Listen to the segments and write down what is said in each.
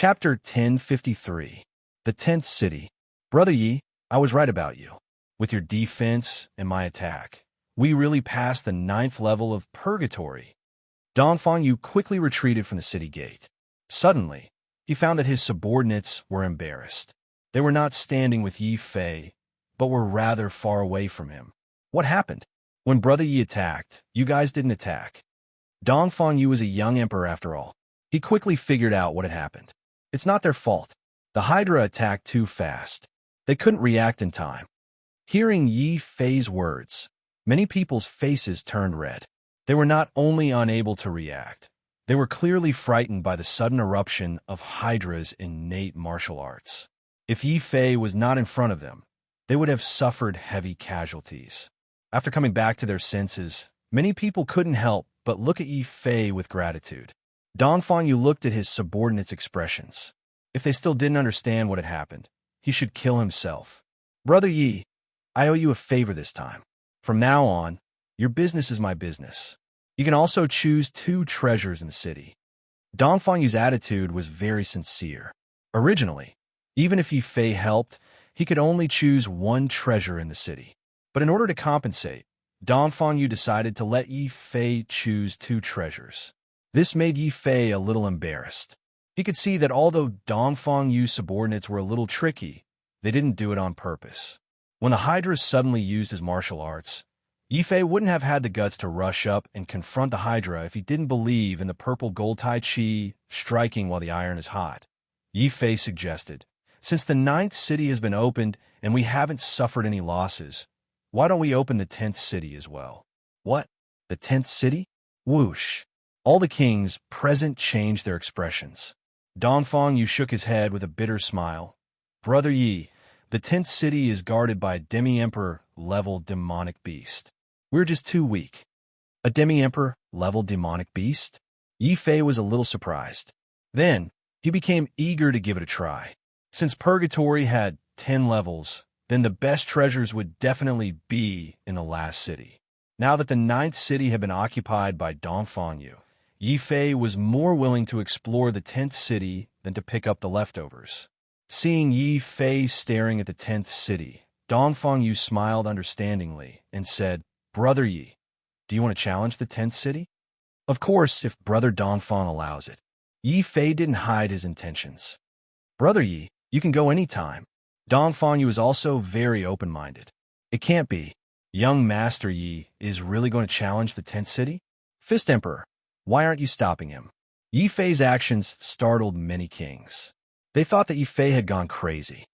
Chapter 1053. The Tenth City. Brother Yi, I was right about you. With your defense and my attack, we really passed the 9th level of purgatory. Dongfang Yu quickly retreated from the city gate. Suddenly, he found that his subordinates were embarrassed. They were not standing with Yi Fei, but were rather far away from him. What happened? When Brother Yi attacked, you guys didn't attack. Dongfang Yu was a young emperor after all. He quickly figured out what had happened. It's not their fault. The Hydra attacked too fast. They couldn't react in time. Hearing Yi Fei's words, many people's faces turned red. They were not only unable to react, they were clearly frightened by the sudden eruption of Hydra's innate martial arts. If Yi Fei was not in front of them, they would have suffered heavy casualties. After coming back to their senses, many people couldn't help but look at Yi Fei with gratitude. Dongfang Yu looked at his subordinates' expressions. If they still didn't understand what had happened, he should kill himself. Brother Yi, I owe you a favor this time. From now on, your business is my business. You can also choose 2 treasures in the city. Dongfang Yu's attitude was very sincere. Originally, even if Yi Fei helped, he could only choose 1 treasure in the city. But in order to compensate, Dongfang Yu decided to let Yi Fei choose 2 treasures. This made Yi Fei a little embarrassed. He could see that although Dongfang Yu's subordinates were a little tricky, they didn't do it on purpose. When the Hydra suddenly used his martial arts, Yi Fei wouldn't have had the guts to rush up and confront the Hydra if he didn't believe in the purple gold Tai Chi striking while the iron is hot. Yi Fei suggested, since the 9th city has been opened and we haven't suffered any losses, why don't we open the 10th city as well? What? The 10th city? Whoosh. All the kings present changed their expressions. Dongfang Yu shook his head with a bitter smile. Brother Yi, the 10th city is guarded by a demi-emperor-level demonic beast. We're just too weak. A demi-emperor-level demonic beast? Yi Fei was a little surprised. Then, he became eager to give it a try. Since Purgatory had 10 levels, then the best treasures would definitely be in the last city. Now that the 9th city had been occupied by Dongfang Yu, Yi Fei was more willing to explore the 10th city than to pick up the leftovers. Seeing Yi Fei staring at the 10th city, Dongfang Yu smiled understandingly and said, Brother Yi, do you want to challenge the 10th city? Of course, if Brother Dongfang allows it. Yi Fei didn't hide his intentions. Brother Yi, you can go anytime. Dongfang Yu is also very open-minded. It can't be. Young Master Yi is really going to challenge the 10th city? Fist Emperor, why aren't you stopping him? Yi Fei's actions startled many kings. They thought that Yi Fei had gone crazy.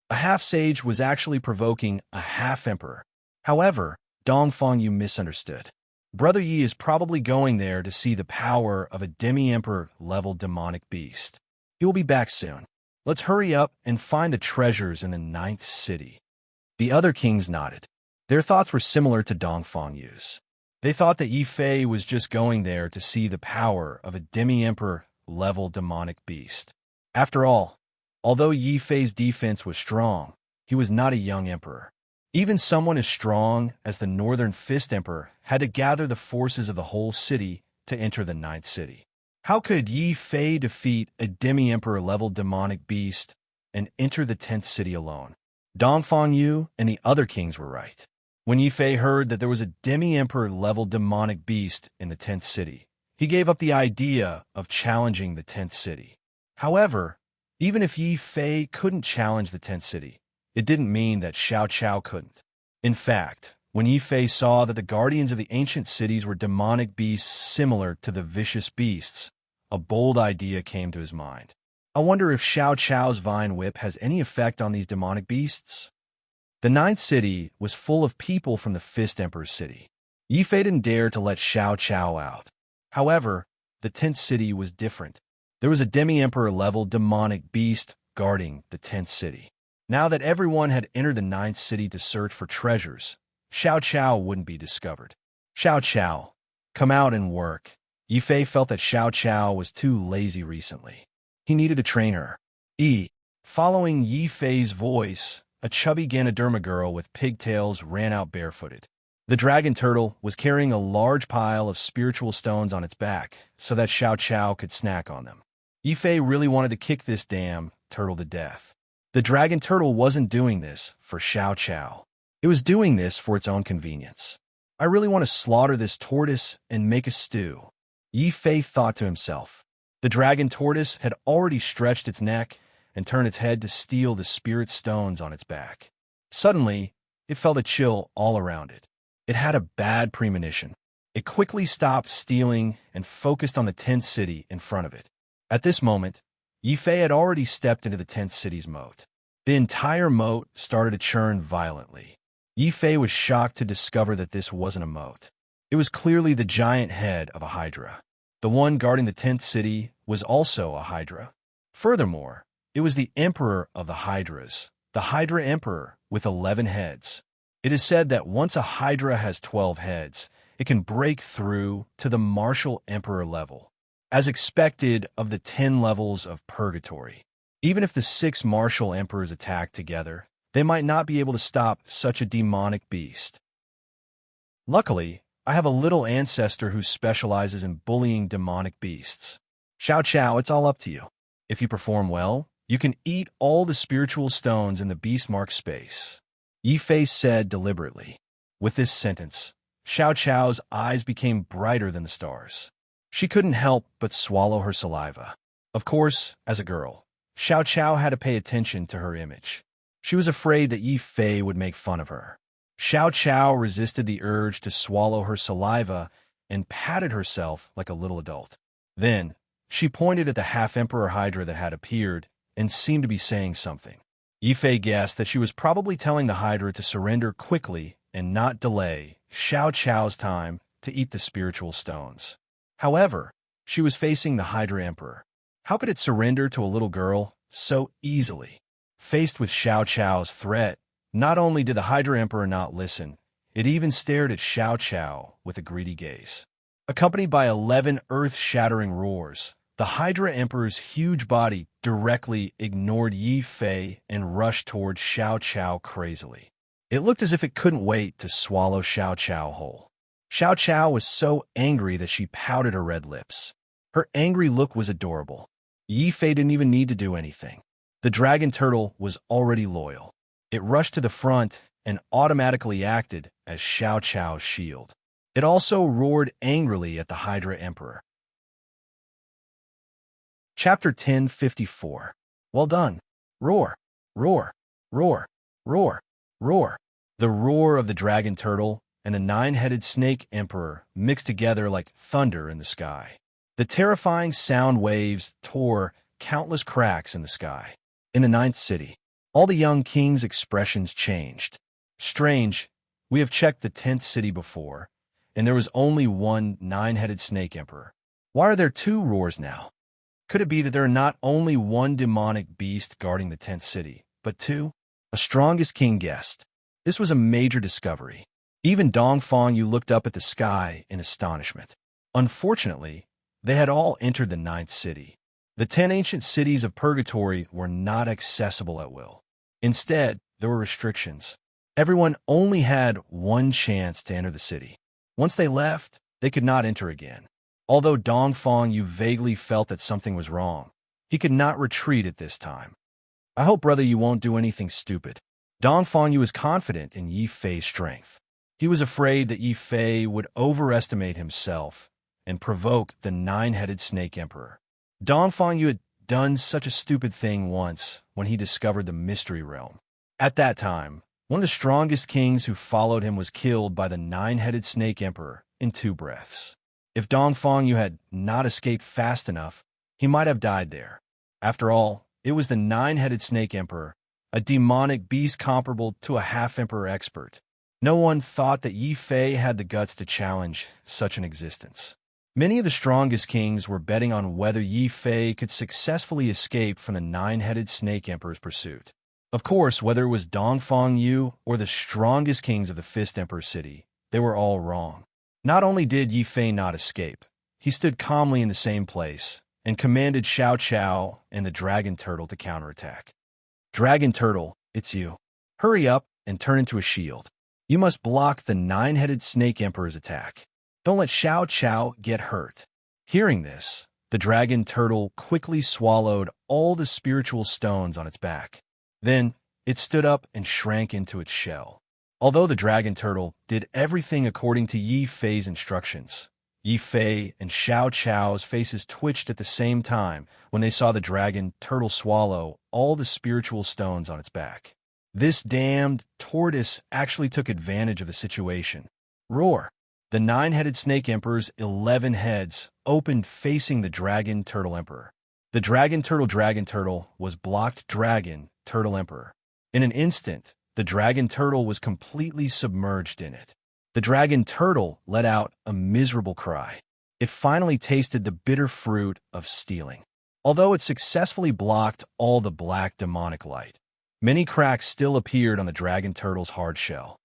A half-sage was actually provoking a half-emperor. However, Dongfang Yu misunderstood. Brother Yi is probably going there to see the power of a demi-emperor-level demonic beast. He will be back soon. Let's hurry up and find the treasures in the 9th city. The other kings nodded. Their thoughts were similar to Dongfang Yu's. They thought that Yi Fei was just going there to see the power of a demi-emperor-level demonic beast. After all, although Yi Fei's defense was strong, he was not a young emperor. Even someone as strong as the Northern Fist Emperor had to gather the forces of the whole city to enter the 9th city. How could Yi Fei defeat a demi-emperor-level demonic beast and enter the 10th city alone? Dongfang Yu and the other kings were right. When Yi Fei heard that there was a demi-emperor-level demonic beast in the 10th city, he gave up the idea of challenging the 10th city. However, even if Yi Fei couldn't challenge the 10th city, it didn't mean that Xiao Chao couldn't. In fact, when Yi Fei saw that the guardians of the ancient cities were demonic beasts similar to the vicious beasts, a bold idea came to his mind. I wonder if Xiao Chao's vine whip has any effect on these demonic beasts? The 9th city was full of people from the Fist Emperor's city. Yi Fei didn't dare to let Xiao Chao out. However, the 10th city was different. There was a demi-emperor-level demonic beast guarding the 10th city. Now that everyone had entered the 9th city to search for treasures, Xiao Chao wouldn't be discovered. Xiao Chao, come out and work. Yi Fei felt that Xiao Chao was too lazy recently. He needed to train her. Following Yi Fei's voice, a chubby Ganoderma girl with pigtails ran out barefooted. The dragon turtle was carrying a large pile of spiritual stones on its back so that Xiao Chao could snack on them. Yifei really wanted to kick this damn turtle to death. The dragon turtle wasn't doing this for Xiao Qiao. It was doing this for its own convenience. I really want to slaughter this tortoise and make a stew, Yifei thought to himself. The dragon tortoise had already stretched its neck and turned its head to steal the spirit stones on its back. Suddenly, it felt a chill all around it. It had a bad premonition. It quickly stopped stealing and focused on the tent city in front of it. At this moment, Yifei had already stepped into the tent city's moat. The entire moat started to churn violently. Yifei was shocked to discover that this wasn't a moat. It was clearly the giant head of a hydra. The one guarding the tent city was also a hydra. Furthermore, it was the emperor of the hydras, the Hydra Emperor with 11 heads. It is said that once a hydra has 12 heads, it can break through to the martial emperor level, as expected of the 10 levels of purgatory. Even if the 6 martial emperors attack together, they might not be able to stop such a demonic beast. Luckily, I have a little ancestor who specializes in bullying demonic beasts. Xiao Qiao, it's all up to you. If you perform well, you can eat all the spiritual stones in the beast mark space, Yifei said deliberately. With this sentence, Xiao Qiao's eyes became brighter than the stars. She couldn't help but swallow her saliva. Of course, as a girl, Xiao Qiao had to pay attention to her image. She was afraid that Yifei would make fun of her. Xiao Qiao resisted the urge to swallow her saliva and patted herself like a little adult. Then, she pointed at the half-emperor hydra that had appeared and seemed to be saying something. Yifei guessed that she was probably telling the hydra to surrender quickly and not delay Xiao Qiao's time to eat the spiritual stones. However, she was facing the Hydra Emperor. How could it surrender to a little girl so easily? Faced with Xiao Qiao's threat, not only did the Hydra Emperor not listen, it even stared at Xiao Qiao with a greedy gaze. Accompanied by 11 earth-shattering roars, the Hydra Emperor's huge body directly ignored Yifei and rushed towards Xiao Qiao crazily. It looked as if it couldn't wait to swallow Xiao Qiao whole. Xiao Qiao was so angry that she pouted her red lips. Her angry look was adorable. Yifei didn't even need to do anything. The dragon turtle was already loyal. It rushed to the front and automatically acted as Xiao Qiao's shield. It also roared angrily at the Hydra Emperor. Chapter 1054. Well done. Roar, roar, roar, roar, roar. The roar of the dragon turtle and the 9-headed snake emperor mixed together like thunder in the sky. The terrifying sound waves tore countless cracks in the sky. In the 9th city, all the young king's expressions changed. Strange, we have checked the 10th city before, and there was only one 9-headed snake emperor. Why are there 2 roars now? Could it be that there are not only one demonic beast guarding the 10th city, but 2? A strongest king guessed. This was a major discovery. Even Dongfang Yu looked up at the sky in astonishment. Unfortunately, they had all entered the 9th city. The 10 ancient cities of purgatory were not accessible at will. Instead, there were restrictions. Everyone only had one chance to enter the city. Once they left, they could not enter again. Although Dongfang Yu vaguely felt that something was wrong, he could not retreat at this time. I hope, brother, you won't do anything stupid. Dongfang Yu was confident in Yifei's strength. He was afraid that Yifei would overestimate himself and provoke the 9-headed snake emperor. Dongfang Yu had done such a stupid thing once when he discovered the mystery realm. At that time, one of the strongest kings who followed him was killed by the 9-headed snake emperor in 2 breaths. If Dongfang Yu had not escaped fast enough, he might have died there. After all, it was the 9-headed snake emperor, a demonic beast comparable to a half-emperor expert. No one thought that Yifei had the guts to challenge such an existence. Many of the strongest kings were betting on whether Yifei could successfully escape from the 9-headed snake emperor's pursuit. Of course, whether it was Dongfang Yu or the strongest kings of the Fist Emperor City, they were all wrong. Not only did Yifei not escape, he stood calmly in the same place and commanded Xiao Qiao and the dragon turtle to counterattack. Dragon turtle, it's you. Hurry up and turn into a shield. You must block the 9-headed snake emperor's attack. Don't let Xiao Qiao get hurt. Hearing this, the dragon turtle quickly swallowed all the spiritual stones on its back. Then, it stood up and shrank into its shell. Although the dragon turtle did everything according to Yi Fei's instructions, Yi Fei and Xiao Chao's faces twitched at the same time when they saw the dragon turtle swallow all the spiritual stones on its back. This damned tortoise actually took advantage of the situation. Roar! The nine-headed snake emperor's 11 heads opened facing the dragon turtle emperor. The dragon turtle was blocked dragon turtle emperor. In an instant, the dragon turtle was completely submerged in it. The dragon turtle let out a miserable cry. It finally tasted the bitter fruit of stealing. Although it successfully blocked all the black demonic light, many cracks still appeared on the dragon turtle's hard shell.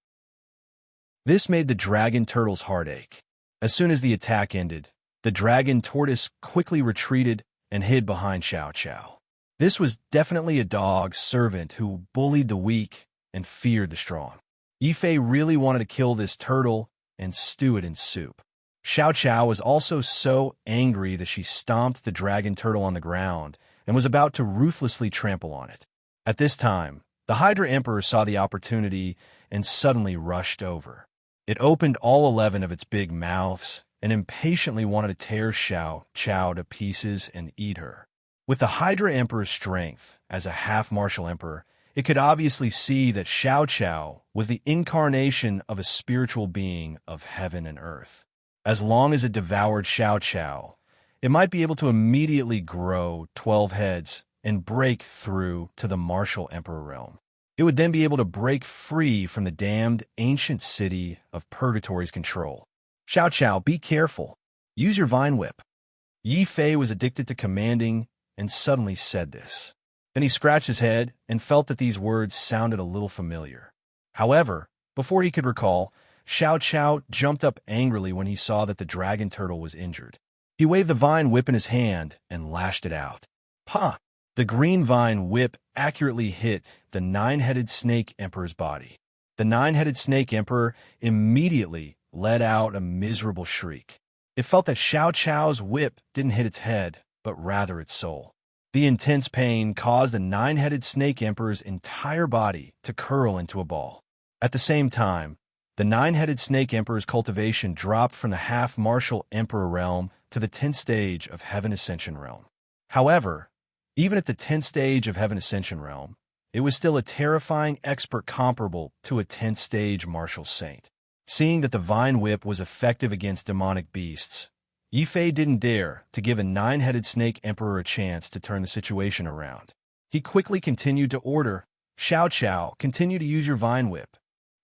This made the dragon turtle's heart ache. As soon as the attack ended, the dragon tortoise quickly retreated and hid behind Xiao Chao. This was definitely a dog's servant who bullied the weak and feared the strong. Yi Fei really wanted to kill this turtle and stew it in soup. Xiao Chao was also so angry that she stomped the dragon turtle on the ground and was about to ruthlessly trample on it. At this time, the Hydra Emperor saw the opportunity and suddenly rushed over. It opened all 11 of its big mouths and impatiently wanted to tear Xiao Chao to pieces and eat her. With the Hydra Emperor's strength as a half-martial emperor, it could obviously see that Xiao Chao was the incarnation of a spiritual being of heaven and earth. As long as it devoured Xiao Chao, it might be able to immediately grow 12 heads and break through to the martial emperor realm. It would then be able to break free from the damned ancient city of Purgatory's control. Xiao Chao, be careful. Use your vine whip. Yi Fei was addicted to commanding and suddenly said this. Then he scratched his head and felt that these words sounded a little familiar. However, before he could recall, Xiao Chao jumped up angrily when he saw that the dragon turtle was injured. He waved the vine whip in his hand and lashed it out. Pa! The green vine whip accurately hit the nine-headed snake emperor's body. The nine-headed snake emperor immediately let out a miserable shriek. It felt that Xiao Chao's whip didn't hit its head, but rather its soul. The intense pain caused the nine-headed snake emperor's entire body to curl into a ball. At the same time, the nine-headed snake emperor's cultivation dropped from the half-martial emperor realm to the 10th stage of Heaven Ascension realm. However, even at the 10th stage of Heaven Ascension realm, it was still a terrifying expert comparable to a 10th stage martial saint. Seeing that the vine whip was effective against demonic beasts, Yi Fei didn't dare to give a nine-headed snake emperor a chance to turn the situation around. He quickly continued to order, Xiao Chao, continue to use your vine whip.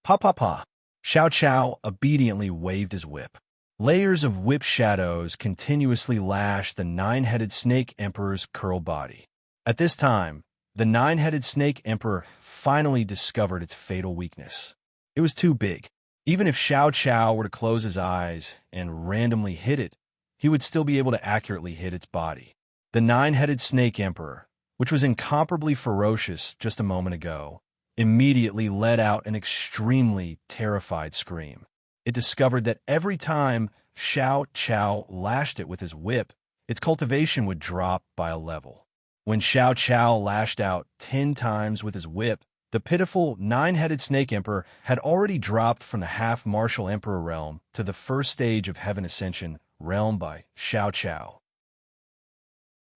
Pa pa pa. Xiao Chao obediently waved his whip. Layers of whip shadows continuously lashed the nine-headed snake emperor's curled body. At this time, the nine-headed snake emperor finally discovered its fatal weakness. It was too big. Even if Xiao Chao were to close his eyes and randomly hit it, he would still be able to accurately hit its body. The nine-headed snake emperor, which was incomparably ferocious just a moment ago, immediately let out an extremely terrified scream. It discovered that every time Xiao Chao lashed it with his whip, its cultivation would drop by a level. When Xiao Chao lashed out 10 times with his whip, the pitiful nine-headed snake emperor had already dropped from the half-martial emperor realm to the first stage of Heaven Ascension realm by Xiao Chao.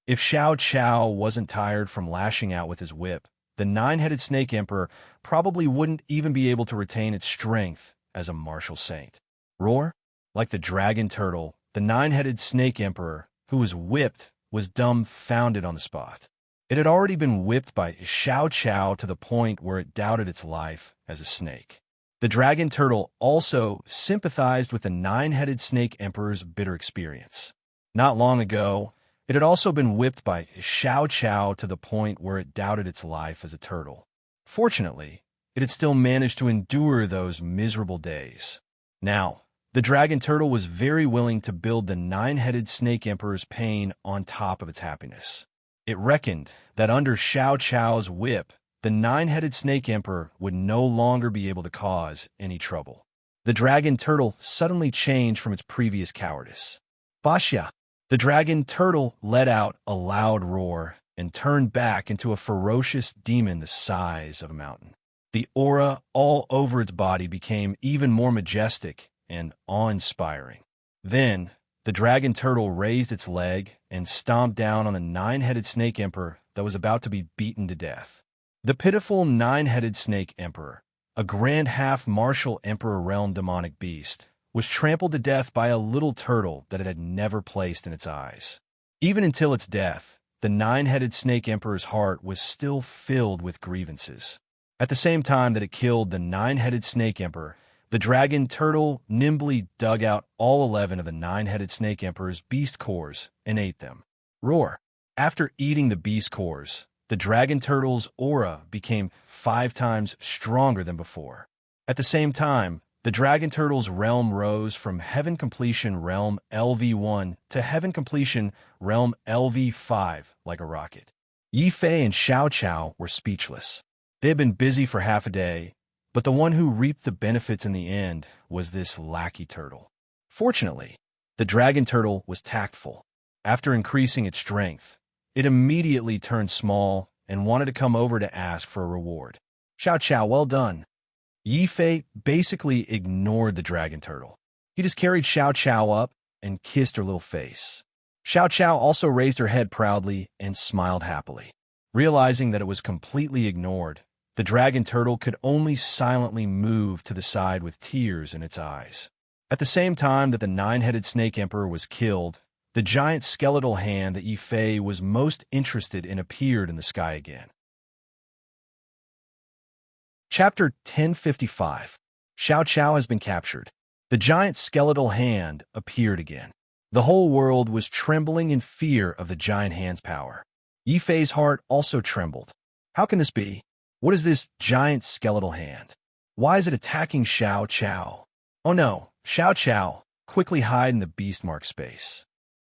If Xiao Chao wasn't tired from lashing out with his whip, the nine-headed snake emperor probably wouldn't even be able to retain its strength as a martial saint. Roar? Like the dragon turtle, the nine-headed snake emperor, who was whipped, was dumbfounded on the spot. It had already been whipped by Xiao Chao to the point where it doubted its life as a snake. The dragon turtle also sympathized with the nine-headed snake emperor's bitter experience. Not long ago, it had also been whipped by Xiao Chao to the point where it doubted its life as a turtle. Fortunately, it had still managed to endure those miserable days. Now, the dragon turtle was very willing to build the nine-headed snake emperor's pain on top of its happiness. It reckoned that under Xiao Chao's whip, the nine-headed snake emperor would no longer be able to cause any trouble. The dragon turtle suddenly changed from its previous cowardice. Basha! The dragon turtle let out a loud roar and turned back into a ferocious demon the size of a mountain. The aura all over its body became even more majestic and awe-inspiring. Then, the dragon turtle raised its leg and stomped down on the nine-headed snake emperor that was about to be beaten to death. The pitiful nine-headed snake emperor, a grand half-martial emperor realm demonic beast, was trampled to death by a little turtle that it had never placed in its eyes. Even until its death, the nine-headed snake emperor's heart was still filled with grievances. At the same time that it killed the nine-headed snake emperor, the dragon turtle nimbly dug out all 11 of the nine-headed snake emperor's beast cores and ate them. Roar! After eating the beast cores, the dragon turtle's aura became 5 times stronger than before. At the same time, the dragon turtle's realm rose from Heaven Completion Realm LV1 to Heaven Completion Realm LV5 like a rocket. Yi Fei and Xiao Qiao were speechless. They had been busy for half a day, but the one who reaped the benefits in the end was this lackey turtle. Fortunately, the dragon turtle was tactful. After increasing its strength, it immediately turned small and wanted to come over to ask for a reward. Xiao Qiao, well done. Yi Fei basically ignored the dragon turtle. He just carried Xiao Qiao up and kissed her little face. Xiao Qiao also raised her head proudly and smiled happily. Realizing that it was completely ignored, the dragon turtle could only silently move to the side with tears in its eyes. At the same time that the nine-headed snake emperor was killed, the giant skeletal hand that Yi Fei was most interested in appeared in the sky again. Chapter 1055. Xiao Qiao has been captured. The giant skeletal hand appeared again. The whole world was trembling in fear of the giant hand's power. Yi Fei's heart also trembled. How can this be? What is this giant skeletal hand? Why is it attacking Xiao Qiao? Oh no, Xiao Qiao, quickly hide in the beast mark space.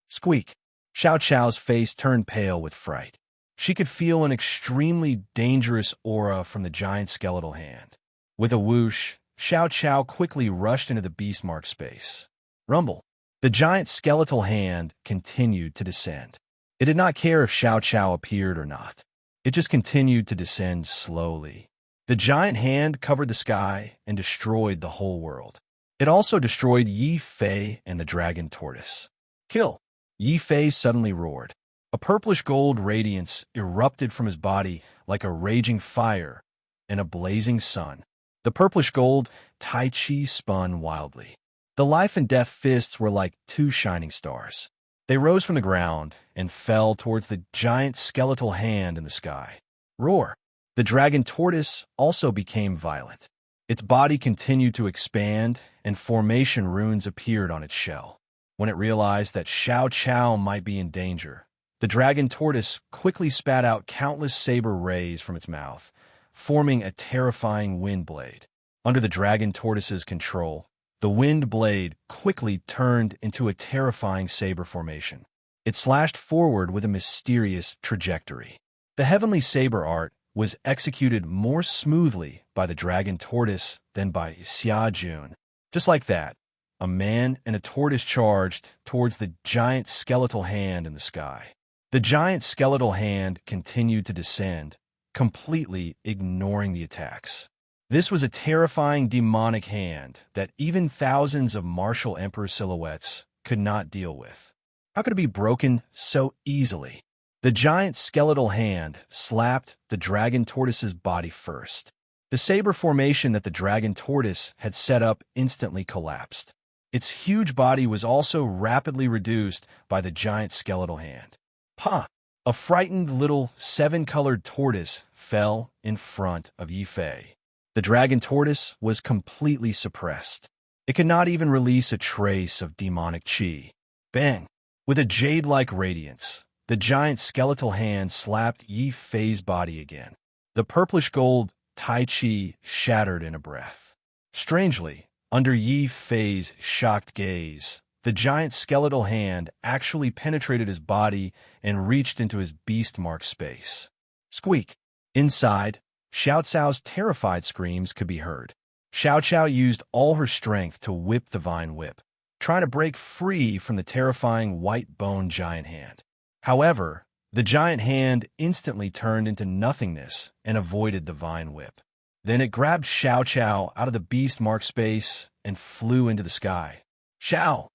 Squeak. Xiao Qiao's face turned pale with fright. She could feel an extremely dangerous aura from the giant skeletal hand. With a whoosh, Xiao Qiao quickly rushed into the beast mark space. Rumble. The giant skeletal hand continued to descend. It did not care if Xiao Qiao appeared or not. It just continued to descend slowly. The giant hand covered the sky and destroyed the whole world. It also destroyed Yi Fei and the dragon tortoise. Kill! Yi Fei suddenly roared. A purplish gold radiance erupted from his body like a raging fire and a blazing sun. The purplish gold Tai Chi spun wildly. The life and death fists were like 2 shining stars. They rose from the ground and fell towards the giant skeletal hand in the sky. Roar! The dragon tortoise also became violent. Its body continued to expand, and formation runes appeared on its shell. When it realized that Xiao Qiao might be in danger, the dragon tortoise quickly spat out countless saber rays from its mouth, forming a terrifying wind blade. Under the dragon tortoise's control, the wind blade quickly turned into a terrifying saber formation. It slashed forward with a mysterious trajectory. The heavenly saber art was executed more smoothly by the dragon tortoise than by Xia Jun. Just like that, a man and a tortoise charged towards the giant skeletal hand in the sky. The giant skeletal hand continued to descend, completely ignoring the attacks. This was a terrifying demonic hand that even thousands of martial emperor silhouettes could not deal with. How could it be broken so easily? The giant skeletal hand slapped the dragon tortoise's body first. The saber formation that the dragon tortoise had set up instantly collapsed. Its huge body was also rapidly reduced by the giant skeletal hand. Pa! A frightened little 7-colored tortoise fell in front of Yi Fei. The dragon tortoise was completely suppressed. It could not even release a trace of demonic chi. Bang! With a jade-like radiance, the giant skeletal hand slapped Yi Fei's body again. The purplish gold Tai Chi shattered in a breath. Strangely, under Yi Fei's shocked gaze, the giant skeletal hand actually penetrated his body and reached into his beast mark space. Squeak! Inside, Xiao Cao's terrified screams could be heard. Xiao Qiao used all her strength to whip the vine whip. trying to break free from the terrifying white-boned giant hand. However, the giant hand instantly turned into nothingness and avoided the vine whip. Then it grabbed Xiao Qiao out of the beast-marked space and flew into the sky. Xiao!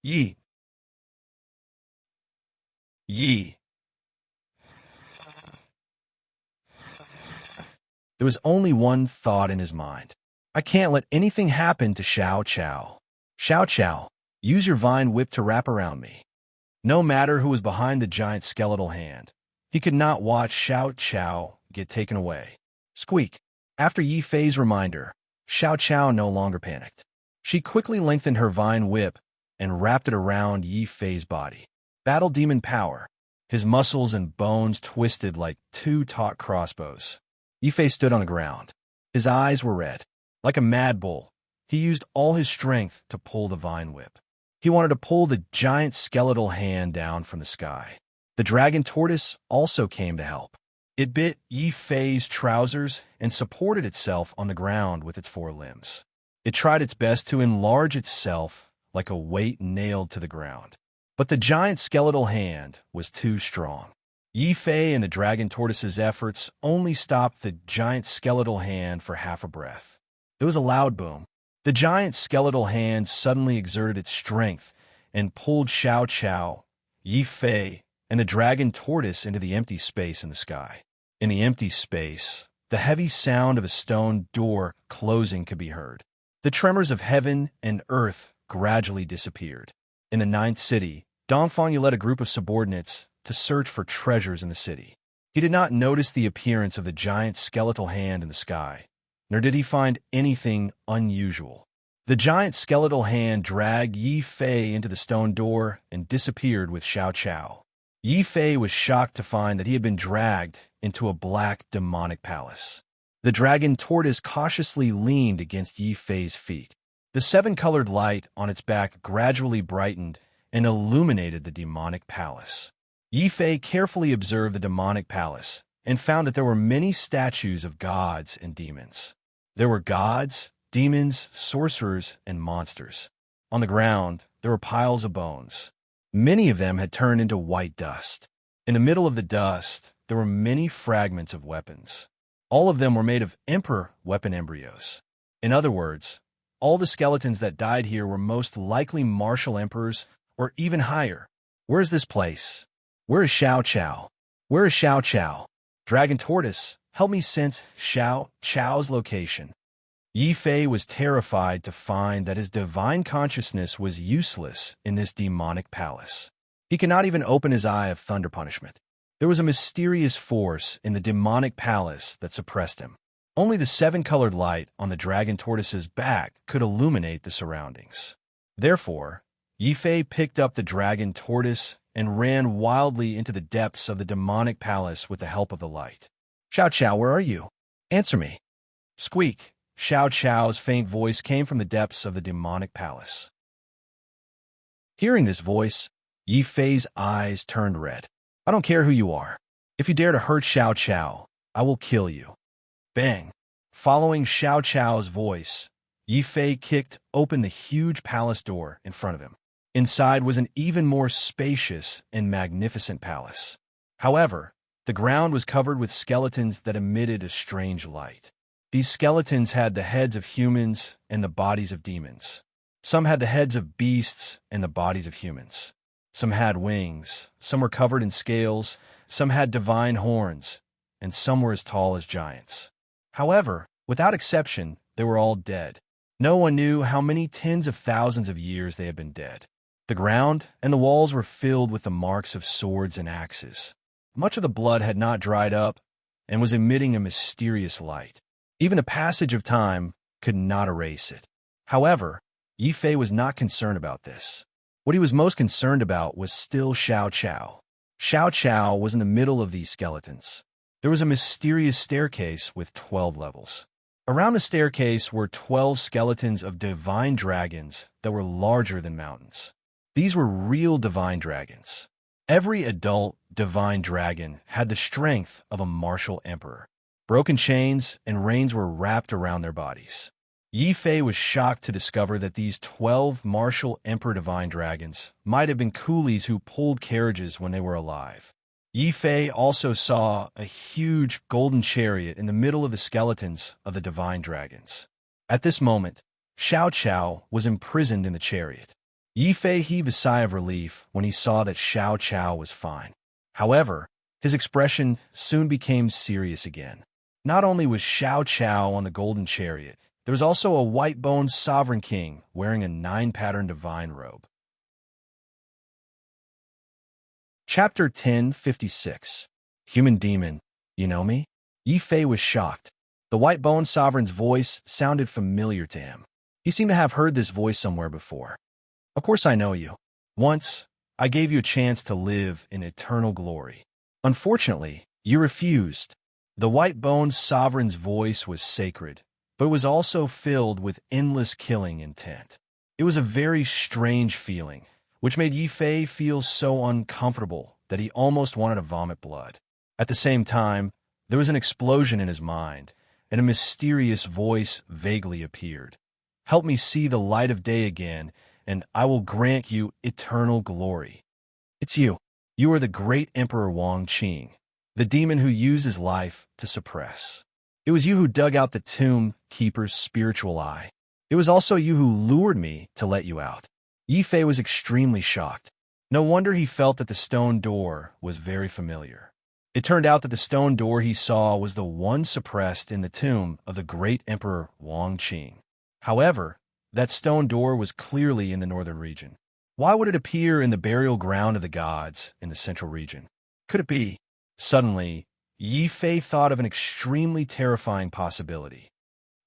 Yi! Yi! There was only one thought in his mind. I can't let anything happen to Xiao Qiao. Xiao Qiao, use your vine whip to wrap around me. No matter who was behind the giant skeletal hand, he could not watch Xiao Qiao get taken away. Squeak! After Yi Fei's reminder, Xiao Qiao no longer panicked. She quickly lengthened her vine whip and wrapped it around Yi Fei's body. Battle demon power. His muscles and bones twisted like two taut crossbows. Yi Fei stood on the ground. His eyes were red. Like a mad bull, he used all his strength to pull the vine whip. He wanted to pull the giant skeletal hand down from the sky. The dragon tortoise also came to help. It bit Yi Fei's trousers and supported itself on the ground with its four limbs. It tried its best to enlarge itself like a weight nailed to the ground. But the giant skeletal hand was too strong. Yi Fei and the dragon tortoise's efforts only stopped the giant skeletal hand for half a breath. There was a loud boom. The giant skeletal hand suddenly exerted its strength and pulled Xiao Qiao, Yi Fei, and the dragon tortoise into the empty space in the sky. In the empty space, the heavy sound of a stone door closing could be heard. The tremors of heaven and earth gradually disappeared. In the 9th city, Dongfang led a group of subordinates to search for treasures in the city. He did not notice the appearance of the giant skeletal hand in the sky, nor did he find anything unusual. The giant skeletal hand dragged Yi Fei into the stone door and disappeared with Xiao Qiao. Yi Fei was shocked to find that he had been dragged into a black demonic palace. The dragon tortoise cautiously leaned against Yi Fei's feet. The seven-colored light on its back gradually brightened and illuminated the demonic palace. Yi Fei carefully observed the demonic palace and found that there were many statues of gods and demons. There were gods, demons, sorcerers, and monsters. On the ground, there were piles of bones. Many of them had turned into white dust. In the middle of the dust, there were many fragments of weapons. All of them were made of emperor weapon embryos. In other words, all the skeletons that died here were most likely martial emperors or even higher. Where is this place? Where is Xiao Qiao? Where is Xiao Qiao? Dragon Tortoise, help me sense Xiao Qiao's location. Yi Fei was terrified to find that his divine consciousness was useless in this demonic palace. He could not even open his eye of thunder punishment. There was a mysterious force in the demonic palace that suppressed him. Only the seven-colored light on the dragon tortoise's back could illuminate the surroundings. Therefore, Yi Fei picked up the dragon tortoise and ran wildly into the depths of the demonic palace with the help of the light. Xiao Qiao, where are you? Answer me. Squeak. Xiao Qiao's faint voice came from the depths of the demonic palace. Hearing this voice, Yi Fei's eyes turned red. I don't care who you are. If you dare to hurt Xiao Qiao, I will kill you. Bang! Following Xiao Qiao's voice, Yi Fei kicked open the huge palace door in front of him. Inside was an even more spacious and magnificent palace. However, the ground was covered with skeletons that emitted a strange light. These skeletons had the heads of humans and the bodies of demons. Some had the heads of beasts and the bodies of humans. Some had wings, some were covered in scales, some had divine horns, and some were as tall as giants. However, without exception, they were all dead. No one knew how many tens of thousands of years they had been dead. The ground and the walls were filled with the marks of swords and axes. Much of the blood had not dried up and was emitting a mysterious light. Even the passage of time could not erase it. However, Yi Fei was not concerned about this. What he was most concerned about was still Xiao Qiao. Xiao Qiao was in the middle of these skeletons. There was a mysterious staircase with 12 levels. Around the staircase were 12 skeletons of divine dragons that were larger than mountains. These were real divine dragons. Every adult divine dragon had the strength of a martial emperor. Broken chains and reins were wrapped around their bodies. Yi Fei was shocked to discover that these 12 martial emperor divine dragons might have been coolies who pulled carriages when they were alive. Yi Fei also saw a huge golden chariot in the middle of the skeletons of the divine dragons. At this moment, Xiao Qiao was imprisoned in the chariot. Yi Fei heaved a sigh of relief when he saw that Xiao Qiao was fine. However, his expression soon became serious again. Not only was Xiao Qiao on the golden chariot, there was also a white-boned sovereign king wearing a 9-pattern divine robe. Chapter 1056. Human Demon, you know me? Yi Fei was shocked. The white-boned sovereign's voice sounded familiar to him. He seemed to have heard this voice somewhere before. Of course I know you. Once, I gave you a chance to live in eternal glory. Unfortunately, you refused. The white-boned sovereign's voice was sacred, but it was also filled with endless killing intent. It was a very strange feeling, which made Yi Fei feel so uncomfortable that he almost wanted to vomit blood. At the same time, there was an explosion in his mind, and a mysterious voice vaguely appeared. Help me see the light of day again, and I will grant you eternal glory. It's you. You are the great Emperor Wang Qing, the demon who used his life to suppress. It was you who dug out the tomb keeper's spiritual eye. It was also you who lured me to let you out. Yi Fei was extremely shocked. No wonder he felt that the stone door was very familiar. It turned out that the stone door he saw was the one suppressed in the tomb of the great Emperor Wang Qing. However, that stone door was clearly in the northern region. Why would it appear in the burial ground of the gods in the central region? Could it be? Suddenly, Yi Fei thought of an extremely terrifying possibility.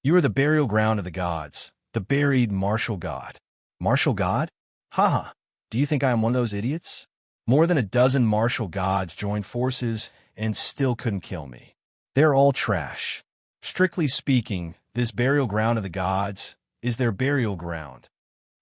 You are the burial ground of the gods, the buried martial god. Martial god? Haha, do you think I am one of those idiots? More than a dozen martial gods joined forces and still couldn't kill me. They're all trash. Strictly speaking, this burial ground of the gods is their burial ground.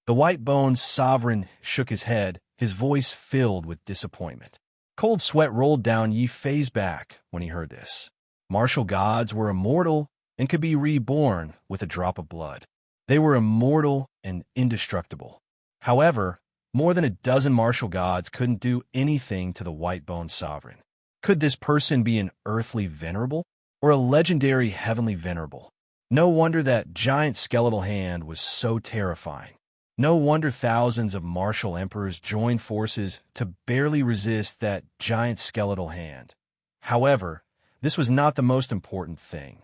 The white-boned sovereign shook his head, his voice filled with disappointment. Cold sweat rolled down Yi Fei's back when he heard this. Martial gods were immortal and could be reborn with a drop of blood. They were immortal and indestructible. However, more than a dozen martial gods couldn't do anything to the white-boned sovereign. Could this person be an earthly venerable or a legendary heavenly venerable? No wonder that giant skeletal hand was so terrifying. No wonder thousands of martial emperors joined forces to barely resist that giant skeletal hand. However, this was not the most important thing.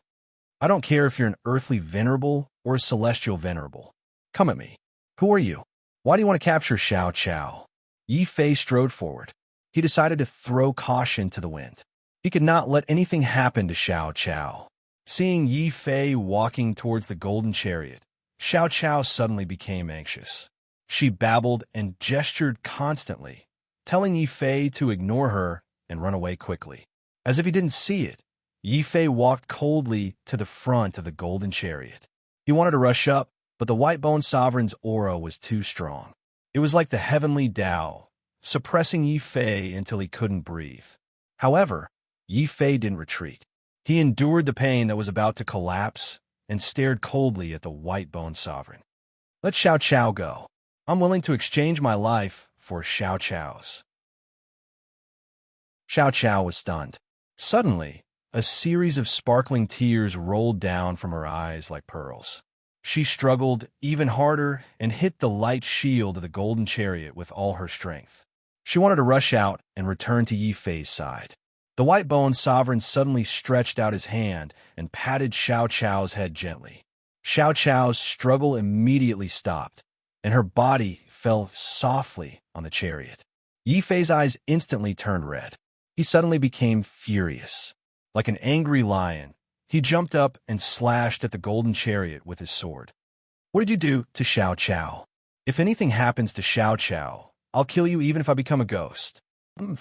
I don't care if you're an earthly venerable or a celestial venerable. Come at me. Who are you? Why do you want to capture Xiao Qiao? Yi Fei strode forward. He decided to throw caution to the wind. He could not let anything happen to Xiao Qiao. Seeing Yi Fei walking towards the golden chariot, Xiao Qiao suddenly became anxious. She babbled and gestured constantly, telling Yi Fei to ignore her and run away quickly. As if he didn't see it, Yi Fei walked coldly to the front of the golden chariot. He wanted to rush up, but the white-boned sovereign's aura was too strong. It was like the heavenly Tao, suppressing Yi Fei until he couldn't breathe. However, Yi Fei didn't retreat. He endured the pain that was about to collapse and stared coldly at the white-boned sovereign. Let Xiao Qiao go. I'm willing to exchange my life for Xiao Qiao's. Xiao Qiao was stunned. Suddenly, a series of sparkling tears rolled down from her eyes like pearls. She struggled even harder and hit the light shield of the golden chariot with all her strength. She wanted to rush out and return to Yi Fei's side. The white-boned sovereign suddenly stretched out his hand and patted Xiao Qiao's head gently. Xiao Qiao's struggle immediately stopped, and her body fell softly on the chariot. Yi Fei's eyes instantly turned red. He suddenly became furious. Like an angry lion, he jumped up and slashed at the golden chariot with his sword. What did you do to Xiao Qiao? If anything happens to Xiao Qiao, I'll kill you even if I become a ghost. I'm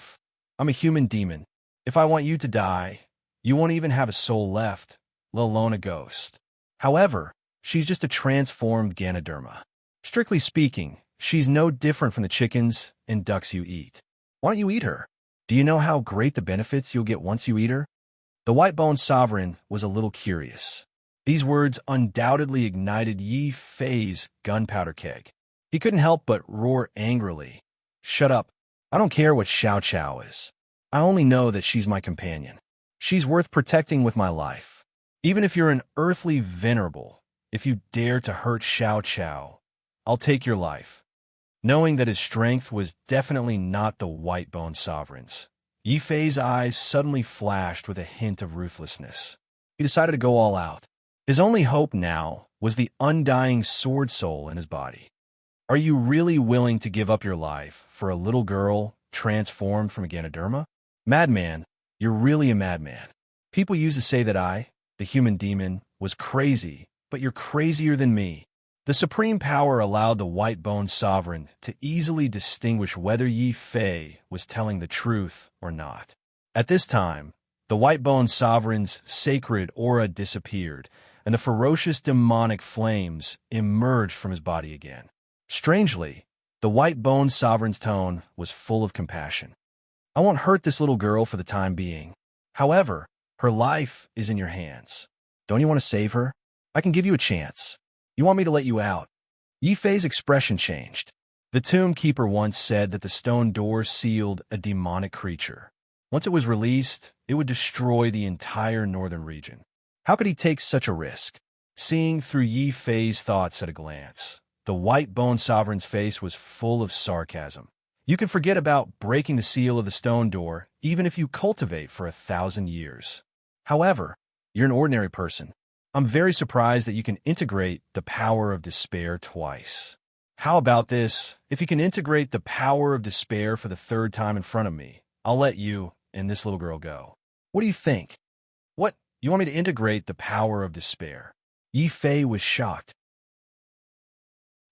a human demon. If I want you to die, you won't even have a soul left, let alone a ghost. However, she's just a transformed Ganoderma. Strictly speaking, she's no different from the chickens and ducks you eat. Why don't you eat her? Do you know how great the benefits you'll get once you eat her? The white-boned sovereign was a little curious. These words undoubtedly ignited Yi Fei's gunpowder keg. He couldn't help but roar angrily. "Shut up. I don't care what Xiao Qiao is. I only know that she's my companion. She's worth protecting with my life. Even if you're an earthly venerable, if you dare to hurt Xiao Qiao, I'll take your life." Knowing that his strength was definitely not the white-bone sovereign's, Yi Fei's eyes suddenly flashed with a hint of ruthlessness. He decided to go all out. His only hope now was the undying sword soul in his body. "Are you really willing to give up your life for a little girl transformed from a Ganoderma? Madman, you're really a madman. People used to say that I, the human demon, was crazy, but you're crazier than me." The supreme power allowed the white-bone sovereign to easily distinguish whether Yi Fei was telling the truth or not. At this time, the white-bone sovereign's sacred aura disappeared, and the ferocious demonic flames emerged from his body again. Strangely, the white-bone sovereign's tone was full of compassion. "I won't hurt this little girl for the time being. However, her life is in your hands. Don't you want to save her? I can give you a chance. You want me to let you out?" Yi Fei's expression changed. The tomb keeper once said that the stone door sealed a demonic creature. Once it was released, it would destroy the entire northern region. How could he take such a risk? Seeing through Yi Fei's thoughts at a glance, the white-bone sovereign's face was full of sarcasm. "You can forget about breaking the seal of the stone door, even if you cultivate for 1,000 years. However, you're an ordinary person. I'm very surprised that you can integrate the power of despair twice. How about this? If you can integrate the power of despair for the third time in front of me, I'll let you and this little girl go. What do you think?" "What? You want me to integrate the power of despair?" Yi Fei was shocked.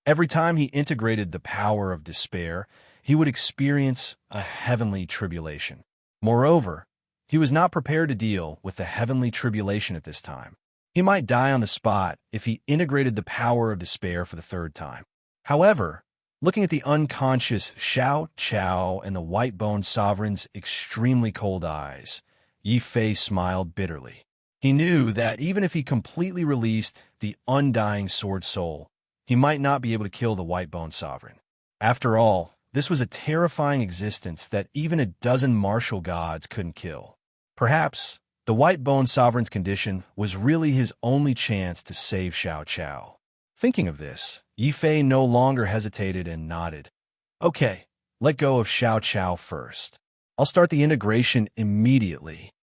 Every time he integrated the power of despair, he would experience a heavenly tribulation. Moreover, he was not prepared to deal with the heavenly tribulation at this time. He might die on the spot if he integrated the power of despair for the third time. However, looking at the unconscious Xiao Qiao and the white-bone sovereign's extremely cold eyes, Yi Fei smiled bitterly. He knew that even if he completely released the undying sword soul, he might not be able to kill the white-bone sovereign. After all, this was a terrifying existence that even a dozen martial gods couldn't kill. Perhaps the white-bone sovereign's condition was really his only chance to save Xiao Qiao. Thinking of this, Yi Fei no longer hesitated and nodded. "Okay, let go of Xiao Qiao first. I'll start the integration immediately."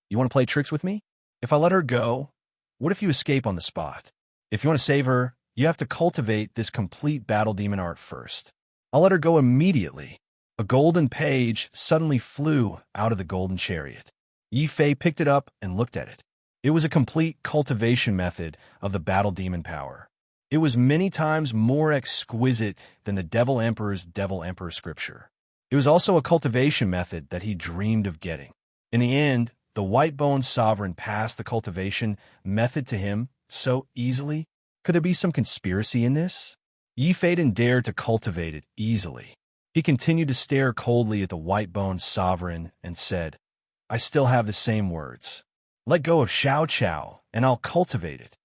You want to play tricks with me? If I let her go, what if you escape on the spot? If you want to save her, you have to cultivate this complete battle demon art first. I'll let her go immediately." A golden page suddenly flew out of the golden chariot. Yi Fei picked it up and looked at it. It was a complete cultivation method of the battle demon power. It was many times more exquisite than the Devil Emperor's Devil Emperor scripture. It was also a cultivation method that he dreamed of getting. In the end, the white-bone sovereign passed the cultivation method to him so easily. Could there be some conspiracy in this? Yi Fei didn't dare to cultivate it easily. He continued to stare coldly at the white-bone sovereign and said, "I still have the same words. Let go of Xiao Qiao, and I'll cultivate it."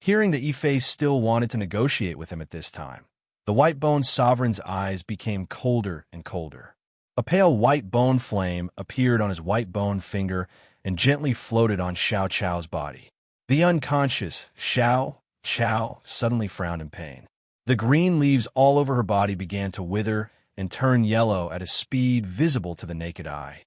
Hearing that Yi Fei still wanted to negotiate with him at this time, the white-bone sovereign's eyes became colder and colder. A pale white bone flame appeared on his white bone finger and gently floated on Xiao Qiao's body. The unconscious Xiao Qiao suddenly frowned in pain. The green leaves all over her body began to wither and turn yellow at a speed visible to the naked eye.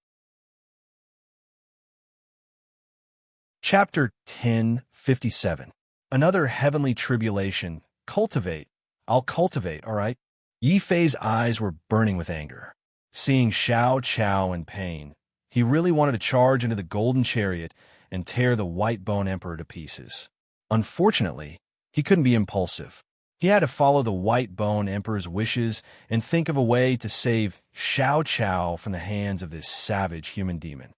Chapter 1057. Another heavenly tribulation. Cultivate. I'll cultivate, all right? Yi Fei's eyes were burning with anger. Seeing Xiao Qiao in pain, he really wanted to charge into the golden chariot and tear the white bone emperor to pieces. Unfortunately, he couldn't be impulsive. He had to follow the white bone emperor's wishes and think of a way to save Xiao Qiao from the hands of this savage human demon.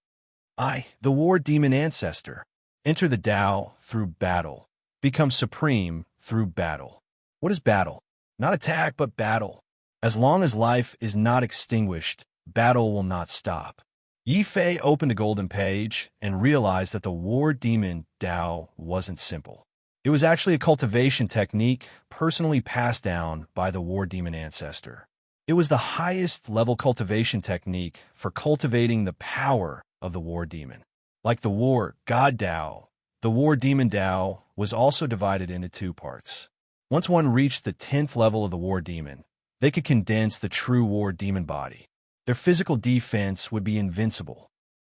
I, the war demon ancestor, enter the Tao through battle, become supreme through battle. What is battle? Not attack, but battle. As long as life is not extinguished, battle will not stop. Yi Fei opened the golden page and realized that the war demon Dao wasn't simple. It was actually a cultivation technique personally passed down by the war demon ancestor. It was the highest level cultivation technique for cultivating the power of the war demon. Like the war god Dao, the war demon Dao was also divided into two parts. Once one reached the 10th level of the war demon, they could condense the true war demon body. Their physical defense would be invincible.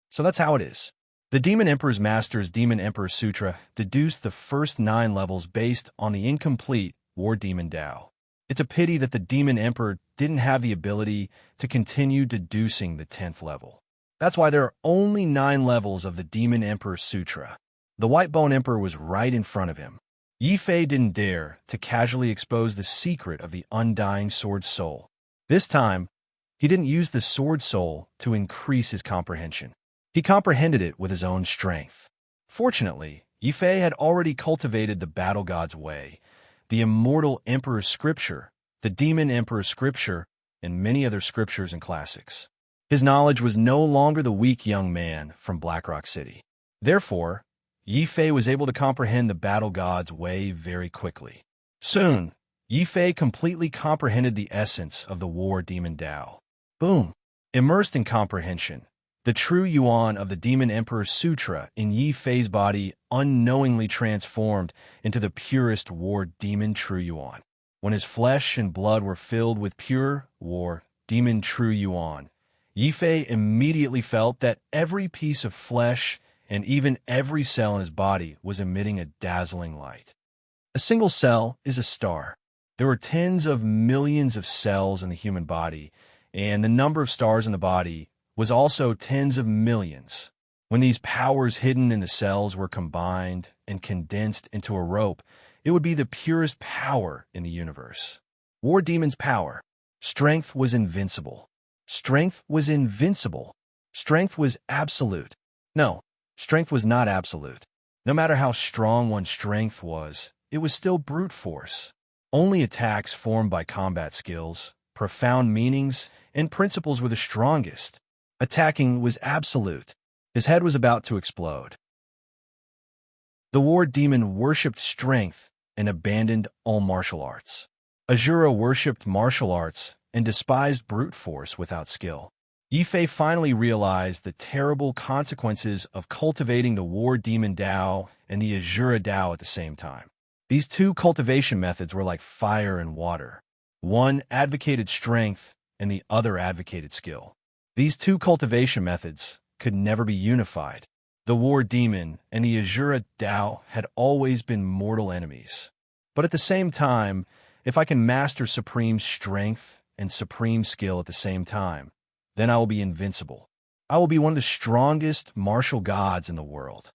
So that's how it is. The Demon Emperor's Master's Demon Emperor Sutra deduced the first 9 levels based on the incomplete War Demon Dao. It's a pity that the Demon Emperor didn't have the ability to continue deducing the 10th level. That's why there are only 9 levels of the Demon Emperor Sutra. The White Bone Emperor was right in front of him. Yi Fei didn't dare to casually expose the secret of the undying sword soul. This time, he didn't use the sword soul to increase his comprehension. He comprehended it with his own strength. Fortunately, Yi Fei had already cultivated the Battle God's Way, the Immortal Emperor's Scripture, the Demon Emperor's Scripture, and many other scriptures and classics. His knowledge was no longer the weak young man from Blackrock City. Therefore, Yi Fei was able to comprehend the Battle God's Way very quickly. Soon, Yi Fei completely comprehended the essence of the War Demon Dao. Boom! Immersed in comprehension, the true yuan of the Demon Emperor's Sutra in Yi Fei's body unknowingly transformed into the purest war demon true yuan. When his flesh and blood were filled with pure war demon true yuan, Yi Fei immediately felt that every piece of flesh and even every cell in his body was emitting a dazzling light. A single cell is a star. There were tens of millions of cells in the human body, and the number of stars in the body was also tens of millions. When these powers hidden in the cells were combined and condensed into a rope, it would be the purest power in the universe. War Demon's power. Strength was invincible. Strength was invincible. Strength was absolute. No, strength was not absolute. No matter how strong one's strength was, it was still brute force. Only attacks formed by combat skills, profound meanings, and principles were the strongest. Attacking was absolute. His head was about to explode. The war demon worshipped strength and abandoned all martial arts. Azura worshipped martial arts and despised brute force without skill. Yi Fei finally realized the terrible consequences of cultivating the war demon Dao and the Azura Dao at the same time. These two cultivation methods were like fire and water. One advocated strength and the other advocated skill. These two cultivation methods could never be unified. The war demon and the Azura Dao had always been mortal enemies. But at the same time, if I can master supreme strength and supreme skill at the same time, then I will be invincible. I will be one of the strongest martial gods in the world.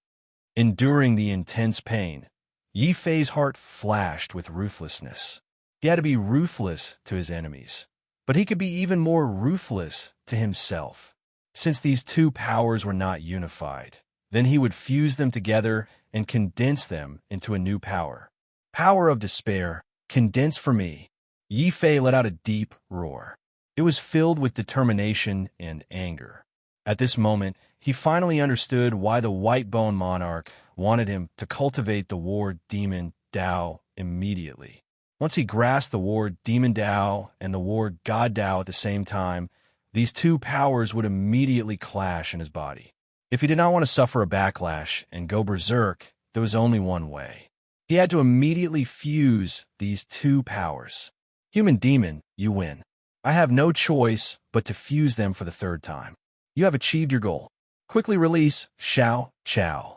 Enduring the intense pain, Yi Fei's heart flashed with ruthlessness. He had to be ruthless to his enemies, but he could be even more ruthless to himself. Since these two powers were not unified, then he would fuse them together and condense them into a new power. Power of despair, condense for me. Yi Fei let out a deep roar. It was filled with determination and anger. At this moment, he finally understood why the White Bone Monarch wanted him to cultivate the war demon Dao immediately. Once he grasped the war demon Dao and the war god Dao at the same time, these two powers would immediately clash in his body. If he did not want to suffer a backlash and go berserk, there was only one way. He had to immediately fuse these two powers. Human demon, you win. I have no choice but to fuse them for the third time. You have achieved your goal. Quickly release, Xiao, Chao.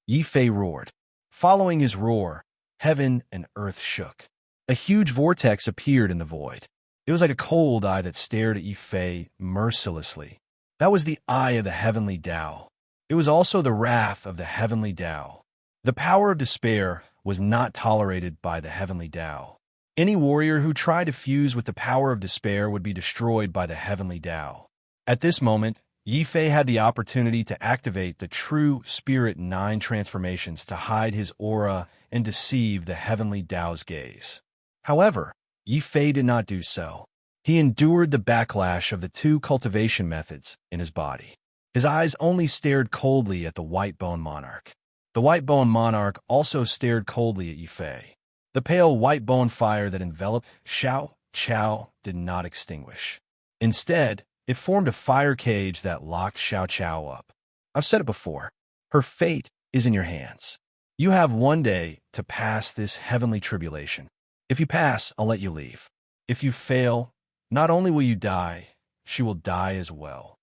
Yi Fei roared. Following his roar, heaven and earth shook. A huge vortex appeared in the void. It was like a cold eye that stared at Yi Fei mercilessly. That was the eye of the heavenly Dao. It was also the wrath of the heavenly Dao. The power of despair was not tolerated by the heavenly Dao. Any warrior who tried to fuse with the power of despair would be destroyed by the heavenly Dao. At this moment, Yi Fei had the opportunity to activate the true Spirit 9 transformations to hide his aura and deceive the heavenly Dao's gaze. However, Yi Fei did not do so. He endured the backlash of the two cultivation methods in his body. His eyes only stared coldly at the white-bone monarch. The white-bone monarch also stared coldly at Yifei. The pale white-bone fire that enveloped Xiao Chao did not extinguish. Instead, it formed a fire cage that locked Xiao Chao up. I've said it before. Her fate is in your hands. You have one day to pass this heavenly tribulation. If you pass, I'll let you leave. If you fail, not only will you die, she will die as well.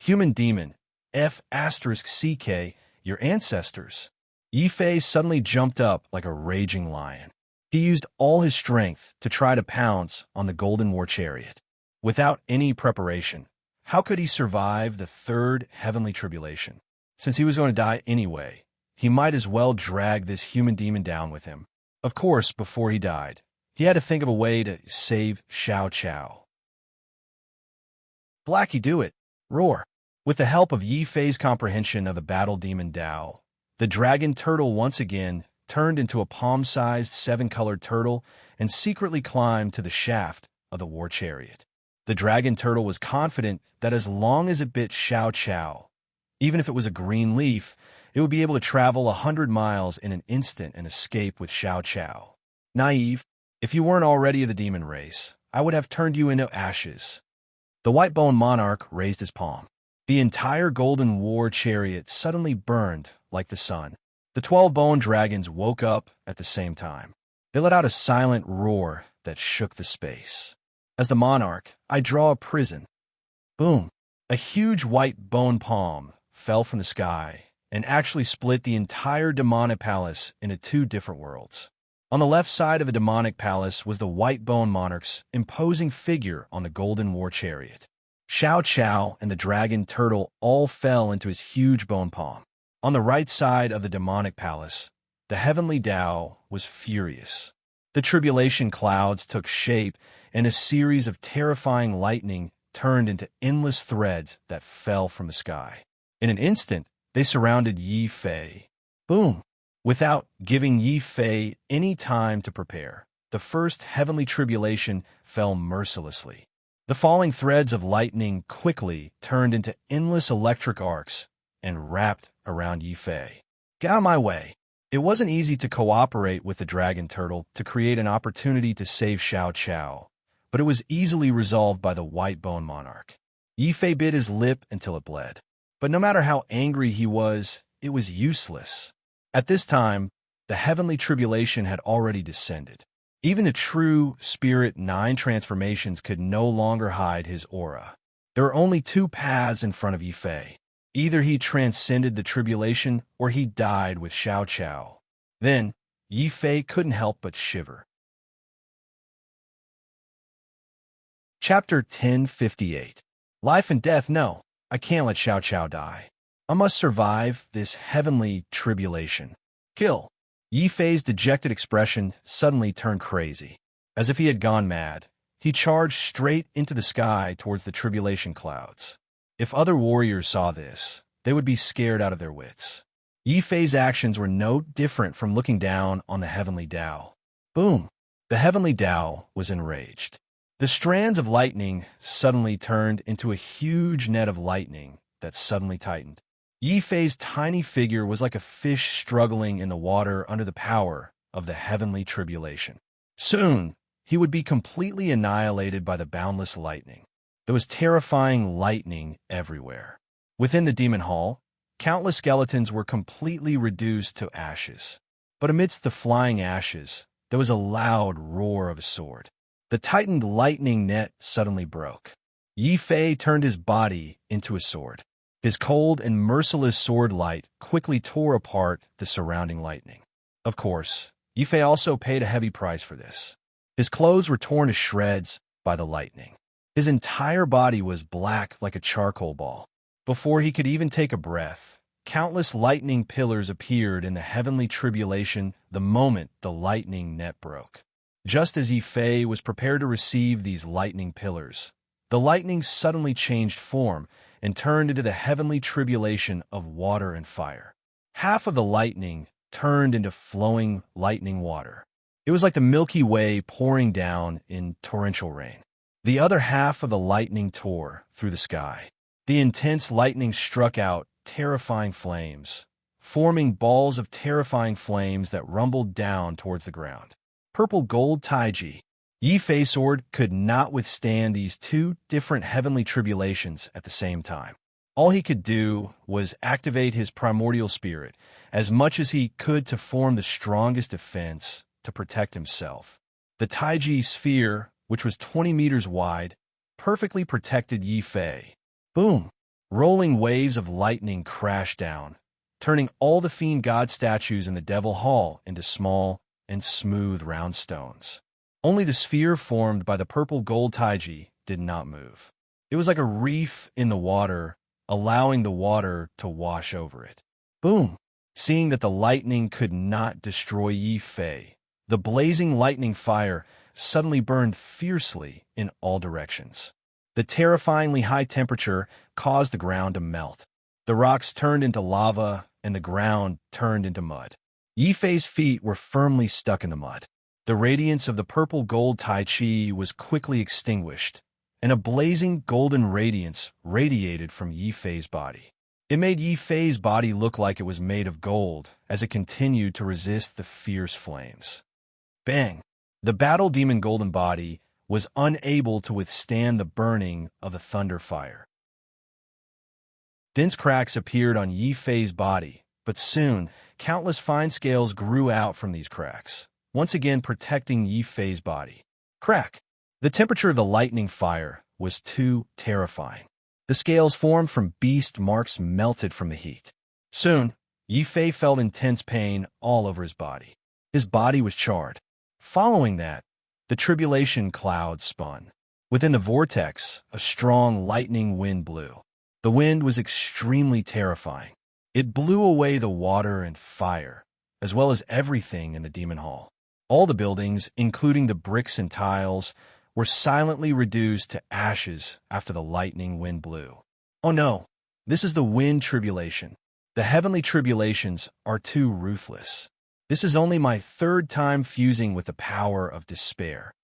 Human demon, F*CK, your ancestors. Yifei suddenly jumped up like a raging lion. He used all his strength to try to pounce on the golden war chariot. Without any preparation, how could he survive the third heavenly tribulation? Since he was going to die anyway, he might as well drag this human demon down with him. Of course, before he died, he had to think of a way to save Xiao Chao. Blackie, do it! Roar! With the help of Yifei's comprehension of the battle demon Dao, the dragon turtle once again turned into a palm-sized 7-colored turtle and secretly climbed to the shaft of the war chariot. The dragon turtle was confident that as long as it bit Xiao Chao, even if it was a green leaf, it would be able to travel 100 miles in an instant and escape with Xiao Chao. Naive, if you weren't already of the demon race, I would have turned you into ashes. The white-bone monarch raised his palm. The entire golden war chariot suddenly burned like the sun. The 12 bone dragons woke up at the same time. They let out a silent roar that shook the space. As the monarch, I draw a prison. Boom! A huge white bone palm fell from the sky and actually split the entire demonic palace into 2 different worlds. On the left side of the demonic palace was the white bone monarch's imposing figure on the golden war chariot. Xiao Chao and the dragon turtle all fell into his huge bone palm. On the right side of the demonic palace, the heavenly Tao was furious. The tribulation clouds took shape, and a series of terrifying lightning turned into endless threads that fell from the sky. In an instant, they surrounded Yifei. Boom! Without giving Yifei any time to prepare, the first heavenly tribulation fell mercilessly. The falling threads of lightning quickly turned into endless electric arcs and wrapped around Yifei. Get out of my way! It wasn't easy to cooperate with the dragon turtle to create an opportunity to save Xiao Chao, but it was easily resolved by the white bone monarch. Yifei bit his lip until it bled. But no matter how angry he was, it was useless. At this time, the heavenly tribulation had already descended. Even the true Spirit 9 transformations could no longer hide his aura. There were only 2 paths in front of Yifei. Either he transcended the tribulation or he died with Xiao Chao. Then, Yifei couldn't help but shiver. Chapter 1058. Life and Death. No, I can't let Xiao Chao die. I must survive this heavenly tribulation. Kill. Yifei's dejected expression suddenly turned crazy. As if he had gone mad, he charged straight into the sky towards the tribulation clouds. If other warriors saw this, they would be scared out of their wits. Yifei's actions were no different from looking down on the heavenly Tao. Boom! The heavenly Tao was enraged. The strands of lightning suddenly turned into a huge net of lightning that suddenly tightened. Yifei's tiny figure was like a fish struggling in the water under the power of the heavenly tribulation. Soon, he would be completely annihilated by the boundless lightning. There was terrifying lightning everywhere. Within the demon hall, countless skeletons were completely reduced to ashes. But amidst the flying ashes, there was a loud roar of a sword. The tightened lightning net suddenly broke. Yifei turned his body into a sword. His cold and merciless sword light quickly tore apart the surrounding lightning. Of course, Yifei also paid a heavy price for this. His clothes were torn to shreds by the lightning. His entire body was black like a charcoal ball. Before he could even take a breath, countless lightning pillars appeared in the heavenly tribulation the moment the lightning net broke. Just as Yifei was prepared to receive these lightning pillars, the lightning suddenly changed form and turned into the heavenly tribulation of water and fire. Half of the lightning turned into flowing lightning water. It was like the Milky Way pouring down in torrential rain. The other half of the lightning tore through the sky. The intense lightning struck out terrifying flames, forming balls of terrifying flames that rumbled down towards the ground. Purple gold taiji. Yifei's sword could not withstand these two different heavenly tribulations at the same time. All he could do was activate his primordial spirit as much as he could to form the strongest defense to protect himself. The taiji sphere, which was 20 meters wide, perfectly protected Yifei. Boom! Rolling waves of lightning crashed down, turning all the fiend god statues in the Devil Hall into small and smooth round stones. Only the sphere formed by the purple gold taiji did not move. It was like a reef in the water, allowing the water to wash over it. Boom! Seeing that the lightning could not destroy Yifei, the blazing lightning fire suddenly burned fiercely in all directions. The terrifyingly high temperature caused the ground to melt. The rocks turned into lava, and the ground turned into mud. Yifei's feet were firmly stuck in the mud. The radiance of the purple gold tai chi was quickly extinguished, and a blazing golden radiance radiated from Yifei's body. It made Yifei's body look like it was made of gold as it continued to resist the fierce flames. Bang! The battle demon golden body was unable to withstand the burning of the thunder fire. Dense cracks appeared on Yifei's body, but soon countless fine scales grew out from these cracks, once again protecting Yifei's body. Crack! The temperature of the lightning fire was too terrifying. The scales formed from beast marks melted from the heat. Soon, Yifei felt intense pain all over his body. His body was charred. Following that, the tribulation cloud spun. Within the vortex, a strong lightning wind blew. The wind was extremely terrifying. It blew away the water and fire, as well as everything in the demon hall. All the buildings, including the bricks and tiles, were silently reduced to ashes after the lightning wind blew. Oh no, this is the wind tribulation. The heavenly tribulations are too ruthless. This is only my third time fusing with the power of despair.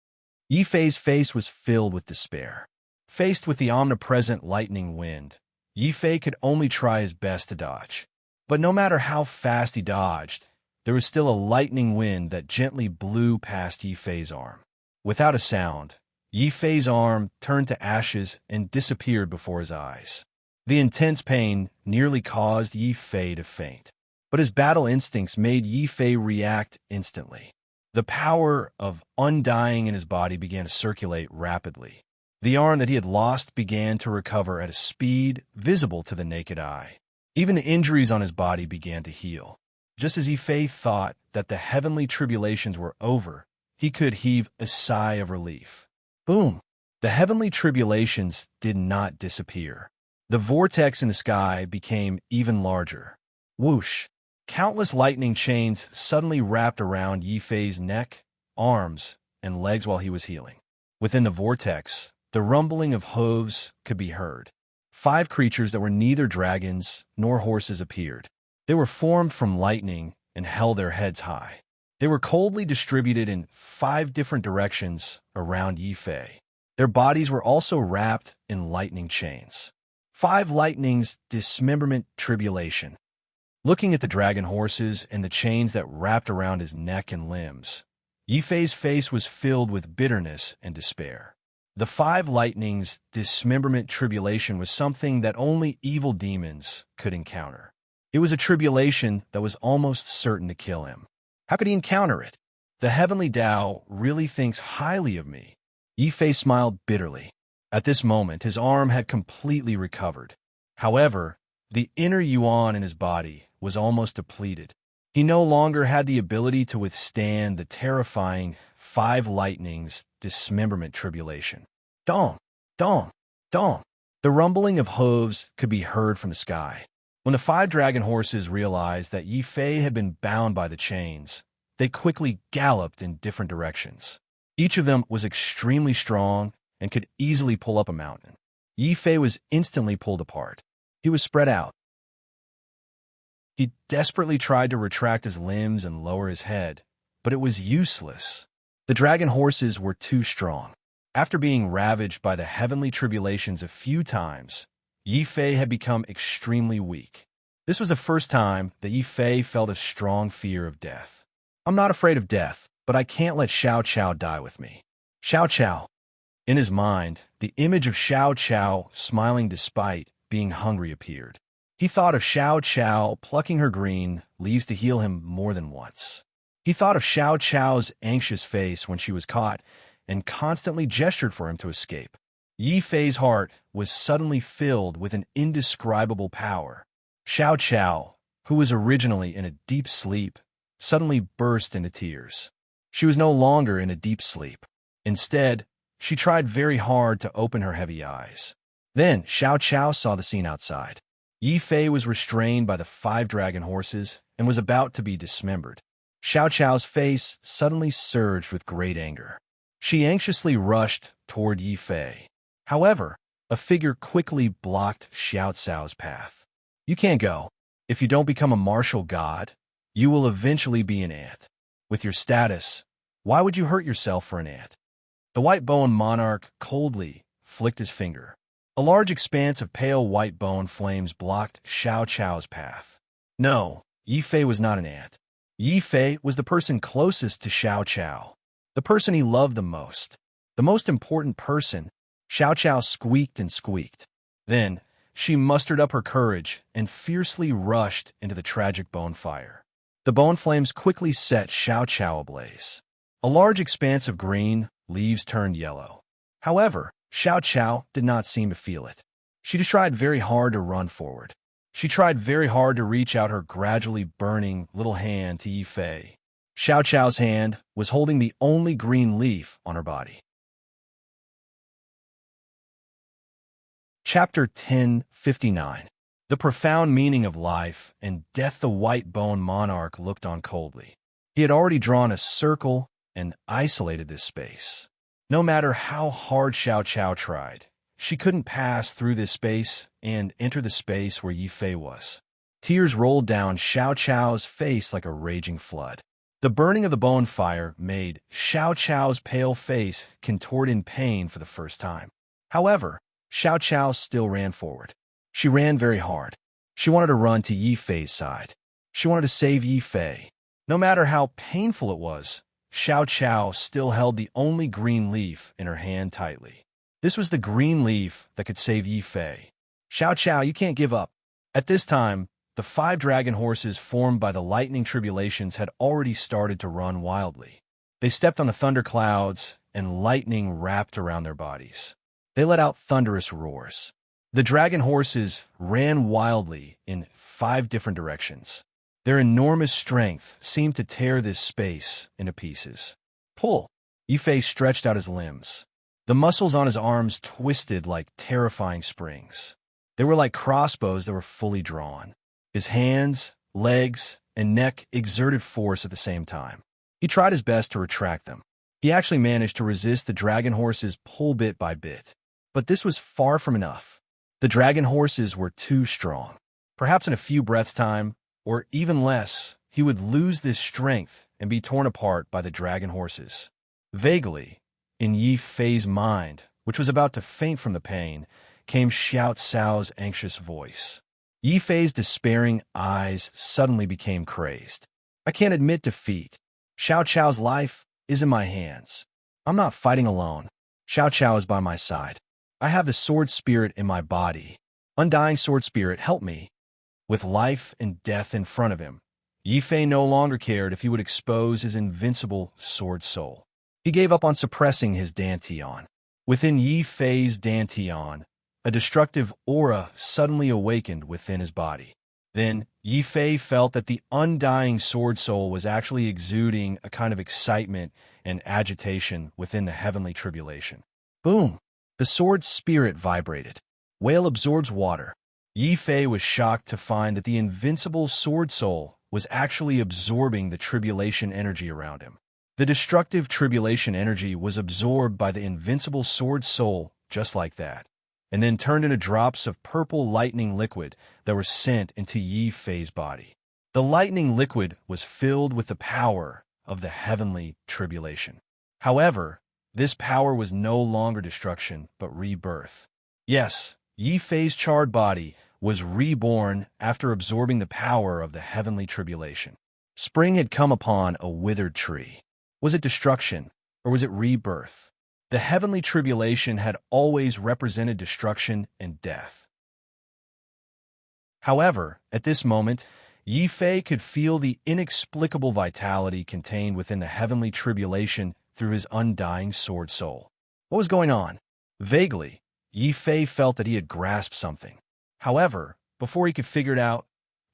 Yifei's face was filled with despair. Faced with the omnipresent lightning wind, Yifei could only try his best to dodge. But no matter how fast he dodged, there was still a lightning wind that gently blew past Yifei's arm. Without a sound, Yifei's arm turned to ashes and disappeared before his eyes. The intense pain nearly caused Yifei to faint. But his battle instincts made Yifei react instantly. The power of undying in his body began to circulate rapidly. The arm that he had lost began to recover at a speed visible to the naked eye. Even the injuries on his body began to heal. Just as Yifei thought that the heavenly tribulations were over, he could heave a sigh of relief. Boom! The heavenly tribulations did not disappear. The vortex in the sky became even larger. Whoosh! Countless lightning chains suddenly wrapped around Yifei's neck, arms, and legs while he was healing. Within the vortex, the rumbling of hooves could be heard. 5 creatures that were neither dragons nor horses appeared. They were formed from lightning and held their heads high. They were coldly distributed in 5 different directions around Yifei. Their bodies were also wrapped in lightning chains. 5 lightnings dismemberment tribulation. Looking at the dragon horses and the chains that wrapped around his neck and limbs, Yifei's face was filled with bitterness and despair. The 5 lightnings dismemberment tribulation was something that only evil demons could encounter. It was a tribulation that was almost certain to kill him. How could he encounter it? The heavenly Tao really thinks highly of me. Yifei smiled bitterly. At this moment, his arm had completely recovered. However, the inner yuan in his body was almost depleted. He no longer had the ability to withstand the terrifying 5 lightnings dismemberment tribulation. Dong! Dong! Dong! The rumbling of hooves could be heard from the sky. When the 5 dragon horses realized that Yifei had been bound by the chains, they quickly galloped in different directions. Each of them was extremely strong and could easily pull up a mountain. Yifei was instantly pulled apart. He was spread out. He desperately tried to retract his limbs and lower his head, but it was useless. The dragon horses were too strong. After being ravaged by the heavenly tribulations a few times, Yi Fei had become extremely weak. This was the first time that Yi Fei felt a strong fear of death. I'm not afraid of death, but I can't let Xiao Qiao die with me. Xiao Qiao. In his mind, the image of Xiao Qiao smiling despite being hungry appeared. He thought of Xiao Qiao plucking her green leaves to heal him more than once. He thought of Xiao Qiao's anxious face when she was caught and constantly gestured for him to escape. Yi Fei's heart was suddenly filled with an indescribable power. Xiao Qiao, who was originally in a deep sleep, suddenly burst into tears. She was no longer in a deep sleep. Instead, she tried very hard to open her heavy eyes. Then Xiao Qiao saw the scene outside. Yi Fei was restrained by the 5 dragon horses and was about to be dismembered. Xiao Qiao's face suddenly surged with great anger. She anxiously rushed toward Yi Fei. However, a figure quickly blocked Xiao Cao's path. You can't go. If you don't become a martial god, you will eventually be an ant. With your status, why would you hurt yourself for an ant? The white bone monarch coldly flicked his finger. A large expanse of pale white bone flames blocked Xiao Qiao's path. No, Yi Fei was not an ant. Yi Fei was the person closest to Xiao Qiao, the person he loved the most important person. Xiao Qiao squeaked and squeaked. Then, she mustered up her courage and fiercely rushed into the tragic bone fire. The bone flames quickly set Xiao Qiao ablaze. A large expanse of green leaves turned yellow. However, Xiao Qiao did not seem to feel it. She tried very hard to run forward. She tried very hard to reach out her gradually burning little hand to Yi Fei. Xiao Qiao's hand was holding the only green leaf on her body. Chapter 1059. The profound meaning of life and death. The white bone monarch looked on coldly. He had already drawn a circle and isolated this space. No matter how hard Xiao Qiao tried, she couldn't pass through this space and enter the space where Yi Fei was. Tears rolled down Xiao Qiao's face like a raging flood. The burning of the bone fire made Xiao Qiao's pale face contort in pain for the first time. However, Xiao Qiao still ran forward. She ran very hard. She wanted to run to Yi Fei's side. She wanted to save Yi Fei. No matter how painful it was, Xiao Qiao still held the only green leaf in her hand tightly. This was the green leaf that could save Yi Fei. Xiao Qiao, you can't give up. At this time, the 5 dragon horses formed by the lightning tribulations had already started to run wildly. They stepped on the thunder clouds, and lightning wrapped around their bodies. They let out thunderous roars. The dragon horses ran wildly in 5 different directions. Their enormous strength seemed to tear this space into pieces. Pull! Yi Fei stretched out his limbs. The muscles on his arms twisted like terrifying springs. They were like crossbows that were fully drawn. His hands, legs, and neck exerted force at the same time. He tried his best to retract them. He actually managed to resist the dragon horses' pull bit by bit. But this was far from enough. The dragon horses were too strong. Perhaps in a few breaths' time, or even less, he would lose this strength and be torn apart by the dragon horses. Vaguely, in Yi Fei's mind, which was about to faint from the pain, came Xiao Cao's anxious voice. Yi Fei's despairing eyes suddenly became crazed. I can't admit defeat. Xiao Qiao's life is in my hands. I'm not fighting alone. Xiao Qiao is by my side. I have the sword spirit in my body. Undying sword spirit, help me. With life and death in front of him, Yi Fei no longer cared if he would expose his invincible sword soul. He gave up on suppressing his dantian. Within Yi Fei's dantian, a destructive aura suddenly awakened within his body. Then, Yi Fei felt that the undying sword soul was actually exuding a kind of excitement and agitation within the heavenly tribulation. Boom! The sword spirit vibrated. Whale absorbs water. Yi Fei was shocked to find that the invincible sword soul was actually absorbing the tribulation energy around him. The destructive tribulation energy was absorbed by the invincible sword soul just like that, and then turned into drops of purple lightning liquid that were sent into Yi Fei's body. The lightning liquid was filled with the power of the heavenly tribulation. However, this power was no longer destruction, but rebirth. Yes, Yi Fei's charred body was reborn after absorbing the power of the heavenly tribulation. Spring had come upon a withered tree. Was it destruction, or was it rebirth? The heavenly tribulation had always represented destruction and death. However, at this moment, Yi Fei could feel the inexplicable vitality contained within the heavenly tribulation through his undying sword soul. What was going on? Vaguely, Yi Fei felt that he had grasped something. However, before he could figure it out,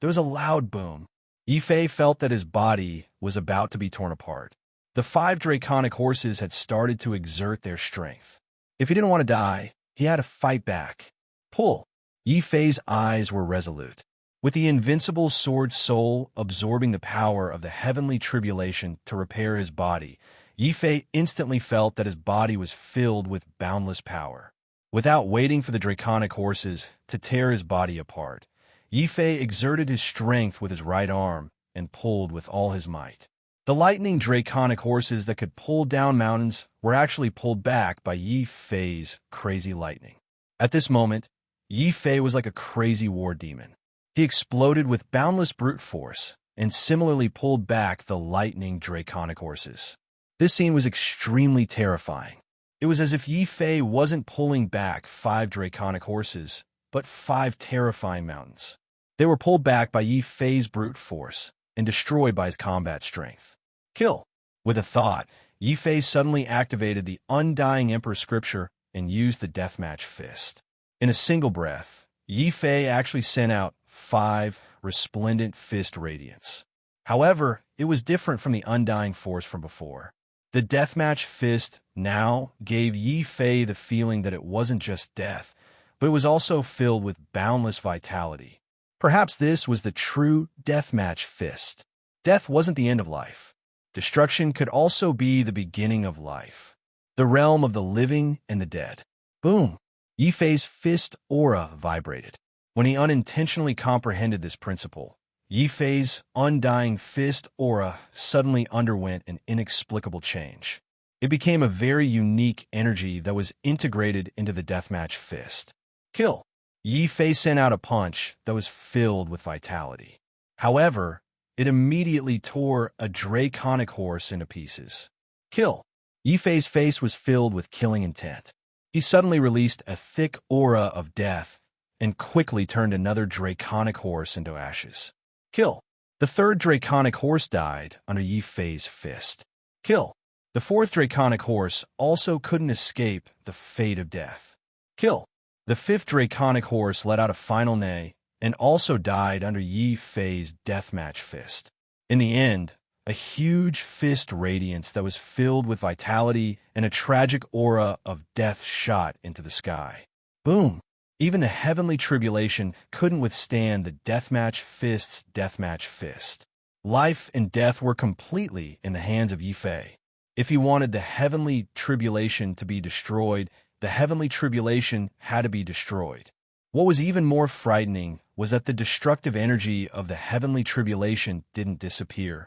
there was a loud boom. Yi Fei felt that his body was about to be torn apart. The 5 draconic horses had started to exert their strength. If he didn't want to die, he had to fight back. Pull. Yi Fei's eyes were resolute. With the invincible sword soul absorbing the power of the heavenly tribulation to repair his body, Yi Fei instantly felt that his body was filled with boundless power. Without waiting for the draconic horses to tear his body apart, Yi Fei exerted his strength with his right arm and pulled with all his might. The lightning draconic horses that could pull down mountains were actually pulled back by Yi Fei's crazy lightning. At this moment, Yi Fei was like a crazy war demon. He exploded with boundless brute force and similarly pulled back the lightning draconic horses. This scene was extremely terrifying. It was as if Yi Fei wasn't pulling back 5 draconic horses, but 5 terrifying mountains. They were pulled back by Yi Fei's brute force and destroyed by his combat strength. Kill. With a thought, Yi Fei suddenly activated the Undying Emperor scripture and used the Deathmatch Fist. In a single breath, Yi Fei actually sent out 5 resplendent fist radiance. However, it was different from the undying force from before. The Deathmatch Fist now gave Yi Fei the feeling that it wasn't just death, but it was also filled with boundless vitality. Perhaps this was the true Deathmatch Fist. Death wasn't the end of life. Destruction could also be the beginning of life. The realm of the living and the dead. Boom! Yi Fei's fist aura vibrated. When he unintentionally comprehended this principle, Yi Fei's undying fist aura suddenly underwent an inexplicable change. It became a very unique energy that was integrated into the Deathmatch Fist. Kill. Yi Fei sent out a punch that was filled with vitality. However, it immediately tore a draconic horse into pieces. Kill. Yi Fei's face was filled with killing intent. He suddenly released a thick aura of death and quickly turned another draconic horse into ashes. Kill. The 3rd draconic horse died under Yi Fei's fist. Kill. The 4th draconic horse also couldn't escape the fate of death. Kill. The 5th draconic horse let out a final neigh and also died under Yi Fei's Deathmatch Fist. In the end, a huge fist radiance that was filled with vitality and a tragic aura of death shot into the sky. Boom! Even the heavenly tribulation couldn't withstand the Deathmatch Fist's Deathmatch Fist. Life and death were completely in the hands of Yi Fei. If he wanted the heavenly tribulation to be destroyed, the heavenly tribulation had to be destroyed. What was even more frightening was that the destructive energy of the heavenly tribulation didn't disappear.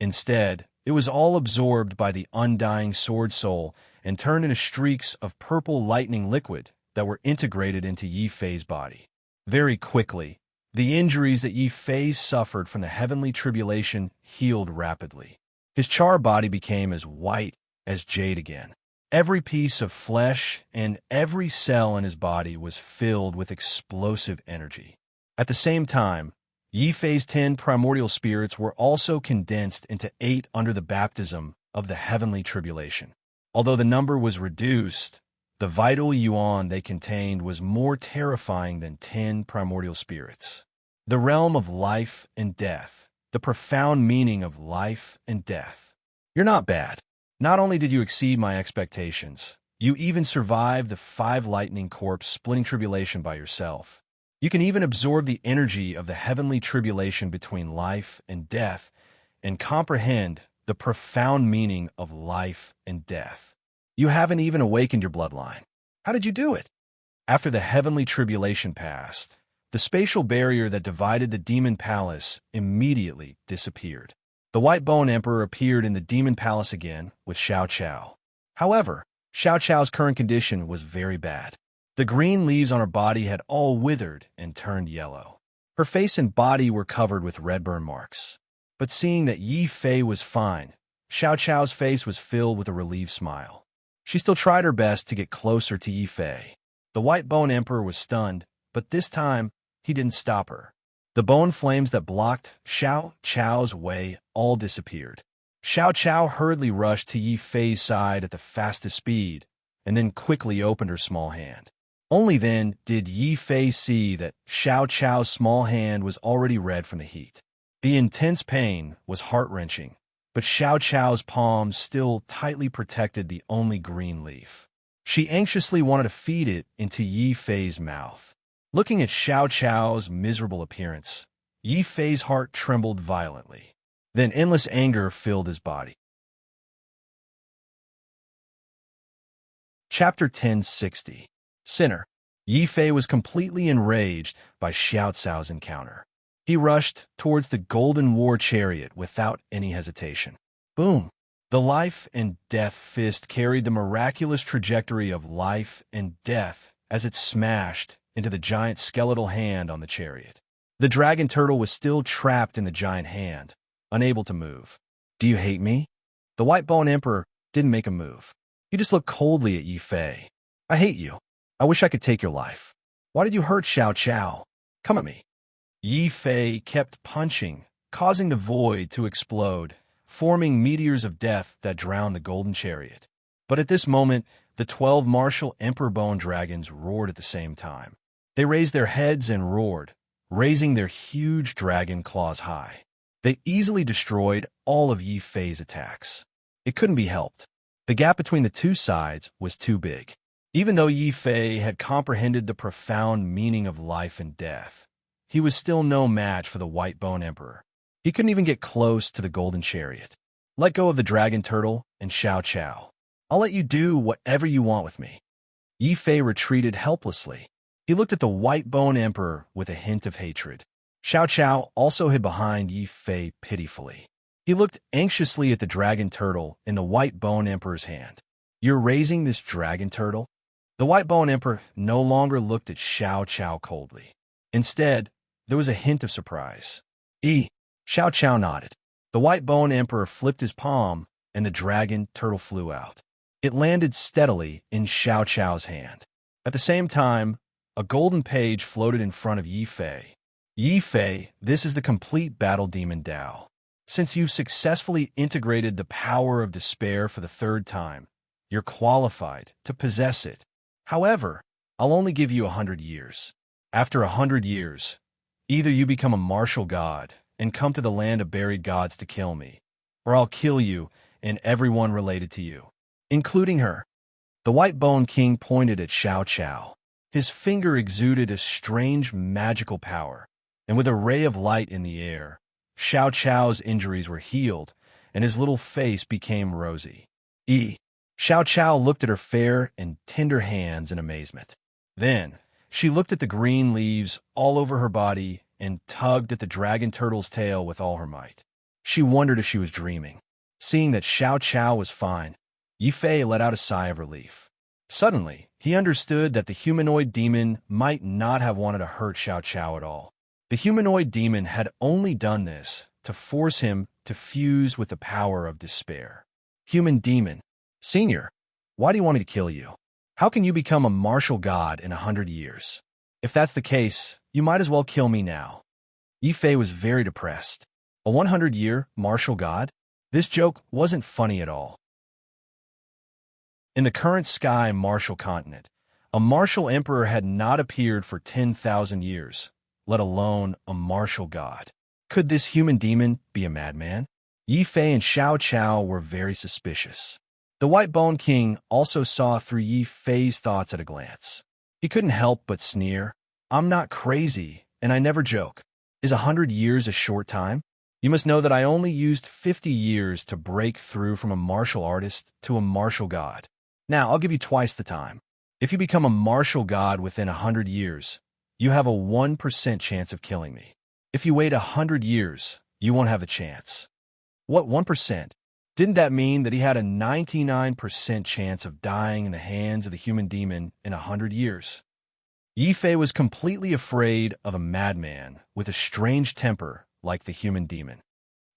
Instead, it was all absorbed by the undying sword soul and turned into streaks of purple lightning liquid that were integrated into Yi Fei's body. Very quickly, the injuries that Yi Fei suffered from the heavenly tribulation healed rapidly. His charred body became as white as jade again. Every piece of flesh and every cell in his body was filled with explosive energy. At the same time, Yi Fei's 10 primordial spirits were also condensed into 8 under the baptism of the heavenly tribulation. Although the number was reduced, the vital yuan they contained was more terrifying than 10 primordial spirits. The realm of life and death, the profound meaning of life and death. You're not bad. Not only did you exceed my expectations, you even survived the 5 lightning corpse splitting tribulation by yourself. You can even absorb the energy of the heavenly tribulation between life and death and comprehend the profound meaning of life and death. You haven't even awakened your bloodline. How did you do it? After the heavenly tribulation passed, the spatial barrier that divided the demon palace immediately disappeared. The White Bone Emperor appeared in the demon palace again with Xiao Qiao. However, Xiao Qiao's current condition was very bad. The green leaves on her body had all withered and turned yellow. Her face and body were covered with red burn marks. But seeing that Yi Fei was fine, Xiao Chao's face was filled with a relieved smile. She still tried her best to get closer to Yi Fei. The White Bone Emperor was stunned, but this time he didn't stop her. The bone flames that blocked Xiao Chao's way all disappeared. Xiao Chao hurriedly rushed to Yi Fei's side at the fastest speed, and then quickly opened her small hand. Only then did Yi Fei see that Xiao Chao's small hand was already red from the heat. The intense pain was heart-wrenching, but Xiao Chao's palms still tightly protected the only green leaf. She anxiously wanted to feed it into Yi Fei's mouth. Looking at Xiao Chao's miserable appearance, Yi Fei's heart trembled violently. Then endless anger filled his body. Chapter 1060. Sinner. Yi Fei was completely enraged by Xiao Cao's encounter. He rushed towards the golden war chariot without any hesitation. Boom! The life and death fist carried the miraculous trajectory of life and death as it smashed into the giant skeletal hand on the chariot. The dragon turtle was still trapped in the giant hand, unable to move. Do you hate me? The White Bone Emperor didn't make a move. He just looked coldly at Yi Fei. I hate you. I wish I could take your life. Why did you hurt Xiao Chao? Come at me. Yi Fei kept punching, causing the void to explode, forming meteors of death that drowned the golden chariot. But at this moment, the 12 martial Emperor Bone Dragons roared at the same time. They raised their heads and roared, raising their huge dragon claws high. They easily destroyed all of Yi Fei's attacks. It couldn't be helped. The gap between the two sides was too big. Even though Yi Fei had comprehended the profound meaning of life and death, he was still no match for the White Bone Emperor. He couldn't even get close to the golden chariot. Let go of the dragon turtle and Xiao Chao. I'll let you do whatever you want with me. Yi Fei retreated helplessly. He looked at the White Bone Emperor with a hint of hatred. Xiao Chao also hid behind Yi Fei pitifully. He looked anxiously at the dragon turtle in the White Bone Emperor's hand. You're raising this dragon turtle? The White Bone Emperor no longer looked at Xiao Chao coldly. Instead, there was a hint of surprise. Xiao Chao nodded. The White Bone Emperor flipped his palm, and the dragon turtle flew out. It landed steadily in Xiao Chao's hand. At the same time, a golden page floated in front of Yi Fei. Yi Fei, this is the complete battle demon Dao. Since you've successfully integrated the power of despair for the third time, you're qualified to possess it. However, I'll only give you 100 years. After 100 years, either you become a martial god and come to the land of buried gods to kill me, or I'll kill you and everyone related to you, including her. The White Bone King pointed at Xiao Chao. His finger exuded a strange magical power, and with a ray of light in the air, Xiao Chao's injuries were healed, and his little face became rosy. Xiao Chao looked at her fair and tender hands in amazement. Then, she looked at the green leaves all over her body and tugged at the dragon turtle's tail with all her might. She wondered if she was dreaming. Seeing that Xiao Chao was fine, Yi Fei let out a sigh of relief. Suddenly, he understood that the humanoid demon might not have wanted to hurt Xiao Chao at all. The humanoid demon had only done this to force him to fuse with the power of despair. Human demon. Senior, why do you want me to kill you? How can you become a martial god in 100 years? If that's the case, you might as well kill me now. Yi Fei was very depressed. A 100-year martial god? This joke wasn't funny at all. In the current sky martial continent, a martial emperor had not appeared for 10,000 years, let alone a martial god. Could this human demon be a madman? Yi Fei and Xiao Chao were very suspicious. The White Bone King also saw through Yi Fei's thoughts at a glance. He couldn't help but sneer. I'm not crazy, and I never joke. Is 100 years a short time? You must know that I only used 50 years to break through from a martial artist to a martial god. Now, I'll give you twice the time. If you become a martial god within 100 years, you have a 1% chance of killing me. If you wait 100 years, you won't have a chance. What 1%? Didn't that mean that he had a 99% chance of dying in the hands of the human demon in 100 years? Yifei was completely afraid of a madman with a strange temper like the human demon.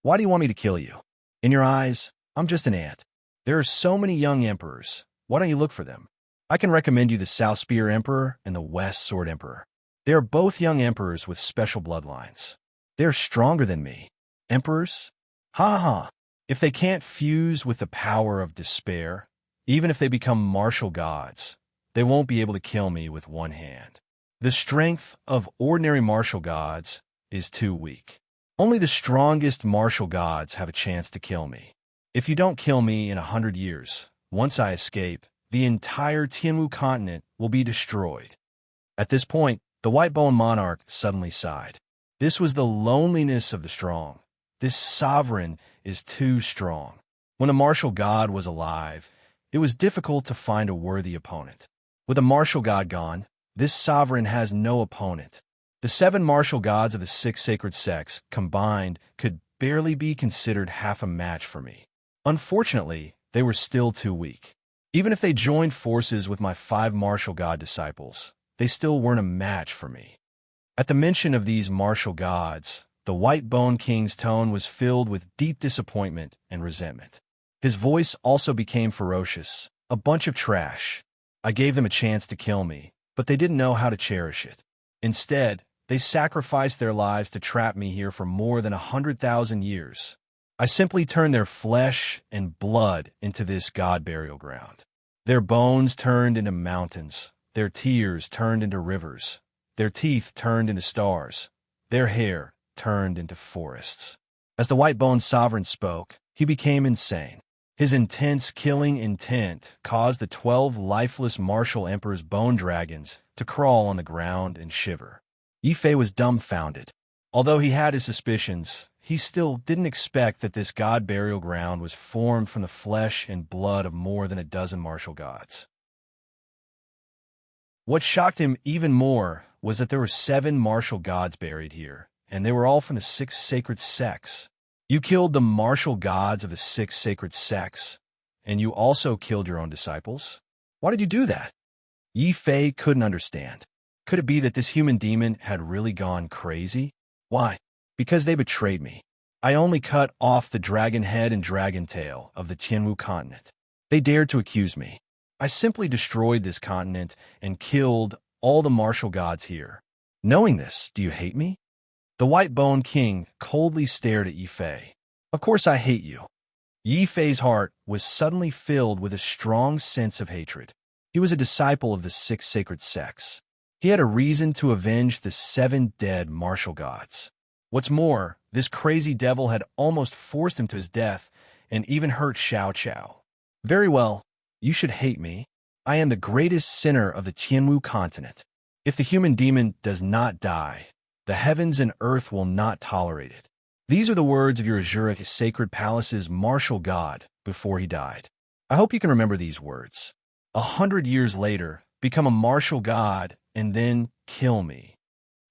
Why do you want me to kill you? In your eyes, I'm just an ant. There are so many young emperors. Why don't you look for them? I can recommend you the South Spear Emperor and the West Sword Emperor. They are both young emperors with special bloodlines. They are stronger than me. Emperors? Ha ha. If they can't fuse with the power of despair, even if they become martial gods, they won't be able to kill me with one hand. The strength of ordinary martial gods is too weak. Only the strongest martial gods have a chance to kill me. If you don't kill me in 100 years, once I escape, the entire Tianwu continent will be destroyed. At this point, the white-bone monarch suddenly sighed. This was the loneliness of the strong. This sovereign is too strong. When a martial god was alive, it was difficult to find a worthy opponent. With a martial god gone, this sovereign has no opponent. The 7 martial gods of the 6 sacred sects combined could barely be considered half a match for me. Unfortunately, they were still too weak. Even if they joined forces with my 5 martial god disciples, they still weren't a match for me. At the mention of these martial gods, the White-Bone King's tone was filled with deep disappointment and resentment. His voice also became ferocious. A bunch of trash. I gave them a chance to kill me, but they didn't know how to cherish it. Instead, they sacrificed their lives to trap me here for more than 100,000 years. I simply turned their flesh and blood into this god burial ground. Their bones turned into mountains. Their tears turned into rivers. Their teeth turned into stars. Their hair turned into forests. As the White-Bone Sovereign spoke, he became insane. His intense killing intent caused the 12 lifeless martial emperor's bone dragons to crawl on the ground and shiver. Yifei was dumbfounded. Although he had his suspicions, he still didn't expect that this god burial ground was formed from the flesh and blood of more than a dozen martial gods. What shocked him even more was that there were 7 martial gods buried here, and they were all from the 6 sacred sects. You killed the martial gods of the 6 sacred sects, and you also killed your own disciples? Why did you do that? Yifei couldn't understand. Could it be that this human demon had really gone crazy? Why? Because they betrayed me. I only cut off the dragon head and dragon tail of the Tianwu continent. They dared to accuse me. I simply destroyed this continent and killed all the martial gods here. Knowing this, do you hate me? The White-Bone King coldly stared at Yifei. Of course I hate you. Yifei's heart was suddenly filled with a strong sense of hatred. He was a disciple of the 6 sacred sects. He had a reason to avenge the 7 dead martial gods. What's more, this crazy devil had almost forced him to his death and even hurt Xiao Qiao. Very well, you should hate me. I am the greatest sinner of the Tianwu continent. If the human demon does not die, the heavens and earth will not tolerate it. These are the words of your Azura Sacred Palace's martial god before he died. I hope you can remember these words. 100 years later, become a martial god and then kill me.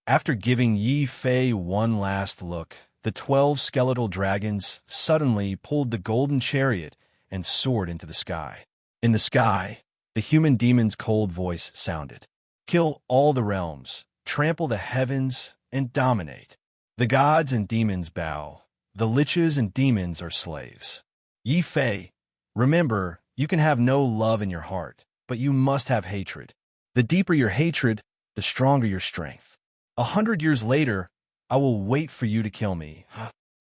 After giving Yifei one last look, the 12 skeletal dragons suddenly pulled the golden chariot and soared into the sky. In the sky, the human demon's cold voice sounded. Kill all the realms, trample the heavens, and dominate. The gods and demons bow. The liches and demons are slaves. Yifei, remember, you can have no love in your heart, but you must have hatred. The deeper your hatred, the stronger your strength. 100 years later, I will wait for you to kill me.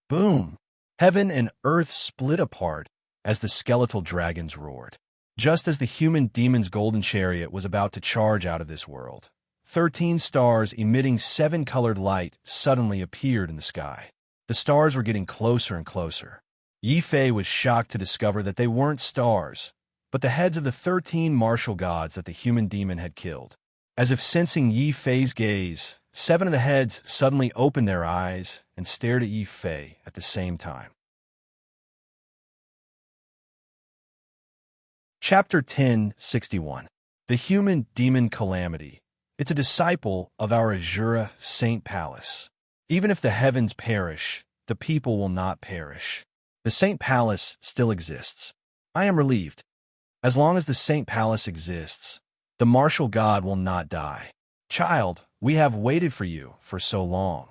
Boom! Heaven and earth split apart as the skeletal dragons roared. Just as the human demon's golden chariot was about to charge out of this world, 13 stars emitting 7-colored light suddenly appeared in the sky. The stars were getting closer and closer. Yifei was shocked to discover that they weren't stars, but the heads of the 13 martial gods that the human demon had killed. As if sensing Yifei's gaze, 7 of the heads suddenly opened their eyes and stared at Yifei at the same time. Chapter 1061. The Human Demon Calamity. It's a disciple of our Azura Saint Palace. Even if the heavens perish, the people will not perish. The Saint Palace still exists. I am relieved. As long as the Saint Palace exists, the martial god will not die. Child, we have waited for you for so long.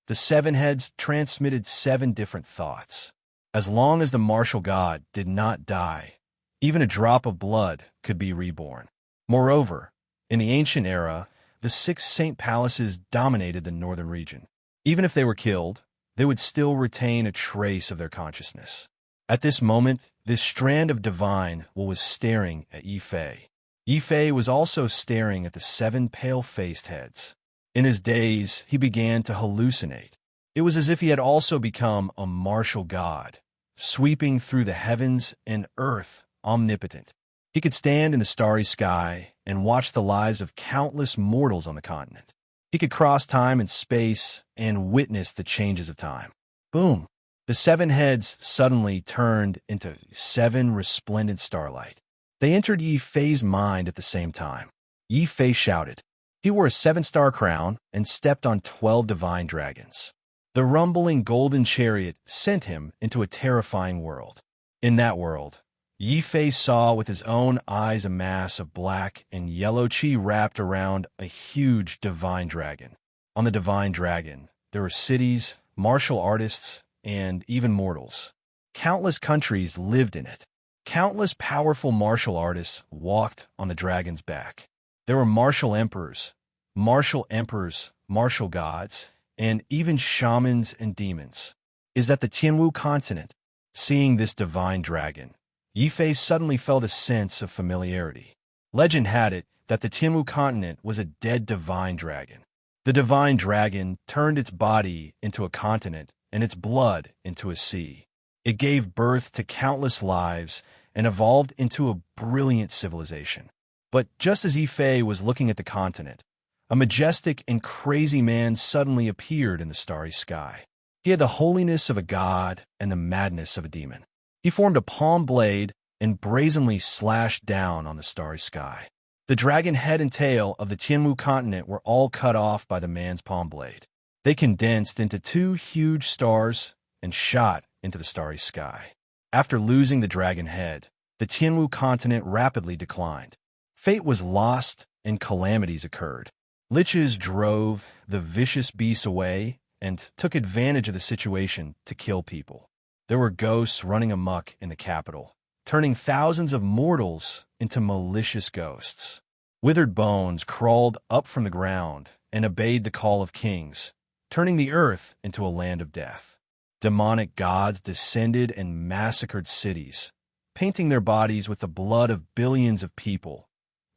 The seven heads transmitted 7 different thoughts. As long as the martial god did not die, even a drop of blood could be reborn. Moreover, in the ancient era, the 6 Saint Palaces dominated the northern region. Even if they were killed, they would still retain a trace of their consciousness. At this moment, this strand of divine was staring at Yifei. Yifei was also staring at the 7 pale-faced heads. In his daze, he began to hallucinate. It was as if he had also become a martial god, sweeping through the heavens and earth, omnipotent. He could stand in the starry sky and watch the lives of countless mortals on the continent. He could cross time and space and witness the changes of time. Boom! The 7 heads suddenly turned into 7 resplendent starlight. They entered Yifei's mind at the same time. Yifei shouted. He wore a 7-star crown and stepped on 12 divine dragons. The rumbling golden chariot sent him into a terrifying world. In that world, Yifei saw with his own eyes a mass of black and yellow chi wrapped around a huge divine dragon. On the divine dragon, there were cities, martial artists, and even mortals. Countless countries lived in it. Countless powerful martial artists walked on the dragon's back. There were martial emperors, martial gods, and even shamans and demons. Is that the Tianwu continent? Seeing this divine dragon, Yifei suddenly felt a sense of familiarity. Legend had it that the Tianwu continent was a dead divine dragon. The divine dragon turned its body into a continent and its blood into a sea. It gave birth to countless lives and evolved into a brilliant civilization. But just as Yifei was looking at the continent, a majestic and crazy man suddenly appeared in the starry sky. He had the holiness of a god and the madness of a demon. He formed a palm blade and brazenly slashed down on the starry sky. The dragon head and tail of the Tianwu continent were all cut off by the man's palm blade. They condensed into 2 huge stars and shot into the starry sky. After losing the dragon head, the Tianwu continent rapidly declined. Fate was lost and calamities occurred. Liches drove the vicious beasts away and took advantage of the situation to kill people. There were ghosts running amok in the capital, turning thousands of mortals into malicious ghosts. Withered bones crawled up from the ground and obeyed the call of kings, turning the earth into a land of death. Demonic gods descended and massacred cities, painting their bodies with the blood of billions of people.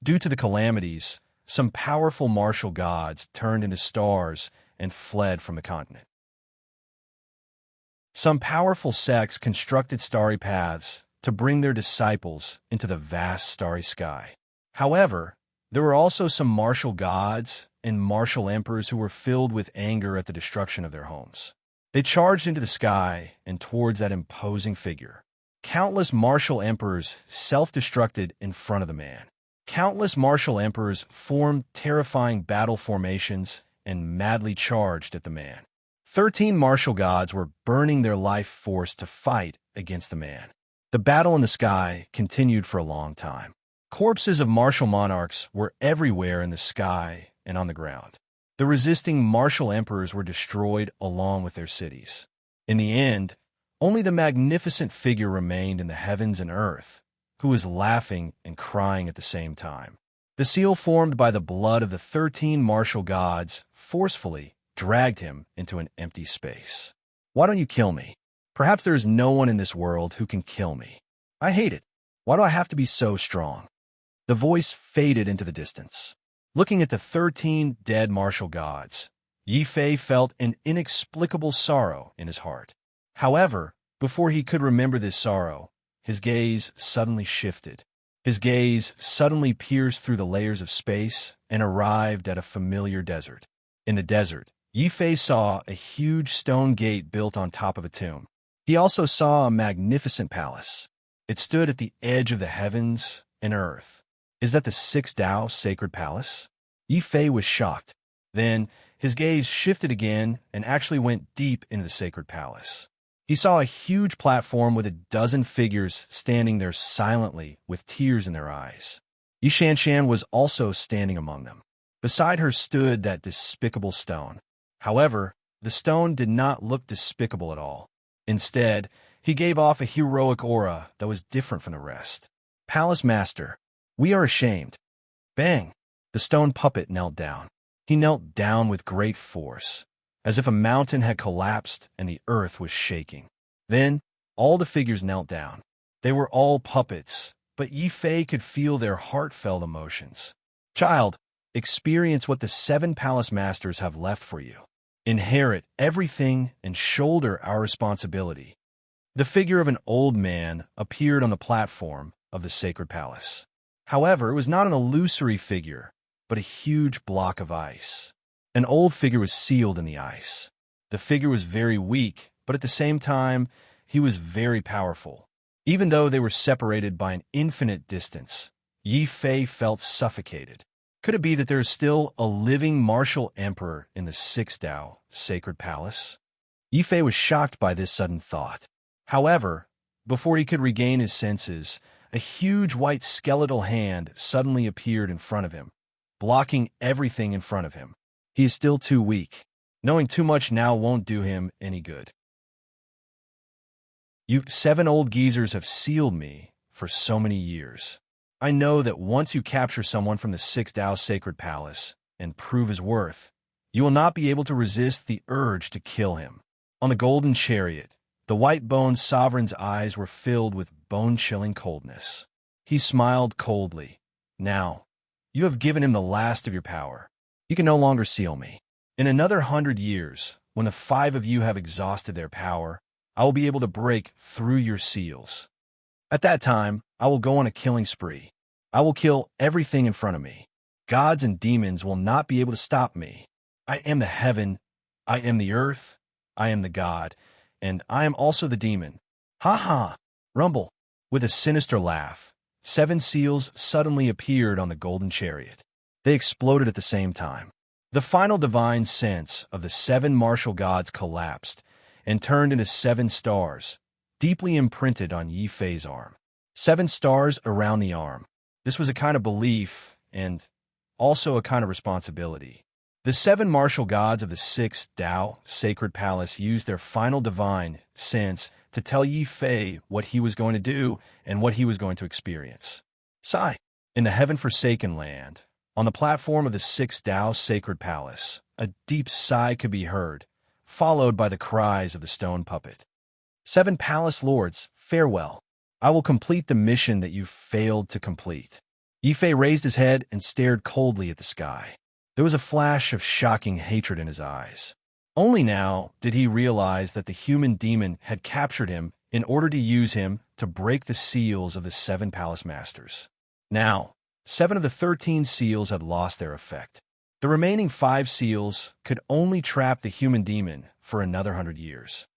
Due to the calamities, some powerful martial gods turned into stars and fled from the continent. Some powerful sects constructed starry paths to bring their disciples into the vast starry sky. However, there were also some martial gods and martial emperors who were filled with anger at the destruction of their homes. They charged into the sky and towards that imposing figure. Countless martial emperors self-destructed in front of the man. Countless martial emperors formed terrifying battle formations and madly charged at the man. 13 martial gods were burning their life force to fight against the man. The battle in the sky continued for a long time. Corpses of martial monarchs were everywhere in the sky and on the ground. The resisting martial emperors were destroyed along with their cities. In the end, only the magnificent figure remained in the heavens and earth, who was laughing and crying at the same time. The seal formed by the blood of the 13 martial gods forcefully dragged him into an empty space. Why don't you kill me? Perhaps there is no one in this world who can kill me. I hate it. Why do I have to be so strong? The voice faded into the distance. Looking at the 13 dead martial gods, Yifei felt an inexplicable sorrow in his heart. However, before he could remember this sorrow, his gaze suddenly shifted. His gaze suddenly pierced through the layers of space and arrived at a familiar desert. In the desert, Yifei saw a huge stone gate built on top of a tomb. He also saw a magnificent palace. It stood at the edge of the heavens and earth. Is that the 6 Dao sacred palace? Yifei was shocked. Then his gaze shifted again and actually went deep into the sacred palace. He saw a huge platform with a dozen figures standing there silently with tears in their eyes. Yi Shanshan was also standing among them. Beside her stood that despicable stone. However, the stone did not look despicable at all. Instead, he gave off a heroic aura that was different from the rest. Palace Master, we are ashamed. Bang! The stone puppet knelt down. He knelt down with great force, as if a mountain had collapsed and the earth was shaking. Then, all the figures knelt down. They were all puppets, but Yi Fei could feel their heartfelt emotions. Child, experience what the 7 palace masters have left for you. Inherit everything and shoulder our responsibility. The figure of an old man appeared on the platform of the sacred palace. However, it was not an illusory figure, but a huge block of ice. An old figure was sealed in the ice. The figure was very weak, but at the same time, he was very powerful. Even though they were separated by an infinite distance, Yi Fei felt suffocated. Could it be that there is still a living martial emperor in the 6th Tao sacred palace? Yi Fei was shocked by this sudden thought. However, before he could regain his senses, a huge white skeletal hand suddenly appeared in front of him, blocking everything in front of him. He is still too weak. Knowing too much now won't do him any good. You 7 old geezers have sealed me for so many years. I know that once you capture someone from the 6th Tao sacred palace and prove his worth, you will not be able to resist the urge to kill him. On the golden chariot, the white-boned sovereign's eyes were filled with bone-chilling coldness. He smiled coldly. Now, you have given him the last of your power. You can no longer seal me. In another 100 years, when the 5 of you have exhausted their power, I will be able to break through your seals. At that time, I will go on a killing spree. I will kill everything in front of me. Gods and demons will not be able to stop me. I am the heaven, I am the earth, I am the god, and I am also the demon. Ha ha! Rumble. With a sinister laugh, 7 seals suddenly appeared on the golden chariot. They exploded at the same time. The final divine sense of the 7 martial gods collapsed and turned into 7 stars, deeply imprinted on Yi Fei's arm. 7 stars around the arm. This was a kind of belief and also a kind of responsibility. The 7 martial gods of the 6th Tao sacred palace used their final divine sense to tell Yi Fei what he was going to do and what he was going to experience. Sigh. In the heaven-forsaken land, on the platform of the 6th Tao sacred palace, a deep sigh could be heard, followed by the cries of the stone puppet. 7 palace lords, farewell. I will complete the mission that you failed to complete. Yi Fei raised his head and stared coldly at the sky. There was a flash of shocking hatred in his eyes. Only now did he realize that the human demon had captured him in order to use him to break the seals of the 7 palace masters. Now, 7 of the 13 seals had lost their effect. The remaining 5 seals could only trap the human demon for another 100 years.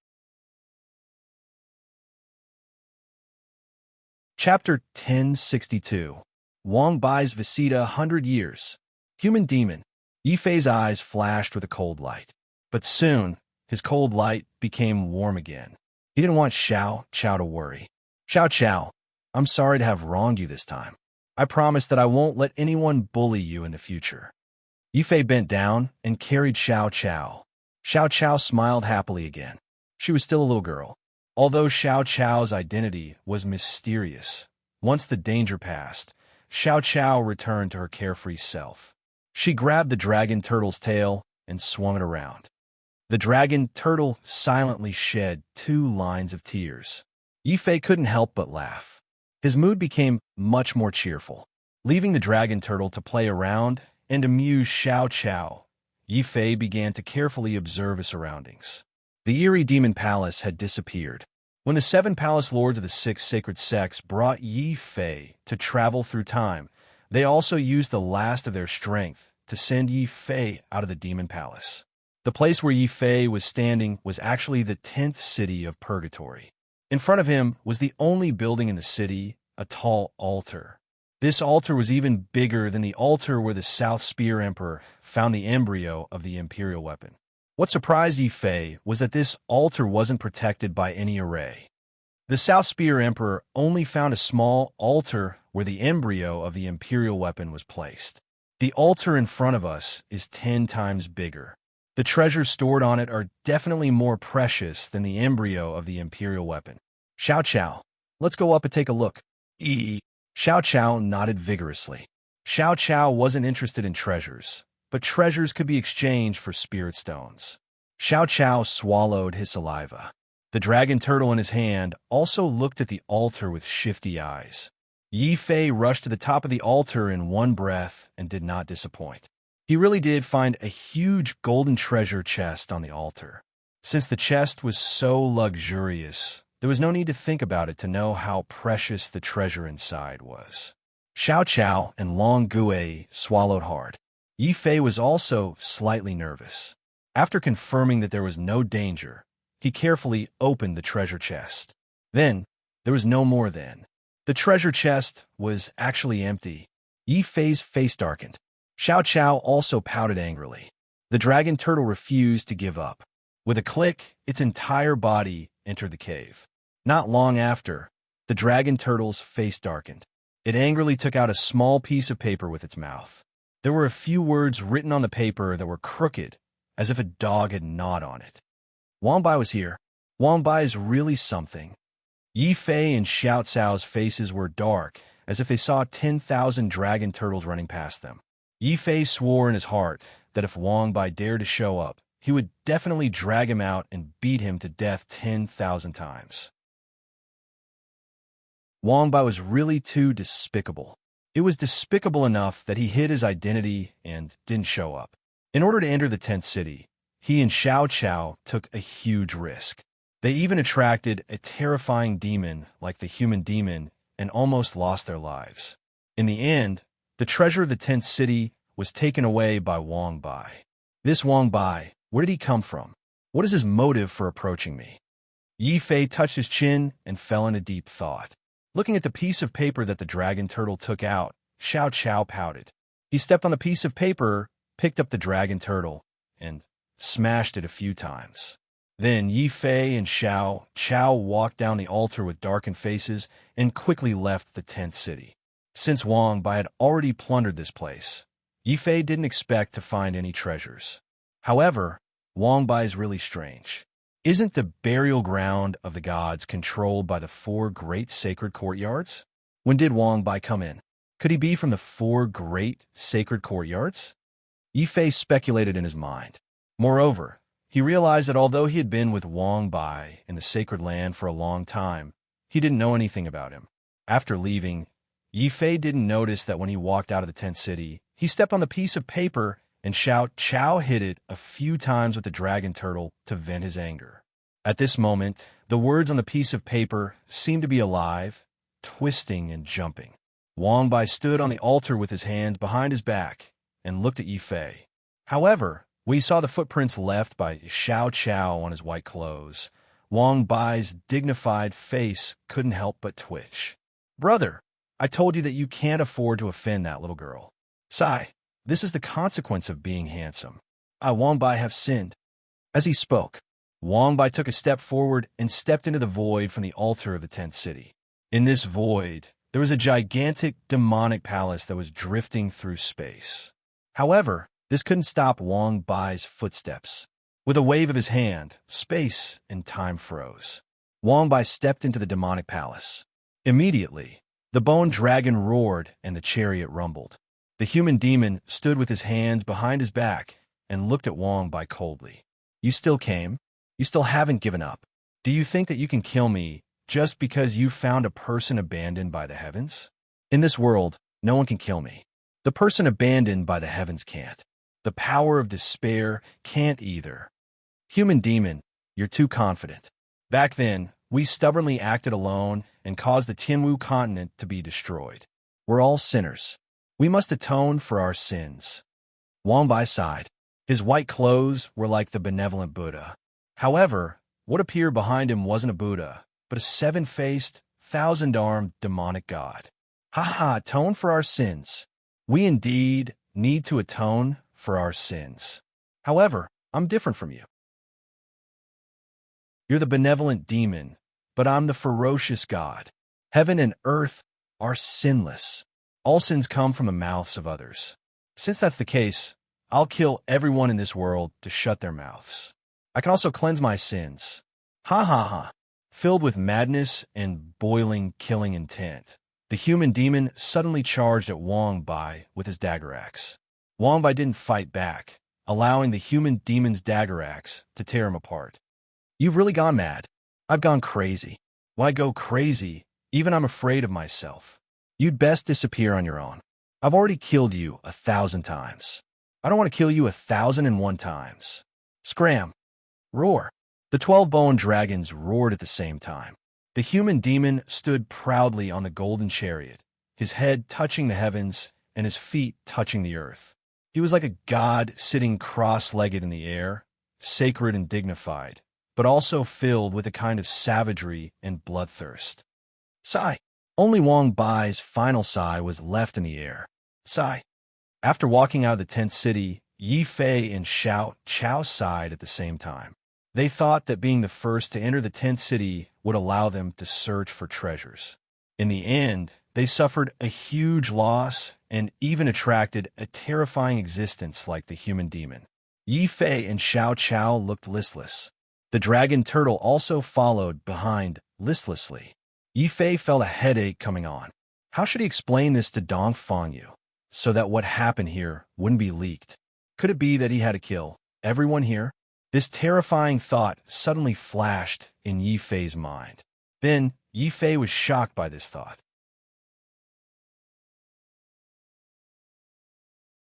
Chapter 1062. Wang Bai's Visita 100 Years. Human Demon. Yi Fei's eyes flashed with a cold light. But soon, his cold light became warm again. He didn't want Xiao Chao to worry. Xiao Chao, I'm sorry to have wronged you this time. I promise that I won't let anyone bully you in the future. Yi Fei bent down and carried Xiao Chao. Xiao Chao smiled happily again. She was still a little girl. Although Xiao Chao's identity was mysterious, once the danger passed, Xiao Chao returned to her carefree self. She grabbed the dragon turtle's tail and swung it around. The dragon turtle silently shed 2 lines of tears. Yi Fei couldn't help but laugh. His mood became much more cheerful. Leaving the dragon turtle to play around and amuse Xiao Chao, Yi Fei began to carefully observe his surroundings. The eerie demon palace had disappeared. When the 7 palace lords of the 6 sacred sects brought Yi Fei to travel through time, they also used the last of their strength to send Yi Fei out of the demon palace. The place where Yi Fei was standing was actually the 10th city of Purgatory. In front of him was the only building in the city, a tall altar. This altar was even bigger than the altar where the South Spear Emperor found the embryo of the imperial weapon. What surprised Yi Fei was that this altar wasn't protected by any array. The South Spear Emperor only found a small altar where the embryo of the imperial weapon was placed. The altar in front of us is 10 times bigger. The treasures stored on it are definitely more precious than the embryo of the imperial weapon. Xiao Qiao, let's go up and take a look. Xiao Qiao nodded vigorously. Xiao Qiao wasn't interested in treasures, but treasures could be exchanged for spirit stones. Xiao Qiao swallowed his saliva. The dragon turtle in his hand also looked at the altar with shifty eyes. Yi Fei rushed to the top of the altar in one breath and did not disappoint. He really did find a huge golden treasure chest on the altar. Since the chest was so luxurious, there was no need to think about it to know how precious the treasure inside was. Xiao Qiao and Long Gui swallowed hard. Yi Fei was also slightly nervous. After confirming that there was no danger, he carefully opened the treasure chest. Then, there was no more then. The treasure chest was actually empty. Yi Fei's face darkened. Xiao Qiao also pouted angrily. The dragon turtle refused to give up. With a click, its entire body entered the cave. Not long after, the dragon turtle's face darkened. It angrily took out a small piece of paper with its mouth. There were a few words written on the paper that were crooked, as if a dog had gnawed on it. Wang Bai was here. Wang Bai is really something. Yi Fei and Xiao Cao's faces were dark, as if they saw 10,000 dragon turtles running past them. Yi Fei swore in his heart that if Wang Bai dared to show up, he would definitely drag him out and beat him to death 10,000 times. Wang Bai was really too despicable. It was despicable enough that he hid his identity and didn't show up. In order to enter the 10th city, he and Xiao Qiao took a huge risk. They even attracted a terrifying demon like the human demon and almost lost their lives. In the end, the treasure of the 10th city was taken away by Wang Bai. This Wang Bai, where did he come from? What is his motive for approaching me? Yi Fei touched his chin and fell into deep thought. Looking at the piece of paper that the dragon turtle took out, Xiao Qiao pouted. He stepped on the piece of paper, picked up the dragon turtle, and smashed it a few times. Then Yi Fei and Xiao Qiao walked down the altar with darkened faces and quickly left the 10th city. Since Wang Bai had already plundered this place, Yi Fei didn't expect to find any treasures. However, Wang Bai is really strange. Isn't the burial ground of the gods controlled by the 4 great sacred courtyards? When did Wang Bai come in? Could he be from the 4 great sacred courtyards? Yi Fei speculated in his mind. Moreover, he realized that although he had been with Wang Bai in the sacred land for a long time, he didn't know anything about him. After leaving, Yi Fei didn't notice that when he walked out of the 10th city, he stepped on the piece of paper and Xiao Qiao hit it a few times with the dragon turtle to vent his anger. At this moment, the words on the piece of paper seemed to be alive, twisting and jumping. Wang Bai stood on the altar with his hands behind his back and looked at Yi Fei. However, when he saw the footprints left by Xiao Qiao on his white clothes, Wang Bai's dignified face couldn't help but twitch. "Brother, I told you that you can't afford to offend that little girl. Sigh. This is the consequence of being handsome. I, Wang Bai, have sinned." As he spoke, Wang Bai took a step forward and stepped into the void from the altar of the 10th city. In this void, there was a gigantic demonic palace that was drifting through space. However, this couldn't stop Wang Bai's footsteps. With a wave of his hand, space and time froze. Wang Bai stepped into the demonic palace. Immediately, the bone dragon roared and the chariot rumbled. The human demon stood with his hands behind his back and looked at Wang Bai coldly. "You still came? You still haven't given up. Do you think that you can kill me just because you found a person abandoned by the heavens? In this world, no one can kill me. The person abandoned by the heavens can't. The power of despair can't either. Human demon, you're too confident. Back then, we stubbornly acted alone and caused the Tianwu continent to be destroyed. We're all sinners. We must atone for our sins." Wang Bai sighed. His white clothes were like the benevolent Buddha. However, what appeared behind him wasn't a Buddha, but a 7-faced, 1,000-armed demonic god. Atone for our sins. We indeed need to atone for our sins. However, I'm different from you. You're the benevolent demon, but I'm the ferocious God. Heaven and earth are sinless. All sins come from the mouths of others. Since that's the case, I'll kill everyone in this world to shut their mouths. I can also cleanse my sins. Ha ha ha. Filled with madness and boiling, killing intent, the human demon suddenly charged at Wang Bai with his dagger axe. Wang Bai didn't fight back, allowing the human demon's dagger axe to tear him apart. You've really gone mad. I've gone crazy. When I go crazy, even I'm afraid of myself. You'd best disappear on your own. I've already killed you 1,000 times. I don't want to kill you 1,001 times. Scram. Roar. The 12 bone dragons roared at the same time. The human demon stood proudly on the golden chariot, his head touching the heavens and his feet touching the earth. He was like a god sitting cross-legged in the air, sacred and dignified, but also filled with a kind of savagery and bloodthirst. Sigh. Only Wang Bai's final sigh was left in the air. Sigh. After walking out of the tent city, Yi Fei and Xiao Chao sighed at the same time. They thought that being the first to enter the tent city would allow them to search for treasures. In the end, they suffered a huge loss and even attracted a terrifying existence like the human demon. Yi Fei and Xiao Chao looked listless. The dragon turtle also followed behind listlessly. Yi Fei felt a headache coming on. How should he explain this to Dong Fangyu so that what happened here wouldn't be leaked? Could it be that he had to kill everyone here? This terrifying thought suddenly flashed in Yi Fei's mind. Then Yi Fei was shocked by this thought.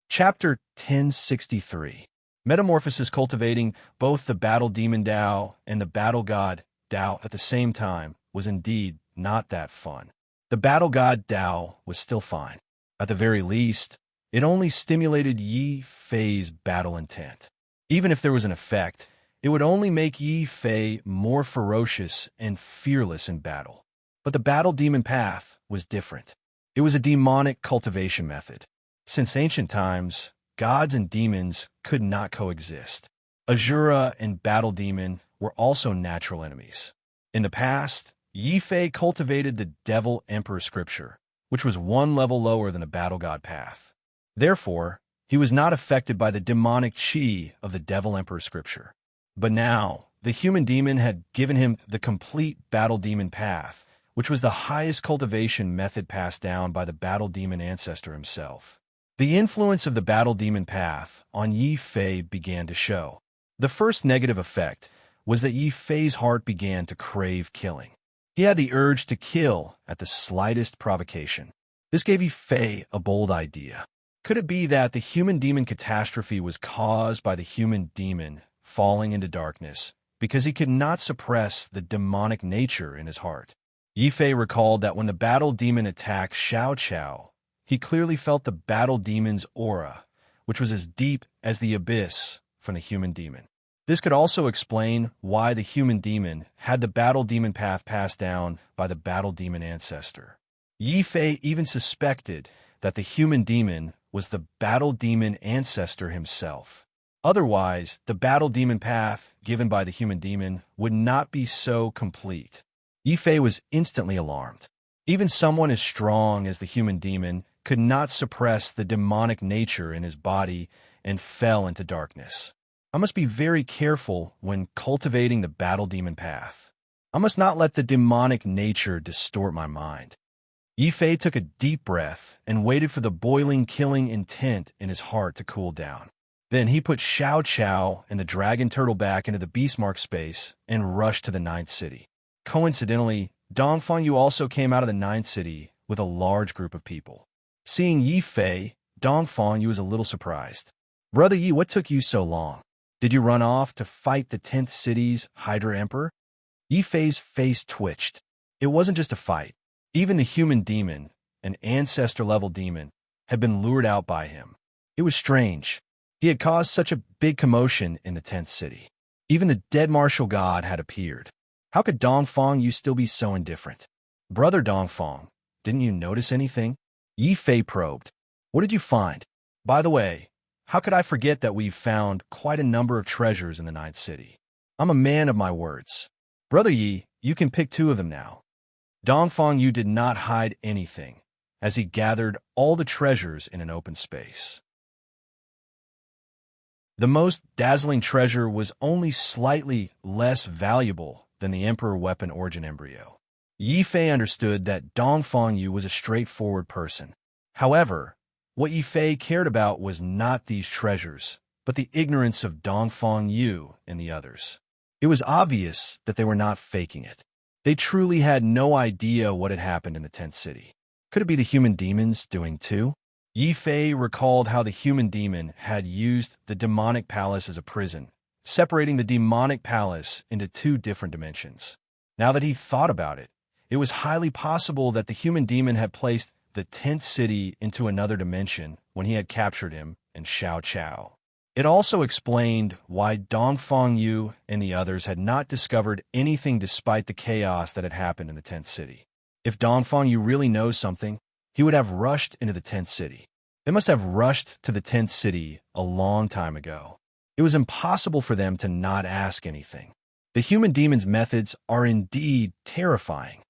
Chapter 1063. Metamorphosis. Cultivating both the battle demon Dao and the battle god Dao at the same time was indeed not that fun. The battle god Dao was still fine. At the very least, it only stimulated Yi Fei's battle intent. Even if there was an effect, it would only make Yi Fei more ferocious and fearless in battle. But the battle demon path was different. It was a demonic cultivation method. Since ancient times, gods and demons could not coexist. Asura and battle demon were also natural enemies. In the past, Yi Fei cultivated the devil emperor scripture, which was one level lower than the battle god path. Therefore, he was not affected by the demonic chi of the devil emperor scripture. But now, the human demon had given him the complete battle demon path, which was the highest cultivation method passed down by the battle demon ancestor himself. The influence of the battle demon path on Yi Fei began to show. The first negative effect was that Yi Fei's heart began to crave killing. He had the urge to kill at the slightest provocation. This gave Yi Fei a bold idea. Could it be that the human-demon catastrophe was caused by the human demon falling into darkness because he could not suppress the demonic nature in his heart? Yi Fei recalled that when the battle demon attacked Xiao Chao, he clearly felt the battle demon's aura, which was as deep as the abyss from the human demon. This could also explain why the human demon had the battle demon path passed down by the battle demon ancestor. Yi Fei even suspected that the human demon was the battle demon ancestor himself. Otherwise, the battle demon path given by the human demon would not be so complete. Yi Fei was instantly alarmed. Even someone as strong as the human demon could not suppress the demonic nature in his body and fell into darkness. I must be very careful when cultivating the battle demon path. I must not let the demonic nature distort my mind. Yi Fei took a deep breath and waited for the boiling, killing intent in his heart to cool down. Then he put Xiao Chao and the dragon turtle back into the beastmark space and rushed to the 9th city. Coincidentally, Dong Fangyu also came out of the 9th city with a large group of people. Seeing Yi Fei, Dong Fangyu was a little surprised. Brother Yi, what took you so long? Did you run off to fight the 10th city's Hydra Emperor? Yi Fei's face twitched. It wasn't just a fight. Even the human demon, an ancestor-level demon, had been lured out by him. It was strange. He had caused such a big commotion in the 10th city. Even the dead martial god had appeared. How could Dongfang you still be so indifferent? Brother Dongfang, didn't you notice anything? Yi Fei probed. What did you find? By the way, How could I forget that we've found quite a number of treasures in the Ninth City? I'm a man of my words. Brother Yi, you can pick 2 of them now. Dongfang Yu did not hide anything, as he gathered all the treasures in an open space. The most dazzling treasure was only slightly less valuable than the Emperor Weapon Origin Embryo. Yi Fei understood that Dongfang Yu was a straightforward person. However, what Yi Fei cared about was not these treasures, but the ignorance of Dongfang Yu and the others. It was obvious that they were not faking it. They truly had no idea what had happened in the 10th city. Could it be the human demons doing too? Yi Fei recalled how the human demon had used the demonic palace as a prison, separating the demonic palace into 2 different dimensions. Now that he thought about it, it was highly possible that the human demon had placed the 10th city into another dimension when he had captured him in Xiao Chao. It also explained why Dongfang Yu and the others had not discovered anything despite the chaos that had happened in the 10th city. If Dongfang Yu really knows something, he would have rushed into the 10th city. They must have rushed to the 10th city a long time ago. It was impossible for them to not ask anything. The human demon's methods are indeed terrifying.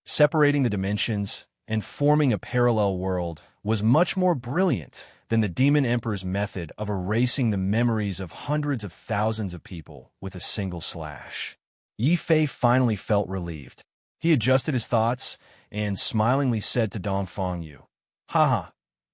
Separating the dimensions and forming a parallel world was much more brilliant than the Demon Emperor's method of erasing the memories of hundreds of thousands of people with a single slash. Yi Fei finally felt relieved. He adjusted his thoughts and smilingly said to Dongfang Yu, "Haha,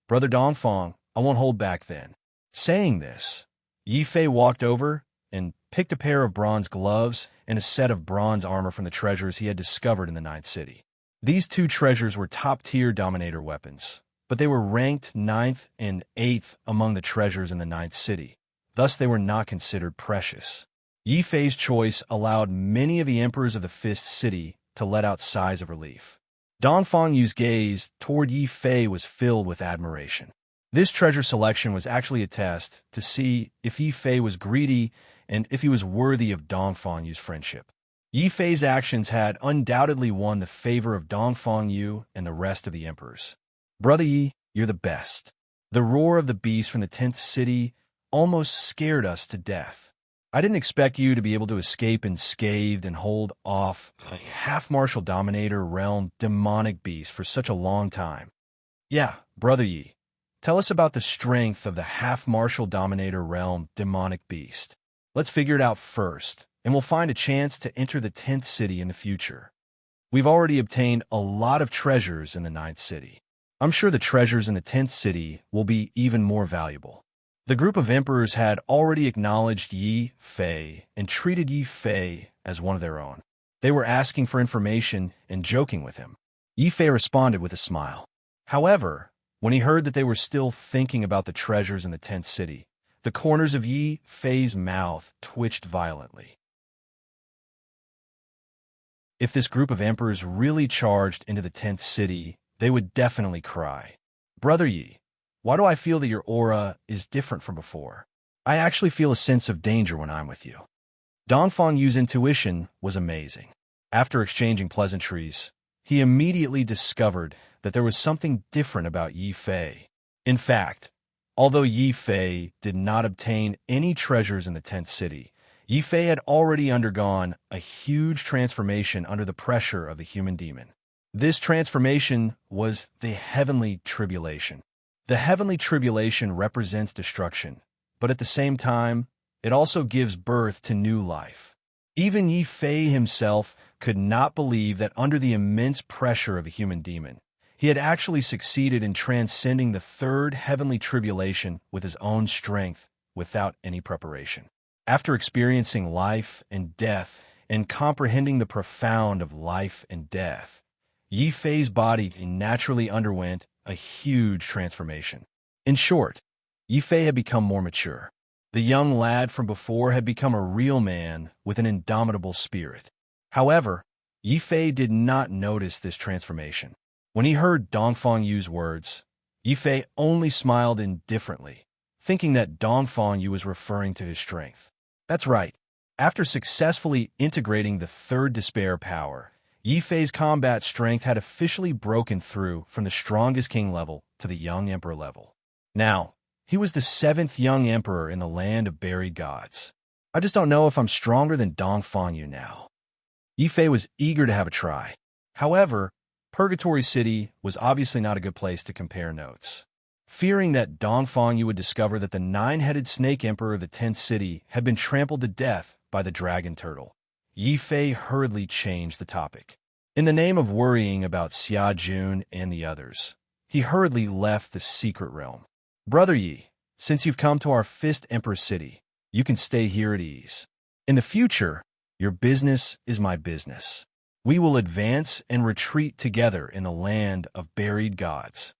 Brother Dongfang, I won't hold back then." Saying this, Yi Fei walked over and picked a pair of bronze gloves and a set of bronze armor from the treasures he had discovered in the 9th city. These 2 treasures were top-tier Dominator weapons, but they were ranked 9th and 8th among the treasures in the 9th city. Thus, they were not considered precious. Yi Fei's choice allowed many of the emperors of the 5th city to let out sighs of relief. Dongfang Yu's gaze toward Yi Fei was filled with admiration. This treasure selection was actually a test to see if Yi Fei was greedy and if he was worthy of Dongfang Yu's friendship. Yi Fei's actions had undoubtedly won the favor of Dongfang Yu and the rest of the emperors. "Brother Yi, you're the best." The roar of the beast from the 10th city almost scared us to death. I didn't expect you to be able to escape unscathed and hold off a half-martial dominator realm demonic beast for such a long time. Yeah, Brother Yi, tell us about the strength of the half-martial dominator realm demonic beast. Let's figure it out first, and we'll find a chance to enter the 10th city in the future. We've already obtained a lot of treasures in the 9th city. I'm sure the treasures in the 10th city will be even more valuable. The group of emperors had already acknowledged Yi Fei and treated Yi Fei as one of their own. They were asking for information and joking with him. Yi Fei responded with a smile. However, when he heard that they were still thinking about the treasures in the 10th city, the corners of Yi Fei's mouth twitched violently. If this group of emperors really charged into the 10th city, they would definitely cry. "Brother Yi, why do I feel that your aura is different from before? I actually feel a sense of danger when I'm with you." Dongfang Yu's intuition was amazing. After exchanging pleasantries, he immediately discovered that there was something different about Yi Fei. In fact, although Yi Fei did not obtain any treasures in the 10th city, Yi Fei had already undergone a huge transformation under the pressure of the human demon. This transformation was the heavenly tribulation. The heavenly tribulation represents destruction, but at the same time, it also gives birth to new life. Even Yi Fei himself could not believe that under the immense pressure of a human demon, he had actually succeeded in transcending the 3rd heavenly tribulation with his own strength without any preparation. After experiencing life and death and comprehending the profound of life and death, Yi Fei's body naturally underwent a huge transformation. In short, Yi Fei had become more mature. The young lad from before had become a real man with an indomitable spirit. However, Yi Fei did not notice this transformation. When he heard Dongfang Yu's words, Yi Fei only smiled indifferently, thinking that Dongfang Yu was referring to his strength. That's right. After successfully integrating the 3rd despair power, Yi Fei's combat strength had officially broken through from the strongest king level to the young emperor level. Now, He was the seventh young emperor in the land of buried gods. I just don't know if I'm stronger than Dongfang Yu now. Yifei was eager to have a try. However, Purgatory City was obviously not a good place to compare notes. Fearing that Dongfang Yu would discover that the nine-headed snake emperor of the 10th city had been trampled to death by the dragon turtle, Yifei hurriedly changed the topic. In the name of worrying about Xia Jun and the others, he hurriedly left the secret realm. Brother Yi, since you've come to our Fist Emperor City, you can stay here at ease. In the future, your business is my business. We will advance and retreat together in the land of buried gods.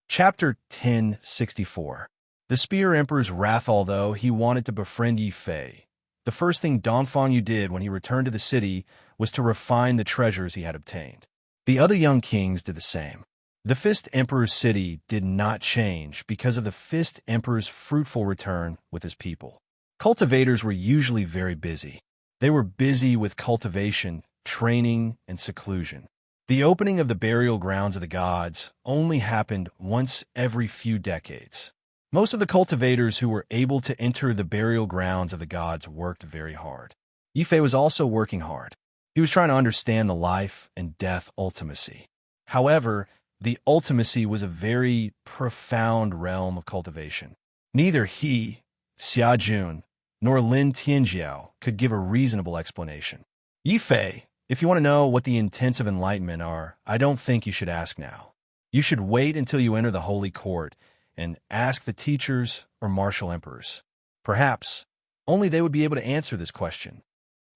Chapter 1064. The Spear Emperor's wrath. Although he wanted to befriend Yifei, the first thing Dongfang Yu did when he returned to the city was to refine the treasures he had obtained. The other young kings did the same. The Fist Emperor's city did not change because of the Fist Emperor's fruitful return with his people. Cultivators were usually very busy. They were busy with cultivation, training, and seclusion. The opening of the burial grounds of the gods only happened once every few decades. Most of the cultivators who were able to enter the burial grounds of the gods worked very hard. Yifei was also working hard. He was trying to understand the life and death ultimacy. However, the ultimacy was a very profound realm of cultivation. Neither he, Xia Jun, nor Lin Tianjiao could give a reasonable explanation. Yifei, if you want to know what the intents of enlightenment are, I don't think you should ask now. You should wait until you enter the holy court and ask the teachers or martial emperors. Perhaps only they would be able to answer this question.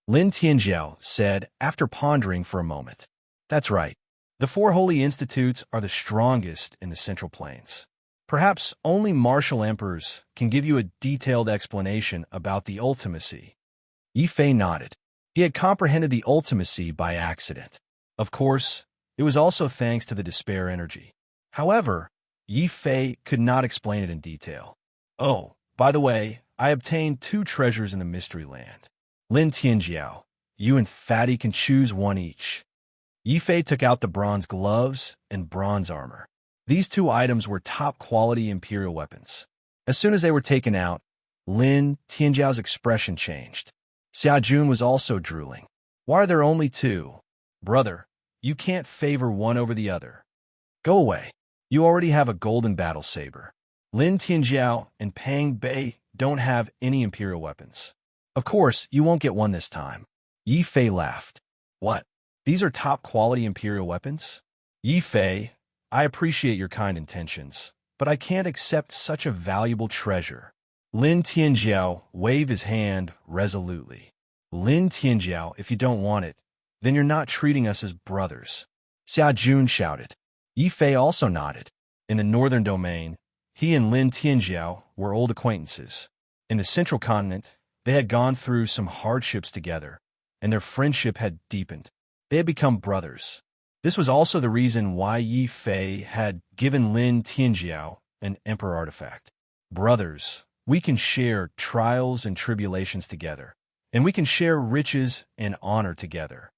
Lin Tianjiao said after pondering for a moment. That's right. The four holy institutes are the strongest in the Central Plains. Perhaps only martial emperors can give you a detailed explanation about the ultimacy. Yifei nodded. He had comprehended the ultimacy by accident. Of course, it was also thanks to the despair energy. However, Yifei could not explain it in detail. Oh, by the way, I obtained 2 treasures in the Mystery Land. Lin Tianjiao, you and Fatty can choose one each. Yifei took out the bronze gloves and bronze armor. These 2 items were top-quality imperial weapons. As soon as they were taken out, Lin Tianjiao's expression changed. Xia Jun was also drooling. Why are there only 2? Brother, you can't favor one over the other. Go away. You already have a golden battle saber. Lin Tianjiao and Pang Bei don't have any imperial weapons. Of course, you won't get one this time. Yifei laughed. What? These are top-quality imperial weapons? Yifei, I appreciate your kind intentions, but I can't accept such a valuable treasure. Lin Tianjiao waved his hand resolutely. Lin Tianjiao, if you don't want it, then you're not treating us as brothers. Xia Jun shouted. Yifei also nodded. In the northern domain, he and Lin Tianjiao were old acquaintances. In the central continent, they had gone through some hardships together, and their friendship had deepened. They had become brothers. This was also the reason why Yifei had given Lin Tianjiao an emperor artifact. Brothers, we can share trials and tribulations together, and we can share riches and honor together.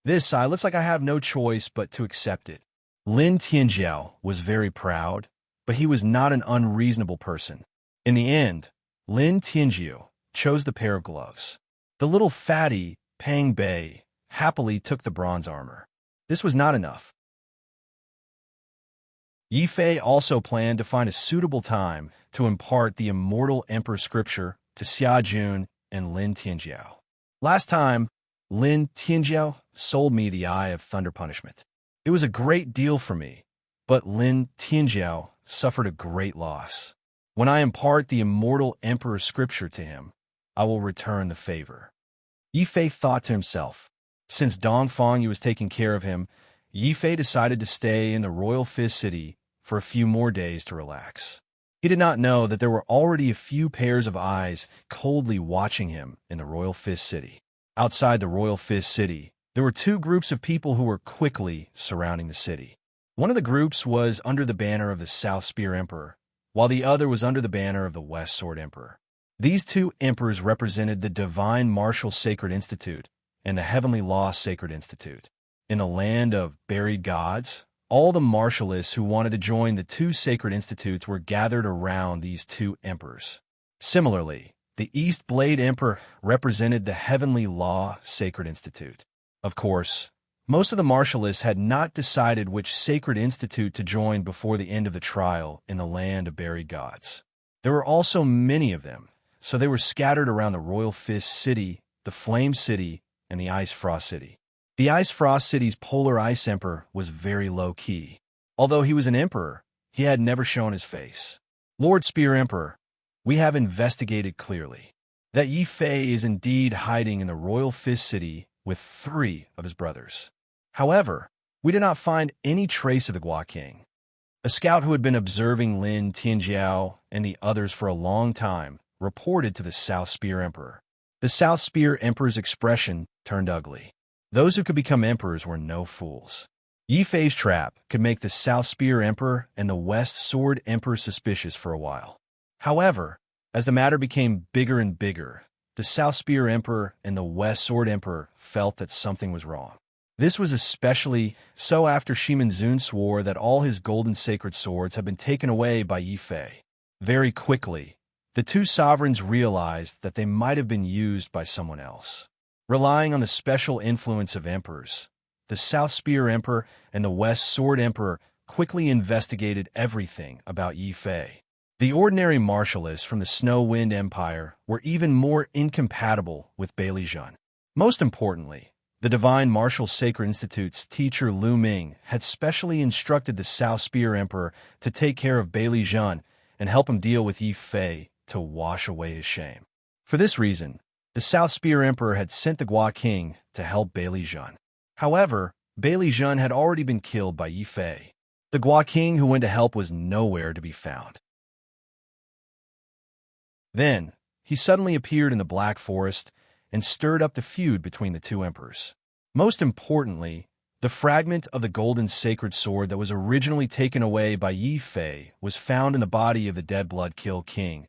This looks like I have no choice but to accept it. Lin Tianjiao was very proud, but he was not an unreasonable person. In the end, Lin Tianjiao chose the pair of gloves. The little fatty, Pang Bei, happily took the bronze armor. This was not enough. Yifei also planned to find a suitable time to impart the immortal emperor scripture to Xia Jun and Lin Tianjiao. Last time, Lin Tianjiao sold me the Eye of Thunder punishment. It was a great deal for me, but Lin Tianjiao suffered a great loss. When I impart the immortal emperor scripture to him, I will return the favor. Yifei thought to himself. Since Dongfang Yu was taking care of him, Yifei decided to stay in the Royal Fist City for a few more days to relax. He did not know that there were already a few pairs of eyes coldly watching him in the Royal Fist City. Outside the Royal Fist City, there were 2 groups of people who were quickly surrounding the city. One of the groups was under the banner of the South Spear Emperor, while the other was under the banner of the West Sword Emperor. These 2 emperors represented the Divine Martial Sacred Institute and the Heavenly Law Sacred Institute. In the land of buried gods, All the martialists who wanted to join the two sacred institutes were gathered around these two emperors. Similarly, the East Blade Emperor represented the Heavenly Law Sacred Institute. Of course, most of the martialists had not decided which sacred institute to join before the end of the trial in the land of buried gods. There were also many of them, so they were scattered around the Royal Fist City, the Flame City, and the Ice Frost City. The Ice Frost City's Polar Ice Emperor was very low-key. Although he was an emperor, he had never shown his face. Lord Spear Emperor, we have investigated clearly that Yi Fei is indeed hiding in the Royal Fist City with 3 of his brothers. However, we did not find any trace of the Gua King. A scout who had been observing Lin Tianjiao and the others for a long time reported to the South Spear Emperor. The South Spear Emperor's expression turned ugly. Those who could become emperors were no fools. Yi Fei's trap could make the South Spear Emperor and the West Sword Emperor suspicious for a while. However, as the matter became bigger and bigger, the South Spear Emperor and the West Sword Emperor felt that something was wrong. This was especially so after Shimin Zun swore that all his golden sacred swords had been taken away by Yi Fei. Very quickly, the two sovereigns realized that they might have been used by someone else. Relying on the special influence of emperors, the South Spear Emperor and the West Sword Emperor quickly investigated everything about Yi Fei. The ordinary martialists from the Snow Wind Empire were even more incompatible with Beilizhen. Most importantly, the Divine Martial Sacred Institute's teacher Lu Ming had specially instructed the South Spear Emperor to take care of Beilizhen and help him deal with Yi Fei to wash away his shame. For this reason, the South Spear Emperor had sent the Gua King to help Beilizhen. However, Beilizhen had already been killed by Yi Fei. The Gua King who went to help was nowhere to be found. Then, he suddenly appeared in the Black Forest and stirred up the feud between the two emperors. Most importantly, the fragment of the golden sacred sword that was originally taken away by Yi Fei was found in the body of the dead Blood-Kill King.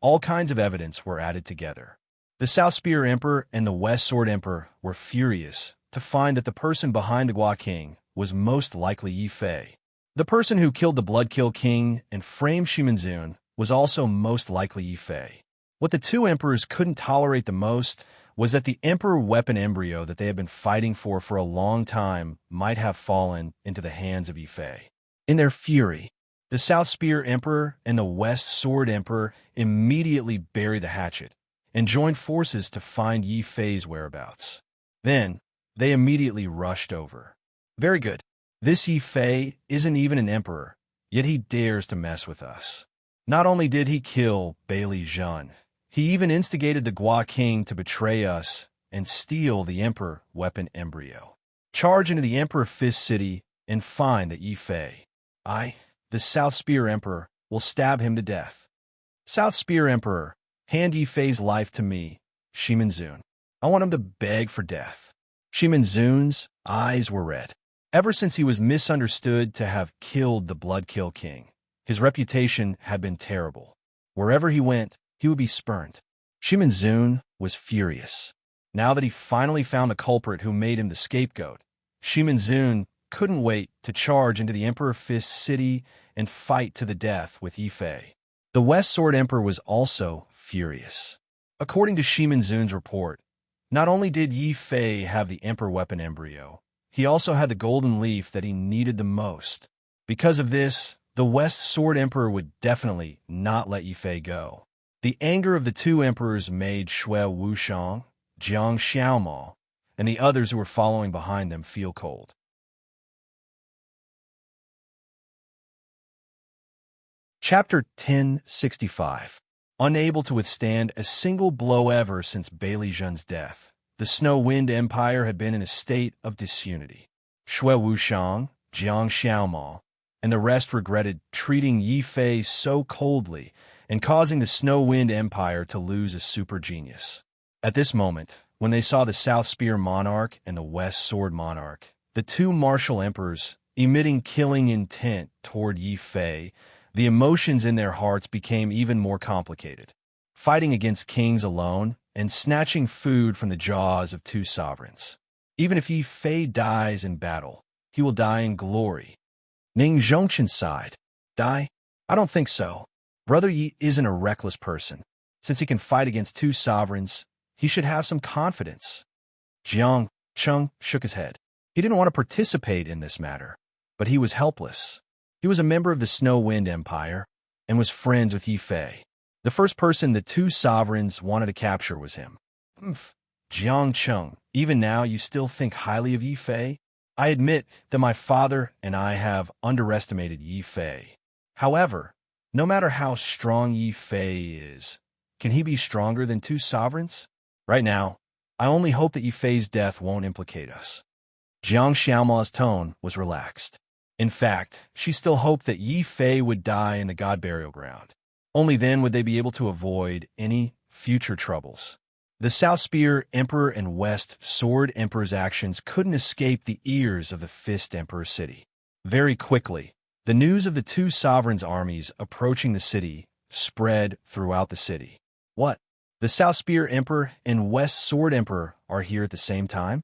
All kinds of evidence were added together. The South Spear Emperor and the West Sword Emperor were furious to find that the person behind the Gua King was most likely Yi Fei. The person who killed the Blood-Kill King and framed Shimin Zun was also most likely Yi Fei. What the two emperors couldn't tolerate the most was that the emperor weapon embryo that they had been fighting for a long time might have fallen into the hands of Yi Fei. In their fury, the South Spear Emperor and the West Sword Emperor immediately buried the hatchet and joined forces to find Yi Fei's whereabouts. Then, they immediately rushed over. Very good. This Yi Fei isn't even an emperor, yet he dares to mess with us. Not only did he kill Beilizhen, he even instigated the Gua King to betray us and steal the Emperor weapon embryo. Charge into the Emperor Fist City and find that Yi Fei, the South Spear Emperor, will stab him to death. South Spear Emperor, hand Yi Fei's life to me, Shimin Zun. I want him to beg for death. Shimin Zun's eyes were red. Ever since he was misunderstood to have killed the Blood-Kill King, his reputation had been terrible. Wherever he went, he would be spurned. Shimin Zun was furious. Now that he finally found the culprit who made him the scapegoat, Shimin Zun couldn't wait to charge into the Emperor Fist City and fight to the death with Yi Fei. The West Sword Emperor was also furious. According to Shimin Zun's report, not only did Yi Fei have the Emperor weapon embryo, he also had the golden leaf that he needed the most. Because of this, the West Sword Emperor would definitely not let Yi Fei go. The anger of the two emperors made Xue Wushang, Jiang Xiaomao, and the others who were following behind them feel cold. Chapter 1065. Unable to withstand a single blow ever since Beilizhen's death, the Snow Wind Empire had been in a state of disunity. Xue Wushang, Jiang Xiaomao, and the rest regretted treating Yi Fei so coldly and causing the Snow Wind Empire to lose a super genius. At this moment, when they saw the South Spear Monarch and the West Sword Monarch, the two martial emperors, emitting killing intent toward Yi Fei, the emotions in their hearts became even more complicated. Fighting against kings alone and snatching food from the jaws of two sovereigns. Even if Yi Fei dies in battle, he will die in glory. Ning Zhongchen sighed. Die? I don't think so. Brother Yi isn't a reckless person. Since he can fight against two sovereigns, he should have some confidence. Jiang Chung shook his head. He didn't want to participate in this matter, but he was helpless. He was a member of the Snow Wind Empire and was friends with Yi Fei. The first person the two sovereigns wanted to capture was him. Jiang Chung, even now you still think highly of Yi Fei? I admit that my father and I have underestimated Yi Fei. However, no matter how strong Yi Fei is, can he be stronger than two sovereigns? Right now, I only hope that Yi Fei's death won't implicate us. Jiang Xiaoma's tone was relaxed. In fact, she still hoped that Yi Fei would die in the god burial ground. Only then would they be able to avoid any future troubles. The South Spear Emperor and West Sword Emperor's actions couldn't escape the ears of the Fist Emperor city. Very quickly, the news of the two sovereigns' armies approaching the city spread throughout the city. What? The South Spear Emperor and West Sword Emperor are here at the same time?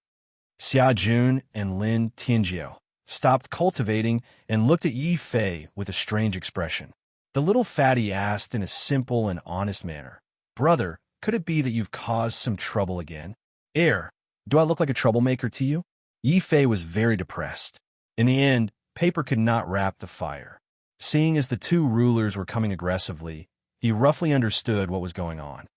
Xia Jun and Lin Tianjiao stopped cultivating and looked at Yi Fei with a strange expression. The little fatty asked in a simple and honest manner, "Brother, could it be that you've caused some trouble again?" "Heir, do I look like a troublemaker to you?" Yi Fei was very depressed. In the end, paper could not wrap the fire. Seeing as the two rulers were coming aggressively, he roughly understood what was going on.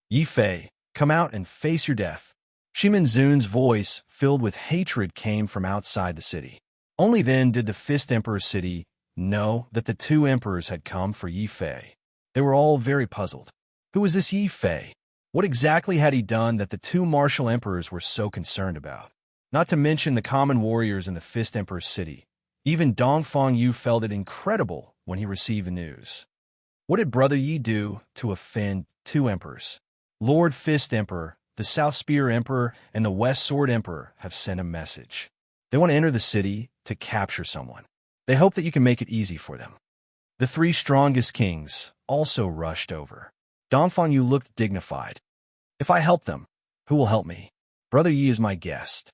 "Yi Fei, come out and face your death." Shimin Zun's voice, filled with hatred, came from outside the city. Only then did the Fist Emperor city know that the two emperors had come for Yi Fei. They were all very puzzled. Who was this Yi Fei? What exactly had he done that the two martial emperors were so concerned about? Not to mention the common warriors in the Fist Emperor's city. Even Dongfang Yu felt it incredible when he received the news. What did Brother Yi do to offend two emperors? Lord Fist Emperor, the South Spear Emperor, and the West Sword Emperor have sent a message. They want to enter the city to capture someone. They hope that you can make it easy for them. The three strongest kings also rushed over. Dongfang Yu looked dignified. If I help them, who will help me? Brother Yi is my guest.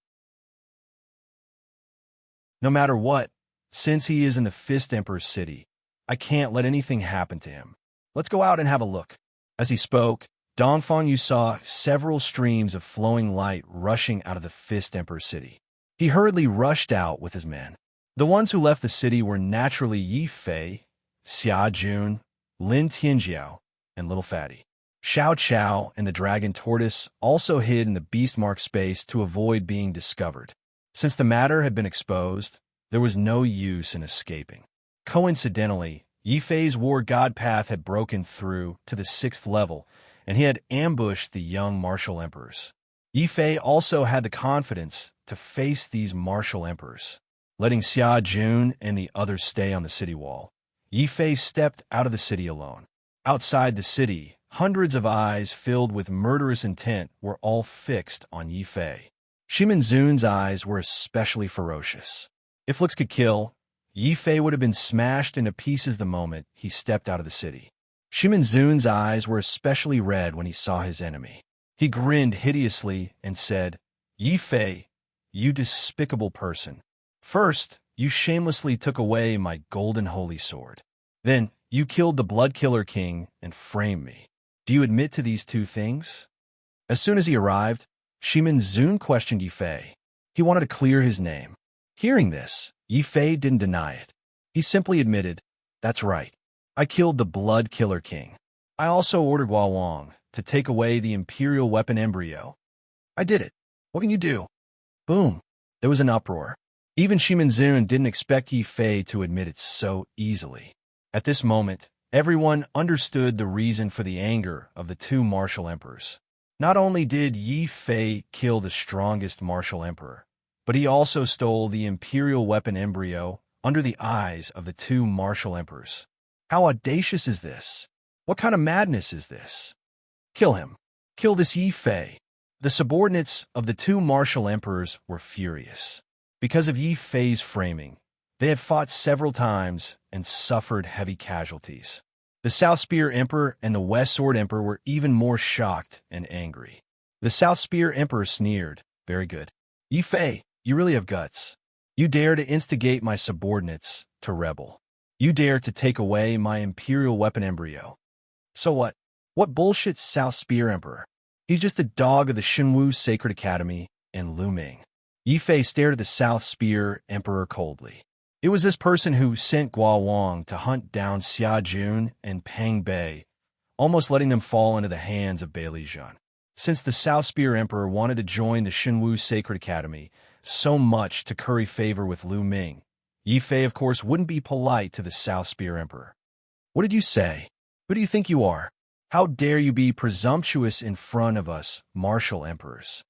No matter what, since he is in the Fist Emperor's city, I can't let anything happen to him. Let's go out and have a look. As he spoke, Dongfang Yu saw several streams of flowing light rushing out of the Fist Emperor's city. He hurriedly rushed out with his men. The ones who left the city were naturally Yi Fei, Xia Jun, Lin Tianjiao, and Little Fatty. Xiao Chao and the Dragon Tortoise also hid in the beast-marked space to avoid being discovered. Since the matter had been exposed, there was no use in escaping. Coincidentally, Yi Fei's war god path had broken through to the 6th level, and he had ambushed the young martial emperors. Yi Fei also had the confidence to face these martial emperors. Letting Xia Jun and the others stay on the city wall, Yi Fei stepped out of the city alone. Outside the city, hundreds of eyes filled with murderous intent were all fixed on Yi Fei. Shimin Zun's eyes were especially ferocious. If looks could kill, Yi Fei would have been smashed into pieces the moment he stepped out of the city. Shimin Zun's eyes were especially red when he saw his enemy. He grinned hideously and said, "Yi Fei, you despicable person. First, you shamelessly took away my golden holy sword. Then, you killed the Blood Killer King and framed me. Do you admit to these two things?" As soon as he arrived, Shimin Zun questioned Yi Fei. He wanted to clear his name. Hearing this, Yi Fei didn't deny it. He simply admitted, "That's right. I killed the Blood Killer King. I also ordered Hua Wang to take away the Imperial Weapon Embryo. I did it. What can you do?" Boom. There was an uproar. Even Shimin Zun didn't expect Yi Fei to admit it so easily. At this moment, everyone understood the reason for the anger of the two martial emperors. Not only did Yi Fei kill the strongest martial emperor, but he also stole the Imperial Weapon Embryo under the eyes of the two martial emperors. How audacious is this? What kind of madness is this? Kill him. Kill this Yi Fei. The subordinates of the two martial emperors were furious. Because of Yi Fei's framing, they had fought several times and suffered heavy casualties. The South Spear Emperor and the West Sword Emperor were even more shocked and angry. The South Spear Emperor sneered, "Very good. Yi Fei, you really have guts. You dare to instigate my subordinates to rebel. You dare to take away my imperial weapon embryo. So what? What bullshit South Spear Emperor? He's just a dog of the Shenwu Sacred Academy and Lu Ming. Yi Fei stared at the South Spear Emperor coldly. It was this person who sent Guo Wang to hunt down Xia Jun and Peng Bei, almost letting them fall into the hands of Bai Lizhan. Since the South Spear Emperor wanted to join the Shenwu Sacred Academy so much to curry favor with Lu Ming, Yi Fei, of course, wouldn't be polite to the South Spear Emperor. What did you say? Who do you think you are? How dare you be presumptuous in front of us, martial emperors?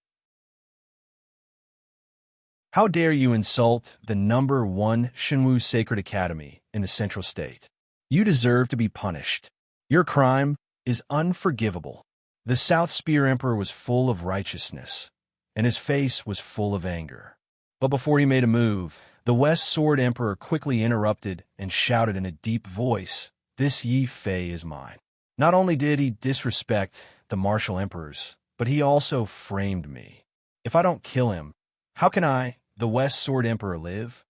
How dare you insult the #1 Shenwu Sacred Academy in the Central State? You deserve to be punished. Your crime is unforgivable. The South Spear Emperor was full of righteousness, and his face was full of anger. But before he made a move, the West Sword Emperor quickly interrupted and shouted in a deep voice, "This Yi Fei is mine." Not only did he disrespect the martial emperors, but he also framed me. If I don't kill him, how can I, the West Sword Emperor, live?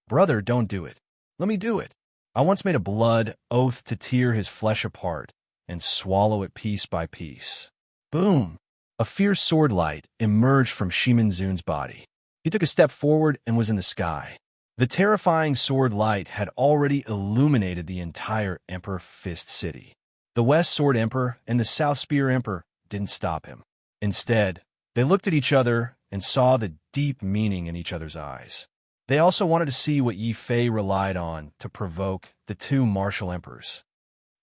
Brother, don't do it. Let me do it. I once made a blood oath to tear his flesh apart and swallow it piece by piece. Boom! A fierce sword light emerged from Shimin Zun's body. He took a step forward and was in the sky. The terrifying sword light had already illuminated the entire Emperor Fist City. The West Sword Emperor and the South Spear Emperor didn't stop him. Instead, they looked at each other and saw the deep meaning in each other's eyes. They also wanted to see what Yi Fei relied on to provoke the two martial emperors.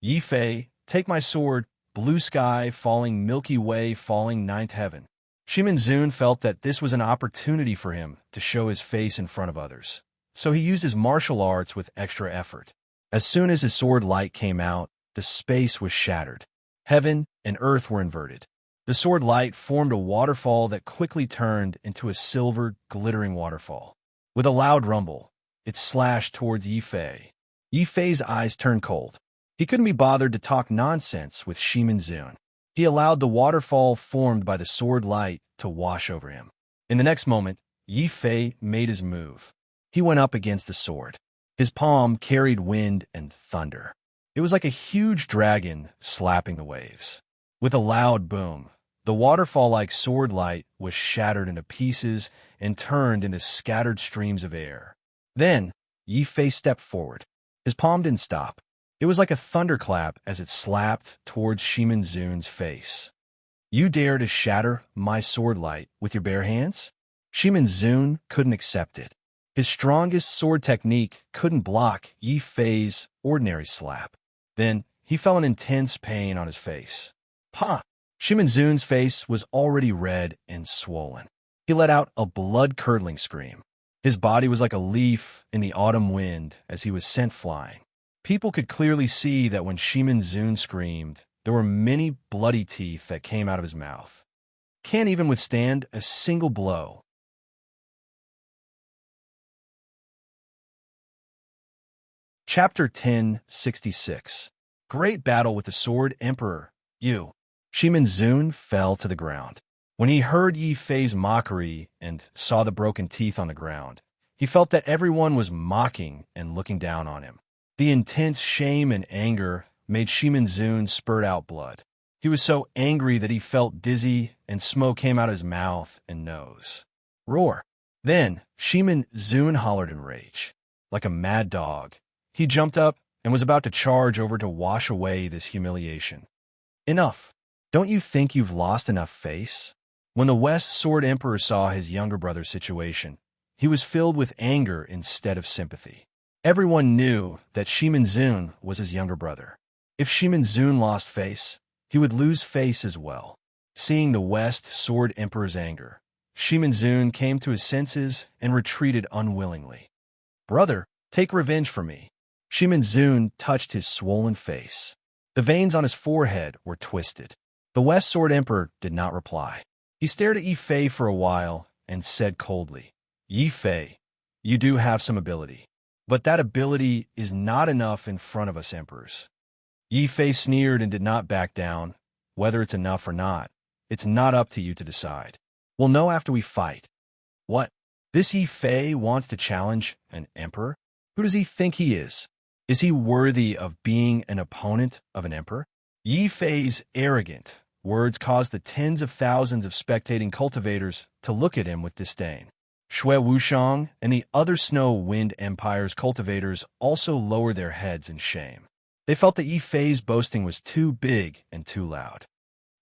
Yi Fei, take my sword, blue sky falling, Milky Way falling, ninth heaven. Shimin Zun felt that this was an opportunity for him to show his face in front of others, so he used his martial arts with extra effort. As soon as his sword light came out, the space was shattered. Heaven and earth were inverted. The sword light formed a waterfall that quickly turned into a silver, glittering waterfall. With a loud rumble, it slashed towards Yi Fei. Yi Fei's eyes turned cold. He couldn't be bothered to talk nonsense with Shimin Zun. He allowed the waterfall formed by the sword light to wash over him. In the next moment, Yi Fei made his move. He went up against the sword. His palm carried wind and thunder. It was like a huge dragon slapping the waves. With a loud boom, the waterfall-like sword light was shattered into pieces and turned into scattered streams of air. Then, Yi Fei stepped forward. His palm didn't stop. It was like a thunderclap as it slapped towards Shimin Zun's face. You dare to shatter my sword light with your bare hands? Shimin Zun couldn't accept it. His strongest sword technique couldn't block Yi Fei's ordinary slap. Then, he felt an intense pain on his face. Ha! Shimin Zun's face was already red and swollen. He let out a blood-curdling scream. His body was like a leaf in the autumn wind as he was sent flying. People could clearly see that when Shimin Zun screamed, there were many bloody teeth that came out of his mouth. Can't even withstand a single blow. Chapter 1066. Great battle with the Sword Emperor. You. Shimin Zun fell to the ground. When he heard Yi Fei's mockery and saw the broken teeth on the ground, he felt that everyone was mocking and looking down on him. The intense shame and anger made Shimin Zun spurt out blood. He was so angry that he felt dizzy and smoke came out of his mouth and nose. Roar! Then Shimin Zun hollered in rage. Like a mad dog, he jumped up and was about to charge over to wash away this humiliation. Enough! Don't you think you've lost enough face? When the West Sword Emperor saw his younger brother's situation, he was filled with anger instead of sympathy. Everyone knew that Shimin Zun was his younger brother. If Shimin Zun lost face, he would lose face as well. Seeing the West Sword Emperor's anger, Shimin Zun came to his senses and retreated unwillingly. Brother, take revenge for me. Shimin Zun touched his swollen face. The veins on his forehead were twisted. The West Sword Emperor did not reply. He stared at Yi Fei for a while and said coldly, Yi Fei, you do have some ability. But that ability is not enough in front of us emperors. Yi Fei sneered and did not back down. Whether it's enough or not, it's not up to you to decide. We'll know after we fight. What? This Yi Fei wants to challenge an emperor? Who does he think he is? Is he worthy of being an opponent of an emperor? Yi Fei's arrogant words caused the tens of thousands of spectating cultivators to look at him with disdain. Shui Wushang and the other Snow Wind Empire's cultivators also lowered their heads in shame. They felt that Yi Fei's boasting was too big and too loud.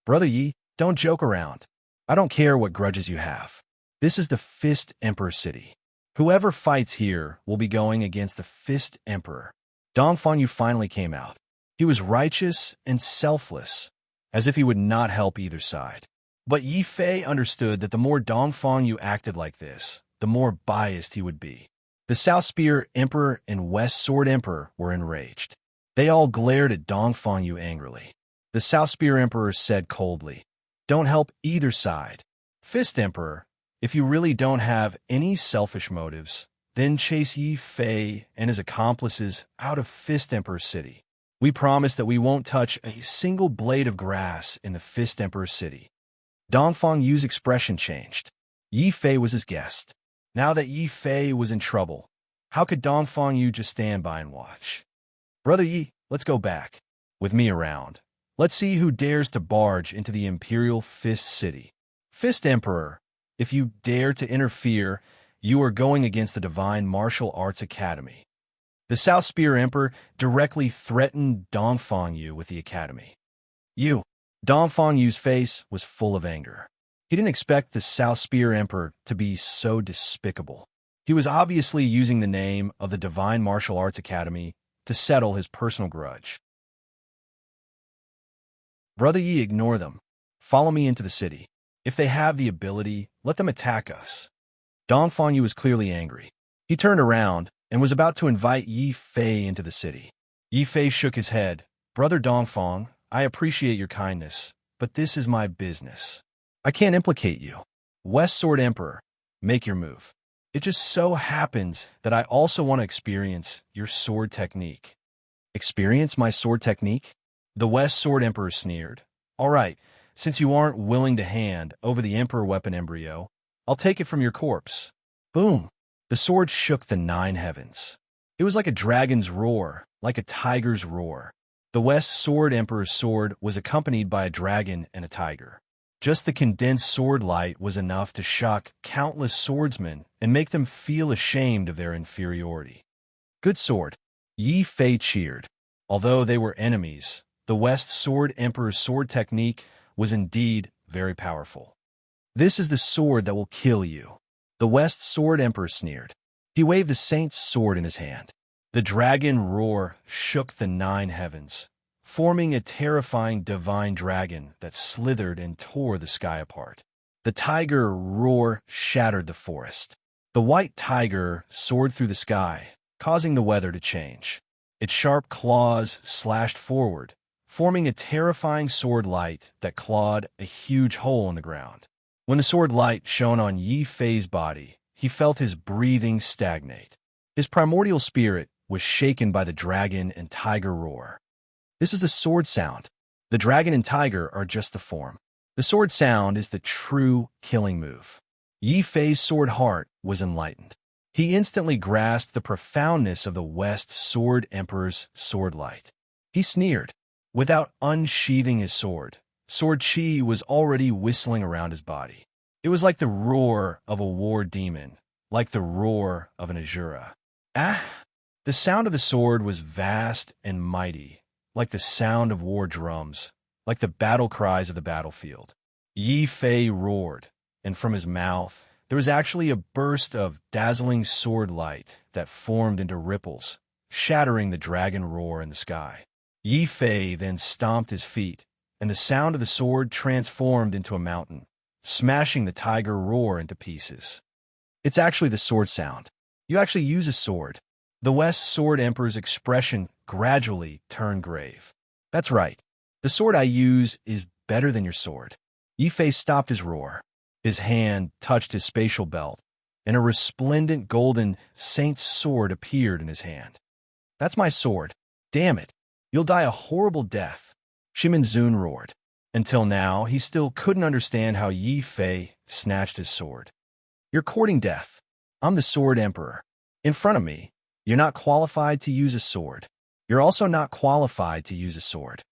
Brother Yi, don't joke around. I don't care what grudges you have. This is the Fist Emperor City. Whoever fights here will be going against the Fist Emperor. Dongfang Yu finally came out. He was righteous and selfless, as if he would not help either side. But Yi Fei understood that the more Dongfang Yu acted like this, the more biased he would be. The South Spear Emperor and West Sword Emperor were enraged. They all glared at Dongfang Yu angrily. The South Spear Emperor said coldly, "Don't help either side. Fist Emperor, if you really don't have any selfish motives, then chase Yi Fei and his accomplices out of Fist Emperor City. We promise that we won't touch a single blade of grass in the Fist Emperor City." Dongfang Yu's expression changed. Yi Fei was his guest. Now that Yi Fei was in trouble, how could Dongfang Yu just stand by and watch? Brother Yi, let's go back. With me around, let's see who dares to barge into the Imperial Fist City. Fist Emperor, if you dare to interfere, you are going against the Divine Martial Arts Academy. The South Spear Emperor directly threatened Dongfang Yu with the academy. Dongfang Yu's face was full of anger. He didn't expect the South Spear Emperor to be so despicable. He was obviously using the name of the Divine Martial Arts Academy to settle his personal grudge. Brother Yi, ignore them. Follow me into the city. If they have the ability, let them attack us. Dongfang Yu was clearly angry. He turned around and was about to invite Yi Fei into the city. Yi Fei shook his head. Brother Dongfang, I appreciate your kindness, but this is my business. I can't implicate you. West Sword Emperor, make your move. It just so happens that I also want to experience your sword technique. Experience my sword technique? The West Sword Emperor sneered. All right, since you aren't willing to hand over the Emperor weapon embryo, I'll take it from your corpse. Boom! The sword shook the 9 heavens. It was like a dragon's roar, like a tiger's roar. The West Sword Emperor's sword was accompanied by a dragon and a tiger. Just the condensed sword light was enough to shock countless swordsmen and make them feel ashamed of their inferiority. Good sword. Yi Fei cheered. Although they were enemies, the West Sword Emperor's sword technique was indeed very powerful. This is the sword that will kill you. The West Sword Emperor sneered. He waved the saint's sword in his hand. The dragon roar shook the 9 heavens, forming a terrifying divine dragon that slithered and tore the sky apart. The tiger roar shattered the forest. The white tiger soared through the sky, causing the weather to change. Its sharp claws slashed forward, forming a terrifying sword light that clawed a huge hole in the ground. When the sword light shone on Yi Fei's body, he felt his breathing stagnate. His primordial spirit was shaken by the dragon and tiger roar. This is the sword sound. The dragon and tiger are just the form. The sword sound is the true killing move. Yi Fei's sword heart was enlightened. He instantly grasped the profoundness of the West Sword Emperor's sword light. He sneered. Without unsheathing his sword, sword chi was already whistling around his body. It was like the roar of a war demon, like the roar of an Azura. Ah! The sound of the sword was vast and mighty, like the sound of war drums, like the battle cries of the battlefield. Yi Fei roared, and from his mouth there was actually a burst of dazzling sword light that formed into ripples, shattering the dragon roar in the sky. Yi Fei then stomped his feet, and the sound of the sword transformed into a mountain, smashing the tiger roar into pieces. It's actually the sword sound. You actually use a sword. The West Sword Emperor's expression gradually turned grave. That's right. The sword I use is better than your sword. Yi Fei stopped his roar. His hand touched his spatial belt, and a resplendent golden saint's sword appeared in his hand. That's my sword. Damn it. You'll die a horrible death. Shimin Zun roared. Until now, he still couldn't understand how Yi Fei snatched his sword. You're courting death. I'm the Sword Emperor. In front of me, You're not qualified to use a sword. You're also not qualified to use a sword.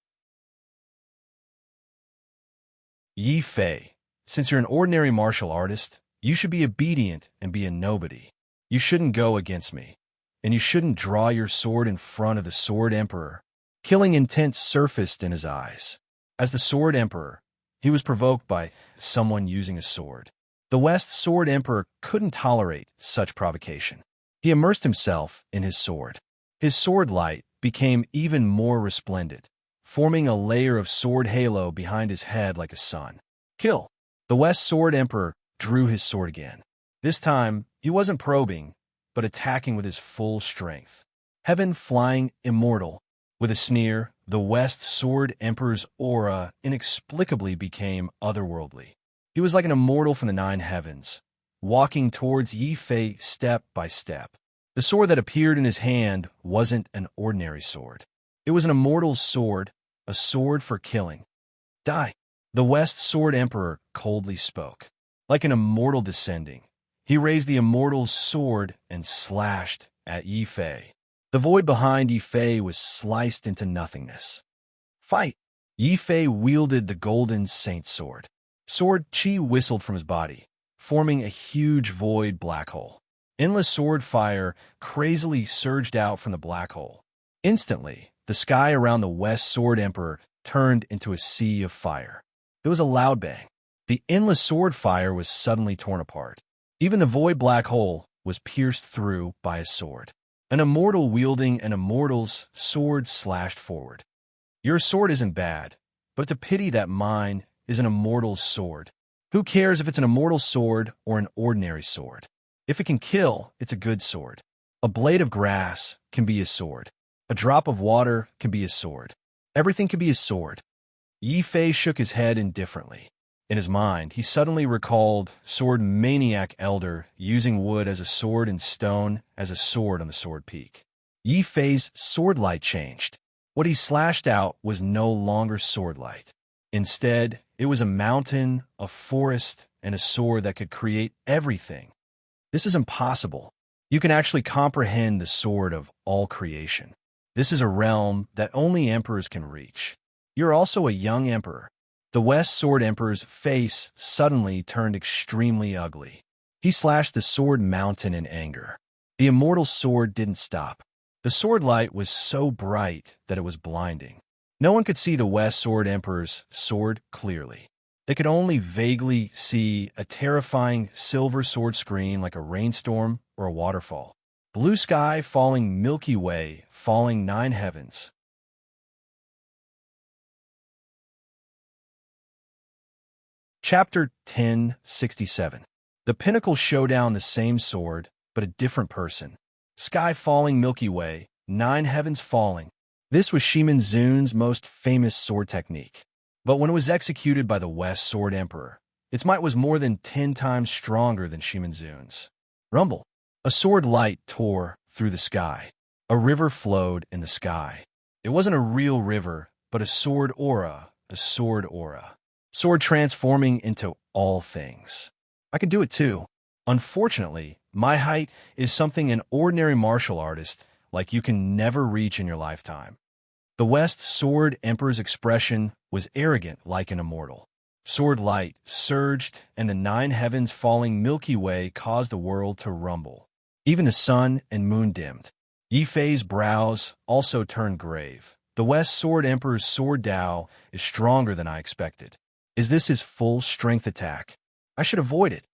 Yi Fei, since you're an ordinary martial artist, you should be obedient and be a nobody. You shouldn't go against me, and you shouldn't draw your sword in front of the Sword Emperor. Killing intent surfaced in his eyes. As the Sword Emperor, he was provoked by someone using a sword. The West Sword Emperor couldn't tolerate such provocation. He immersed himself in his sword. His sword light became even more resplendent, forming a layer of sword halo behind his head like a sun. Kill! The West Sword Emperor drew his sword again. This time, he wasn't probing, but attacking with his full strength. Heaven flying immortal. With a sneer, the West Sword Emperor's aura inexplicably became otherworldly. He was like an immortal from the nine heavens, walking towards Yi Fei step by step. The sword that appeared in his hand wasn't an ordinary sword. It was an immortal sword, a sword for killing. Die! The West Sword Emperor coldly spoke. Like an immortal descending, he raised the immortal's sword and slashed at Yi Fei. The void behind Yi Fei was sliced into nothingness. Fight! Yi Fei wielded the golden saint sword. Sword chi whistled from his body, forming a huge void black hole. Endless sword fire crazily surged out from the black hole. Instantly, the sky around the West Sword Emperor turned into a sea of fire. There was a loud bang. The endless sword fire was suddenly torn apart. Even the void black hole was pierced through by a sword. An immortal wielding an immortal's sword slashed forward. Your sword isn't bad, but it's a pity that mine is an immortal's sword. Who cares if it's an immortal sword or an ordinary sword? If it can kill, it's a good sword. A blade of grass can be a sword. A drop of water can be a sword. Everything can be a sword. Yi Fei shook his head indifferently. In his mind, he suddenly recalled Sword Maniac Elder using wood as a sword and stone as a sword on the sword peak. Yi Fei's sword light changed. What he slashed out was no longer sword light. Instead, it was a mountain, a forest, and a sword that could create everything. This is impossible. You can actually comprehend the sword of all creation. This is a realm that only emperors can reach. You're also a young emperor. The West Sword Emperor's face suddenly turned extremely ugly. He slashed the sword mountain in anger. The immortal sword didn't stop. The sword light was so bright that it was blinding. No one could see the West Sword Emperor's sword clearly. They could only vaguely see a terrifying silver sword screen like a rainstorm or a waterfall. Blue sky falling Milky Way, falling nine heavens. Chapter 1067. The pinnacle showdown, the same sword, but a different person. Sky falling Milky Way, nine heavens falling. This was Shimin Zun's most famous sword technique. But when it was executed by the West Sword Emperor, its might was more than 10 times stronger than Shimin Zun's. Rumble. A sword light tore through the sky. A river flowed in the sky. It wasn't a real river, but a sword aura, a sword aura. Sword transforming into all things. I can do it too. Unfortunately, my height is something an ordinary martial artist like you can never reach in your lifetime. The West Sword Emperor's expression was arrogant like an immortal. Sword light surged, and the nine heavens falling Milky Way caused the world to rumble. Even the sun and moon dimmed. Yi Fei's brows also turned grave. The West Sword Emperor's sword Dao is stronger than I expected. Is this his full strength attack? I should avoid it.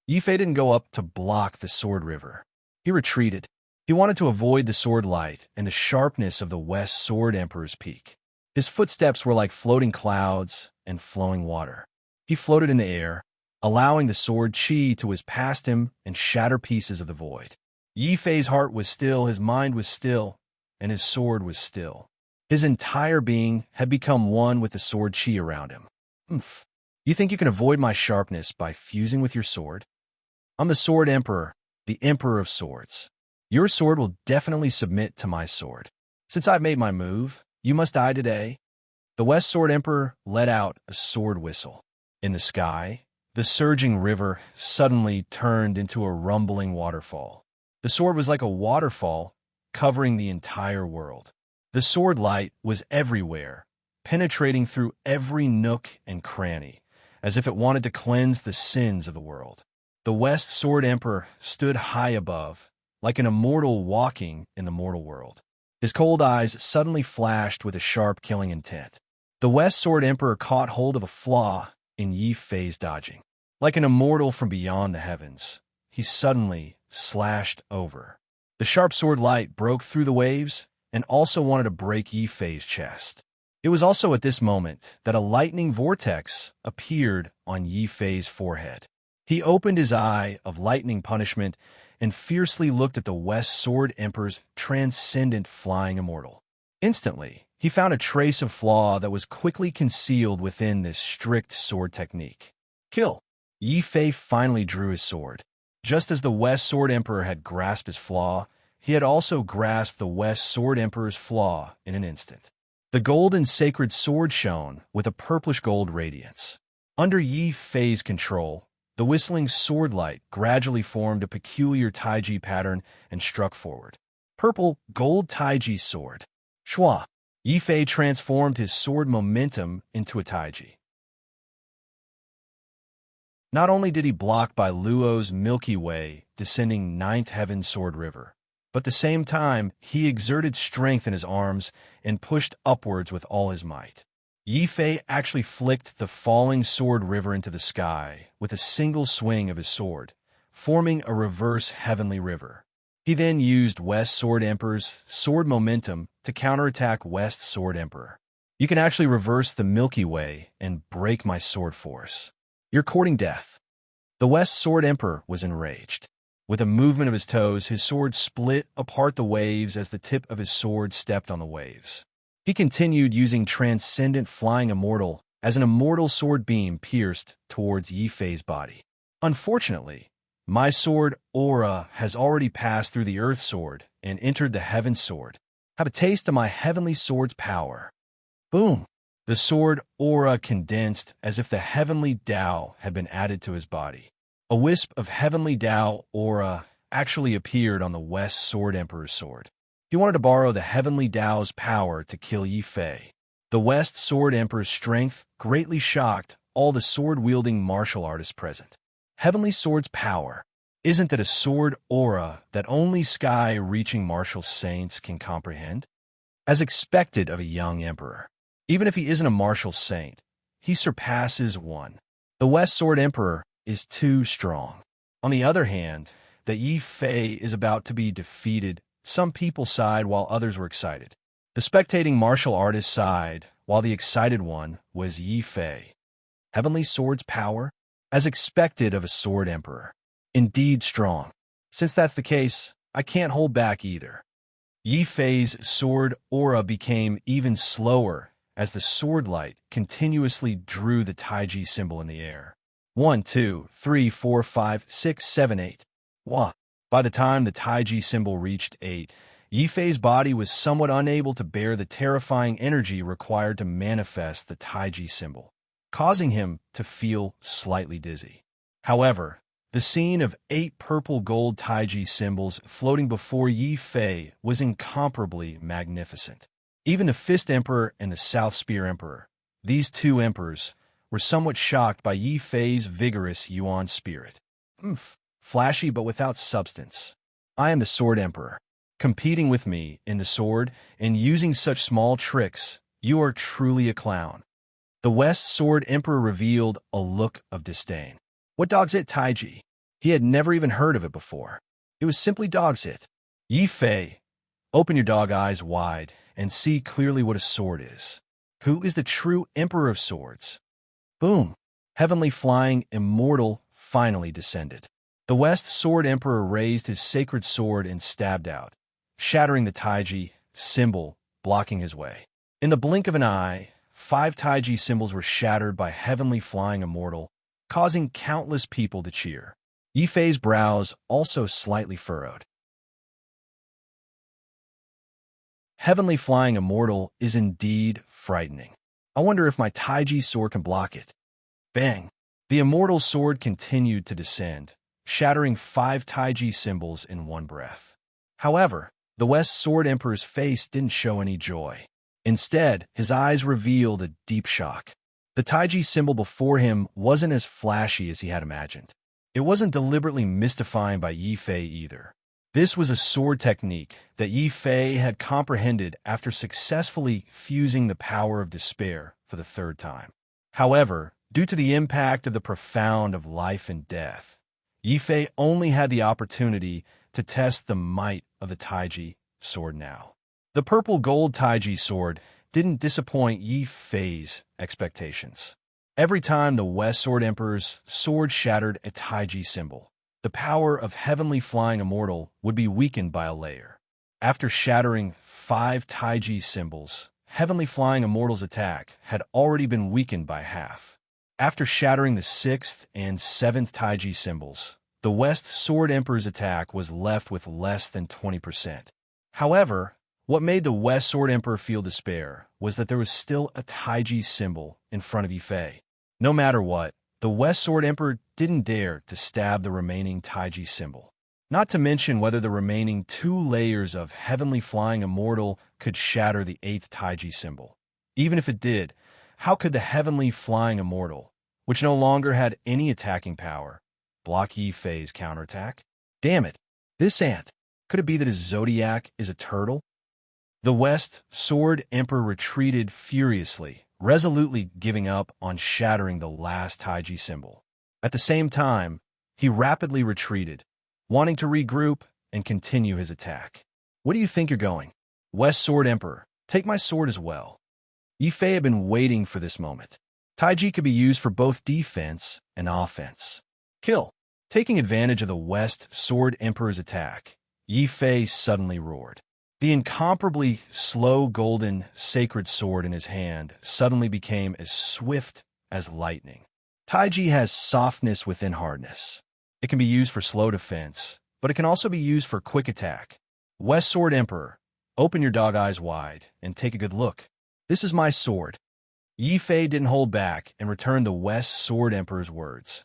Yi Fei didn't go up to block the sword river. He retreated. He wanted to avoid the sword light and the sharpness of the West Sword Emperor's peak. His footsteps were like floating clouds and flowing water. He floated in the air, allowing the sword chi to whiz past him and shatter pieces of the void. Yi Fei's heart was still, his mind was still, and his sword was still. His entire being had become one with the sword chi around him. Oomph. You think you can avoid my sharpness by fusing with your sword? I'm the Sword Emperor, the Emperor of Swords. Your sword will definitely submit to my sword. Since I've made my move, you must die today. The West Sword Emperor let out a sword whistle. In the sky, the surging river suddenly turned into a rumbling waterfall. The sword was like a waterfall, covering the entire world. The sword light was everywhere, penetrating through every nook and cranny, as if it wanted to cleanse the sins of the world. The West Sword Emperor stood high above, like an immortal walking in the mortal world. His cold eyes suddenly flashed with a sharp killing intent. The West Sword Emperor caught hold of a flaw in Yi Fei's dodging. Like an immortal from beyond the heavens, he suddenly slashed over. The sharp sword light broke through the waves and also wanted to break Yi Fei's chest. It was also at this moment that a lightning vortex appeared on Yi Fei's forehead. He opened his eye of lightning punishment and fiercely looked at the West Sword Emperor's transcendent flying immortal. Instantly, he found a trace of flaw that was quickly concealed within this strict sword technique. Kill! Yi Fei finally drew his sword. Just as the West Sword Emperor had grasped his flaw, he had also grasped the West Sword Emperor's flaw in an instant. The golden sacred sword shone with a purplish-gold radiance. Under Yi Fei's control, the whistling sword light gradually formed a peculiar taiji pattern and struck forward. Purple, gold taiji sword. Shua. Yi Fei transformed his sword momentum into a taiji. Not only did he block by Luo's Milky Way descending ninth heaven sword river, but at the same time he exerted strength in his arms and pushed upwards with all his might. Yi Fei actually flicked the falling sword river into the sky with a single swing of his sword, forming a reverse heavenly river. He then used West Sword Emperor's sword momentum to counterattack West Sword Emperor. You can actually reverse the Milky Way and break my sword force. You're courting death. The West Sword Emperor was enraged. With a movement of his toes, his sword split apart the waves as the tip of his sword stepped on the waves. He continued using Transcendent Flying Immortal as an immortal sword beam pierced towards Yi Fei's body. Unfortunately, my sword aura has already passed through the Earth Sword and entered the Heaven Sword. Have a taste of my heavenly sword's power. Boom! The sword aura condensed as if the heavenly Tao had been added to his body. A wisp of heavenly Tao aura actually appeared on the West Sword Emperor's sword. He wanted to borrow the heavenly Tao's power to kill Yi Fei. The West Sword Emperor's strength greatly shocked all the sword-wielding martial artists present. Heavenly sword's power. Isn't that a sword aura that only sky-reaching martial saints can comprehend? As expected of a young emperor. Even if he isn't a martial saint, he surpasses one. The West Sword Emperor is too strong. On the other hand, that Yi Fei is about to be defeated, some people sighed while others were excited. The spectating martial artist sighed, while the excited one was Yi Fei. Heavenly sword's power, as expected of a sword emperor. Indeed strong. Since that's the case, I can't hold back either. Yi Fei's sword aura became even slower as the sword light continuously drew the taiji symbol in the air. 1, 2, 3, 4, 5, 6, 7, 8. Wah! By the time the taiji symbol reached 8, Yi Fei's body was somewhat unable to bear the terrifying energy required to manifest the taiji symbol, causing him to feel slightly dizzy. However, the scene of 8 purple gold taiji symbols floating before Yi Fei was incomparably magnificent. Even the Fist Emperor and the South Spear Emperor, these two emperors, were somewhat shocked by Yi Fei's vigorous Yuan spirit. Flashy but without substance. I am the Sword Emperor. Competing with me in the sword and using such small tricks, you are truly a clown. The West Sword Emperor revealed a look of disdain. What dog's it, taiji? He had never even heard of it before. It was simply dog's it. Yi Fei, open your dog eyes wide and see clearly what a sword is. Who is the true Emperor of Swords? Boom! Heavenly Flying Immortal finally descended. The West Sword Emperor raised his sacred sword and stabbed out, shattering the taiji symbol, blocking his way. In the blink of an eye, 5 taiji symbols were shattered by Heavenly Flying Immortal, causing countless people to cheer. Yi Fei's brows also slightly furrowed. Heavenly Flying Immortal is indeed frightening. I wonder if my taiji sword can block it. Bang! The immortal sword continued to descend, shattering 5 taiji symbols in one breath. However, The West Sword Emperor's face didn't show any joy. Instead, his eyes revealed a deep shock. The Taiji symbol before him wasn't as flashy as he had imagined. It wasn't deliberately mystifying by Yi Fei either. This was a sword technique that Yi Fei had comprehended after successfully fusing the power of despair for the third time. However, due to the impact of the profound of life and death, Yi Fei only had the opportunity to test the might of the Taiji sword now. The purple-gold Taiji sword didn't disappoint Yi Fei's expectations. Every time the West Sword Emperor's sword shattered a Taiji symbol, the power of Heavenly Flying Immortal would be weakened by a layer. After shattering 5 Taiji symbols, Heavenly Flying Immortal's attack had already been weakened by half. After shattering the 6th and 7th Taiji symbols, the West Sword Emperor's attack was left with less than 20%. However, what made the West Sword Emperor feel despair was that there was still a Taiji symbol in front of Yi Fei. No matter what, the West Sword Emperor didn't dare to stab the remaining Taiji symbol. Not to mention whether the remaining 2 layers of Heavenly Flying Immortal could shatter the 8th Taiji symbol. Even if it did, how could the Heavenly Flying Immortal, which no longer had any attacking power, block Yi Fei's counterattack? Damn it, this ant. Could it be that his zodiac is a turtle? The West Sword Emperor retreated furiously, resolutely giving up on shattering the last Taiji symbol. At the same time, he rapidly retreated, wanting to regroup and continue his attack. Where do you think you're going? West Sword Emperor, take my sword as well. Yi Fei had been waiting for this moment. Taiji could be used for both defense and offense. Kill. Taking advantage of the West Sword Emperor's attack, Yi Fei suddenly roared. The incomparably slow golden sacred sword in his hand suddenly became as swift as lightning. Taiji has softness within hardness. It can be used for slow defense, but it can also be used for quick attack. West Sword Emperor, open your dog eyes wide and take a good look. This is my sword. Yi Fei didn't hold back and returned the West Sword Emperor's words.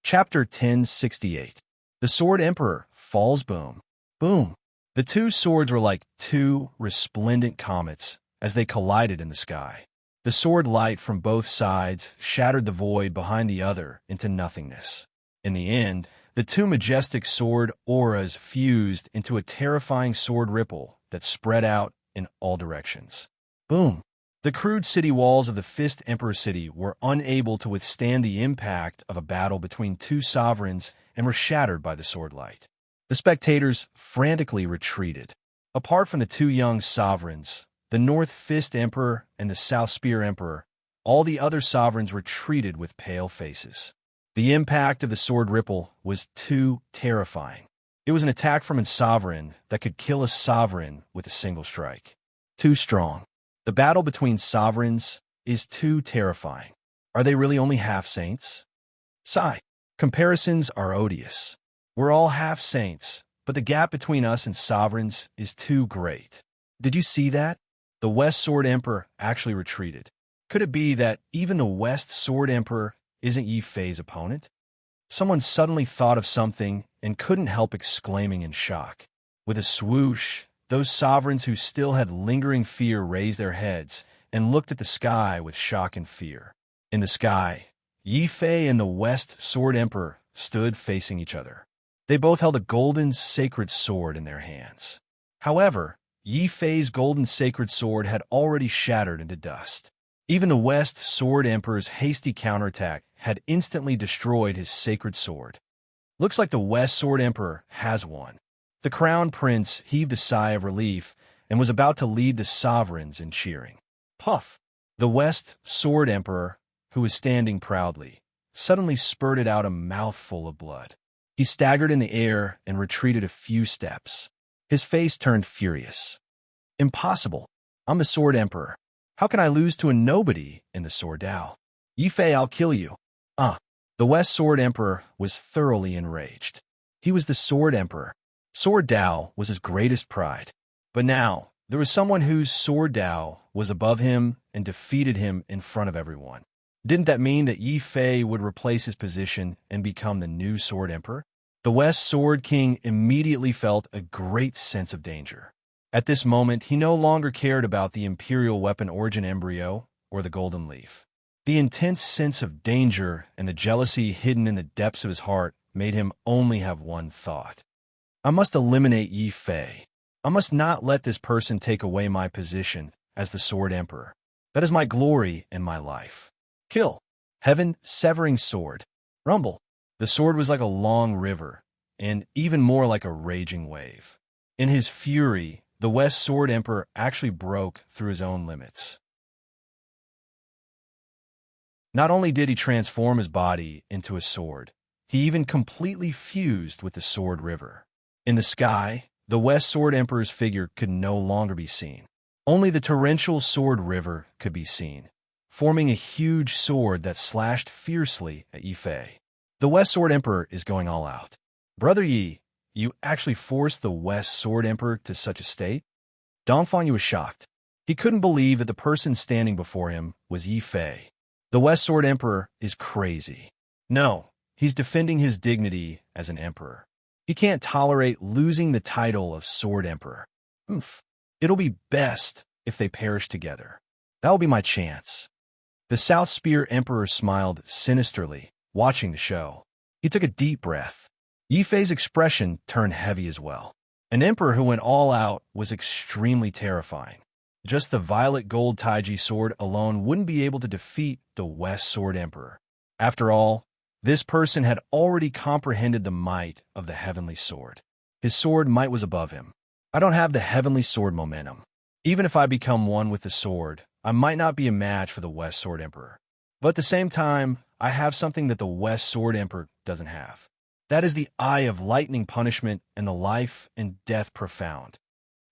Chapter 1068. The Sword Emperor falls boom. Boom. The 2 swords were like 2 resplendent comets as they collided in the sky. The sword light from both sides shattered the void behind the other into nothingness. In the end, the 2 majestic sword auras fused into a terrifying sword ripple that spread out in all directions. Boom. The crude city walls of the Fist Emperor City were unable to withstand the impact of a battle between 2 sovereigns and were shattered by the sword light. The spectators frantically retreated. Apart from the 2 young sovereigns, the North Fist Emperor and the South Spear Emperor, all the other sovereigns retreated with pale faces. The impact of the sword ripple was too terrifying. It was an attack from a sovereign that could kill a sovereign with a single strike. Too strong. The battle between sovereigns is too terrifying. Are they really only half-saints? Sigh. Comparisons are odious. We're all half-saints, but the gap between us and sovereigns is too great. Did you see that? The West Sword Emperor actually retreated. Could it be that even the West Sword Emperor isn't Yi Fei's opponent? Someone suddenly thought of something and couldn't help exclaiming in shock. With a swoosh, those sovereigns who still had lingering fear raised their heads and looked at the sky with shock and fear. In the sky, Yi Fei and the West Sword Emperor stood facing each other. They both held a golden sacred sword in their hands. However, Yi Fei's golden sacred sword had already shattered into dust. Even the West Sword Emperor's hasty counterattack had instantly destroyed his sacred sword. Looks like the West Sword Emperor has won. The Crown Prince heaved a sigh of relief and was about to lead the sovereigns in cheering. Puff! The West Sword Emperor, who was standing proudly, suddenly spurted out a mouthful of blood. He staggered in the air and retreated a few steps. His face turned furious. Impossible. I'm the Sword Emperor. How can I lose to a nobody in the Sword Dao? Yi Fei, I'll kill you. The West Sword Emperor was thoroughly enraged. He was the Sword Emperor. Sword Dao was his greatest pride. But now, there was someone whose Sword Dao was above him and defeated him in front of everyone. Didn't that mean that Yi Fei would replace his position and become the new Sword Emperor? The West Sword King immediately felt a great sense of danger. At this moment, he no longer cared about the Imperial Weapon Origin embryo or the Golden Leaf. The intense sense of danger and the jealousy hidden in the depths of his heart made him only have one thought. I must eliminate Yi Fei. I must not let this person take away my position as the Sword Emperor. That is my glory and my life. Kill. Heaven, severing sword. Rumble. The sword was like a long river, and even more like a raging wave. In his fury, the West Sword Emperor actually broke through his own limits. Not only did he transform his body into a sword, he even completely fused with the Sword River. In the sky, the West Sword Emperor's figure could no longer be seen. Only the torrential Sword River could be seen, forming a huge sword that slashed fiercely at Yi Fei. The West Sword Emperor is going all out. Brother Yi, you actually forced the West Sword Emperor to such a state? Dongfang was shocked. He couldn't believe that the person standing before him was Yi Fei. The West Sword Emperor is crazy. No, he's defending his dignity as an emperor. He can't tolerate losing the title of Sword Emperor. It'll be best if they perish together. That will be my chance. The South Spear Emperor smiled sinisterly, watching the show. He took a deep breath. Yi Fei's expression turned heavy as well. An emperor who went all out was extremely terrifying. Just the violet gold Taiji sword alone wouldn't be able to defeat the West Sword Emperor. After all, this person had already comprehended the might of the heavenly sword. His sword might was above him. I don't have the heavenly sword momentum. Even if I become one with the sword, I might not be a match for the West Sword Emperor. But at the same time, I have something that the West Sword Emperor doesn't have. That is the Eye of Lightning Punishment and the Life and Death Profound.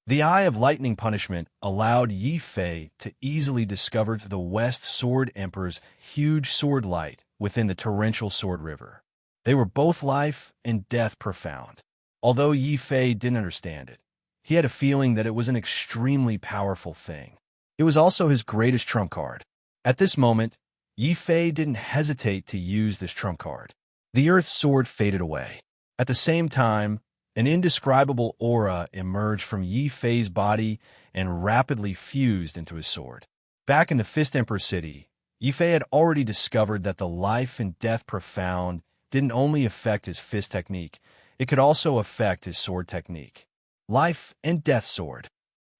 The Eye of Lightning Punishment allowed Yi Fei to easily discover the West Sword Emperor's huge sword light within the torrential Sword River. They were both life and death profound. Although Yi Fei didn't understand it, he had a feeling that it was an extremely powerful thing. It was also his greatest trump card. At this moment, Yi Fei didn't hesitate to use this trump card. The Earth Sword faded away. At the same time, an indescribable aura emerged from Yi Fei's body and rapidly fused into his sword. Back in the Fist Emperor City, Yi Fei had already discovered that the Life and Death Profound didn't only affect his fist technique, it could also affect his sword technique. Life and Death Sword.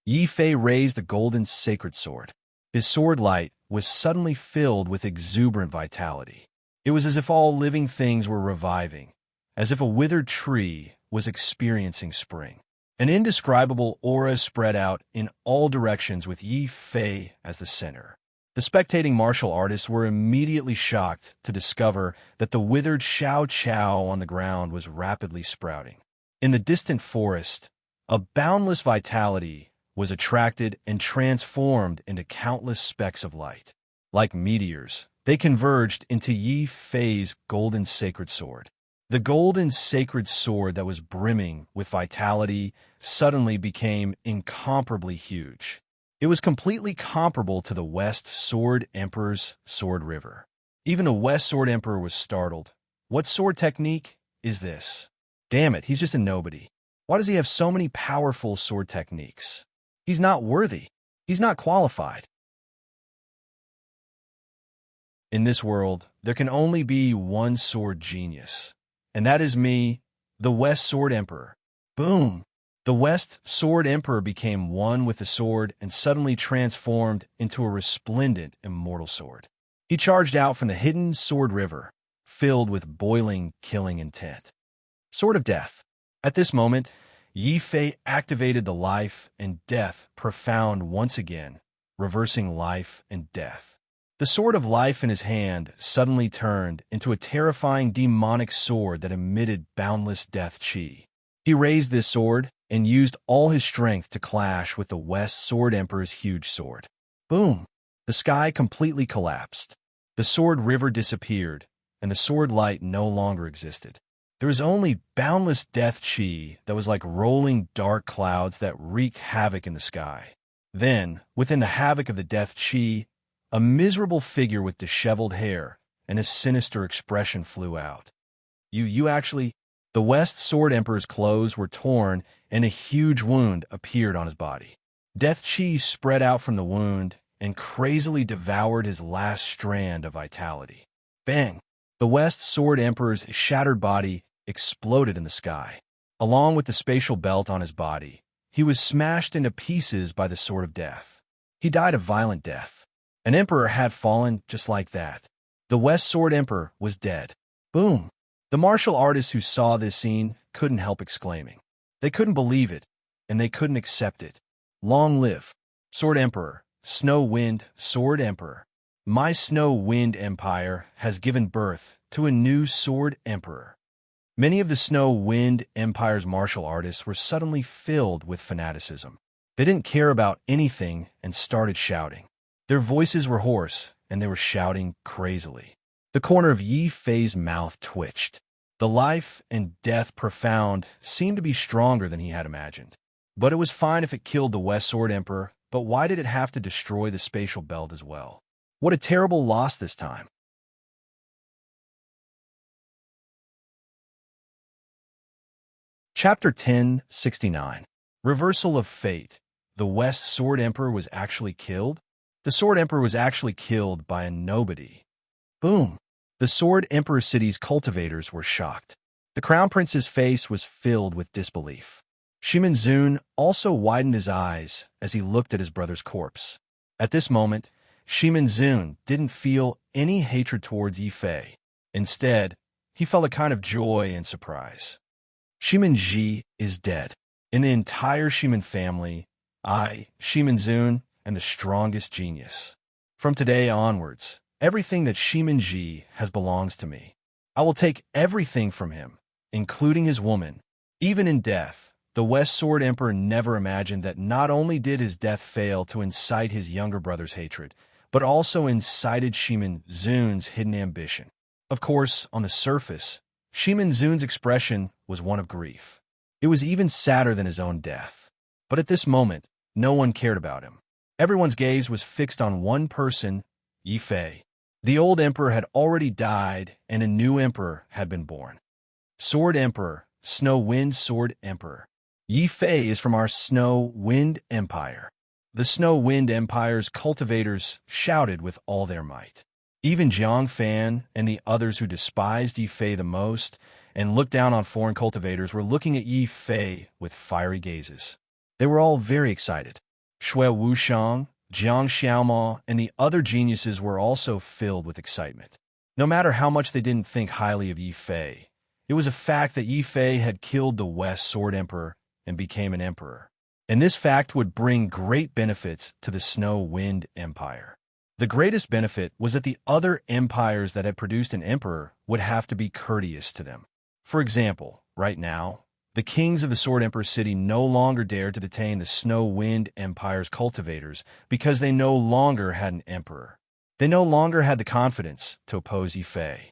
Yi Fei raised the golden sacred sword. His sword light was suddenly filled with exuberant vitality. It was as if all living things were reviving, as if a withered tree was experiencing spring. An indescribable aura spread out in all directions with Yi Fei as the center. The spectating martial artists were immediately shocked to discover that the withered Xiao Chao on the ground was rapidly sprouting. In the distant forest, a boundless vitality was attracted and transformed into countless specks of light. Like meteors, they converged into Yi Fei's golden sacred sword. The golden sacred sword that was brimming with vitality suddenly became incomparably huge. It was completely comparable to the West Sword Emperor's Sword River. Even the West Sword Emperor was startled. What sword technique is this? Damn it, he's just a nobody. Why does he have so many powerful sword techniques? He's not worthy. He's not qualified. In this world, there can only be one sword genius. And that is me, the West Sword Emperor. Boom! The West Sword Emperor became one with the sword and suddenly transformed into a resplendent immortal sword. He charged out from the hidden Sword River, filled with boiling, killing intent. Sword of Death. At this moment, Yi Fei activated the Life and Death Profound once again, reversing life and death. The sword of life in his hand suddenly turned into a terrifying demonic sword that emitted boundless death chi. He raised this sword and used all his strength to clash with the West Sword Emperor's huge sword. Boom! The sky completely collapsed. The sword river disappeared, and the sword light no longer existed. There was only boundless death chi that was like rolling dark clouds that wreaked havoc in the sky. Then, within the havoc of the death chi, A miserable figure with disheveled hair and a sinister expression flew out. You actually... The West Sword Emperor's clothes were torn and a huge wound appeared on his body. Death Chi spread out from the wound and crazily devoured his last strand of vitality. Bang! The West Sword Emperor's shattered body exploded in the sky. Along with the spatial belt on his body, he was smashed into pieces by the Sword of Death. He died a violent death. An emperor had fallen just like that. The West Sword Emperor was dead. Boom! The martial artists who saw this scene couldn't help exclaiming. They couldn't believe it, and they couldn't accept it. Long live Sword Emperor, Snow Wind Sword Emperor. My Snow Wind Empire has given birth to a new Sword Emperor. Many of the Snow Wind Empire's martial artists were suddenly filled with fanaticism. They didn't care about anything and started shouting. Their voices were hoarse, and they were shouting crazily. The corner of Yi Fei's mouth twitched. The life and death profound seemed to be stronger than he had imagined. But it was fine if it killed the West Sword Emperor, but why did it have to destroy the spatial belt as well? What a terrible loss this time. Chapter 1069. Reversal of Fate. The West Sword Emperor was actually killed? The Sword Emperor was actually killed by a nobody. Boom! The Sword Emperor City's cultivators were shocked. The Crown Prince's face was filled with disbelief. Shimin Zun also widened his eyes as he looked at his brother's corpse. At this moment, Shimin Zun didn't feel any hatred towards Yi Fei. Instead, he felt a kind of joy and surprise. Shimin Ji is dead. In the entire Shimin family, I, Shimin Zun, am the strongest genius. From today onwards, everything that Shimin Ji has belongs to me. I will take everything from him, including his woman. Even in death, the West Sword Emperor never imagined that not only did his death fail to incite his younger brother's hatred, but also incited Shimin Zun's hidden ambition. Of course, on the surface, Shimin Zun's expression was one of grief. It was even sadder than his own death. But at this moment, no one cared about him. Everyone's gaze was fixed on one person, Yi Fei. The old emperor had already died, and a new emperor had been born. Sword Emperor, Snow Wind Sword Emperor. Yi Fei is from our Snow Wind Empire. The Snow Wind Empire's cultivators shouted with all their might. Even Jiang Fan and the others who despised Yi Fei the most and looked down on foreign cultivators were looking at Yi Fei with fiery gazes. They were all very excited. Shui Wushang, Jiang Xiaoma, and the other geniuses were also filled with excitement. No matter how much they didn't think highly of Yi Fei, it was a fact that Yi Fei had killed the West Sword Emperor and became an emperor. And this fact would bring great benefits to the Snow Wind Empire. The greatest benefit was that the other empires that had produced an emperor would have to be courteous to them. For example, right now, the kings of the Sword Emperor City no longer dared to detain the Snow Wind Empire's cultivators because they no longer had an emperor. They no longer had the confidence to oppose Yi Fei.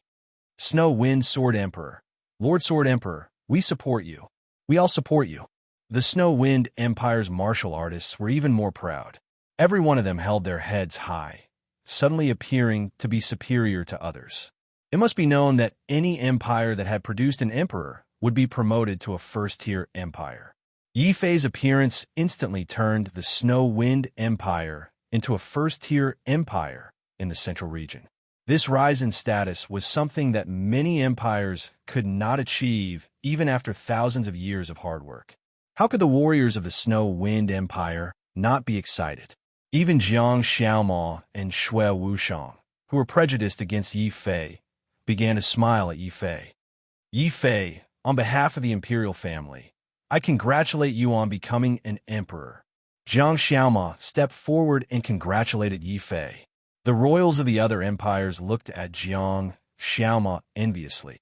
Snow Wind Sword Emperor, Lord Sword Emperor, we support you. We all support you. The Snow Wind Empire's martial artists were even more proud. Every one of them held their heads high, suddenly appearing to be superior to others. It must be known that any empire that had produced an emperor would be promoted to a first-tier empire. Yi Fei's appearance instantly turned the Snow Wind Empire into a first-tier empire in the central region. This rise in status was something that many empires could not achieve even after thousands of years of hard work. How could the warriors of the Snow Wind Empire not be excited? Even Jiang Xiaoma and Shui Wushang, who were prejudiced against Yi Fei, began to smile at Yi Fei. Yi Fei, on behalf of the imperial family, I congratulate you on becoming an emperor. Jiang Xiaoma stepped forward and congratulated Yi Fei. The royals of the other empires looked at Jiang Xiaoma enviously.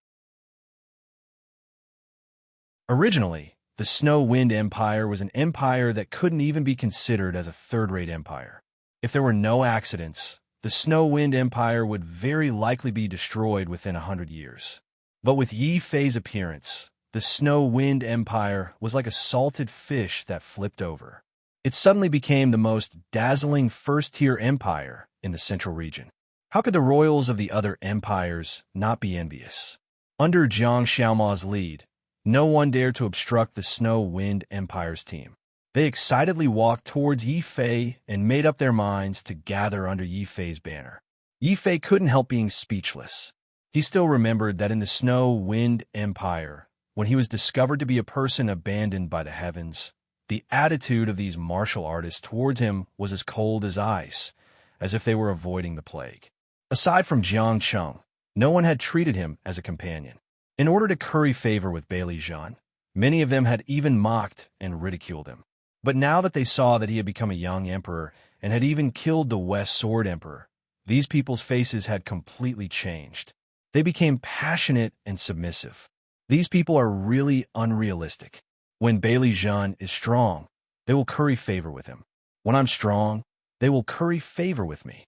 Originally, the Snow Wind Empire was an empire that couldn't even be considered as a third-rate empire. If there were no accidents, the Snow Wind Empire would very likely be destroyed within 100 years. But with Yi Fei's appearance, the Snow Wind Empire was like a salted fish that flipped over. It suddenly became the most dazzling first-tier empire in the central region. How could the royals of the other empires not be envious? Under Jiang Xiaoma's lead, no one dared to obstruct the Snow Wind Empire's team. They excitedly walked towards Yi Fei and made up their minds to gather under Yi Fei's banner. Yi Fei couldn't help being speechless. He still remembered that in the Snow Wind Empire, when he was discovered to be a person abandoned by the heavens, the attitude of these martial artists towards him was as cold as ice, as if they were avoiding the plague. Aside from Jiang Cheng, no one had treated him as a companion. In order to curry favor with Bailey Zhan, many of them had even mocked and ridiculed him. But now that they saw that he had become a young emperor and had even killed the West Sword Emperor, these people's faces had completely changed. They became passionate and submissive. These people are really unrealistic. When Bailey Zhan is strong, they will curry favor with him. When I'm strong, they will curry favor with me.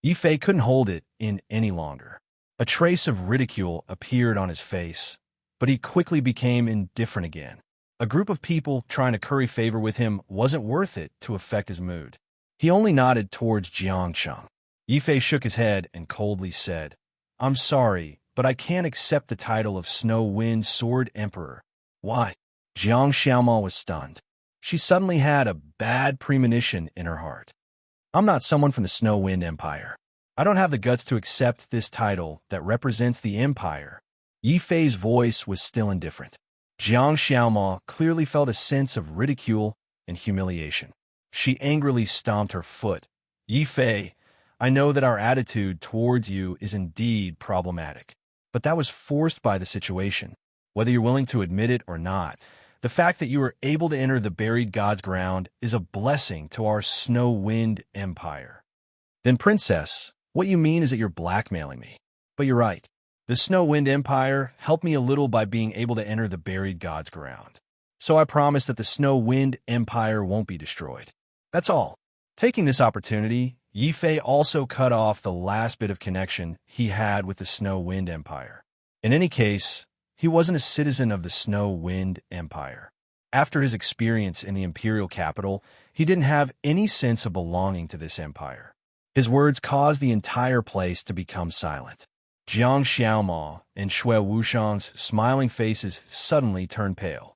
Yi Fei couldn't hold it in any longer. A trace of ridicule appeared on his face, but he quickly became indifferent again. A group of people trying to curry favor with him wasn't worth it to affect his mood. He only nodded towards Jiang Cheng. Yi Fei shook his head and coldly said, "I'm sorry, but I can't accept the title of Snow Wind Sword Emperor." Why? Jiang Xiaoma was stunned. She suddenly had a bad premonition in her heart. I'm not someone from the Snow Wind Empire. I don't have the guts to accept this title that represents the empire. Yi Fei's voice was still indifferent. Jiang Xiaoma clearly felt a sense of ridicule and humiliation. She angrily stomped her foot. Yi Fei, I know that our attitude towards you is indeed problematic, but that was forced by the situation. Whether you're willing to admit it or not, the fact that you were able to enter the buried god's ground is a blessing to our Snow Wind Empire. Then, Princess, what you mean is that you're blackmailing me. But you're right. The Snow Wind Empire helped me a little by being able to enter the buried god's ground. So I promise that the Snow Wind Empire won't be destroyed. That's all. Taking this opportunity, Yi Fei also cut off the last bit of connection he had with the Snow Wind Empire. In any case, he wasn't a citizen of the Snow Wind Empire. After his experience in the imperial capital, he didn't have any sense of belonging to this empire. His words caused the entire place to become silent. Jiang Xiaoma and Shui Wushang's smiling faces suddenly turned pale.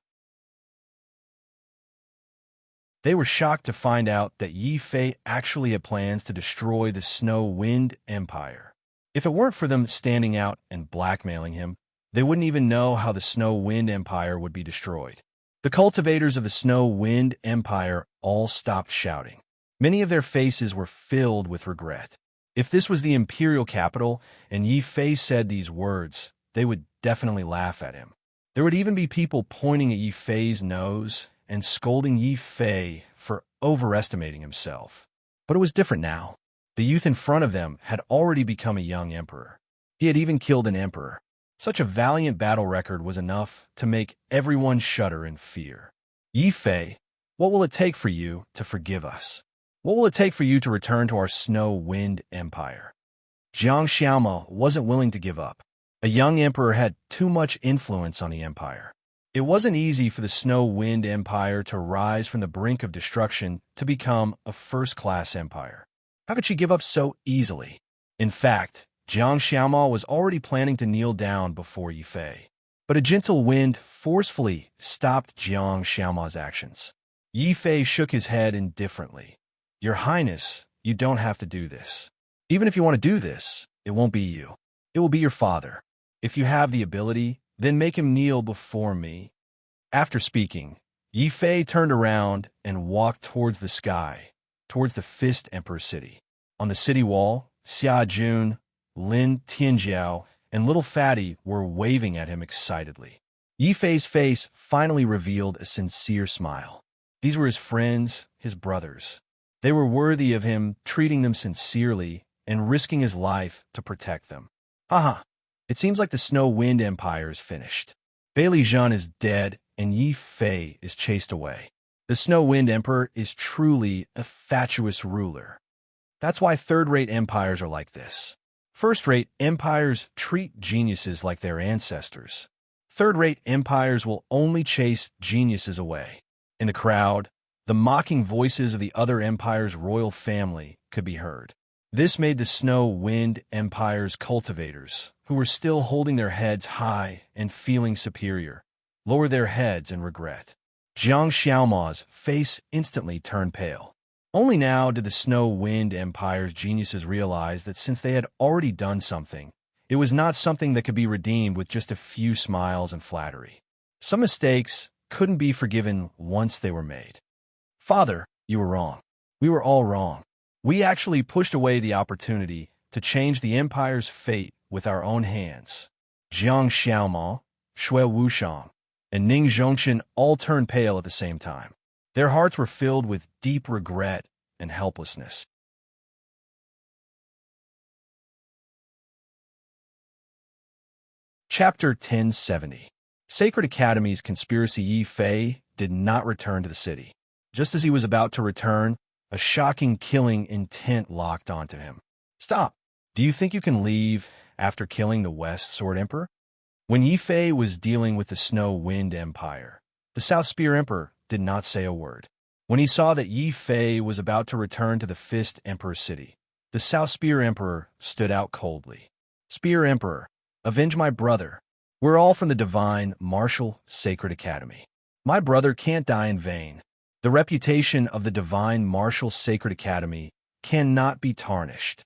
They were shocked to find out that Yi Fei actually had plans to destroy the Snow Wind Empire. If it weren't for them standing out and blackmailing him, they wouldn't even know how the Snow Wind Empire would be destroyed. The cultivators of the Snow Wind Empire all stopped shouting. Many of their faces were filled with regret. If this was the imperial capital and Yi Fei said these words, they would definitely laugh at him. There would even be people pointing at Yi Fei's nose and scolding Yi Fei for overestimating himself. But it was different now. The youth in front of them had already become a young emperor. He had even killed an emperor. Such a valiant battle record was enough to make everyone shudder in fear. Yi Fei, what will it take for you to forgive us? What will it take for you to return to our Snow Wind Empire? Jiang Xiaoma wasn't willing to give up. A young emperor had too much influence on the empire. It wasn't easy for the Snow Wind Empire to rise from the brink of destruction to become a first-class empire. How could she give up so easily? In fact, Jiang Xiaoma was already planning to kneel down before Yi Fei. But a gentle wind forcefully stopped Jiang Xiaoma's actions. Yi Fei shook his head indifferently. Your Highness, you don't have to do this. Even if you want to do this, it won't be you. It will be your father. If you have the ability, then make him kneel before me. After speaking, Yi Fei turned around and walked towards the sky, towards the Fist Emperor City. On the city wall, Xia Jun, Lin Tianjiao, and Little Fatty were waving at him excitedly. Yi Fei's face finally revealed a sincere smile. These were his friends, his brothers. They were worthy of him treating them sincerely and risking his life to protect them. Haha, it seems like the Snow Wind Empire is finished. Bailey Zhan is dead and Yi Fei is chased away. The Snow Wind Emperor is truly a fatuous ruler. That's why third-rate empires are like this. First-rate empires treat geniuses like their ancestors. Third-rate empires will only chase geniuses away. In the crowd, The mocking voices of the other empire's royal family could be heard. This made the Snow Wind Empire's cultivators, who were still holding their heads high and feeling superior, lower their heads in regret. Jiang Xiaoma's face instantly turned pale. Only now did the Snow Wind Empire's geniuses realize that since they had already done something, it was not something that could be redeemed with just a few smiles and flattery. Some mistakes couldn't be forgiven once they were made. Father, you were wrong. We were all wrong. We actually pushed away the opportunity to change the empire's fate with our own hands. Jiang Xiaoma, Shui Wushang, and Ning Zhongchen all turned pale at the same time. Their hearts were filled with deep regret and helplessness. Chapter 1070. Sacred Academy's conspiracy. Yi Fei did not return to the city. Just as he was about to return, a shocking killing intent locked onto him. Stop! Do you think you can leave after killing the West Sword Emperor? When Yi Fei was dealing with the Snow Wind Empire, the South Spear Emperor did not say a word. When he saw that Yi Fei was about to return to the Fist Emperor city, the South Spear Emperor stood out coldly. Spear Emperor, avenge my brother. We're all from the Divine Martial Sacred Academy. My brother can't die in vain. The reputation of the Divine Martial Sacred Academy cannot be tarnished.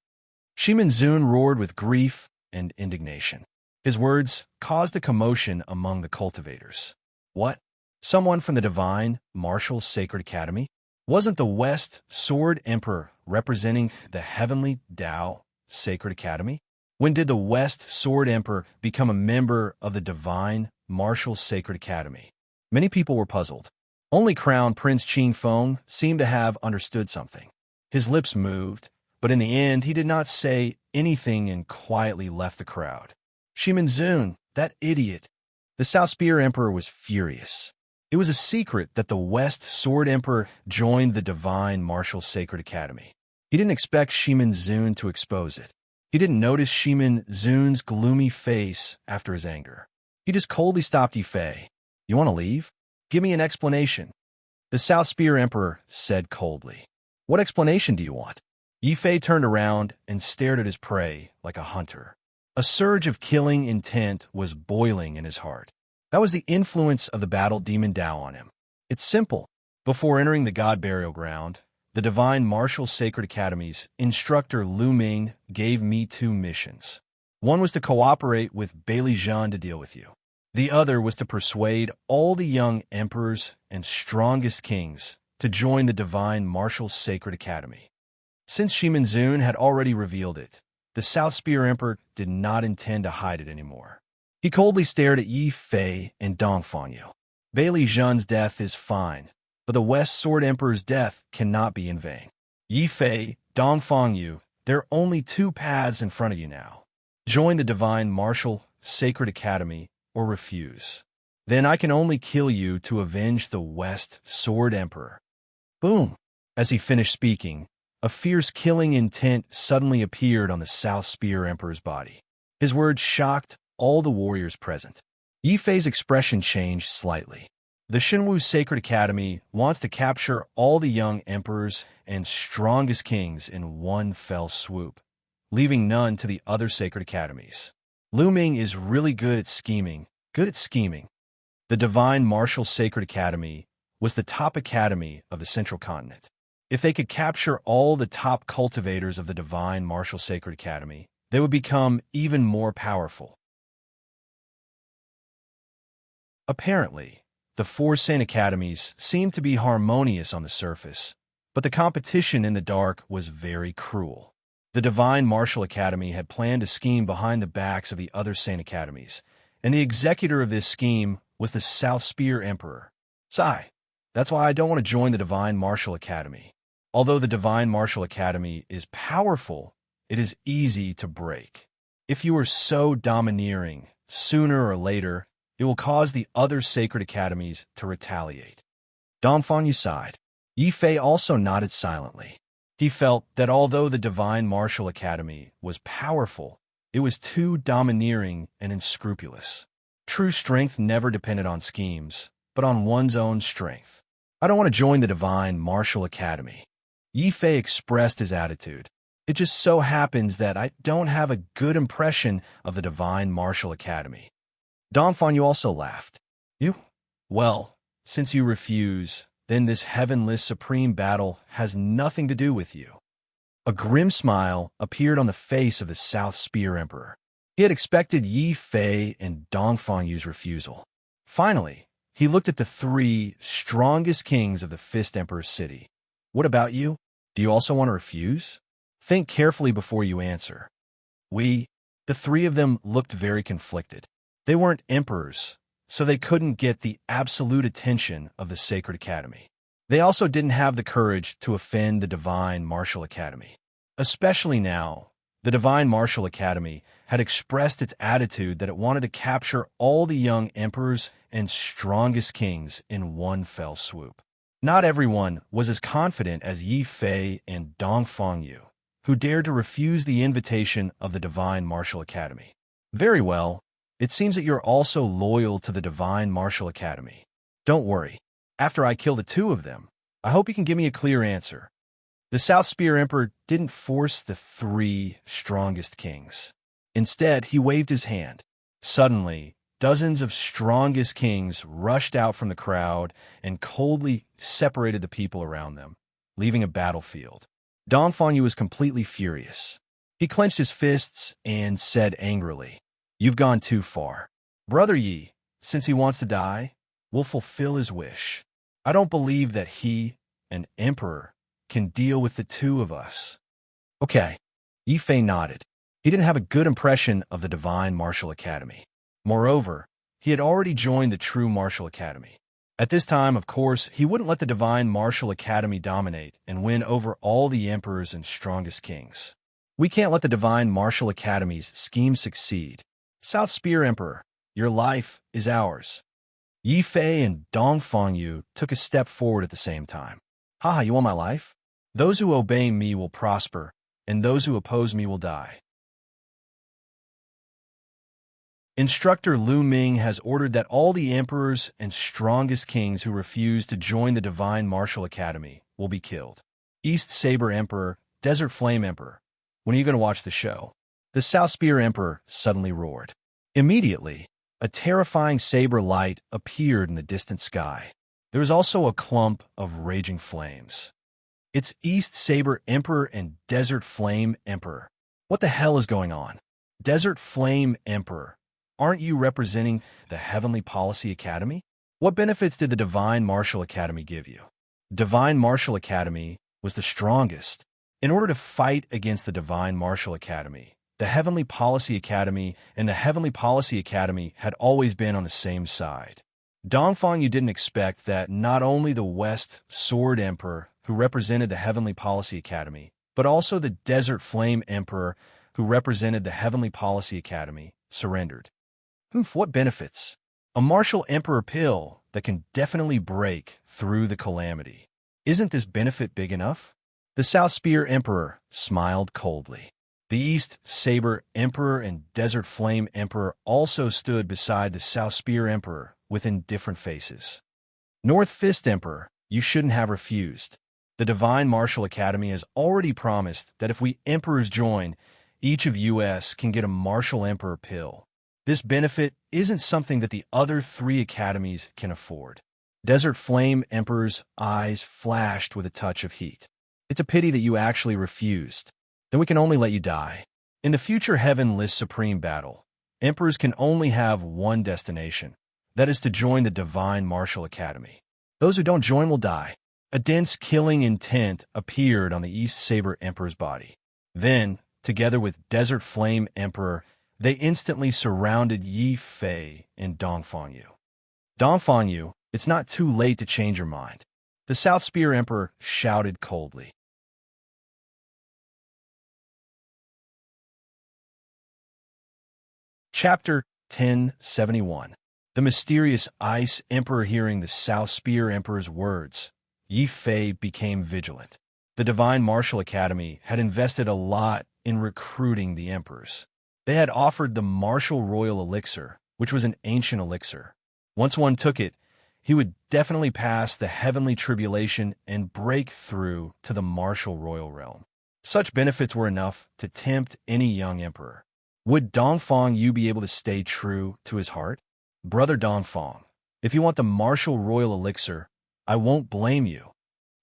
Shimin Zun roared with grief and indignation. His words caused a commotion among the cultivators. What? Someone from the Divine Martial Sacred Academy? Wasn't the West Sword Emperor representing the Heavenly Tao Sacred Academy? When did the West Sword Emperor become a member of the Divine Martial Sacred Academy? Many people were puzzled. Only Crown Prince Qingfeng seemed to have understood something. His lips moved, but in the end he did not say anything and quietly left the crowd. Shimin Zun, that idiot. The South Spear Emperor was furious. It was a secret that the West Sword Emperor joined the Divine Martial Sacred Academy. He didn't expect Shimin Zun to expose it. He didn't notice Shimin Zun's gloomy face after his anger. He just coldly stopped Yi Fei. You want to leave? Give me an explanation. The South Spear Emperor said coldly. What explanation do you want? Yi Fei turned around and stared at his prey like a hunter. A surge of killing intent was boiling in his heart. That was the influence of the battle demon Dao on him. It's simple. Before entering the God Burial Ground, the Divine Martial Sacred Academy's instructor Lu Ming gave me 2 missions. One was to cooperate with Bailey Zhan to deal with you. The other was to persuade all the young emperors and strongest kings to join the Divine Martial Sacred Academy. Since Shimin Zun had already revealed it, the South Spear Emperor did not intend to hide it anymore. He coldly stared at Yi Fei and Dongfangyu. Bailey Zhan's death is fine, but the West Sword Emperor's death cannot be in vain. Yi Fei, Dongfangyu, there are only 2 paths in front of you now. Join the Divine Martial Sacred Academy or refuse. Then I can only kill you to avenge the West Sword Emperor. Boom! As he finished speaking, a fierce killing intent suddenly appeared on the South Spear Emperor's body. His words shocked all the warriors present. Yi Fei's expression changed slightly. The Shenwu Sacred Academy wants to capture all the young emperors and strongest kings in one fell swoop, leaving none to the other sacred academies. Lu Ming is really good at scheming. The Divine Martial Sacred Academy was the top academy of the Central Continent. If they could capture all the top cultivators of the Divine Martial Sacred Academy, they would become even more powerful. Apparently, the 4 Saint Academies seemed to be harmonious on the surface, but the competition in the dark was very cruel. The Divine Martial Academy had planned a scheme behind the backs of the other Saint Academies, and the executor of this scheme was the South Spear Emperor. That's why I don't want to join the Divine Martial Academy. Although the Divine Martial Academy is powerful, it is easy to break. If you are so domineering, sooner or later, it will cause the other sacred academies to retaliate. Dongfangyu sighed. Yi Fei also nodded silently. He felt that although the Divine Martial Academy was powerful, it was too domineering and unscrupulous. True strength never depended on schemes, but on one's own strength. I don't want to join the Divine Martial Academy. Yi Fei expressed his attitude. It just so happens that I don't have a good impression of the Divine Martial Academy. Dongfang Yu also laughed. You? Well, since you refuse, then this heavenless supreme battle has nothing to do with you. A grim smile appeared on the face of the South Spear Emperor. He had expected Yi Fei and Dongfang Yu's refusal. Finally, he looked at the three strongest kings of the Fist Emperor's city. What about you? Do you also want to refuse? Think carefully before you answer. The three of them looked very conflicted. They weren't emperors, so they couldn't get the absolute attention of the Sacred Academy. They also didn't have the courage to offend the Divine Martial Academy. Especially now, the Divine Martial Academy had expressed its attitude that it wanted to capture all the young emperors and strongest kings in one fell swoop. Not everyone was as confident as Yi Fei and Dongfang Yu, who dared to refuse the invitation of the Divine Martial Academy. Very well, it seems that you're also loyal to the Divine Martial Academy. Don't worry, after I kill the two of them, I hope you can give me a clear answer. The South Spear Emperor didn't force the three strongest kings. Instead, he waved his hand. Suddenly, dozens of strongest kings rushed out from the crowd and coldly separated the people around them, leaving a battlefield. Dongfang Yu was completely furious. He clenched his fists and said angrily, "You've gone too far. Brother Yi, since he wants to die, will fulfill his wish. I don't believe that he, an emperor, can deal with the two of us." Okay. Yi Fei nodded. He didn't have a good impression of the Divine Martial Academy. Moreover, he had already joined the True Martial Academy. At this time, of course, he wouldn't let the Divine Martial Academy dominate and win over all the emperors and strongest kings. We can't let the Divine Martial Academy's scheme succeed. South Spear Emperor, your life is ours. Yi Fei and Dongfang Yu took a step forward at the same time. Haha, you want my life? Those who obey me will prosper, and those who oppose me will die. Instructor Lu Ming has ordered that all the emperors and strongest kings who refuse to join the Divine Martial Academy will be killed. East Saber Emperor, Desert Flame Emperor, when are you going to watch the show? The South Spear Emperor suddenly roared. Immediately, a terrifying saber light appeared in the distant sky. There was also a clump of raging flames. It's East Saber Emperor and Desert Flame Emperor. What the hell is going on? Desert Flame Emperor, aren't you representing the Heavenly Policy Academy? What benefits did the Divine Martial Academy give you? Divine Martial Academy was the strongest. In order to fight against the Divine Martial Academy, the Heavenly Policy Academy and the Heavenly Policy Academy had always been on the same side. Dongfang Yu didn't expect that not only the West Sword Emperor, who represented the Heavenly Policy Academy, but also the Desert Flame Emperor, who represented the Heavenly Policy Academy, surrendered. What benefits? A Martial Emperor pill that can definitely break through the calamity. Isn't this benefit big enough? The South Spear Emperor smiled coldly. The East Saber Emperor and Desert Flame Emperor also stood beside the South Spear Emperor with indifferent faces. North Fist Emperor, you shouldn't have refused. The Divine Martial Academy has already promised that if we emperors join, each of us can get a Martial Emperor pill. This benefit isn't something that the other three academies can afford. Desert Flame Emperor's eyes flashed with a touch of heat. It's a pity that you actually refused. Then we can only let you die. In the future heavenless supreme battle, emperors can only have one destination. That is to join the Divine Martial Academy. Those who don't join will die. A dense killing intent appeared on the East Saber Emperor's body. Then, together with Desert Flame Emperor, they instantly surrounded Yi Fei and Dongfang Yu. Dongfang Yu, it's not too late to change your mind. The South Spear Emperor shouted coldly. Chapter 1071. The mysterious Ice Emperor. Hearing the South Spear Emperor's words, Yi Fei became vigilant. The Divine Martial Academy had invested a lot in recruiting the emperors. They had offered the Martial Royal Elixir, which was an ancient elixir. Once one took it, he would definitely pass the heavenly tribulation and break through to the martial royal realm. Such benefits were enough to tempt any young emperor. Would Dongfang Yu be able to stay true to his heart? Brother Dongfang, if you want the martial royal elixir, I won't blame you.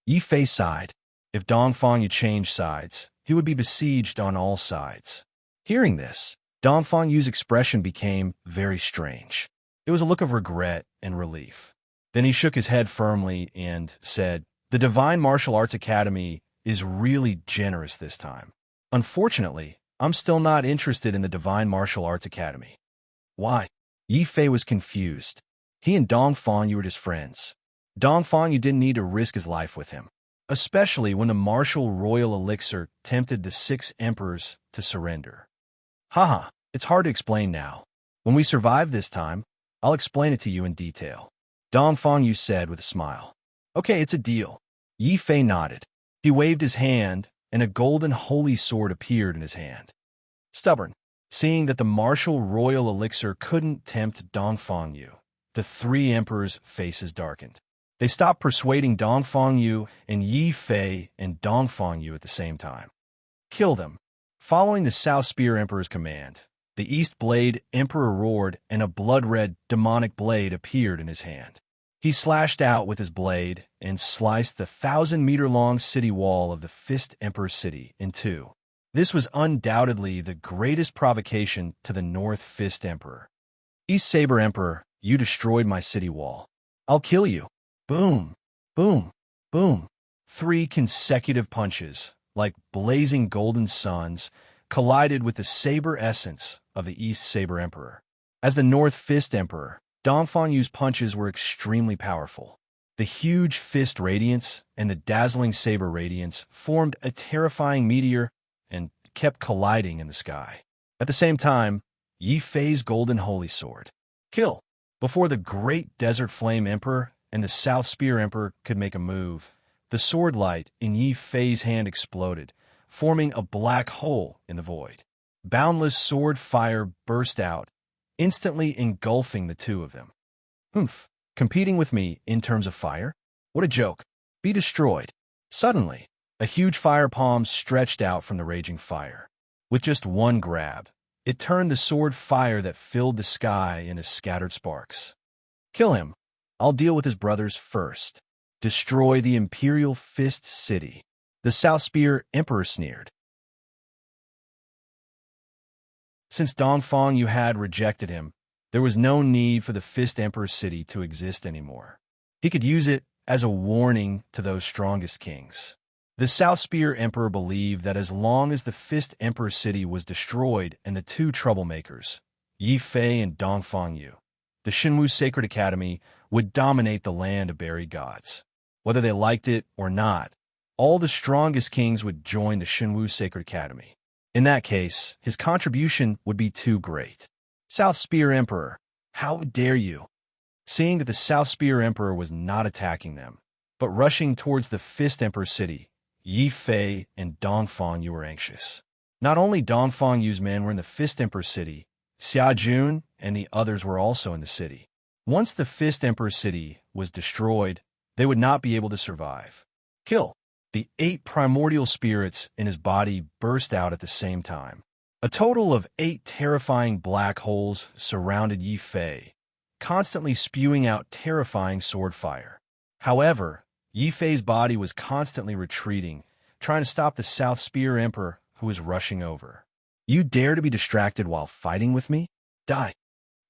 Yi Fei sighed. If Dongfang Yu changed sides, he would be besieged on all sides. Hearing this, Dongfang Yu's expression became very strange. It was a look of regret and relief. Then he shook his head firmly and said, "The Divine Martial Arts Academy is really generous this time. Unfortunately, I'm still not interested in the Divine Martial Arts Academy." Why? Yi Fei was confused. He and Dongfang Yu were just friends. Dongfang Yu didn't need to risk his life with him, especially when the martial royal elixir tempted the 6 emperors to surrender. Haha, it's hard to explain now. When we survive this time, I'll explain it to you in detail. Dongfang Yu said with a smile. Okay, it's a deal. Yi Fei nodded. He waved his hand, and a golden holy sword appeared in his hand. Stubborn. Seeing that the martial royal elixir couldn't tempt Dongfang Yu, the 3 emperors' faces darkened. They stopped persuading Dongfang Yu and Yi Fei and Dongfang Yu at the same time. Kill them. Following the South Spear Emperor's command, the East Blade Emperor roared and a blood-red demonic blade appeared in his hand. He slashed out with his blade and sliced the 1,000-meter-long city wall of the Fist Emperor city in 2. This was undoubtedly the greatest provocation to the North Fist Emperor. East Saber Emperor, you destroyed my city wall. I'll kill you. Boom, boom, boom. 3 consecutive punches, like blazing golden suns, collided with the saber essence of the East Saber Emperor. As the North Fist Emperor, Dongfang Yu's punches were extremely powerful. The huge fist radiance and the dazzling saber radiance formed a terrifying meteor and kept colliding in the sky. At the same time, Yi Fei's golden holy sword. Kill! Before the great Desert Flame Emperor and the South Spear Emperor could make a move, the sword light in Yi Fei's hand exploded, forming a black hole in the void. Boundless sword fire burst out, instantly engulfing the 2 of them. Humph, competing with me in terms of fire? What a joke. Be destroyed. Suddenly, a huge fire palm stretched out from the raging fire. With just one grab, it turned the sword fire that filled the sky into scattered sparks. Kill him. I'll deal with his brothers first. Destroy the Imperial Fist City. The South Spear Emperor sneered. Since Dongfang Yu had rejected him, there was no need for the Fist Emperor City to exist anymore. He could use it as a warning to those strongest kings. The South Spear Emperor believed that as long as the Fist Emperor City was destroyed and the 2 troublemakers, Yi Fei and Dongfang Yu, the Shenwu Sacred Academy would dominate the land of buried gods. Whether they liked it or not, all the strongest kings would join the Shenwu Sacred Academy. In that case, his contribution would be too great. South Spear Emperor, how dare you? Seeing that the South Spear Emperor was not attacking them, but rushing towards the Fist Emperor City, Yi Fei and Dongfang Yu were anxious. Not only Dongfang Yu's men were in the Fist Emperor City, Xia Jun and the others were also in the city. Once the Fist Emperor City was destroyed, they would not be able to survive. Kill! The 8 primordial spirits in his body burst out at the same time. A total of 8 terrifying black holes surrounded Yi Fei, constantly spewing out terrifying sword fire. However, Yi Fei's body was constantly retreating, trying to stop the South Spear Emperor who was rushing over. You dare to be distracted while fighting with me? Die!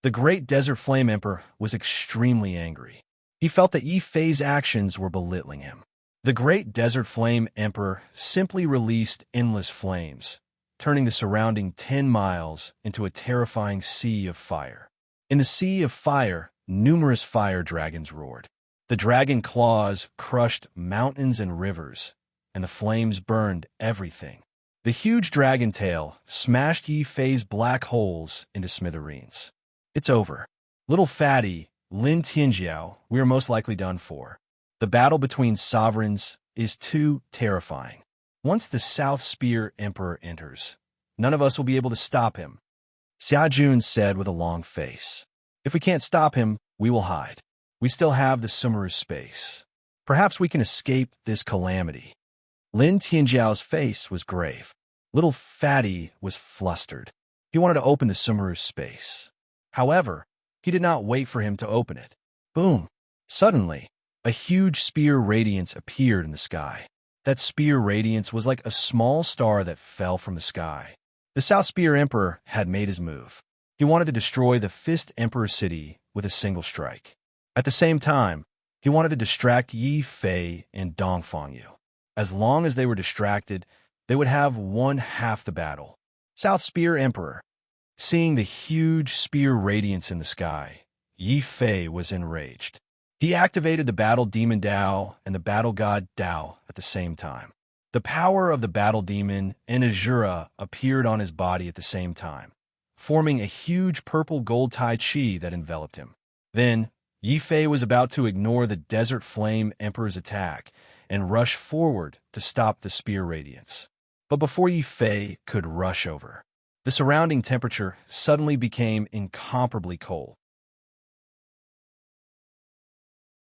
The Great Desert Flame Emperor was extremely angry. He felt that Yi Fei's actions were belittling him. The Great Desert Flame Emperor simply released endless flames, turning the surrounding 10 miles into a terrifying sea of fire. In the sea of fire, numerous fire dragons roared. The dragon claws crushed mountains and rivers, and the flames burned everything. The huge dragon tail smashed Yi Fei's black holes into smithereens. It's over. Little fatty, Lin Tianjiao, we are most likely done for. The battle between sovereigns is too terrifying. Once the South Spear Emperor enters, none of us will be able to stop him. Xia Jun said with a long face. If we can't stop him, we will hide. We still have the Sumeru space. Perhaps we can escape this calamity. Lin Tianjiao's face was grave. Little Fatty was flustered. He wanted to open the Sumeru space. However, he did not wait for him to open it. Boom! Suddenly, a huge spear radiance appeared in the sky. That spear radiance was like a small star that fell from the sky. The South Spear Emperor had made his move. He wanted to destroy the Fist Emperor city with a single strike. At the same time, he wanted to distract Yi Fei and Dongfang Yu. As long as they were distracted, they would have won half the battle. South Spear Emperor. Seeing the huge spear radiance in the sky, Yi Fei was enraged. He activated the Battle Demon Dao and the Battle God Dao at the same time. The power of the Battle Demon and Azura appeared on his body at the same time, forming a huge purple gold Tai Chi that enveloped him. Then, Yi Fei was about to ignore the Desert Flame Emperor's attack and rush forward to stop the spear radiance. But before Yi Fei could rush over, the surrounding temperature suddenly became incomparably cold.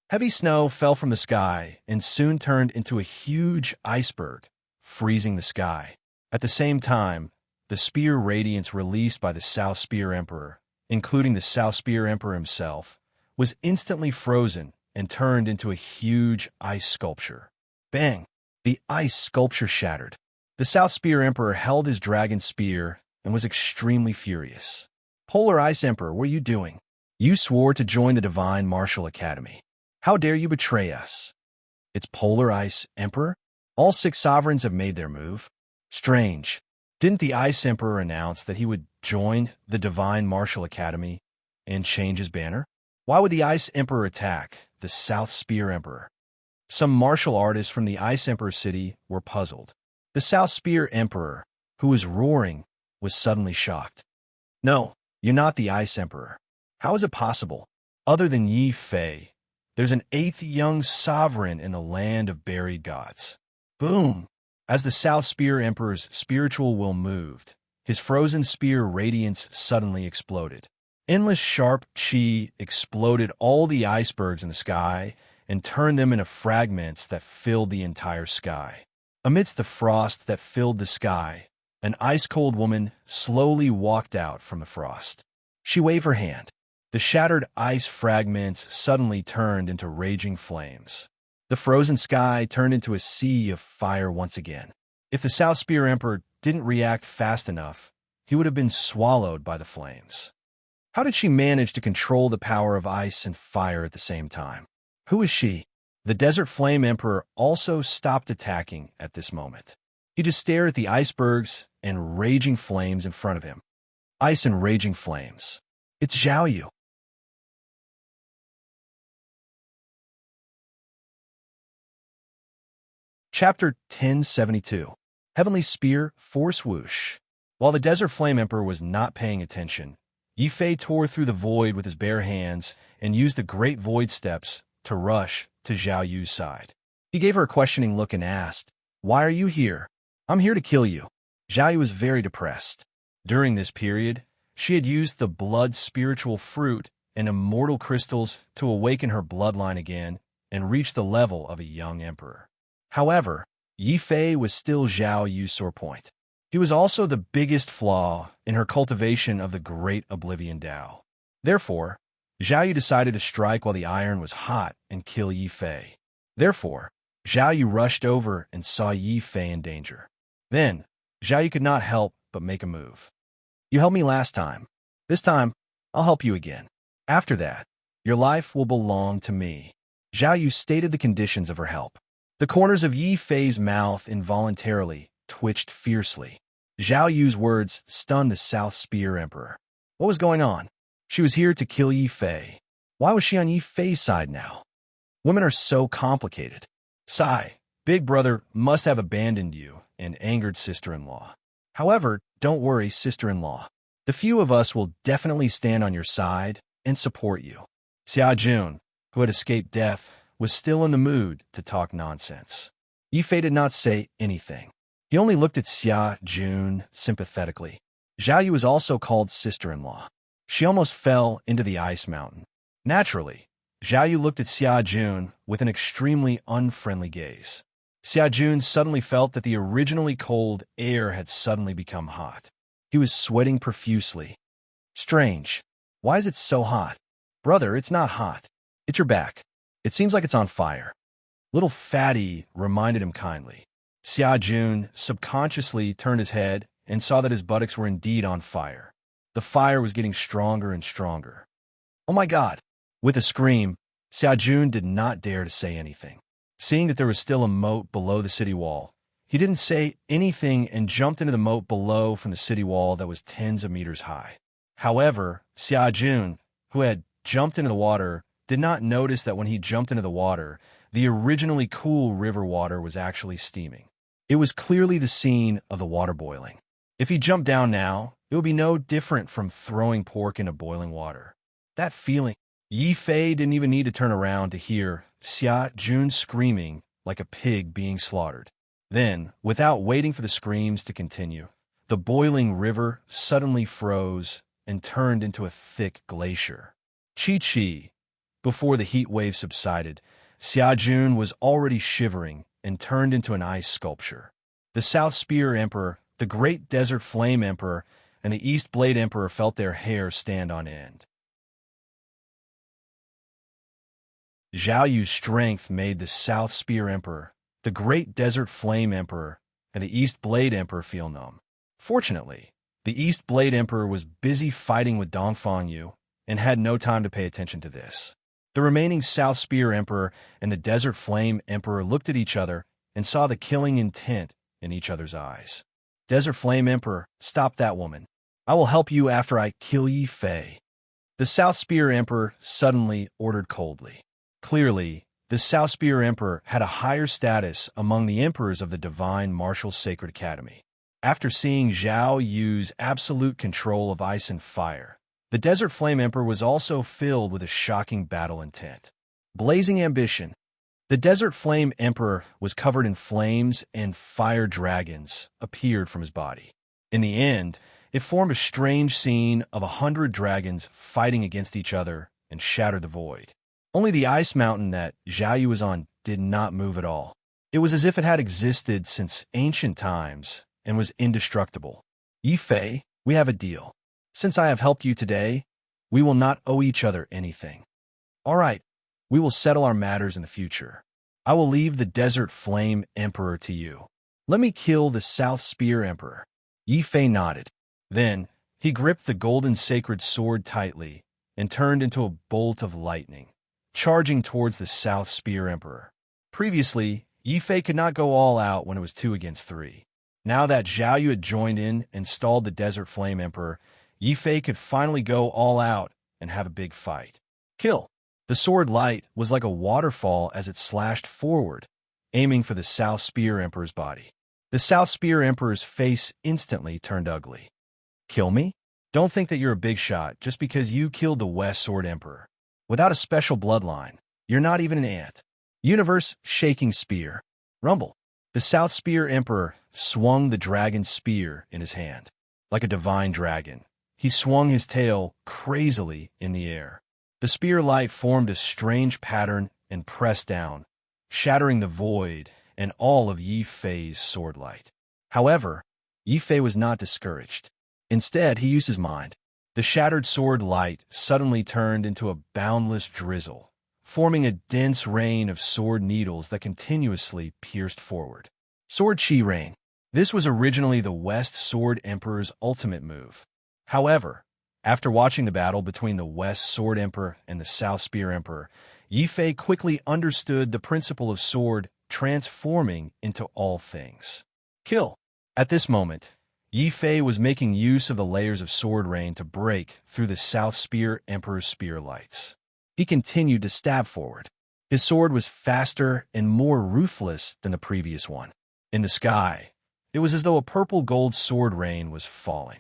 Heavy snow fell from the sky and soon turned into a huge iceberg, freezing the sky. At the same time, the spear radiance released by the South Spear Emperor, including the South Spear Emperor himself, was instantly frozen and turned into a huge ice sculpture. Bang! The ice sculpture shattered. The South Spear Emperor held his dragon spear and was extremely furious. Polar Ice Emperor, what are you doing? You swore to join the Divine Martial Academy. How dare you betray us? It's Polar Ice Emperor? All 6 sovereigns have made their move. Strange. Didn't the Ice Emperor announce that he would join the Divine Martial Academy and change his banner? Why would the Ice Emperor attack the South Spear Emperor? Some martial artists from the Ice Emperor city were puzzled. The South Spear Emperor, who was roaring, was suddenly shocked. No, you're not the Ice Emperor. How is it possible? Other than Yi Fei, there's an 8th young sovereign in the land of buried gods. Boom! As the South Spear Emperor's spiritual will moved, his frozen spear radiance suddenly exploded. Endless sharp chi exploded all the icebergs in the sky and turned them into fragments that filled the entire sky. Amidst the frost that filled the sky, an ice-cold woman slowly walked out from the frost. She waved her hand. The shattered ice fragments suddenly turned into raging flames. The frozen sky turned into a sea of fire once again. If the South Spear Emperor didn't react fast enough, he would have been swallowed by the flames. How did she manage to control the power of ice and fire at the same time? Who is she? The Desert Flame Emperor also stopped attacking at this moment. He just stared at the icebergs and raging flames in front of him. Ice and raging flames. It's Zhao Yu. Chapter 1072. Heavenly Spear, Force Whoosh. While the Desert Flame Emperor was not paying attention, Yi Fei tore through the void with his bare hands and used the Great Void Steps to rush to Zhao Yu's side. He gave her a questioning look and asked, "Why are you here?" "I'm here to kill you." Zhao Yu was very depressed. During this period, she had used the blood spiritual fruit and immortal crystals to awaken her bloodline again and reach the level of a young emperor. However, Yi Fei was still Zhao Yu's sore point. He was also the biggest flaw in her cultivation of the Great Oblivion Dao. Therefore, Zhao Yu decided to strike while the iron was hot and kill Yi Fei. Therefore, Zhao Yu rushed over and saw Yi Fei in danger. Then, Zhao Yu could not help but make a move. "You helped me last time. This time, I'll help you again. After that, your life will belong to me." Zhao Yu stated the conditions of her help. The corners of Yi Fei's mouth involuntarily twitched fiercely. Zhao Yu's words stunned the South Spear Emperor. What was going on? She was here to kill Yi Fei. Why was she on Yi Fei's side now? Women are so complicated. Sigh, Big Brother must have abandoned you and angered sister-in-law. However, don't worry, sister-in-law. The few of us will definitely stand on your side and support you. Xia Jun, who had escaped death, was still in the mood to talk nonsense. Yi Fei did not say anything. He only looked at Xia Jun sympathetically. Zhao Yu was also called sister-in-law. She almost fell into the ice mountain. Naturally, Zhao Yu looked at Xia Jun with an extremely unfriendly gaze. Xia Jun suddenly felt that the originally cold air had suddenly become hot. He was sweating profusely. Strange. Why is it so hot? Brother, it's not hot. It's your back. It seems like it's on fire. Little Fatty reminded him kindly. Xia Jun subconsciously turned his head and saw that his buttocks were indeed on fire. The fire was getting stronger and stronger. Oh my God! With a scream, Xia Jun did not dare to say anything. Seeing that there was still a moat below the city wall, he didn't say anything and jumped into the moat below from the city wall that was tens of meters high. However, Xia Jun, who had jumped into the water, did not notice that when he jumped into the water, the originally cool river water was actually steaming. It was clearly the scene of the water boiling. If he jumped down now, it would be no different from throwing pork into boiling water. That feeling. Yi Fei didn't even need to turn around to hear Xia Jun screaming like a pig being slaughtered. Then, without waiting for the screams to continue, the boiling river suddenly froze and turned into a thick glacier. Chi-chi. Before the heat wave subsided, Xia Jun was already shivering and turned into an ice sculpture. The South Spear Emperor, the Great Desert Flame Emperor, and the East Blade Emperor felt their hair stand on end. Zhao Yu's strength made the South Spear Emperor, the Great Desert Flame Emperor, and the East Blade Emperor feel numb. Fortunately, the East Blade Emperor was busy fighting with Dongfang Yu and had no time to pay attention to this. The remaining South Spear Emperor and the Desert Flame Emperor looked at each other and saw the killing intent in each other's eyes. Desert Flame Emperor, stop that woman. I will help you after I kill Yi Fei. The South Spear Emperor suddenly ordered coldly. Clearly, the South Spear Emperor had a higher status among the emperors of the Divine Martial Sacred Academy. After seeing Zhao Yu's absolute control of ice and fire, the Desert Flame Emperor was also filled with a shocking battle intent. Blazing ambition. The Desert Flame Emperor was covered in flames and fire dragons appeared from his body. In the end, it formed a strange scene of 100 dragons fighting against each other and shattered the void. Only the ice mountain that Zhao Yu was on did not move at all. It was as if it had existed since ancient times and was indestructible. Yi Fei, we have a deal. Since I have helped you today, we will not owe each other anything. All right, we will settle our matters in the future. I will leave the Desert Flame Emperor to you. Let me kill the South Spear Emperor. Yi Fei nodded. Then, he gripped the golden sacred sword tightly and turned into a bolt of lightning, charging towards the South Spear Emperor. Previously, Yi Fei could not go all out when it was 2 against 3. Now that Zhao Yu had joined in and stalled the Desert Flame Emperor, Yi Fei could finally go all out and have a big fight. Kill! The sword light was like a waterfall as it slashed forward, aiming for the South Spear Emperor's body. The South Spear Emperor's face instantly turned ugly. Kill me? Don't think that you're a big shot just because you killed the West Sword Emperor. Without a special bloodline, you're not even an ant. Universe-shaking spear. Rumble. The South Spear Emperor swung the dragon's spear in his hand. Like a divine dragon, he swung his tail crazily in the air. The spear light formed a strange pattern and pressed down, shattering the void and all of Yi Fei's sword light. However, Yi Fei was not discouraged. Instead, he used his mind. The shattered sword light suddenly turned into a boundless drizzle, forming a dense rain of sword needles that continuously pierced forward. Sword Chi Rain. This was originally the West Sword Emperor's ultimate move. However, after watching the battle between the West Sword Emperor and the South Spear Emperor, Yi Fei quickly understood the principle of sword transforming into all things. Kill. At this moment, Yi Fei was making use of the layers of sword rain to break through the South Spear Emperor's spear lights. He continued to stab forward. His sword was faster and more ruthless than the previous one. In the sky, it was as though a purple-gold sword rain was falling.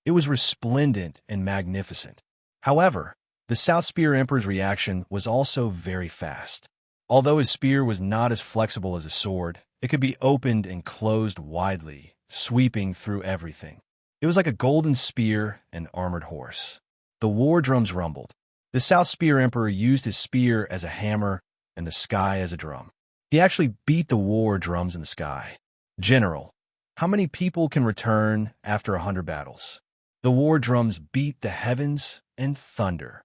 It was resplendent and magnificent. However, the South Spear Emperor's reaction was also very fast. Although his spear was not as flexible as a sword, it could be opened and closed widely, sweeping through everything. It was like a golden spear and armored horse. The war drums rumbled. The South Spear Emperor used his spear as a hammer and the sky as a drum. He actually beat the war drums in the sky. General, how many people can return after 100 battles? The war drums beat the heavens and thunder.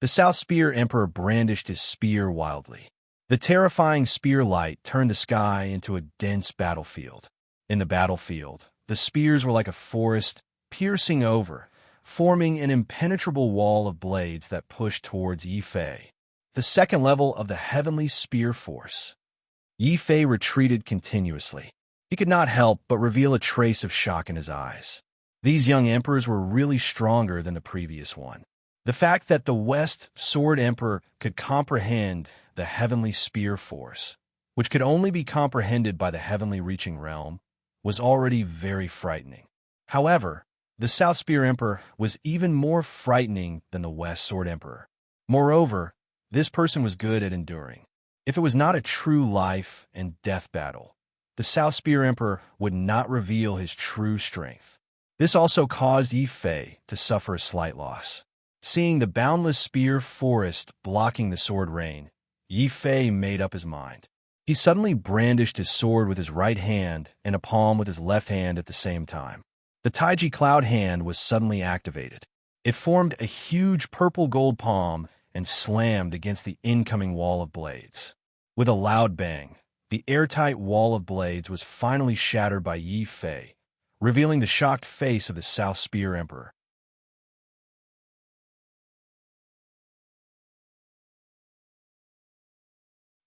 The South Spear Emperor brandished his spear wildly. The terrifying spear light turned the sky into a dense battlefield. In the battlefield, the spears were like a forest, piercing over, forming an impenetrable wall of blades that pushed towards Yi Fei, the second level of the heavenly spear force. Yi Fei retreated continuously. He could not help but reveal a trace of shock in his eyes. These young emperors were really stronger than the previous one. The fact that the West Sword Emperor could comprehend the heavenly spear force, which could only be comprehended by the heavenly reaching realm, was already very frightening. However, the South Spear Emperor was even more frightening than the West Sword Emperor. Moreover, this person was good at enduring. If it was not a true life and death battle, the South Spear Emperor would not reveal his true strength. This also caused Yi Fei to suffer a slight loss. Seeing the boundless spear forest blocking the sword rain, Yi Fei made up his mind. He suddenly brandished his sword with his right hand and a palm with his left hand at the same time. The Taiji Cloud hand was suddenly activated. It formed a huge purple-gold palm and slammed against the incoming wall of blades. With a loud bang, the airtight wall of blades was finally shattered by Yi Fei, revealing the shocked face of the South Spear Emperor.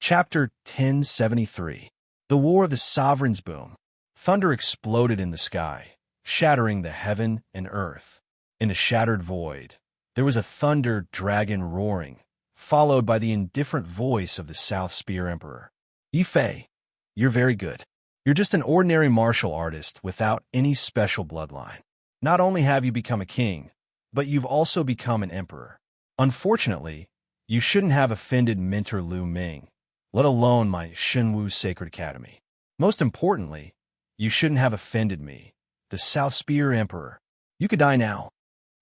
Chapter 1073. The War of the Sovereigns Boom. Thunder exploded in the sky, shattering the heaven and earth. In the shattered void, there was a thunder dragon roaring, followed by the indifferent voice of the South Spear Emperor. Yi Fei, you're very good. You're just an ordinary martial artist without any special bloodline. Not only have you become a king, but you've also become an emperor. Unfortunately, you shouldn't have offended Mentor Lu Ming, let alone my Shenwu Sacred Academy. Most importantly, you shouldn't have offended me, the South Spear Emperor. You could die now.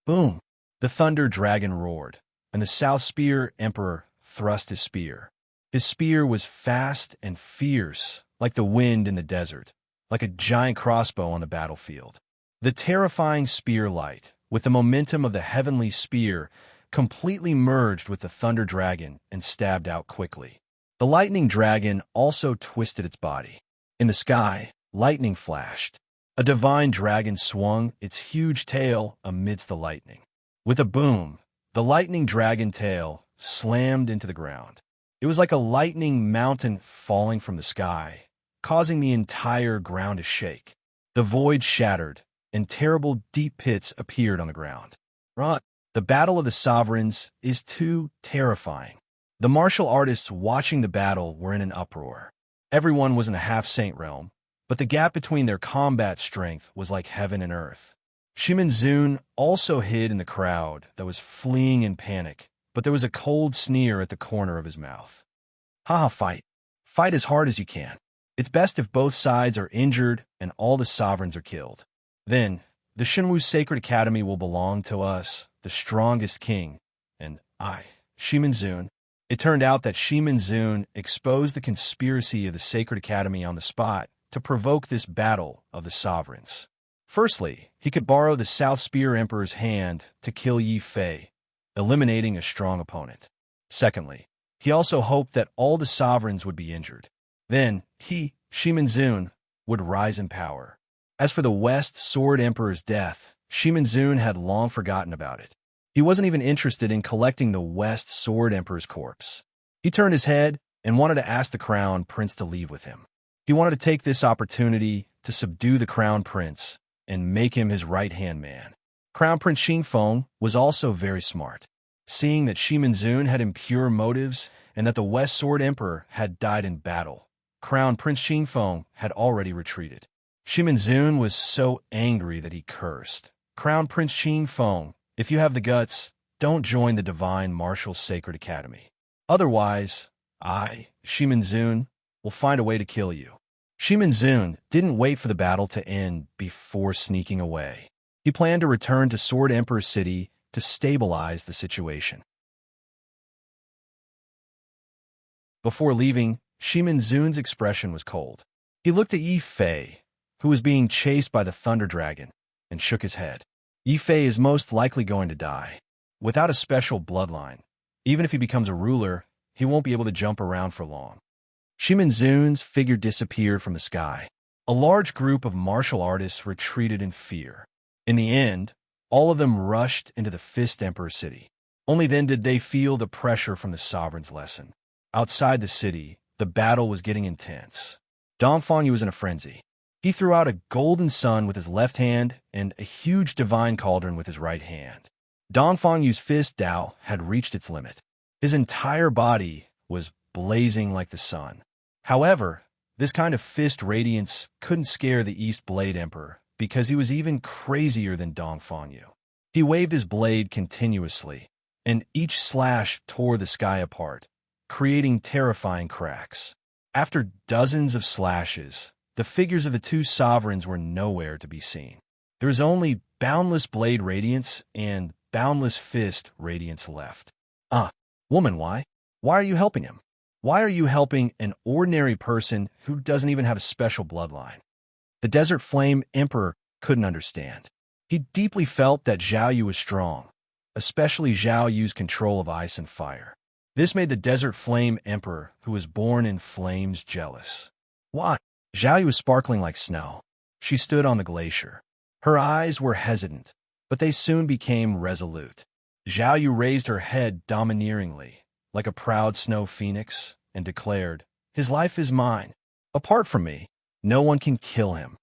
Boom! The thunder dragon roared, and the South Spear Emperor thrust his spear. His spear was fast and fierce, like the wind in the desert, like a giant crossbow on the battlefield. The terrifying spear light, with the momentum of the heavenly spear, completely merged with the thunder dragon and stabbed out quickly. The lightning dragon also twisted its body. In the sky, lightning flashed. A divine dragon swung its huge tail amidst the lightning. With a boom, the lightning dragon tail slammed into the ground. It was like a lightning mountain falling from the sky, causing the entire ground to shake. The void shattered, and terrible deep pits appeared on the ground. Rot, the battle of the sovereigns is too terrifying. The martial artists watching the battle were in an uproar. Everyone was in the half-saint realm, but the gap between their combat strength was like heaven and earth. Shimin Zun also hid in the crowd that was fleeing in panic, but there was a cold sneer at the corner of his mouth. Haha, fight. Fight as hard as you can. It's best if both sides are injured and all the sovereigns are killed. Then, the Shenwu Sacred Academy will belong to us, the strongest king, and I, Shimin Zun. It turned out that Shimin Zun exposed the conspiracy of the Sacred Academy on the spot to provoke this battle of the sovereigns. Firstly, he could borrow the South Spear Emperor's hand to kill Yi Fei, eliminating a strong opponent. Secondly, he also hoped that all the sovereigns would be injured. Then, he, Shimin Zun, would rise in power. As for the West Sword Emperor's death, Shimin Zun had long forgotten about it. He wasn't even interested in collecting the West Sword Emperor's corpse. He turned his head and wanted to ask the Crown Prince to leave with him. He wanted to take this opportunity to subdue the Crown Prince and make him his right-hand man. Crown Prince Xingfeng was also very smart. Seeing that Shimin Zun had impure motives and that the West Sword Emperor had died in battle, Crown Prince Xingfeng had already retreated. Shimin Zun was so angry that he cursed. Crown Prince Xingfeng, if you have the guts, don't join the Divine Martial Sacred Academy. Otherwise, I, Shimin Zun, will find a way to kill you. Shimin Zun didn't wait for the battle to end before sneaking away. He planned to return to Sword Emperor City to stabilize the situation. Before leaving, Shimin Zun's expression was cold. He looked at Yi Fei, who was being chased by the Thunder Dragon, and shook his head. Yi Fei is most likely going to die. Without a special bloodline, even if he becomes a ruler, he won't be able to jump around for long. Shimin Zun's figure disappeared from the sky. A large group of martial artists retreated in fear. In the end, all of them rushed into the Fist Emperor city. Only then did they feel the pressure from the sovereign's lesson. Outside the city, the battle was getting intense. Dongfang was in a frenzy. He threw out a golden sun with his left hand and a huge divine cauldron with his right hand. Dongfang's fist Dao had reached its limit. His entire body was blazing like the sun. However, this kind of fist radiance couldn't scare the East Blade Emperor because he was even crazier than Dongfang. He waved his blade continuously, and each slash tore the sky apart, creating terrifying cracks. After dozens of slashes, the figures of the two sovereigns were nowhere to be seen. There was only boundless blade radiance and boundless fist radiance left. Woman, why? Why are you helping him? Why are you helping an ordinary person who doesn't even have a special bloodline? The Desert Flame Emperor couldn't understand. He deeply felt that Zhao Yu was strong, especially Zhao Yu's control of ice and fire. This made the Desert Flame Emperor, who was born in flames, jealous. Why? Zhao Yu was sparkling like snow. She stood on the glacier. Her eyes were hesitant, but they soon became resolute. Zhao Yu raised her head domineeringly, like a proud snow phoenix, and declared, "His life is mine. Apart from me, no one can kill him.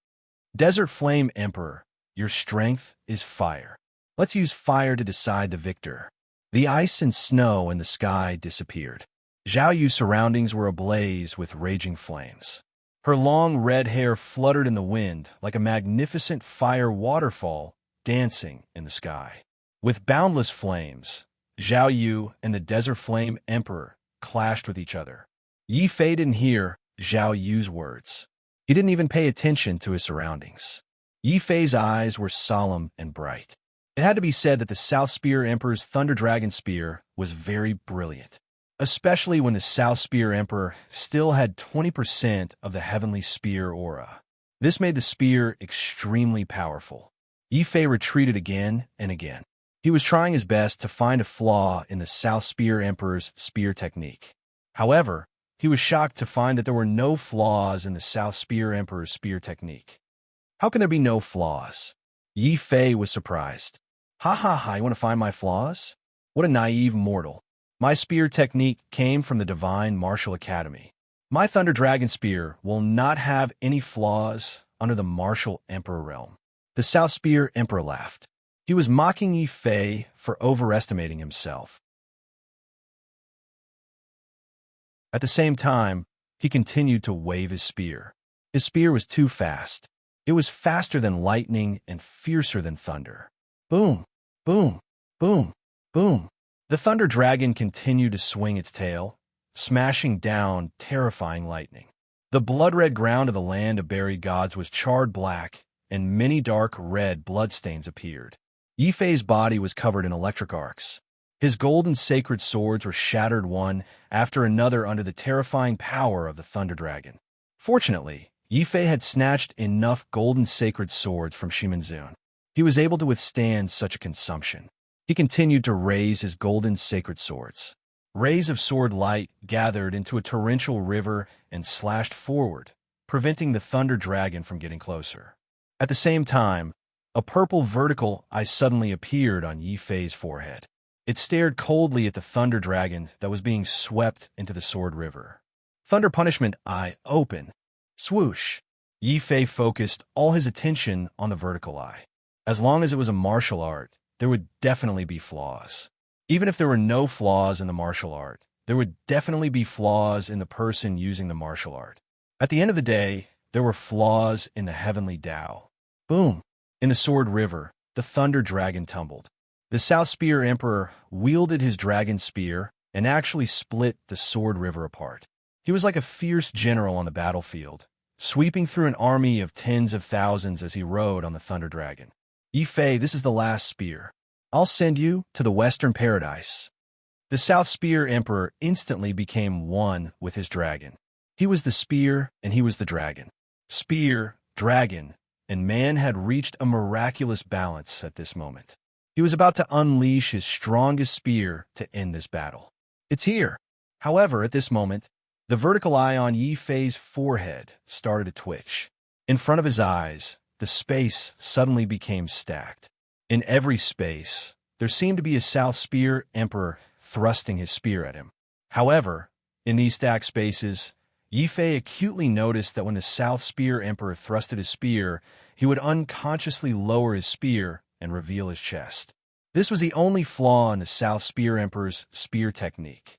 Desert Flame Emperor, your strength is fire. Let's use fire to decide the victor." The ice and snow in the sky disappeared. Zhao Yu's surroundings were ablaze with raging flames. Her long red hair fluttered in the wind like a magnificent fire waterfall dancing in the sky. With boundless flames, Zhao Yu and the Desert Flame Emperor clashed with each other. Yi Fei didn't hear Zhao Yu's words. He didn't even pay attention to his surroundings. Yi Fei's eyes were solemn and bright. It had to be said that the South Spear Emperor's Thunder Dragon Spear was very brilliant, especially when the South Spear Emperor still had 20% of the Heavenly Spear aura. This made the spear extremely powerful. Yi Fei retreated again and again. He was trying his best to find a flaw in the South Spear Emperor's spear technique. However, he was shocked to find that there were no flaws in the South Spear Emperor's spear technique. How can there be no flaws? Yi Fei was surprised. Ha ha ha, you want to find my flaws? What a naive mortal. My spear technique came from the Divine Martial Academy. My Thunder Dragon Spear will not have any flaws under the Martial Emperor realm. The South Spear Emperor laughed. He was mocking Yi Fei for overestimating himself. At the same time, he continued to wave his spear. His spear was too fast. It was faster than lightning and fiercer than thunder. Boom, boom, boom, boom. The Thunder Dragon continued to swing its tail, smashing down terrifying lightning. The blood-red ground of the land of buried gods was charred black, and many dark red bloodstains appeared. Yi Fei's body was covered in electric arcs. His golden sacred swords were shattered one after another under the terrifying power of the Thunder Dragon. Fortunately, Yi Fei had snatched enough golden sacred swords from Shimin Zun. He was able to withstand such a consumption. He continued to raise his golden sacred swords. Rays of sword light gathered into a torrential river and slashed forward, preventing the Thunder Dragon from getting closer. At the same time, a purple vertical eye suddenly appeared on Yi Fei's forehead. It stared coldly at the Thunder Dragon that was being swept into the Sword River. Thunder Punishment Eye open. Swoosh. Yi Fei focused all his attention on the vertical eye. As long as it was a martial art, there would definitely be flaws. Even if there were no flaws in the martial art, there would definitely be flaws in the person using the martial art. At the end of the day, there were flaws in the heavenly Tao. Boom. In the Sword River, the Thunder Dragon tumbled. The South Spear Emperor wielded his dragon spear and actually split the Sword River apart. He was like a fierce general on the battlefield, sweeping through an army of tens of thousands as he rode on the Thunder Dragon. Yi Fei, this is the last spear. I'll send you to the Western Paradise. The South Spear Emperor instantly became one with his dragon. He was the spear, and he was the dragon. Spear, dragon, and man had reached a miraculous balance at this moment. He was about to unleash his strongest spear to end this battle. It's here. However, at this moment, the vertical eye on Yi Fei's forehead started to twitch. In front of his eyes, the space suddenly became stacked. In every space, there seemed to be a South Spear Emperor thrusting his spear at him. However, in these stacked spaces, Yi Fei acutely noticed that when the South Spear Emperor thrusted his spear, he would unconsciously lower his spear and reveal his chest. This was the only flaw in the South Spear Emperor's spear technique.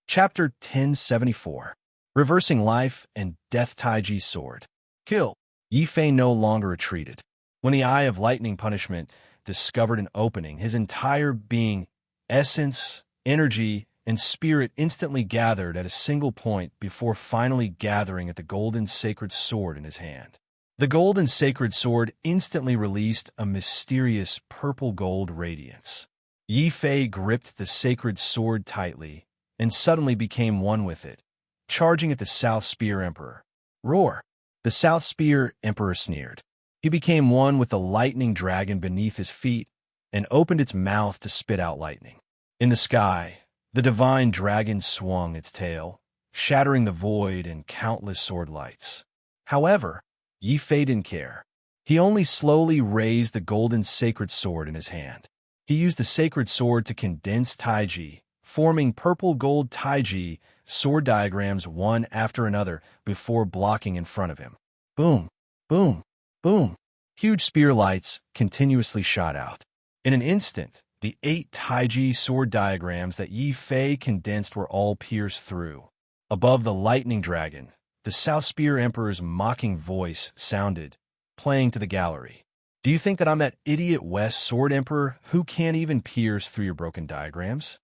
Chapter 1074. Reversing Life and Death Taiji's Sword. Kill. Yi Fei no longer retreated. When the Eye of Lightning Punishment discovered an opening, his entire being, essence, energy, and spirit instantly gathered at a single point before finally gathering at the golden sacred sword in his hand. The golden sacred sword instantly released a mysterious purple-gold radiance. Yi Fei gripped the sacred sword tightly and suddenly became one with it, charging at the South Spear Emperor. Roar! The South Spear Emperor sneered. He became one with the lightning dragon beneath his feet and opened its mouth to spit out lightning. In the sky, the divine dragon swung its tail, shattering the void in countless sword lights. However, Yi Fei didn't care. He only slowly raised the golden sacred sword in his hand. He used the sacred sword to condense Taiji, forming purple-gold Taiji sword diagrams one after another before blocking in front of him. Boom, boom, boom. Huge spear lights continuously shot out. In an instant, the 8 Taiji sword diagrams that Yi Fei condensed were all pierced through. Above the lightning dragon, the South Spear Emperor's mocking voice sounded, playing to the gallery. Do you think that I'm that idiot West Sword Emperor who can't even pierce through your broken diagrams?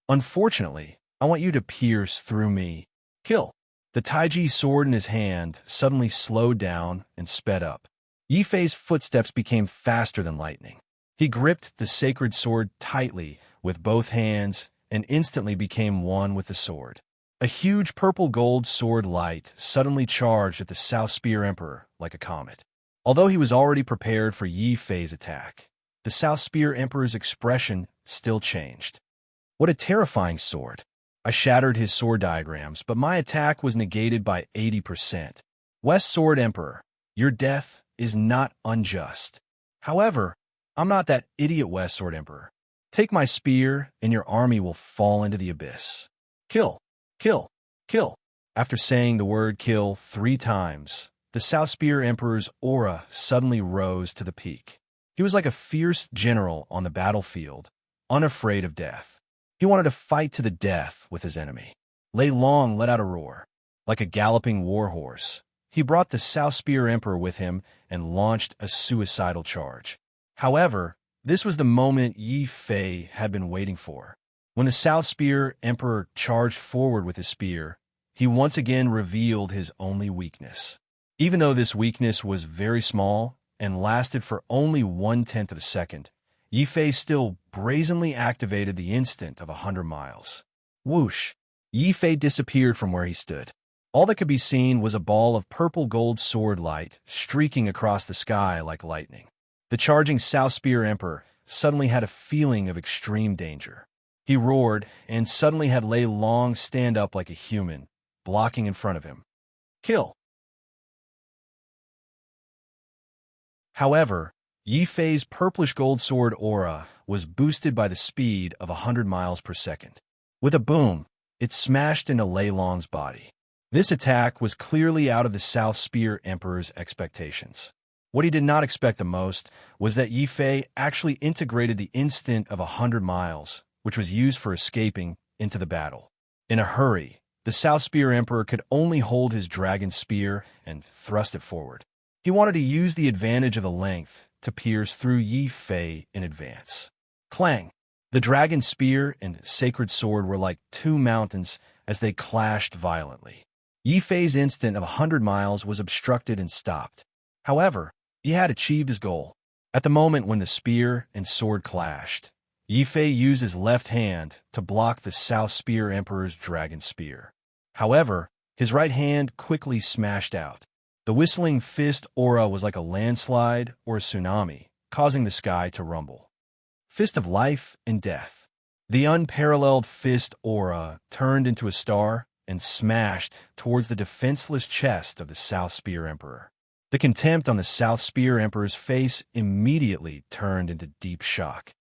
Unfortunately, I want you to pierce through me. Kill. The Taiji sword in his hand suddenly slowed down and sped up. Yi Fei's footsteps became faster than lightning. He gripped the sacred sword tightly with both hands and instantly became one with the sword. A huge purple-gold sword light suddenly charged at the South Spear Emperor like a comet. Although he was already prepared for Yi Fei's attack, the South Spear Emperor's expression still changed. What a terrifying sword. I shattered his sword diagrams, but my attack was negated by 80%. West Sword Emperor, your death is not unjust. However, I'm not that idiot West Sword Emperor. Take my spear, and your army will fall into the abyss. Kill, kill, kill. After saying the word kill 3 times, the South Spear Emperor's aura suddenly rose to the peak. He was like a fierce general on the battlefield, unafraid of death. He wanted to fight to the death with his enemy. Lei Long let out a roar. Like a galloping warhorse, he brought the South Spear Emperor with him and launched a suicidal charge. However, this was the moment Yi Fei had been waiting for. When the South Spear Emperor charged forward with his spear, he once again revealed his only weakness. Even though this weakness was very small and lasted for only 1/10 of a second, Yi Fei still brazenly activated the instant of 100 miles. Whoosh! Yi Fei disappeared from where he stood. All that could be seen was a ball of purple-gold sword light streaking across the sky like lightning. The charging South Spear Emperor suddenly had a feeling of extreme danger. He roared and suddenly had Lei Long stand up like a human, blocking in front of him. Kill! However, Yi Fei's purplish-gold sword aura was boosted by the speed of 100 miles per second. With a boom, it smashed into Lei Long's body. This attack was clearly out of the South Spear Emperor's expectations. What he did not expect the most was that Yi Fei actually integrated the instant of 100 miles, which was used for escaping, into the battle. In a hurry, the South Spear Emperor could only hold his dragon spear and thrust it forward. He wanted to use the advantage of the length to pierce through Yi Fei in advance. Clang! The dragon spear and sacred sword were like 2 mountains as they clashed violently. Yi Fei's instant of 100 miles was obstructed and stopped. However, he had achieved his goal. At the moment when the spear and sword clashed, Yi Fei used his left hand to block the South Spear Emperor's dragon spear. However, his right hand quickly smashed out. The whistling fist aura was like a landslide or a tsunami, causing the sky to rumble. Fist of life and death. The unparalleled fist aura turned into a star and smashed towards the defenseless chest of the South Spear Emperor. The contempt on the South Spear Emperor's face immediately turned into deep shock.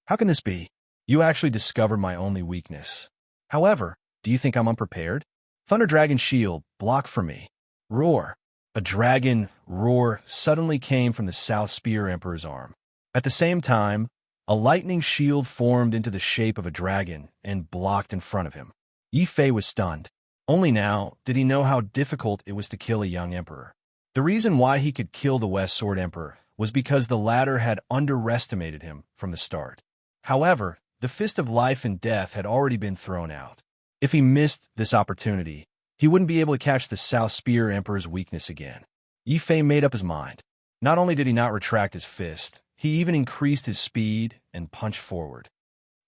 How can this be? You actually discovered my only weakness. However, do you think I'm unprepared? Thunder Dragon Shield, block for me. Roar. A dragon roar suddenly came from the South Spear Emperor's arm. At the same time, a lightning shield formed into the shape of a dragon and blocked in front of him. Yi Fei was stunned. Only now did he know how difficult it was to kill a young emperor. The reason why he could kill the West Sword Emperor was because the latter had underestimated him from the start. However, the Fist of Life and Death had already been thrown out. If he missed this opportunity, he wouldn't be able to catch the South Spear Emperor's weakness again. Yi Fei made up his mind. Not only did he not retract his fist, he even increased his speed and punched forward.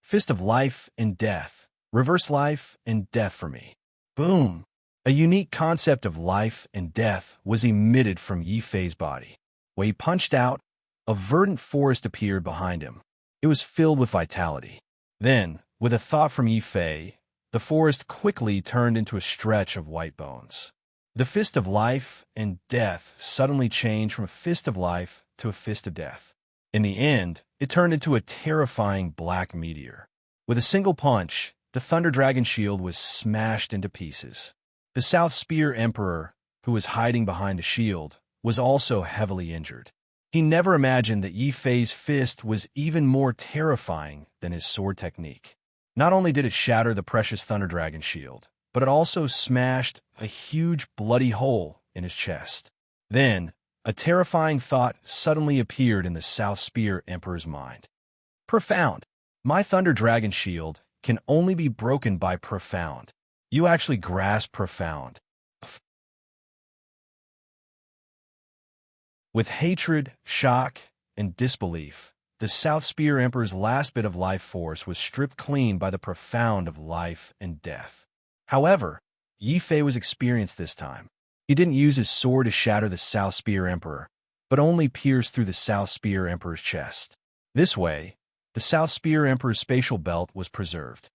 Fist of Life and Death. Reverse life and death for me. Boom! A unique concept of life and death was emitted from Yi Fei's body. When he punched out, a verdant forest appeared behind him. It was filled with vitality. Then, with a thought from Yi Fei, the forest quickly turned into a stretch of white bones. The Fist of Life and Death suddenly changed from a Fist of Life to a Fist of Death. In the end, it turned into a terrifying black meteor. With a single punch, the Thunder Dragon Shield was smashed into pieces. The South Spear Emperor, who was hiding behind the shield, was also heavily injured. He never imagined that Yi Fei's fist was even more terrifying than his sword technique. Not only did it shatter the precious Thunder Dragon Shield, but it also smashed a huge bloody hole in his chest. Then, a terrifying thought suddenly appeared in the South Spear Emperor's mind. Profound. My Thunder Dragon Shield can only be broken by profound. You actually grasp profound. With hatred, shock, and disbelief, the South Spear Emperor's last bit of life force was stripped clean by the profound of life and death. However, Yi Fei was experienced this time. He didn't use his sword to shatter the South Spear Emperor, but only pierced through the South Spear Emperor's chest. This way, the South Spear Emperor's spatial belt was preserved.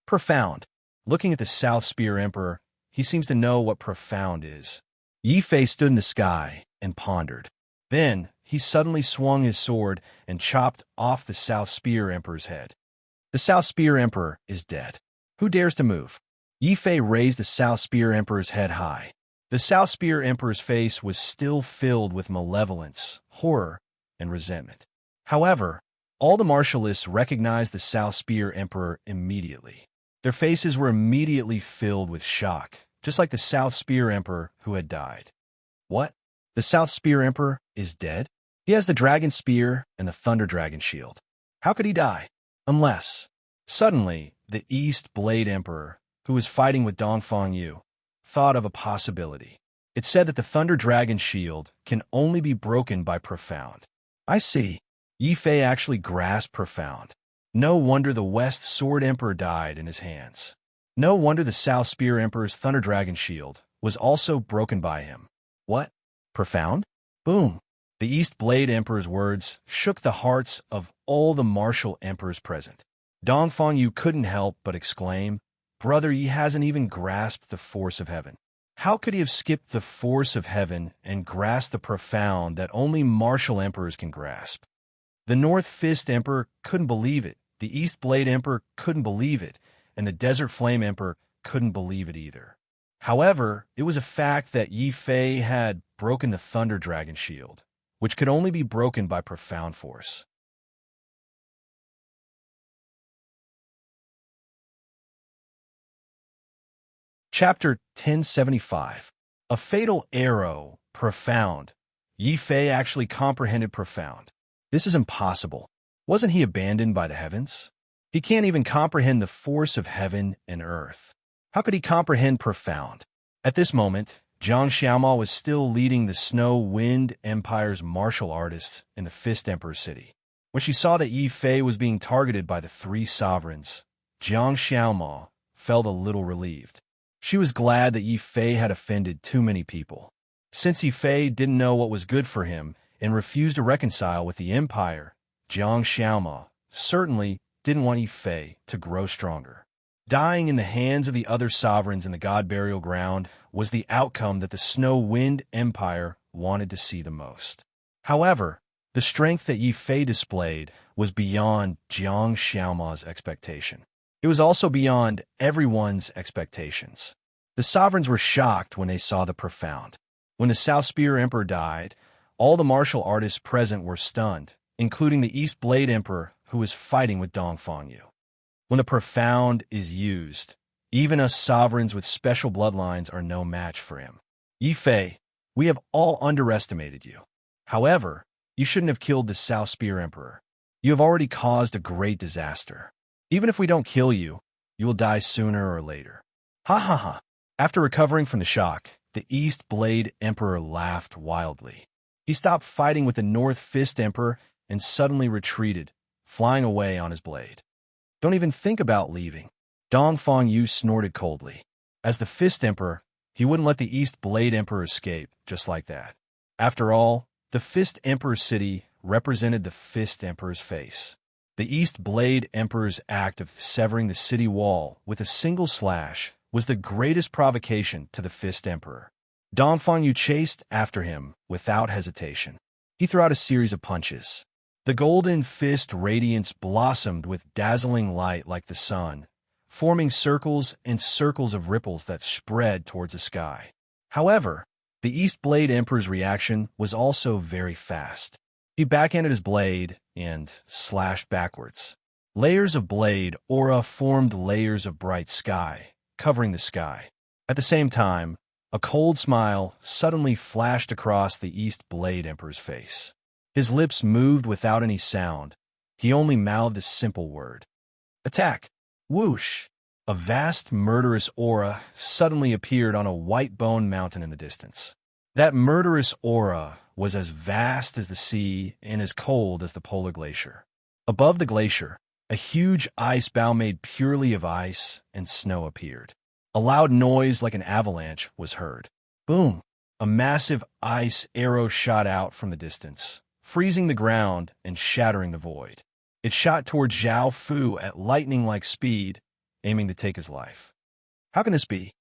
Profound. Looking at the South Spear Emperor, he seems to know what profound is. Yi Fei stood in the sky and pondered. Then, he suddenly swung his sword and chopped off the South Spear Emperor's head. The South Spear Emperor is dead. Who dares to move? Yi Fei raised the South Spear Emperor's head high. The South Spear Emperor's face was still filled with malevolence, horror, and resentment. However, all the martialists recognized the South Spear Emperor immediately. Their faces were immediately filled with shock, just like the South Spear Emperor who had died. What? The South Spear Emperor is dead? He has the Dragon Spear and the Thunder Dragon Shield. How could he die? Unless... Suddenly, the East Blade Emperor, who was fighting with Dongfang Yu, thought of a possibility. It said that the Thunder Dragon Shield can only be broken by profound. I see. Yi Fei actually grasped profound. No wonder the West Sword Emperor died in his hands. No wonder the South Spear Emperor's Thunder Dragon Shield was also broken by him. What? Profound? Boom! The East Blade Emperor's words shook the hearts of all the martial emperors present. Dongfang Yu couldn't help but exclaim, Brother Yi hasn't even grasped the force of heaven. How could he have skipped the force of heaven and grasped the profound that only martial emperors can grasp? The North Fist Emperor couldn't believe it. The East Blade Emperor couldn't believe it, and the Desert Flame Emperor couldn't believe it either. However, it was a fact that Yi Fei had broken the Thunder Dragon Shield, which could only be broken by profound force. Chapter 1075. A Fatal Arrow, Profound. Yi Fei actually comprehended profound. This is impossible. Wasn't he abandoned by the heavens? He can't even comprehend the force of heaven and earth. How could he comprehend profound? At this moment, Jiang Xiaoma was still leading the Snow Wind Empire's martial artists in the Fist Emperor's city. When she saw that Yi Fei was being targeted by the three sovereigns, Jiang Xiaoma felt a little relieved. She was glad that Yi Fei had offended too many people. Since Yi Fei didn't know what was good for him and refused to reconcile with the Empire, Jiang Xiaoma certainly didn't want Yi Fei to grow stronger. Dying in the hands of the other sovereigns in the God Burial Ground was the outcome that the Snow Wind Empire wanted to see the most. However, the strength that Yi Fei displayed was beyond Jiang Xiaoma's expectation. It was also beyond everyone's expectations. The sovereigns were shocked when they saw the profound. When the South Spear Emperor died, all the martial artists present were stunned, including the East Blade Emperor who was fighting with Dongfang Yu. When the profound is used, even us sovereigns with special bloodlines are no match for him. Yi Fei, we have all underestimated you. However, you shouldn't have killed the South Spear Emperor. You have already caused a great disaster. Even if we don't kill you, you will die sooner or later. Ha ha ha. After recovering from the shock, the East Blade Emperor laughed wildly. He stopped fighting with the North Fist Emperor and suddenly retreated, flying away on his blade. Don't even think about leaving. Dongfang Yu snorted coldly. As the Fist Emperor, he wouldn't let the East Blade Emperor escape just like that. After all, the Fist Emperor's city represented the Fist Emperor's face. The East Blade Emperor's act of severing the city wall with a single slash was the greatest provocation to the Fist Emperor. Dongfang Yu chased after him without hesitation. He threw out a series of punches. The golden fist radiance blossomed with dazzling light like the sun, forming circles and circles of ripples that spread towards the sky. However, the East Blade Emperor's reaction was also very fast. He backhanded his blade and slashed backwards. Layers of blade aura formed layers of bright sky, covering the sky. At the same time, a cold smile suddenly flashed across the East Blade Emperor's face. His lips moved without any sound. He only mouthed a simple word. Attack! Whoosh! A vast murderous aura suddenly appeared on a white bone mountain in the distance. That murderous aura was as vast as the sea and as cold as the polar glacier. Above the glacier, a huge ice bow made purely of ice and snow appeared. A loud noise like an avalanche was heard. Boom! A massive ice arrow shot out from the distance, freezing the ground and shattering the void. It shot toward Zhao Fu at lightning-like speed, aiming to take his life. How can this be?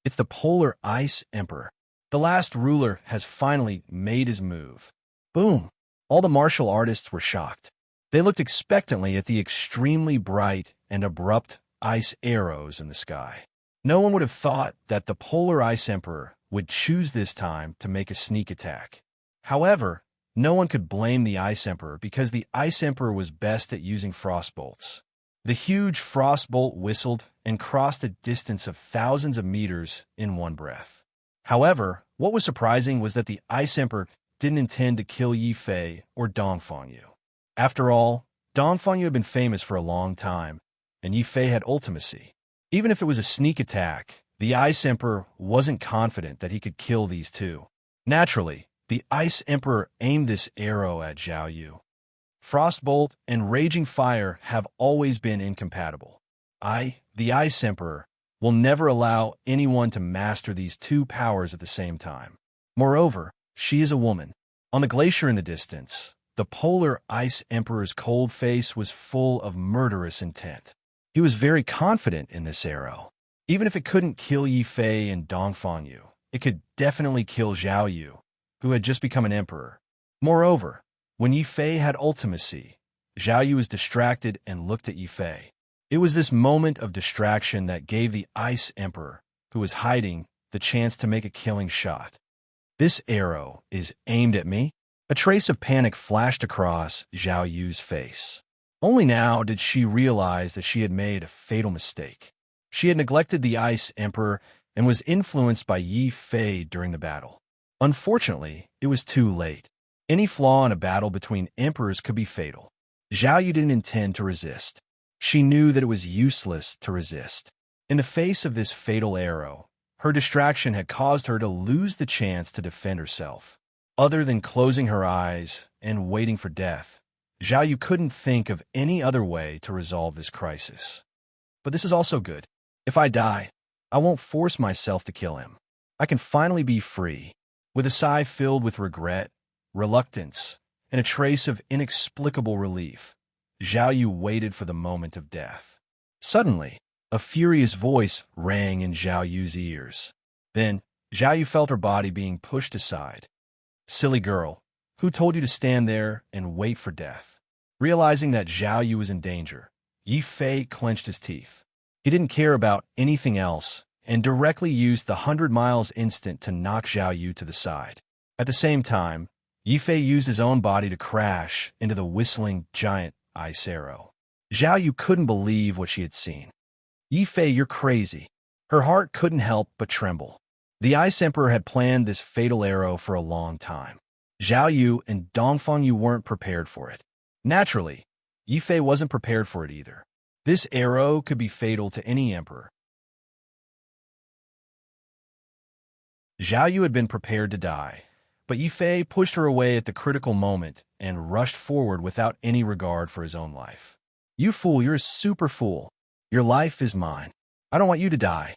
It's the Polar Ice Emperor. The last ruler has finally made his move. Boom! All the martial artists were shocked. They looked expectantly at the extremely bright and abrupt ice arrows in the sky. No one would have thought that the Polar Ice Emperor would choose this time to make a sneak attack. However, no one could blame the Ice Emperor because the Ice Emperor was best at using frostbolts. The huge frostbolt whistled and crossed a distance of thousands of meters in one breath. However, what was surprising was that the Ice Emperor didn't intend to kill Yi Fei or Dongfang Yu. After all, Dongfang Yu had been famous for a long time, and Yi Fei had ultimacy. Even if it was a sneak attack, the Ice Emperor wasn't confident that he could kill these two. Naturally, the Ice Emperor aimed this arrow at Zhao Yu. Frostbolt and Raging Fire have always been incompatible. The Ice Emperor, will never allow anyone to master these two powers at the same time. Moreover, she is a woman. On the glacier in the distance, the Polar Ice Emperor's cold face was full of murderous intent. He was very confident in this arrow. Even if it couldn't kill Yi Fei and Dongfang Yu, it could definitely kill Zhao Yu, who had just become an emperor. Moreover, when Yi Fei had ultimacy, Zhao Yu was distracted and looked at Yi Fei. It was this moment of distraction that gave the Ice Emperor, who was hiding, the chance to make a killing shot. This arrow is aimed at me. A trace of panic flashed across Zhao Yu's face. Only now did she realize that she had made a fatal mistake. She had neglected the Ice Emperor and was influenced by Yi Fei during the battle. Unfortunately, it was too late. Any flaw in a battle between emperors could be fatal. Zhao Yu didn't intend to resist. She knew that it was useless to resist. In the face of this fatal arrow, her distraction had caused her to lose the chance to defend herself. Other than closing her eyes and waiting for death, Zhao Yu couldn't think of any other way to resolve this crisis. But this is also good. If I die, I won't force myself to kill him. I can finally be free. With a sigh filled with regret, reluctance, and a trace of inexplicable relief, Zhao Yu waited for the moment of death. Suddenly, a furious voice rang in Zhao Yu's ears. Then, Zhao Yu felt her body being pushed aside. "Silly girl, who told you to stand there and wait for death?" Realizing that Zhao Yu was in danger, Yi Fei clenched his teeth. He didn't care about anything else and directly used the 100 miles instant to knock Zhao Yu to the side. At the same time, Yi Fei used his own body to crash into the whistling giant ice arrow. Zhao Yu couldn't believe what she had seen. "Yi Fei, you're crazy." Her heart couldn't help but tremble. The Ice Emperor had planned this fatal arrow for a long time. Zhao Yu and Dongfang Yu weren't prepared for it. Naturally, Yi Fei wasn't prepared for it either. This arrow could be fatal to any emperor. Zhao Yu had been prepared to die, but Yi Fei pushed her away at the critical moment and rushed forward without any regard for his own life. "You fool, you're a super fool. Your life is mine. I don't want you to die."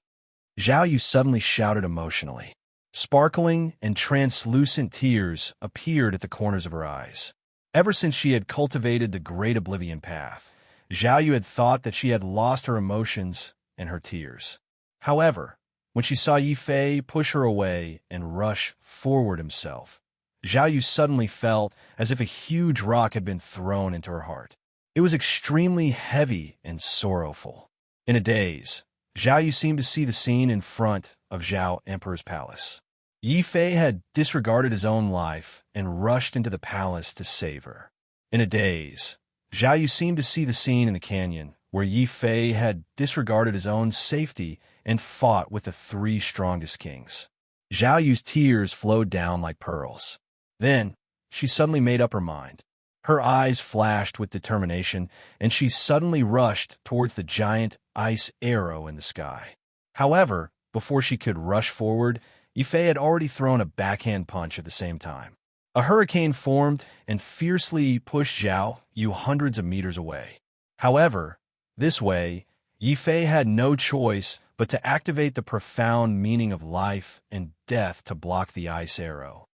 Zhao Yu suddenly shouted emotionally. Sparkling and translucent tears appeared at the corners of her eyes. Ever since she had cultivated the Great Oblivion Path, Zhao Yu had thought that she had lost her emotions and her tears. However, when she saw Yi Fei push her away and rush forward himself, Zhao Yu suddenly felt as if a huge rock had been thrown into her heart. It was extremely heavy and sorrowful. In a daze, Zhao Yu seemed to see the scene in front of Zhao Emperor's palace. Yi Fei had disregarded his own life and rushed into the palace to save her. In a daze, Zhao Yu seemed to see the scene in the canyon where Yi Fei had disregarded his own safety and fought with the 3 strongest kings. Zhao Yu's tears flowed down like pearls. Then, she suddenly made up her mind. Her eyes flashed with determination, and she suddenly rushed towards the giant ice arrow in the sky. However, before she could rush forward, Yi Fei had already thrown a backhand punch at the same time. A hurricane formed and fiercely pushed Zhao Yu hundreds of meters away. However, this way, Yi Fei had no choice but to activate the profound meaning of life and death to block the ice arrow.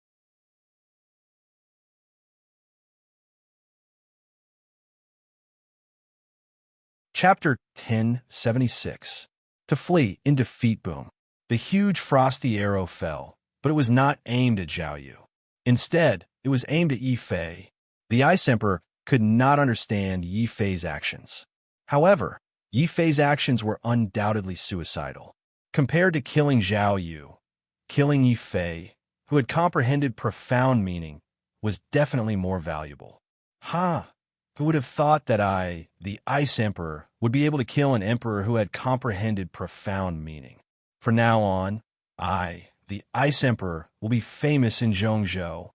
Chapter 1076. To flee in defeat. Boom. The huge frosty arrow fell, but it was not aimed at Zhao Yu. Instead, it was aimed at Yi Fei. The Ice Emperor could not understand Yi Fei's actions. However, Yi Fei's actions were undoubtedly suicidal. Compared to killing Zhao Yu, killing Yi Fei, who had comprehended profound meaning, was definitely more valuable. Who would have thought that I, the Ice Emperor, would be able to kill an emperor who had comprehended profound meaning? From now on, I, the Ice Emperor, will be famous in Zhongzhou.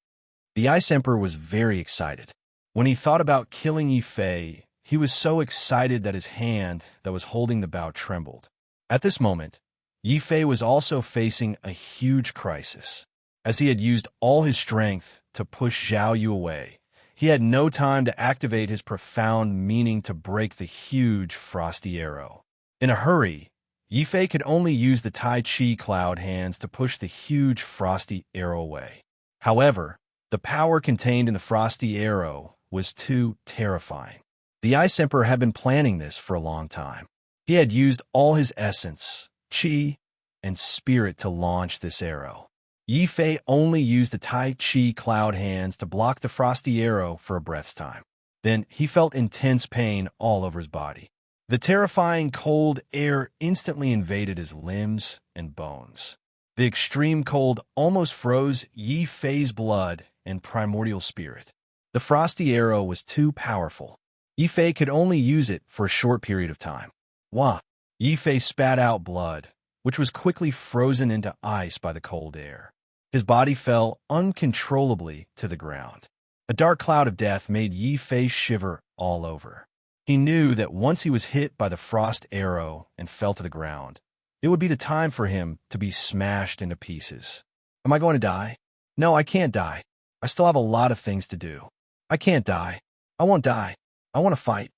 The Ice Emperor was very excited. When he thought about killing Yi Fei, he was so excited that his hand that was holding the bow trembled. At this moment, Yi Fei was also facing a huge crisis. As he had used all his strength to push Zhao Yu away, he had no time to activate his profound meaning to break the huge frosty arrow. In a hurry, Yi Fei could only use the Tai Chi cloud hands to push the huge frosty arrow away. However, the power contained in the frosty arrow was too terrifying. The Ice Emperor had been planning this for a long time. He had used all his essence, Qi, and spirit to launch this arrow. Yi Fei only used the Tai Chi cloud hands to block the frosty arrow for a breath's time. Then he felt intense pain all over his body. The terrifying cold air instantly invaded his limbs and bones. The extreme cold almost froze Yi Fei's blood and primordial spirit. The frosty arrow was too powerful. Yi Fei could only use it for a short period of time. Wah! Yi Fei spat out blood, which was quickly frozen into ice by the cold air. His body fell uncontrollably to the ground. A dark cloud of death made Yi Fei shiver all over. He knew that once he was hit by the frost arrow and fell to the ground, it would be the time for him to be smashed into pieces. Am I going to die? No, I can't die. I still have a lot of things to do. I can't die. I won't die. I want to fight.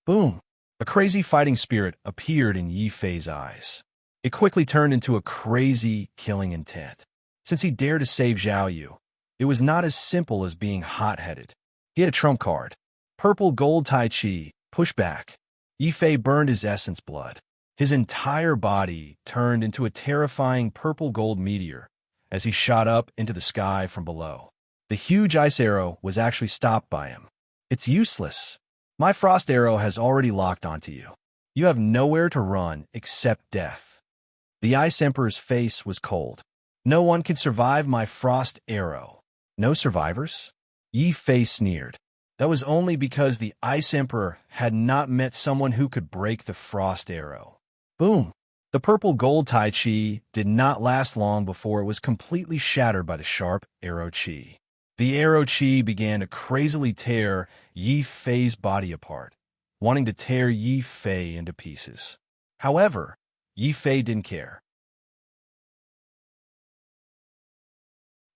Boom! A crazy fighting spirit appeared in Yi Fei's eyes. It quickly turned into a crazy, killing intent. Since he dared to save Zhao Yu, it was not as simple as being hot-headed. He had a trump card. Purple gold Tai Chi, pushback. Yi Fei burned his essence blood. His entire body turned into a terrifying purple gold meteor as he shot up into the sky from below. The huge ice arrow was actually stopped by him. It's useless. My frost arrow has already locked onto you. You have nowhere to run except death. The Ice Emperor's face was cold. No one can survive my frost arrow. No survivors? Yi Fei sneered. That was only because the Ice Emperor had not met someone who could break the frost arrow. Boom! The purple gold Tai Chi did not last long before it was completely shattered by the sharp arrow Chi. The arrow Chi began to crazily tear Yi Fei's body apart, wanting to tear Yi Fei into pieces. However, Yi Fei didn't care.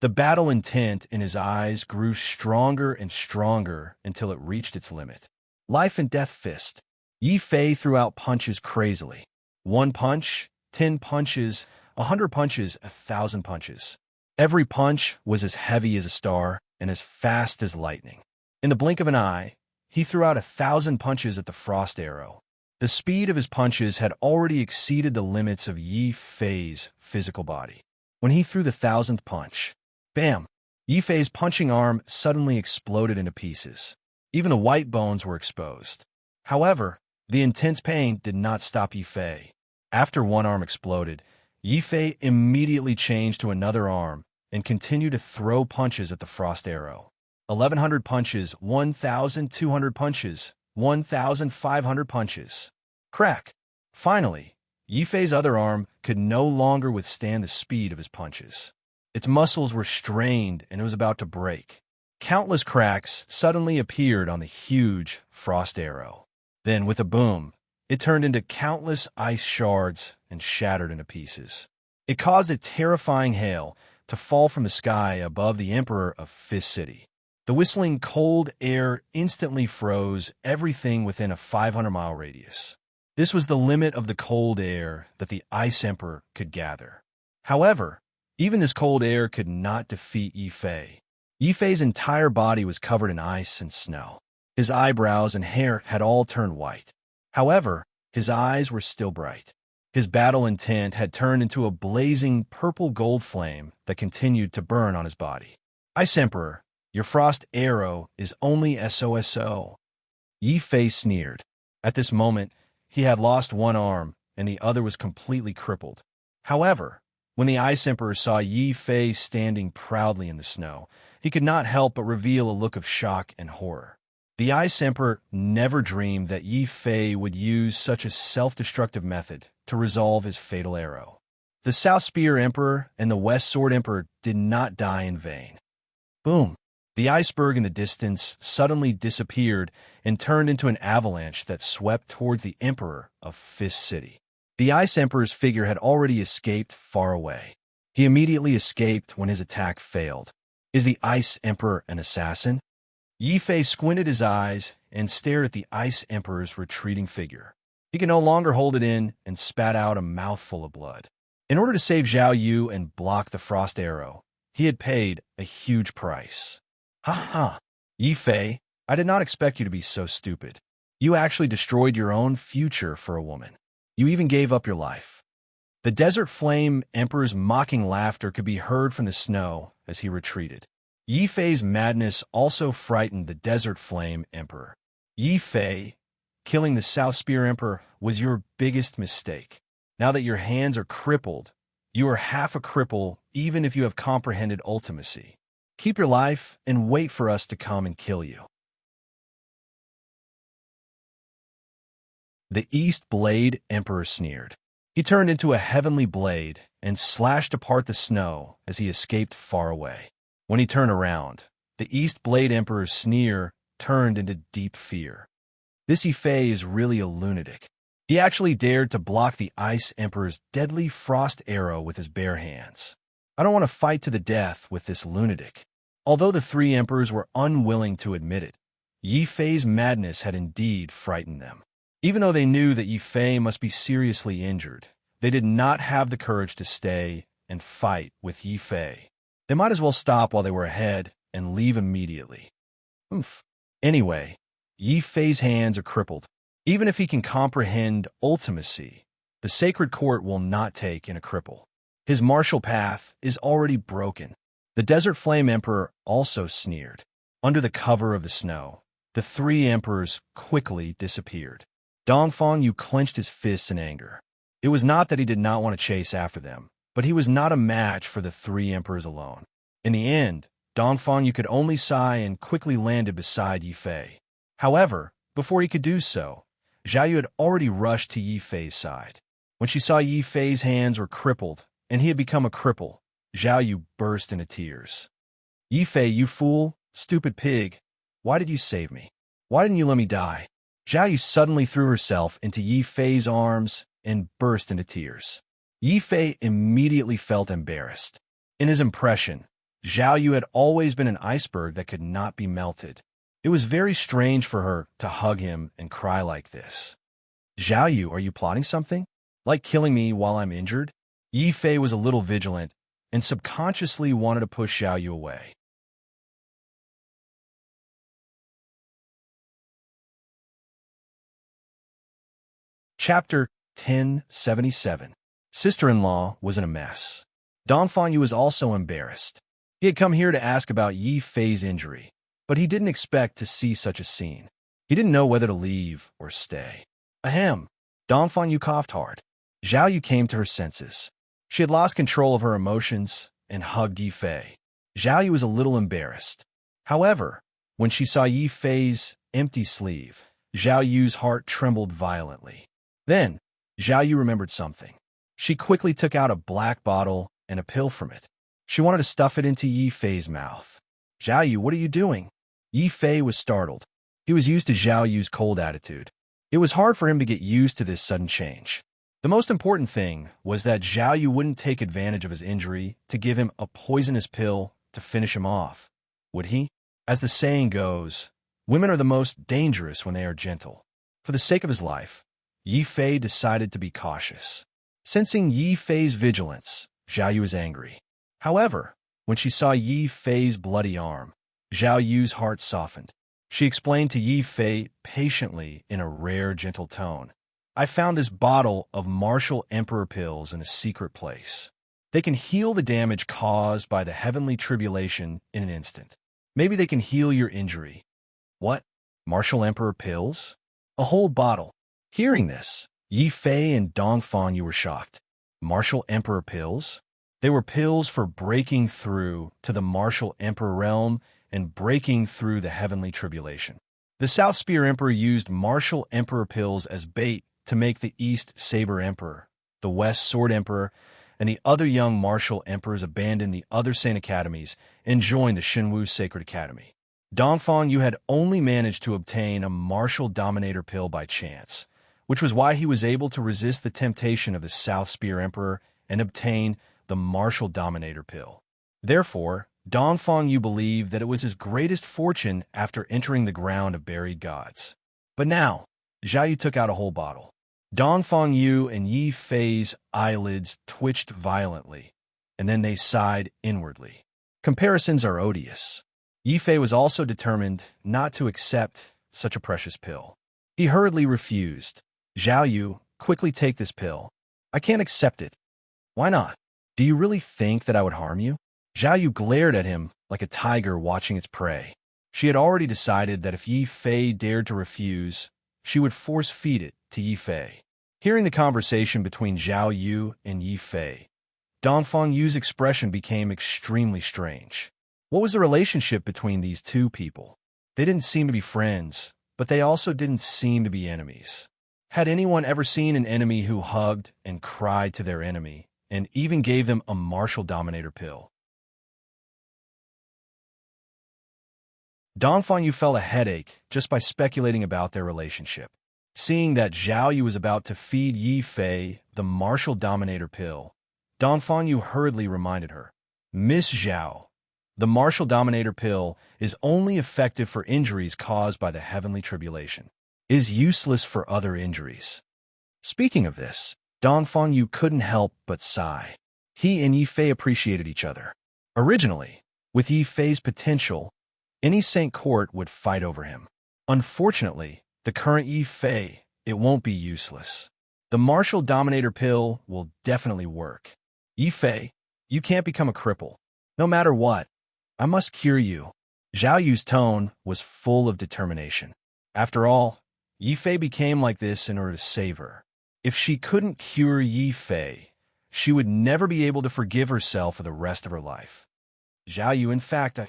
The battle intent in his eyes grew stronger and stronger until it reached its limit. Life and death fist. Yi Fei threw out punches crazily. 1 punch, 10 punches, 100 punches, 1,000 punches. Every punch was as heavy as a star and as fast as lightning. In the blink of an eye, he threw out 1,000 punches at the frost arrow. The speed of his punches had already exceeded the limits of Yi Fei's physical body. When he threw the 1,000th punch, bam! Yi Fei's punching arm suddenly exploded into pieces. Even the white bones were exposed. However, the intense pain did not stop Yi Fei. After one arm exploded, Yi Fei immediately changed to another arm and continued to throw punches at the frost arrow. 1,100 punches, 1,200 punches, 1,500 punches. Crack! Finally, Yi Fei's other arm could no longer withstand the speed of his punches. Its muscles were strained and it was about to break. Countless cracks suddenly appeared on the huge frost arrow. Then, with a boom, it turned into countless ice shards and shattered into pieces. It caused a terrifying hail to fall from the sky above the Emperor of Fist City. The whistling cold air instantly froze everything within a 500-mile radius. This was the limit of the cold air that the Ice Emperor could gather. However, even this cold air could not defeat Yi Fei. Yi Fei's entire body was covered in ice and snow. His eyebrows and hair had all turned white. However, his eyes were still bright. His battle intent had turned into a blazing purple gold flame that continued to burn on his body. Ice Emperor, your frost arrow is only SOSO. Yi Fei sneered. At this moment, he had lost one arm and the other was completely crippled. However, when the Ice Emperor saw Yi Fei standing proudly in the snow, he could not help but reveal a look of shock and horror. The Ice Emperor never dreamed that Yi Fei would use such a self-destructive method to resolve his fatal arrow. The South Spear Emperor and the West Sword Emperor did not die in vain. Boom! The iceberg in the distance suddenly disappeared and turned into an avalanche that swept towards the Emperor of Fist City. The Ice Emperor's figure had already escaped far away. He immediately escaped when his attack failed. Is the Ice Emperor an assassin? Yi Fei squinted his eyes and stared at the Ice Emperor's retreating figure. He could no longer hold it in and spat out a mouthful of blood. In order to save Zhao Yu and block the frost arrow, he had paid a huge price. Ha ha! Yi Fei, I did not expect you to be so stupid. You actually destroyed your own future for a woman. You even gave up your life. The Desert Flame Emperor's mocking laughter could be heard from the snow as he retreated. Yi Fei's madness also frightened the Desert Flame Emperor. Yi Fei, killing the South Spear Emperor was your biggest mistake. Now that your hands are crippled, you are half a cripple even if you have comprehended ultimacy. Keep your life and wait for us to come and kill you. The East Blade Emperor sneered. He turned into a heavenly blade and slashed apart the snow as he escaped far away. When he turned around, the East Blade Emperor's sneer turned into deep fear. This Yi Fei is really a lunatic. He actually dared to block the Ice Emperor's deadly frost arrow with his bare hands. I don't want to fight to the death with this lunatic. Although the three emperors were unwilling to admit it, Yi Fei's madness had indeed frightened them. Even though they knew that Yi Fei must be seriously injured, they did not have the courage to stay and fight with Yi Fei. They might as well stop while they were ahead and leave immediately. Anyway, Yi Fei's hands are crippled. Even if he can comprehend ultimacy, the sacred court will not take in a cripple. His martial path is already broken. The Desert Flame Emperor also sneered. Under the cover of the snow, the three emperors quickly disappeared. Dongfang Yu clenched his fists in anger. It was not that he did not want to chase after them, but he was not a match for the three emperors alone. In the end, Dongfang Yu could only sigh and quickly landed beside Yi Fei. However, before he could do so, Zhao Yu had already rushed to Yi Fei's side. When she saw Yi Fei's hands were crippled and he had become a cripple, Zhao Yu burst into tears. Yi Fei, you fool, stupid pig, why did you save me? Why didn't you let me die? Zhao Yu suddenly threw herself into Yi Fei's arms and burst into tears. Yi Fei immediately felt embarrassed. In his impression, Zhao Yu had always been an iceberg that could not be melted. It was very strange for her to hug him and cry like this. Zhao Yu, are you plotting something? Like killing me while I'm injured? Yi Fei was a little vigilant and subconsciously wanted to push Zhao Yu away. Chapter 1077. Sister-in-law was in a mess. Dongfang Yu was also embarrassed. He had come here to ask about Yi Fei's injury, but he didn't expect to see such a scene. He didn't know whether to leave or stay. Ahem. Dongfang Yu coughed hard. Zhao Yu came to her senses. She had lost control of her emotions and hugged Yi Fei. Zhao Yu was a little embarrassed. However, when she saw Yi Fei's empty sleeve, Zhao Yu's heart trembled violently. Then, Zhao Yu remembered something. She quickly took out a black bottle and a pill from it. She wanted to stuff it into Yi Fei's mouth. Zhao Yu, what are you doing? Yi Fei was startled. He was used to Zhao Yu's cold attitude. It was hard for him to get used to this sudden change. The most important thing was that Zhao Yu wouldn't take advantage of his injury to give him a poisonous pill to finish him off, would he? As the saying goes, women are the most dangerous when they are gentle. For the sake of his life, Yi Fei decided to be cautious. Sensing Yi Fei's vigilance, Zhao Yu was angry. However, when she saw Yi Fei's bloody arm, Zhao Yu's heart softened. She explained to Yi Fei patiently in a rare, gentle tone, I found this bottle of martial emperor pills in a secret place. They can heal the damage caused by the heavenly tribulation in an instant. Maybe they can heal your injury. What? Martial emperor pills? A whole bottle. Hearing this, Yi Fei and Dongfang Yu were shocked. Martial emperor pills? They were pills for breaking through to the martial emperor realm and breaking through the heavenly tribulation. The South Spear Emperor used martial emperor pills as bait to make the East Saber Emperor, the West Sword Emperor, and the other young martial emperors abandon the other Saint Academies and join the Shenwu Sacred Academy. Dongfang Yu had only managed to obtain a martial dominator pill by chance, which was why he was able to resist the temptation of the South Spear Emperor and obtain the martial dominator pill. Therefore, Dongfang Yu believed that it was his greatest fortune after entering the ground of buried gods. But now, Zhao Yu took out a whole bottle. Dongfang Yu and Yi Fei's eyelids twitched violently, and then they sighed inwardly. Comparisons are odious. Yi Fei was also determined not to accept such a precious pill. He hurriedly refused. Zhao Yu, quickly take this pill. I can't accept it. Why not? Do you really think that I would harm you? Zhao Yu glared at him like a tiger watching its prey. She had already decided that if Yi Fei dared to refuse, she would force-feed it to Yi Fei. Hearing the conversation between Zhao Yu and Yi Fei, Dongfang Yu's expression became extremely strange. What was the relationship between these two people? They didn't seem to be friends, but they also didn't seem to be enemies. Had anyone ever seen an enemy who hugged and cried to their enemy, and even gave them a martial dominator pill? Dongfang Yu felt a headache just by speculating about their relationship. Seeing that Zhao Yu was about to feed Yi Fei the martial dominator pill, Dongfang Yu hurriedly reminded her, Miss Zhao, the martial dominator pill is only effective for injuries caused by the heavenly tribulation. It is useless for other injuries. Speaking of this, Dongfang Yu couldn't help but sigh. He and Yi Fei appreciated each other. Originally, with Yi Fei's potential, any Saint Court would fight over him. Unfortunately, the current Yi Fei, it won't be useless. The martial dominator pill will definitely work. Yi Fei, you can't become a cripple. No matter what, I must cure you. Zhao Yu's tone was full of determination. After all, Yi Fei became like this in order to save her. If she couldn't cure Yi Fei, she would never be able to forgive herself for the rest of her life. Zhao Yu, in fact,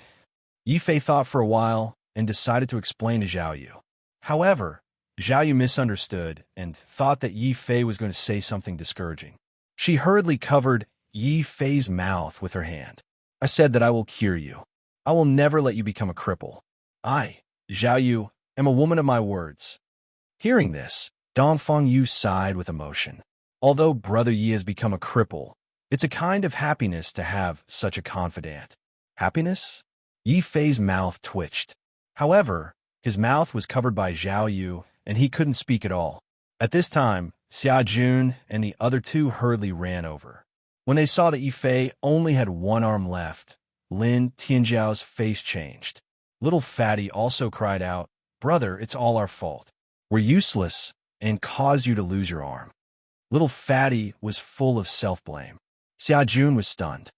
Yi Fei thought for a while and decided to explain to Zhao Yu. However, Zhao Yu misunderstood and thought that Yi Fei was going to say something discouraging. She hurriedly covered Yi Fei's mouth with her hand. I said that I will cure you. I will never let you become a cripple. I, Zhao Yu, am a woman of my words. Hearing this, Dongfang Yu sighed with emotion. Although Brother Yi has become a cripple, it's a kind of happiness to have such a confidant. Happiness? Yi Fei's mouth twitched. However, his mouth was covered by Zhao Yu, and he couldn't speak at all. At this time, Xia Jun and the other two hurriedly ran over. When they saw that Yi Fei only had one arm left, Lin Tianjiao's face changed. Little Fatty also cried out, Brother, it's all our fault. We're useless and caused you to lose your arm. Little Fatty was full of self-blame. Xia Jun was stunned.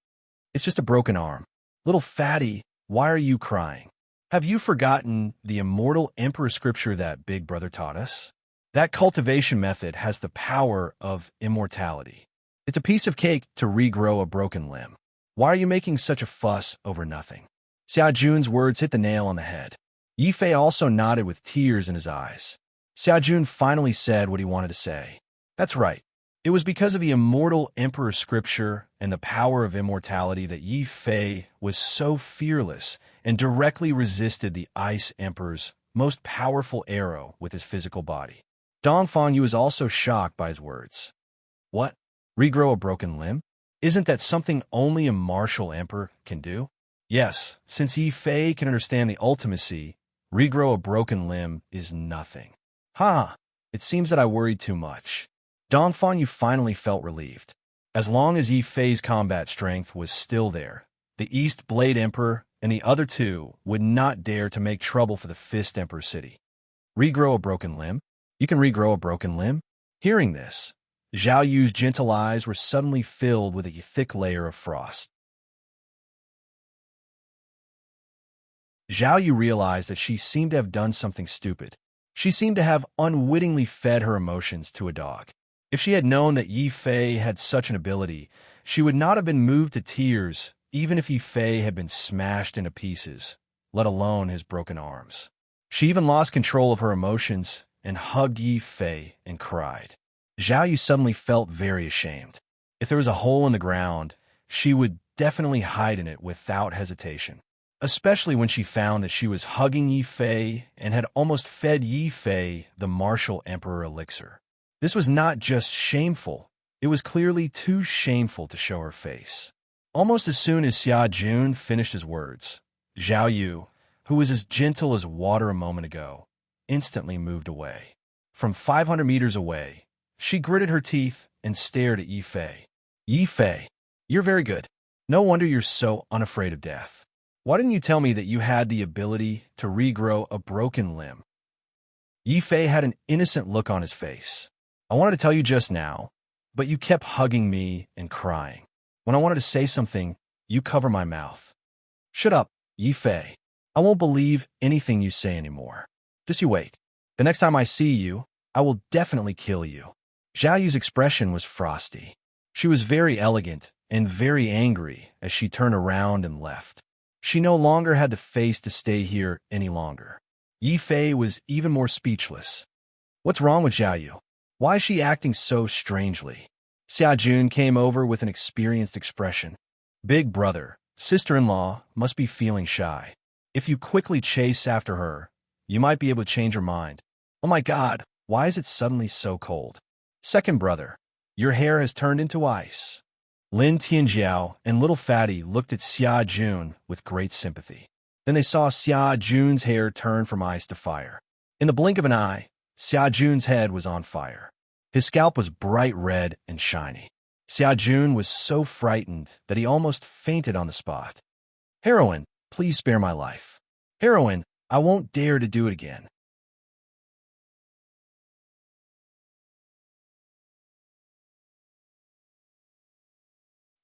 It's just a broken arm. Little Fatty, why are you crying? Have you forgotten the immortal emperor scripture that Big Brother taught us? That cultivation method has the power of immortality. It's a piece of cake to regrow a broken limb. Why are you making such a fuss over nothing? Xia Jun's words hit the nail on the head. Yi Fei also nodded with tears in his eyes. Xia Jun finally said what he wanted to say. That's right. It was because of the immortal emperor scripture and the power of immortality that Yi Fei was so fearless and directly resisted the Ice Emperor's most powerful arrow with his physical body. Dongfang Yu was also shocked by his words. What? Regrow a broken limb? Isn't that something only a martial emperor can do? Yes, since Yi Fei can understand the ultimacy, regrow a broken limb is nothing. Ha! It seems that I worried too much. Dongfang Yu finally felt relieved. As long as Yi Fei's combat strength was still there, the East Blade Emperor and the other two would not dare to make trouble for the Fist Emperor city. Regrow a broken limb? You can regrow a broken limb? Hearing this, Zhao Yu's gentle eyes were suddenly filled with a thick layer of frost. Zhao Yu realized that she seemed to have done something stupid. She seemed to have unwittingly fed her emotions to a dog. If she had known that Yi Fei had such an ability, she would not have been moved to tears even if Yi Fei had been smashed into pieces, let alone his broken arms. She even lost control of her emotions and hugged Yi Fei and cried. Zhao Yu suddenly felt very ashamed. If there was a hole in the ground, she would definitely hide in it without hesitation, especially when she found that she was hugging Yi Fei and had almost fed Yi Fei the martial emperor elixir. This was not just shameful, it was clearly too shameful to show her face. Almost as soon as Xia Jun finished his words, Zhao Yu, who was as gentle as water a moment ago, instantly moved away. From 500 meters away, she gritted her teeth and stared at Yi Fei. Yi Fei, you're very good. No wonder you're so unafraid of death. Why didn't you tell me that you had the ability to regrow a broken limb? Yi Fei had an innocent look on his face. I wanted to tell you just now, but you kept hugging me and crying. When I wanted to say something, you cover my mouth. Shut up, Yi Fei. I won't believe anything you say anymore. Just you wait. The next time I see you, I will definitely kill you. Zhao Yu's expression was frosty. She was very elegant and very angry as she turned around and left. She no longer had the face to stay here any longer. Yi Fei was even more speechless. What's wrong with Zhao Yu? Why is she acting so strangely? Xia Jun came over with an experienced expression. Big brother, sister-in-law, must be feeling shy. If you quickly chase after her, you might be able to change her mind. Oh my God, why is it suddenly so cold? Second brother, your hair has turned into ice. Lin Tianjiao and little Fatty looked at Xia Jun with great sympathy. Then they saw Xia Jun's hair turn from ice to fire. In the blink of an eye, Xia Jun's head was on fire. His scalp was bright red and shiny. Xia Jun was so frightened that he almost fainted on the spot. Heroine, please spare my life. Heroine, I won't dare to do it again.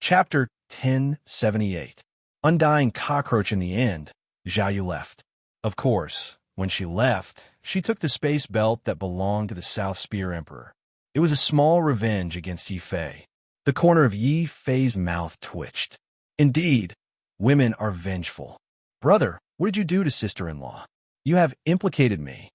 Chapter 1078. Undying cockroach in the end, Zhao Yu left. Of course, when she left, she took the space belt that belonged to the South Spear Emperor. It was a small revenge against Yi Fei. The corner of Yi Fei's mouth twitched. Indeed, women are vengeful. Brother, what did you do to sister-in-law? You have implicated me.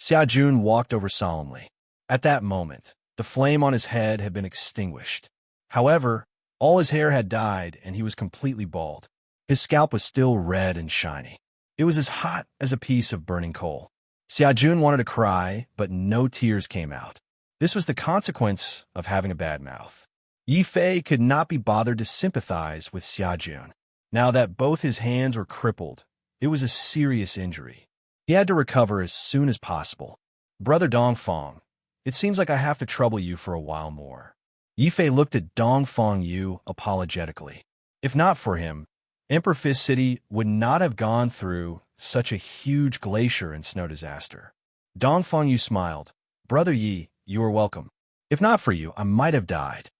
Xia Jun walked over solemnly. At that moment, the flame on his head had been extinguished. However, all his hair had dyed and he was completely bald. His scalp was still red and shiny. It was as hot as a piece of burning coal. Xia Jun wanted to cry, but no tears came out. This was the consequence of having a bad mouth. Yi Fei could not be bothered to sympathize with Xia Jun. Now that both his hands were crippled, it was a serious injury. He had to recover as soon as possible. Brother Dongfang, it seems like I have to trouble you for a while more. Yi Fei looked at Dongfang Yu apologetically. If not for him, Emperor Fist City would not have gone through such a huge glacier and snow disaster. Dongfang Yu smiled. Brother Yi, you are welcome. If not for you, I might have died.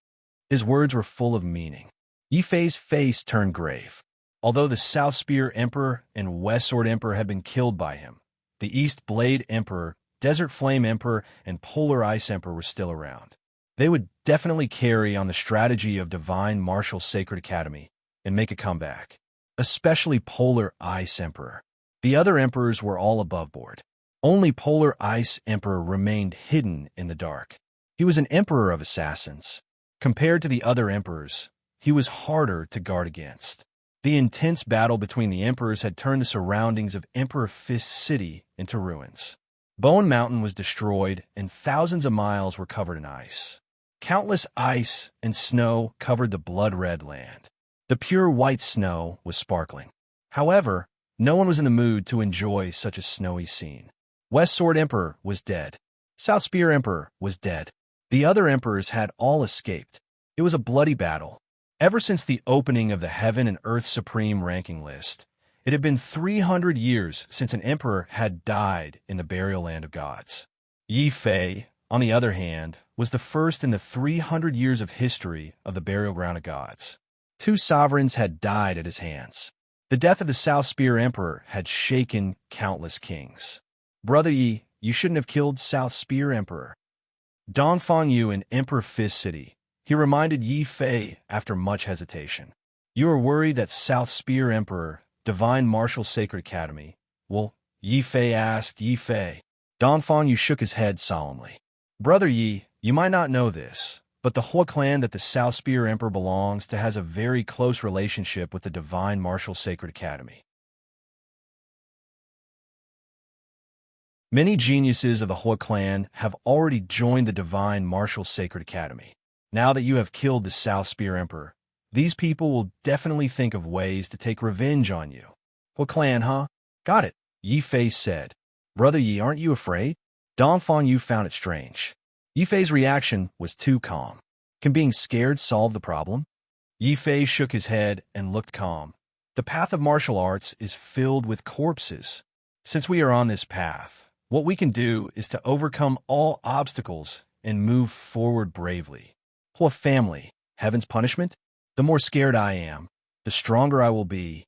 His words were full of meaning. Yi Fei's face turned grave. Although the South Spear Emperor and West Sword Emperor had been killed by him, the East Blade Emperor, Desert Flame Emperor, and Polar Ice Emperor were still around. They would definitely carry on the strategy of Divine Martial Sacred Academy and make a comeback, especially Polar Ice Emperor. The other emperors were all above board. Only Polar Ice Emperor remained hidden in the dark. He was an emperor of assassins. Compared to the other emperors, he was harder to guard against. The intense battle between the emperors had turned the surroundings of Emperor Fist City into ruins. Bone Mountain was destroyed, and thousands of miles were covered in ice. Countless ice and snow covered the blood-red land. The pure white snow was sparkling. However, no one was in the mood to enjoy such a snowy scene. West Sword Emperor was dead. South Spear Emperor was dead. The other emperors had all escaped. It was a bloody battle. Ever since the opening of the Heaven and Earth Supreme ranking list, it had been 300 years since an emperor had died in the burial land of gods. Yi Fei, on the other hand, was the first in the 300 years of history of the burial ground of gods. 2 sovereigns had died at his hands. The death of the South Spear Emperor had shaken countless kings. Brother Yi, you shouldn't have killed South Spear Emperor. Dongfang Yu in Emperor Fist City, he reminded Yi Fei after much hesitation. You are worried that South Spear Emperor, Divine Martial Sacred Academy, will, Yi Fei asked Yi Fei. Dongfang Yu shook his head solemnly. Brother Yi, you might not know this, but the Hua clan that the South Spear Emperor belongs to has a very close relationship with the Divine Martial Sacred Academy. Many geniuses of the Hua clan have already joined the Divine Martial Sacred Academy. Now that you have killed the South Spear Emperor, these people will definitely think of ways to take revenge on you. Hua clan, huh? Got it, Yi Fei said. Brother Yi, aren't you afraid? Dongfang Yu found it strange. Yi Fei's reaction was too calm. Can being scared solve the problem? Yi Fei shook his head and looked calm. The path of martial arts is filled with corpses. Since we are on this path, what we can do is to overcome all obstacles and move forward bravely. Hua family, heaven's punishment? The more scared I am, the stronger I will be.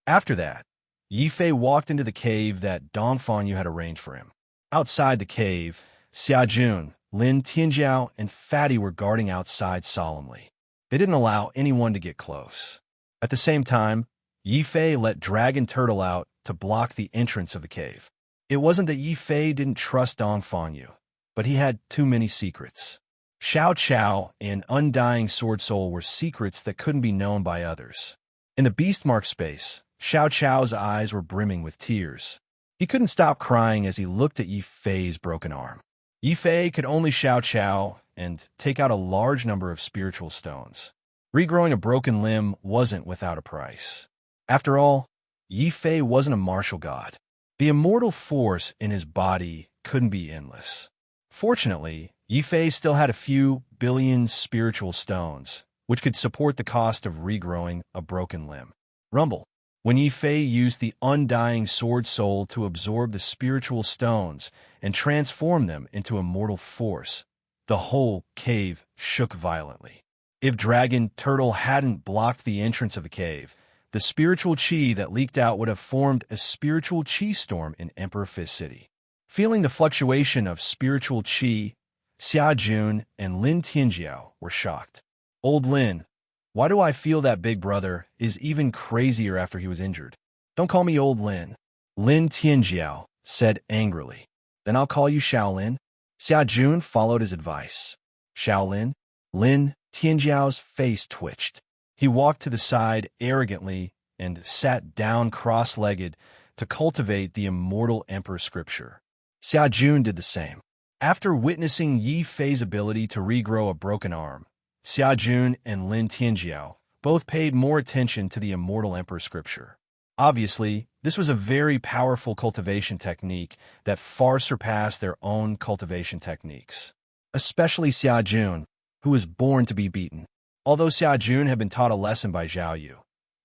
After that, Yi Fei walked into the cave that Dongfang Yu had arranged for him. Outside the cave, Xia Jun, Lin Tianjiao, and Fatty were guarding outside solemnly. They didn't allow anyone to get close. At the same time, Yi Fei let Dragon Turtle out to block the entrance of the cave. It wasn't that Yi Fei didn't trust Dongfang Yu, but he had too many secrets. Xiao Chao and Undying Sword Soul were secrets that couldn't be known by others. In the Beastmark space, Xiao Chao's eyes were brimming with tears. He couldn't stop crying as he looked at Yi Fei's broken arm. Yi Fei could only Xiao Chao and take out a large number of spiritual stones. Regrowing a broken limb wasn't without a price. After all, Yi Fei wasn't a martial god. The immortal force in his body couldn't be endless. Fortunately, Yi Fei still had a few billion spiritual stones, which could support the cost of regrowing a broken limb. Rumble. When Yi Fei used the undying sword soul to absorb the spiritual stones and transform them into immortal force, the whole cave shook violently. If Dragon Turtle hadn't blocked the entrance of the cave, the spiritual chi that leaked out would have formed a spiritual chi storm in Emperor Fist City. Feeling the fluctuation of spiritual chi, Xia Jun and Lin Tianjiao were shocked. Old Lin, why do I feel that big brother is even crazier after he was injured? Don't call me Old Lin. Lin Tianjiao said angrily. Then I'll call you Shaolin. Xia Jun followed his advice. Shaolin? Lin Tianjiao's face twitched. He walked to the side arrogantly and sat down cross-legged to cultivate the immortal emperor scripture. Xia Jun did the same. After witnessing Yi Fei's ability to regrow a broken arm, Xia Jun and Lin Tianjiao both paid more attention to the immortal emperor scripture. Obviously, this was a very powerful cultivation technique that far surpassed their own cultivation techniques. Especially Xia Jun, who was born to be beaten. Although Xia Jun had been taught a lesson by Zhao Yu,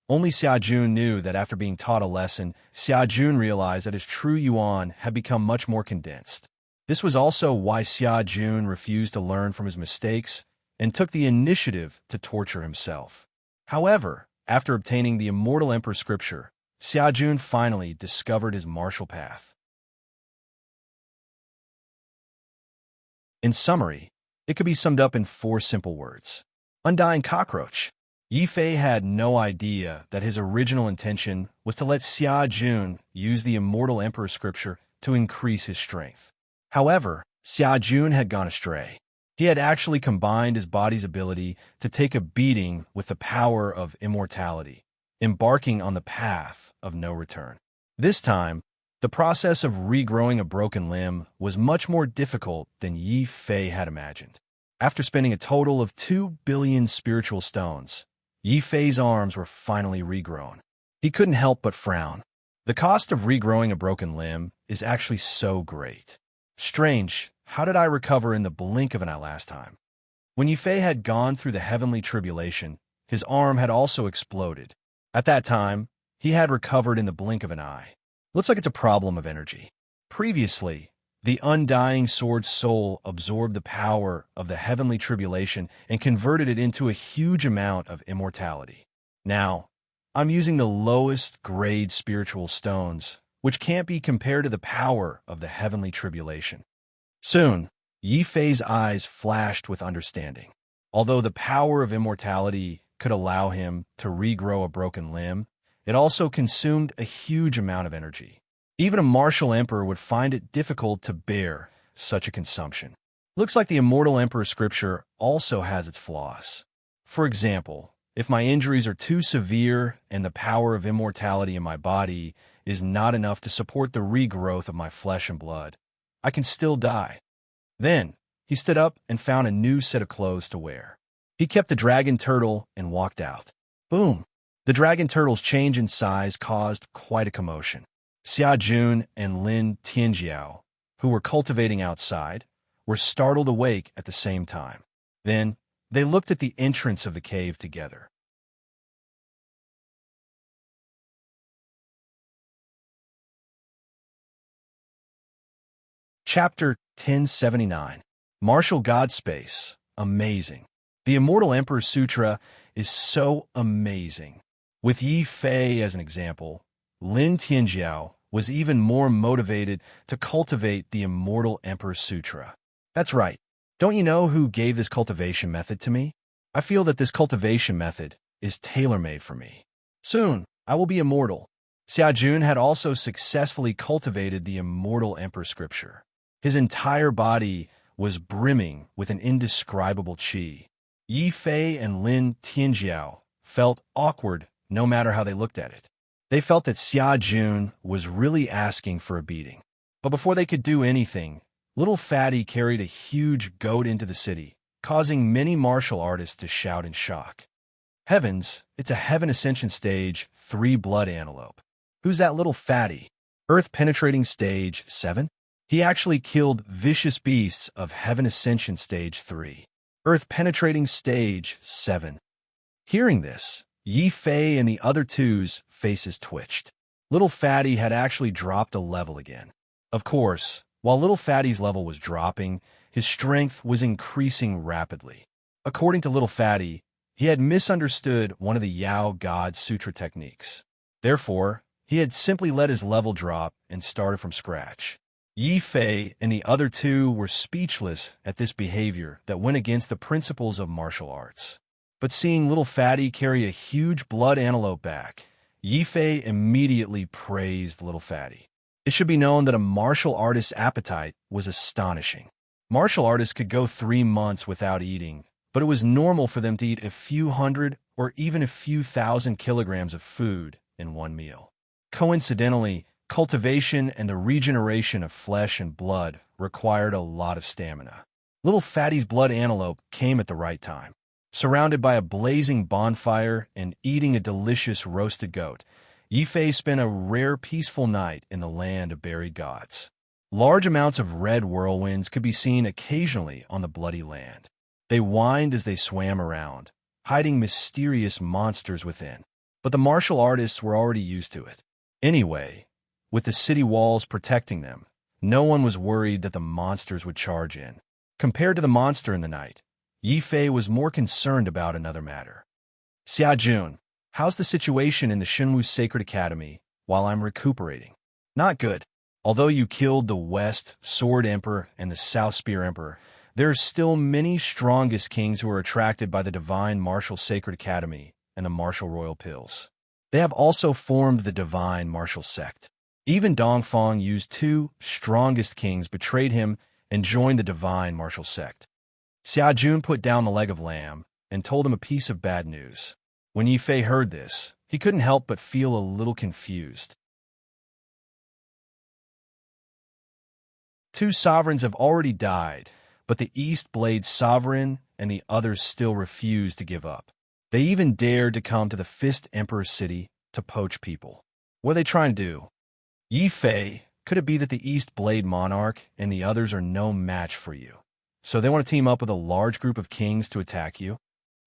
only Xia Jun knew that after being taught a lesson, Xia Jun realized that his true yuan had become much more condensed. This was also why Xia Jun refused to learn from his mistakes and took the initiative to torture himself. However, after obtaining the immortal emperor scripture, Xia Jun finally discovered his martial path. In summary, it could be summed up in 4 simple words. Undying cockroach. Yi Fei had no idea that his original intention was to let Xia Jun use the immortal emperor scripture to increase his strength. However, Xia Jun had gone astray. He had actually combined his body's ability to take a beating with the power of immortality, embarking on the path of no return. This time, the process of regrowing a broken limb was much more difficult than Yi Fei had imagined. After spending a total of 2 billion spiritual stones, Yi Fei's arms were finally regrown. He couldn't help but frown. The cost of regrowing a broken limb is actually so great. Strange, how did I recover in the blink of an eye last time? When Yi Fei had gone through the heavenly tribulation, his arm had also exploded. At that time, he had recovered in the blink of an eye. Looks like it's a problem of energy. Previously, the undying sword soul absorbed the power of the heavenly tribulation and converted it into a huge amount of immortality. Now, I'm using the lowest grade spiritual stones, which can't be compared to the power of the heavenly tribulation. Soon, Yi Fei's eyes flashed with understanding. Although the power of immortality could allow him to regrow a broken limb, it also consumed a huge amount of energy. Even a martial emperor would find it difficult to bear such a consumption. Looks like the immortal emperor scripture also has its flaws. For example, if my injuries are too severe and the power of immortality in my body is not enough to support the regrowth of my flesh and blood, I can still die. Then, he stood up and found a new set of clothes to wear. He kept the dragon turtle and walked out. Boom! The dragon turtle's change in size caused quite a commotion. Xia Jun and Lin Tianjiao, who were cultivating outside, were startled awake at the same time. Then, they looked at the entrance of the cave together. Chapter 1079. Martial God Space. Amazing. The Immortal Emperor Sutra is so amazing. With Yi Fei as an example, Lin Tianjiao was even more motivated to cultivate the Immortal Emperor Sutra. That's right. Don't you know who gave this cultivation method to me? I feel that this cultivation method is tailor-made for me. Soon, I will be immortal. Xia Jun had also successfully cultivated the Immortal Emperor Scripture. His entire body was brimming with an indescribable qi. Yi Fei and Lin Tianjiao felt awkward no matter how they looked at it. They felt that Xia Jun was really asking for a beating. But before they could do anything, Little Fatty carried a huge goat into the city, causing many martial artists to shout in shock. Heavens, it's a Heaven Ascension Stage 3 Blood Antelope. Who's that Little Fatty? Earth Penetrating Stage 7? He actually killed vicious beasts of Heaven Ascension Stage 3. Earth Penetrating Stage 7. Hearing this, Yi Fei and the other two's faces twitched. Little Fatty had actually dropped a level again. Of course, while Little Fatty's level was dropping, his strength was increasing rapidly. According to Little Fatty, he had misunderstood one of the Yao God Sutra techniques. Therefore, he had simply let his level drop and started from scratch. Yi Fei and the other two were speechless at this behavior that went against the principles of martial arts. But seeing Little Fatty carry a huge blood antelope back, Yi Fei immediately praised Little Fatty. It should be known that a martial artist's appetite was astonishing. Martial artists could go 3 months without eating, but it was normal for them to eat a few hundred or even a few thousand kilograms of food in one meal. Coincidentally, cultivation and the regeneration of flesh and blood required a lot of stamina. Little Fatty's blood antelope came at the right time. Surrounded by a blazing bonfire and eating a delicious roasted goat, Yi Fei spent a rare peaceful night in the land of buried gods. Large amounts of red whirlwinds could be seen occasionally on the bloody land. They whined as they swam around, hiding mysterious monsters within. But the martial artists were already used to it. Anyway, with the city walls protecting them, no one was worried that the monsters would charge in. Compared to the monster in the night, Yi Fei was more concerned about another matter. Xia Jun, how's the situation in the Shenwu Sacred Academy while I'm recuperating? Not good. Although you killed the West Sword Emperor and the South Spear Emperor, there are still many strongest kings who are attracted by the Divine Martial Sacred Academy and the Martial Royal Pills. They have also formed the Divine Martial Sect. Even Dongfang Yu's 2 strongest kings betrayed him and joined the Divine Martial Sect. Xia Jun put down the leg of lamb and told him a piece of bad news. When Yi Fei heard this, he couldn't help but feel a little confused. 2 sovereigns have already died, but the East Blade sovereign and the others still refused to give up. They even dared to come to the Fist Emperor city to poach people. What are they trying to do? Yi Fei, could it be that the East Blade monarch and the others are no match for you? So they want to team up with a large group of kings to attack you?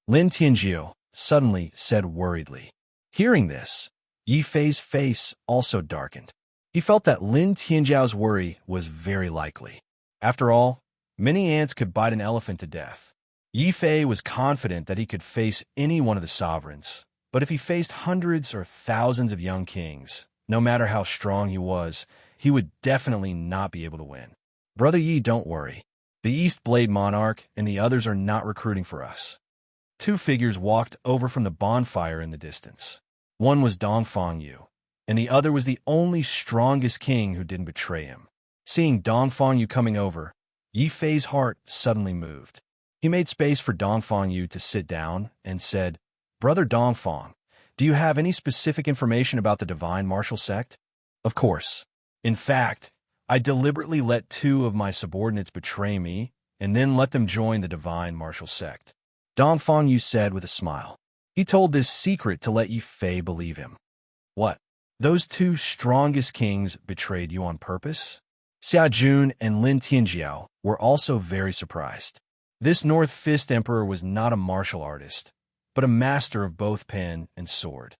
Lin Tianjiu suddenly said worriedly. Hearing this, Yi Fei's face also darkened. He felt that Lin Tianjiao's worry was very likely. After all, many ants could bite an elephant to death. Yi Fei was confident that he could face any one of the sovereigns, but if he faced hundreds or thousands of young kings, no matter how strong he was, he would definitely not be able to win. Brother Yi, don't worry. The East Blade Monarch and the others are not recruiting for us. 2 figures walked over from the bonfire in the distance. One was Dongfang Yu, and the other was the only strongest king who didn't betray him. Seeing Dongfang Yu coming over, Yi Fei's heart suddenly moved. He made space for Dongfang Yu to sit down and said, Brother Dongfang, do you have any specific information about the Divine Martial Sect? Of course. In fact, I deliberately let 2 of my subordinates betray me and then let them join the Divine Martial Sect. Dongfang Yu said with a smile. He told this secret to let Yi Fei believe him. What? Those 2 strongest kings betrayed you on purpose? Xia Jun and Lin Tianjiao were also very surprised. This North Fist Emperor was not a martial artist, but a master of both pen and sword.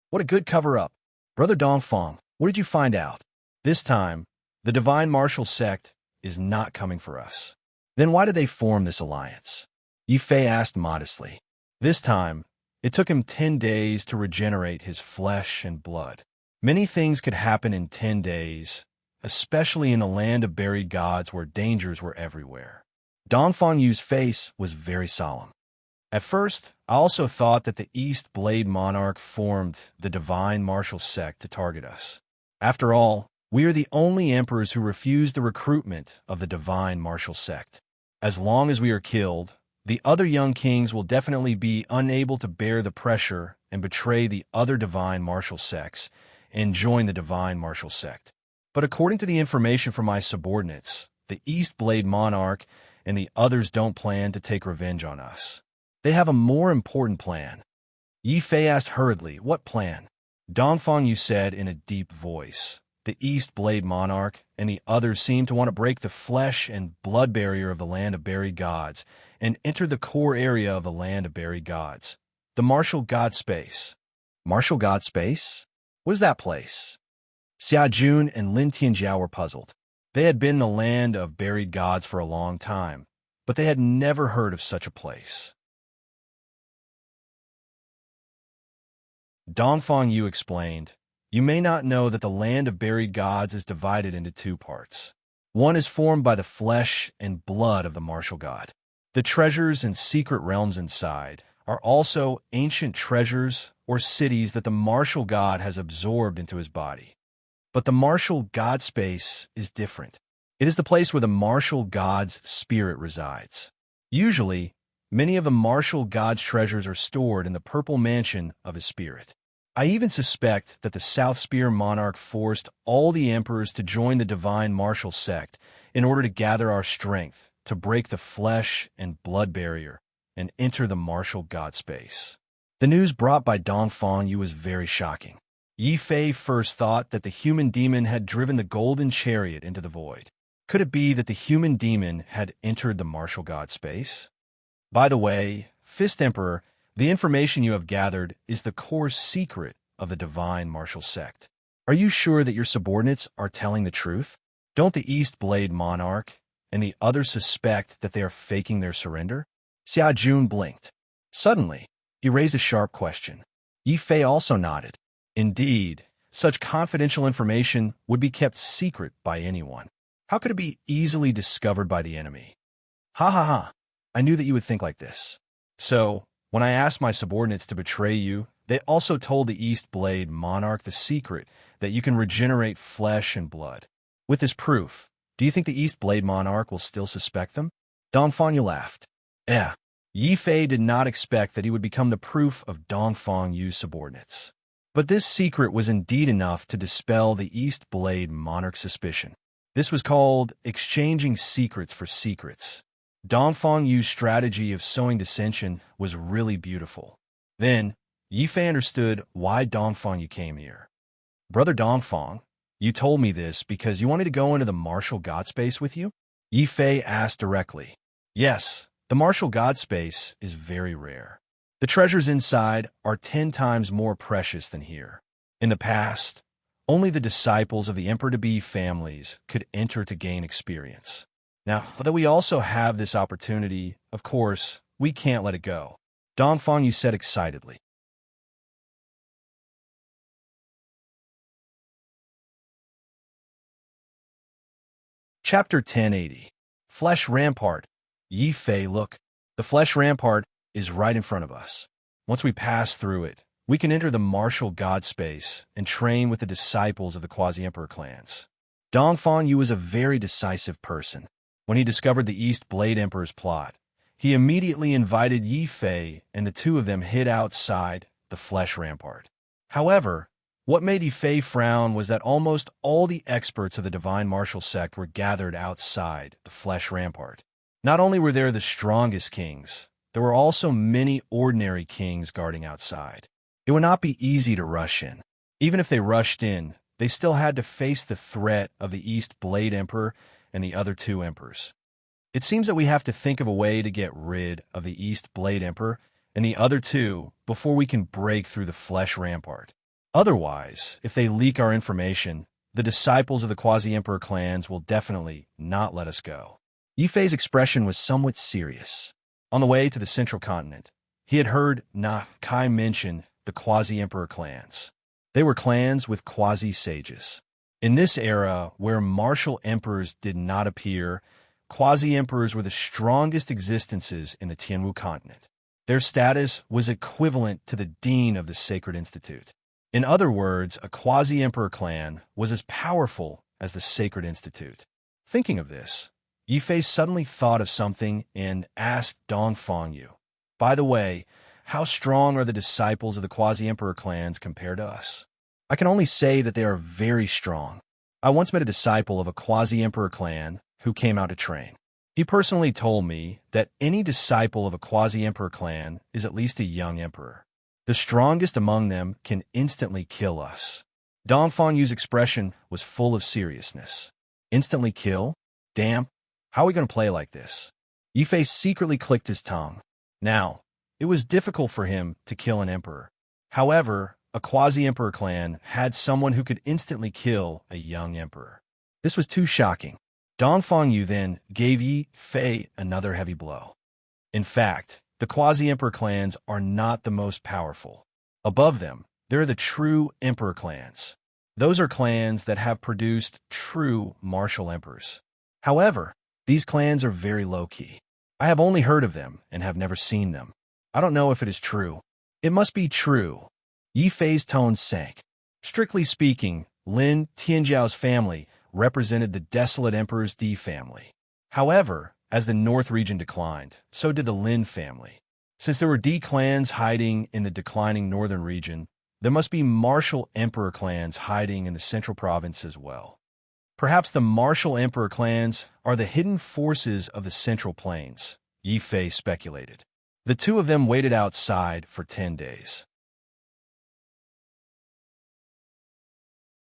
What a good cover-up. Brother Dongfang, what did you find out? This time, the Divine Martial Sect is not coming for us. Then why did they form this alliance? Yi Fei asked modestly. This time, it took him 10 days to regenerate his flesh and blood. Many things could happen in 10 days, especially in the land of buried gods where dangers were everywhere. Dongfang Yu's face was very solemn. At first, I also thought that the East Blade Monarch formed the Divine Martial Sect to target us. After all, we are the only emperors who refuse the recruitment of the Divine Martial Sect. As long as we are killed, the other young kings will definitely be unable to bear the pressure and betray the other Divine Martial Sects, and join the divine martial sect. But according to the information from my subordinates, the East Blade Monarch and the others don't plan to take revenge on us. They have a more important plan. Yi Fei asked hurriedly, "What plan?" Dongfang Yu said in a deep voice. The East Blade Monarch and the others seem to want to break the flesh and blood barrier of the land of buried gods and enter the core area of the land of buried gods, the martial god space. Martial god space? What is that place? Xia Jun and Lin Tianjiao were puzzled. They had been in the land of buried gods for a long time, but they had never heard of such a place. Dongfang Yu explained, "You may not know that the land of buried gods is divided into two parts. One is formed by the flesh and blood of the martial god. The treasures and secret realms inside are also ancient treasures or cities that the martial god has absorbed into his body. But the martial god space is different. It is the place where the martial god's spirit resides. Usually, many of the martial god's treasures are stored in the purple mansion of his spirit. I even suspect that the South Spear monarch forced all the emperors to join the divine martial sect in order to gather our strength to break the flesh and blood barrier and enter the martial god space." The news brought by Dongfang Yu was very shocking. Yi Fei first thought that the human demon had driven the golden chariot into the void. Could it be that the human demon had entered the martial god space? By the way, Fist Emperor, the information you have gathered is the core secret of the divine martial sect. Are you sure that your subordinates are telling the truth? Don't the East Blade Monarch and the others suspect that they are faking their surrender? Xia Jun blinked. Suddenly, he raised a sharp question. Yi Fei also nodded. Indeed, such confidential information would be kept secret by anyone. How could it be easily discovered by the enemy? Ha ha ha, I knew that you would think like this. So, when I asked my subordinates to betray you, they also told the East Blade Monarch the secret that you can regenerate flesh and blood. With this proof, do you think the East Blade Monarch will still suspect them? Dongfang Yu laughed. Yi Fei did not expect that he would become the proof of Dongfang Yu's subordinates. But this secret was indeed enough to dispel the East Blade Monarch's suspicion. This was called exchanging secrets for secrets. Dongfang Yu's strategy of sowing dissension was really beautiful. Then, Yi Fei understood why Dongfang Yu came here. "Brother Dongfang, you told me this because you wanted to go into the martial god space with you?" Yi Fei asked directly. "Yes, the martial god space is very rare. The treasures inside are 10 times more precious than here. In the past, only the disciples of the Emperor-to-be families could enter to gain experience. Now, although we also have this opportunity, of course, we can't let it go," Dongfang Yu said excitedly. Chapter 1080. Flesh Rampart. Yi Fei, look. The Flesh Rampart is right in front of us. Once we pass through it, we can enter the martial god space and train with the disciples of the Quasi-Emperor clans. Dongfang Yu was a very decisive person. When he discovered the East Blade Emperor's plot, he immediately invited Yi Fei, and the two of them hid outside the Flesh Rampart. However, what made Yi Fei frown was that almost all the experts of the divine martial sect were gathered outside the Flesh Rampart. Not only were there the strongest kings, there were also many ordinary kings guarding outside. It would not be easy to rush in. Even if they rushed in, they still had to face the threat of the East Blade Emperor and the other two emperors. It seems that we have to think of a way to get rid of the East Blade Emperor and the other two before we can break through the Flesh Rampart. Otherwise, if they leak our information, the disciples of the Quasi-Emperor clans will definitely not let us go. Yi Fei's expression was somewhat serious. On the way to the central continent, he had heard Na Kai mention the Quasi-Emperor clans. They were clans with quasi-sages. In this era, where martial emperors did not appear, quasi-emperors were the strongest existences in the Tianwu continent. Their status was equivalent to the dean of the Sacred Institute. In other words, a quasi-emperor clan was as powerful as the Sacred Institute. Thinking of this, Yi Fei suddenly thought of something and asked Dongfang Yu, "By the way, how strong are the disciples of the quasi-emperor clans compared to us?" I can only say that they are very strong. I once met a disciple of a quasi-emperor clan who came out to train. He personally told me that any disciple of a quasi-emperor clan is at least a young emperor. The strongest among them can instantly kill us. Dong Yu's expression was full of seriousness. Instantly kill? Damn, how are we going to play like this? Yifei secretly clicked his tongue. Now, it was difficult for him to kill an emperor. However, a quasi-emperor clan had someone who could instantly kill a young emperor. This was too shocking. Dong Yu then gave Yi Fei another heavy blow. In fact, the quasi-emperor clans are not the most powerful. Above them, there are the true emperor clans. Those are clans that have produced true martial emperors. However, these clans are very low-key. I have only heard of them and have never seen them. I don't know if it is true. It must be true. Yi Fei's tone sank. Strictly speaking, Lin Tianjiao's family represented the desolate emperor's D family. However, as the north region declined, so did the Lin family. Since there were D clans hiding in the declining northern region, there must be martial emperor clans hiding in the central province as well. Perhaps the martial emperor clans are the hidden forces of the central plains, Yi Fei speculated. The two of them waited outside for 10 days.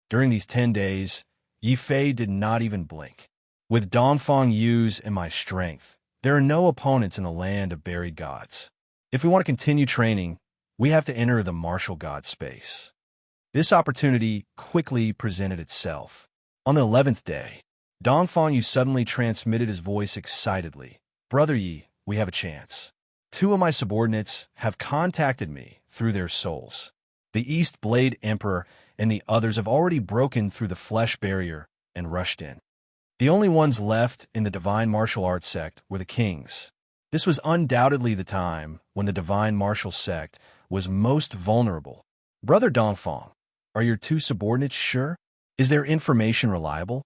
During these 10 days, Yi Fei did not even blink. With Dong Yu's and my strength, there are no opponents in the land of buried gods. If we want to continue training, we have to enter the martial god space. This opportunity quickly presented itself. On the 11th day, Dong Yu suddenly transmitted his voice excitedly. Brother Yi, we have a chance. 2 of my subordinates have contacted me through their souls. The East Blade Emperor and the others have already broken through the flesh barrier and rushed in. The only ones left in the divine martial arts sect were the kings. This was undoubtedly the time when the divine martial sect was most vulnerable. Brother Dongfang, are your 2 subordinates sure? Is their information reliable?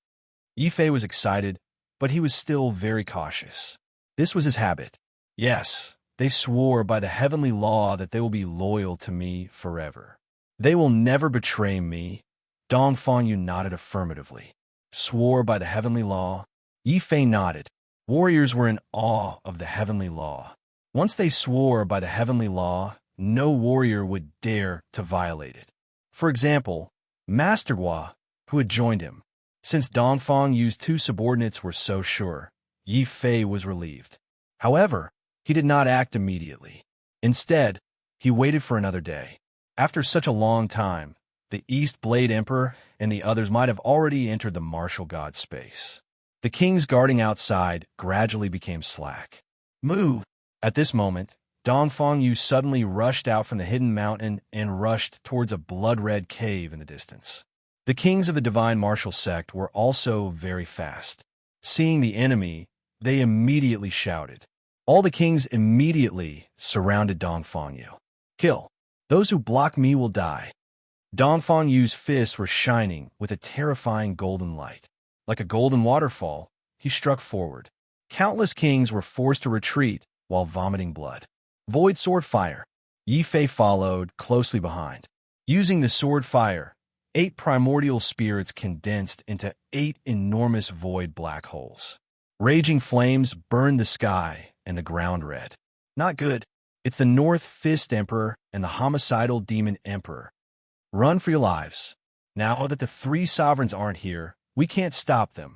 Yi Fei was excited, but he was still very cautious. This was his habit. Yes, they swore by the heavenly law that they will be loyal to me forever. They will never betray me. Dong Yu nodded affirmatively. Swore by the heavenly law? Yi Fei nodded. Warriors were in awe of the heavenly law. Once they swore by the heavenly law, no warrior would dare to violate it. For example, Master Hua, who had joined him. Since Dong Yu's 2 subordinates were so sure, Yi Fei was relieved. However, he did not act immediately. Instead, he waited for another day. After such a long time, the East Blade Emperor and the others might have already entered the martial god space. The kings guarding outside gradually became slack. Move! At this moment, Dong Yu suddenly rushed out from the hidden mountain and rushed towards a blood-red cave in the distance. The kings of the divine martial sect were also very fast. Seeing the enemy, they immediately shouted. All the kings immediately surrounded Dong Yu. Kill! Those who block me will die. Dong Yu's fists were shining with a terrifying golden light. Like a golden waterfall, he struck forward. Countless kings were forced to retreat while vomiting blood. Void sword fire. Yi Fei followed closely behind. Using the sword fire, 8 primordial spirits condensed into 8 enormous void black holes. Raging flames burned the sky and the ground red. Not good. It's the North Fist Emperor and the Homicidal Demon Emperor. Run for your lives. Now that the 3 sovereigns aren't here, we can't stop them.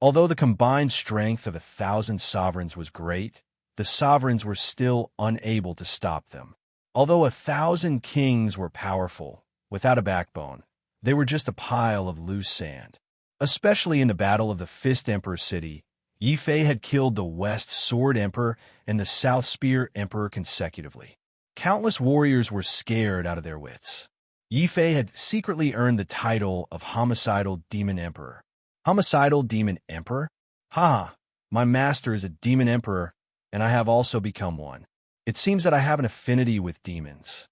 Although the combined strength of 1,000 sovereigns was great, the sovereigns were still unable to stop them. Although 1,000 kings were powerful, without a backbone, they were just a pile of loose sand. Especially in the Battle of the Fist Emperor City, Yi Fei had killed the West Sword Emperor and the South Spear Emperor consecutively. Countless warriors were scared out of their wits. Yi Fei had secretly earned the title of Homicidal Demon Emperor. Homicidal Demon Emperor? Ha! My master is a demon emperor, and I have also become one. It seems that I have an affinity with demons.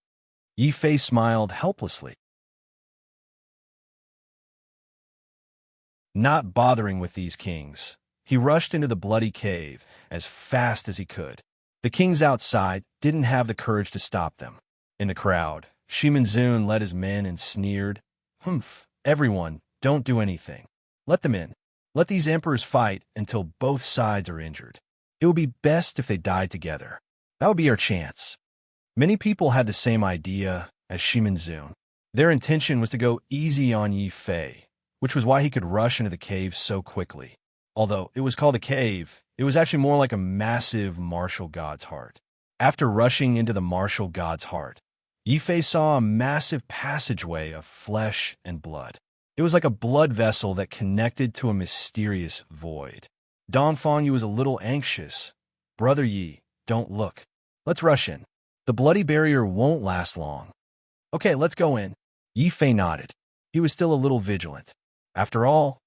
Yi Fei smiled helplessly. Not bothering with these kings, he rushed into the bloody cave as fast as he could. The kings outside didn't have the courage to stop them. In the crowd, Shimanzun led his men and sneered, Humph, everyone, don't do anything. Let them in. Let these emperors fight until both sides are injured. It would be best if they died together. That would be our chance. Many people had the same idea as Shimanzun. Their intention was to go easy on Yi Fei, which was why he could rush into the cave so quickly. Although it was called a cave, it was actually more like a massive martial god's heart. After rushing into the martial god's heart, Yi Fei saw a massive passageway of flesh and blood. It was like a blood vessel that connected to a mysterious void. Dongfang Yu was a little anxious. Brother Yi, don't look. Let's rush in. The bloody barrier won't last long. Okay, let's go in. Yi Fei nodded. He was still a little vigilant. After all,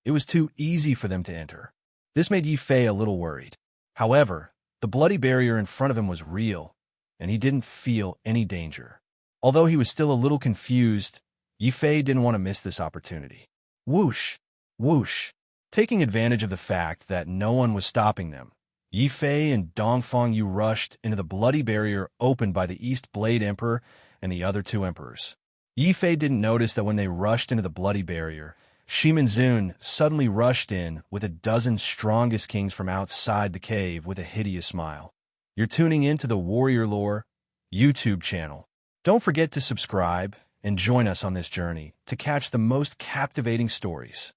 it was too easy for them to enter. This made Yi Fei a little worried. However, the bloody barrier in front of him was real, and he didn't feel any danger. Although he was still a little confused, Yi Fei didn't want to miss this opportunity. Whoosh! Whoosh! Taking advantage of the fact that no one was stopping them, Yi Fei and Dongfang Yu rushed into the bloody barrier opened by the East Blade Emperor and the other two emperors. Yi Fei didn't notice that when they rushed into the bloody barrier, Shimanzun suddenly rushed in with a dozen strongest kings from outside the cave with a hideous smile. You're tuning in to the Warrior Lore YouTube channel. Don't forget to subscribe and join us on this journey to catch the most captivating stories.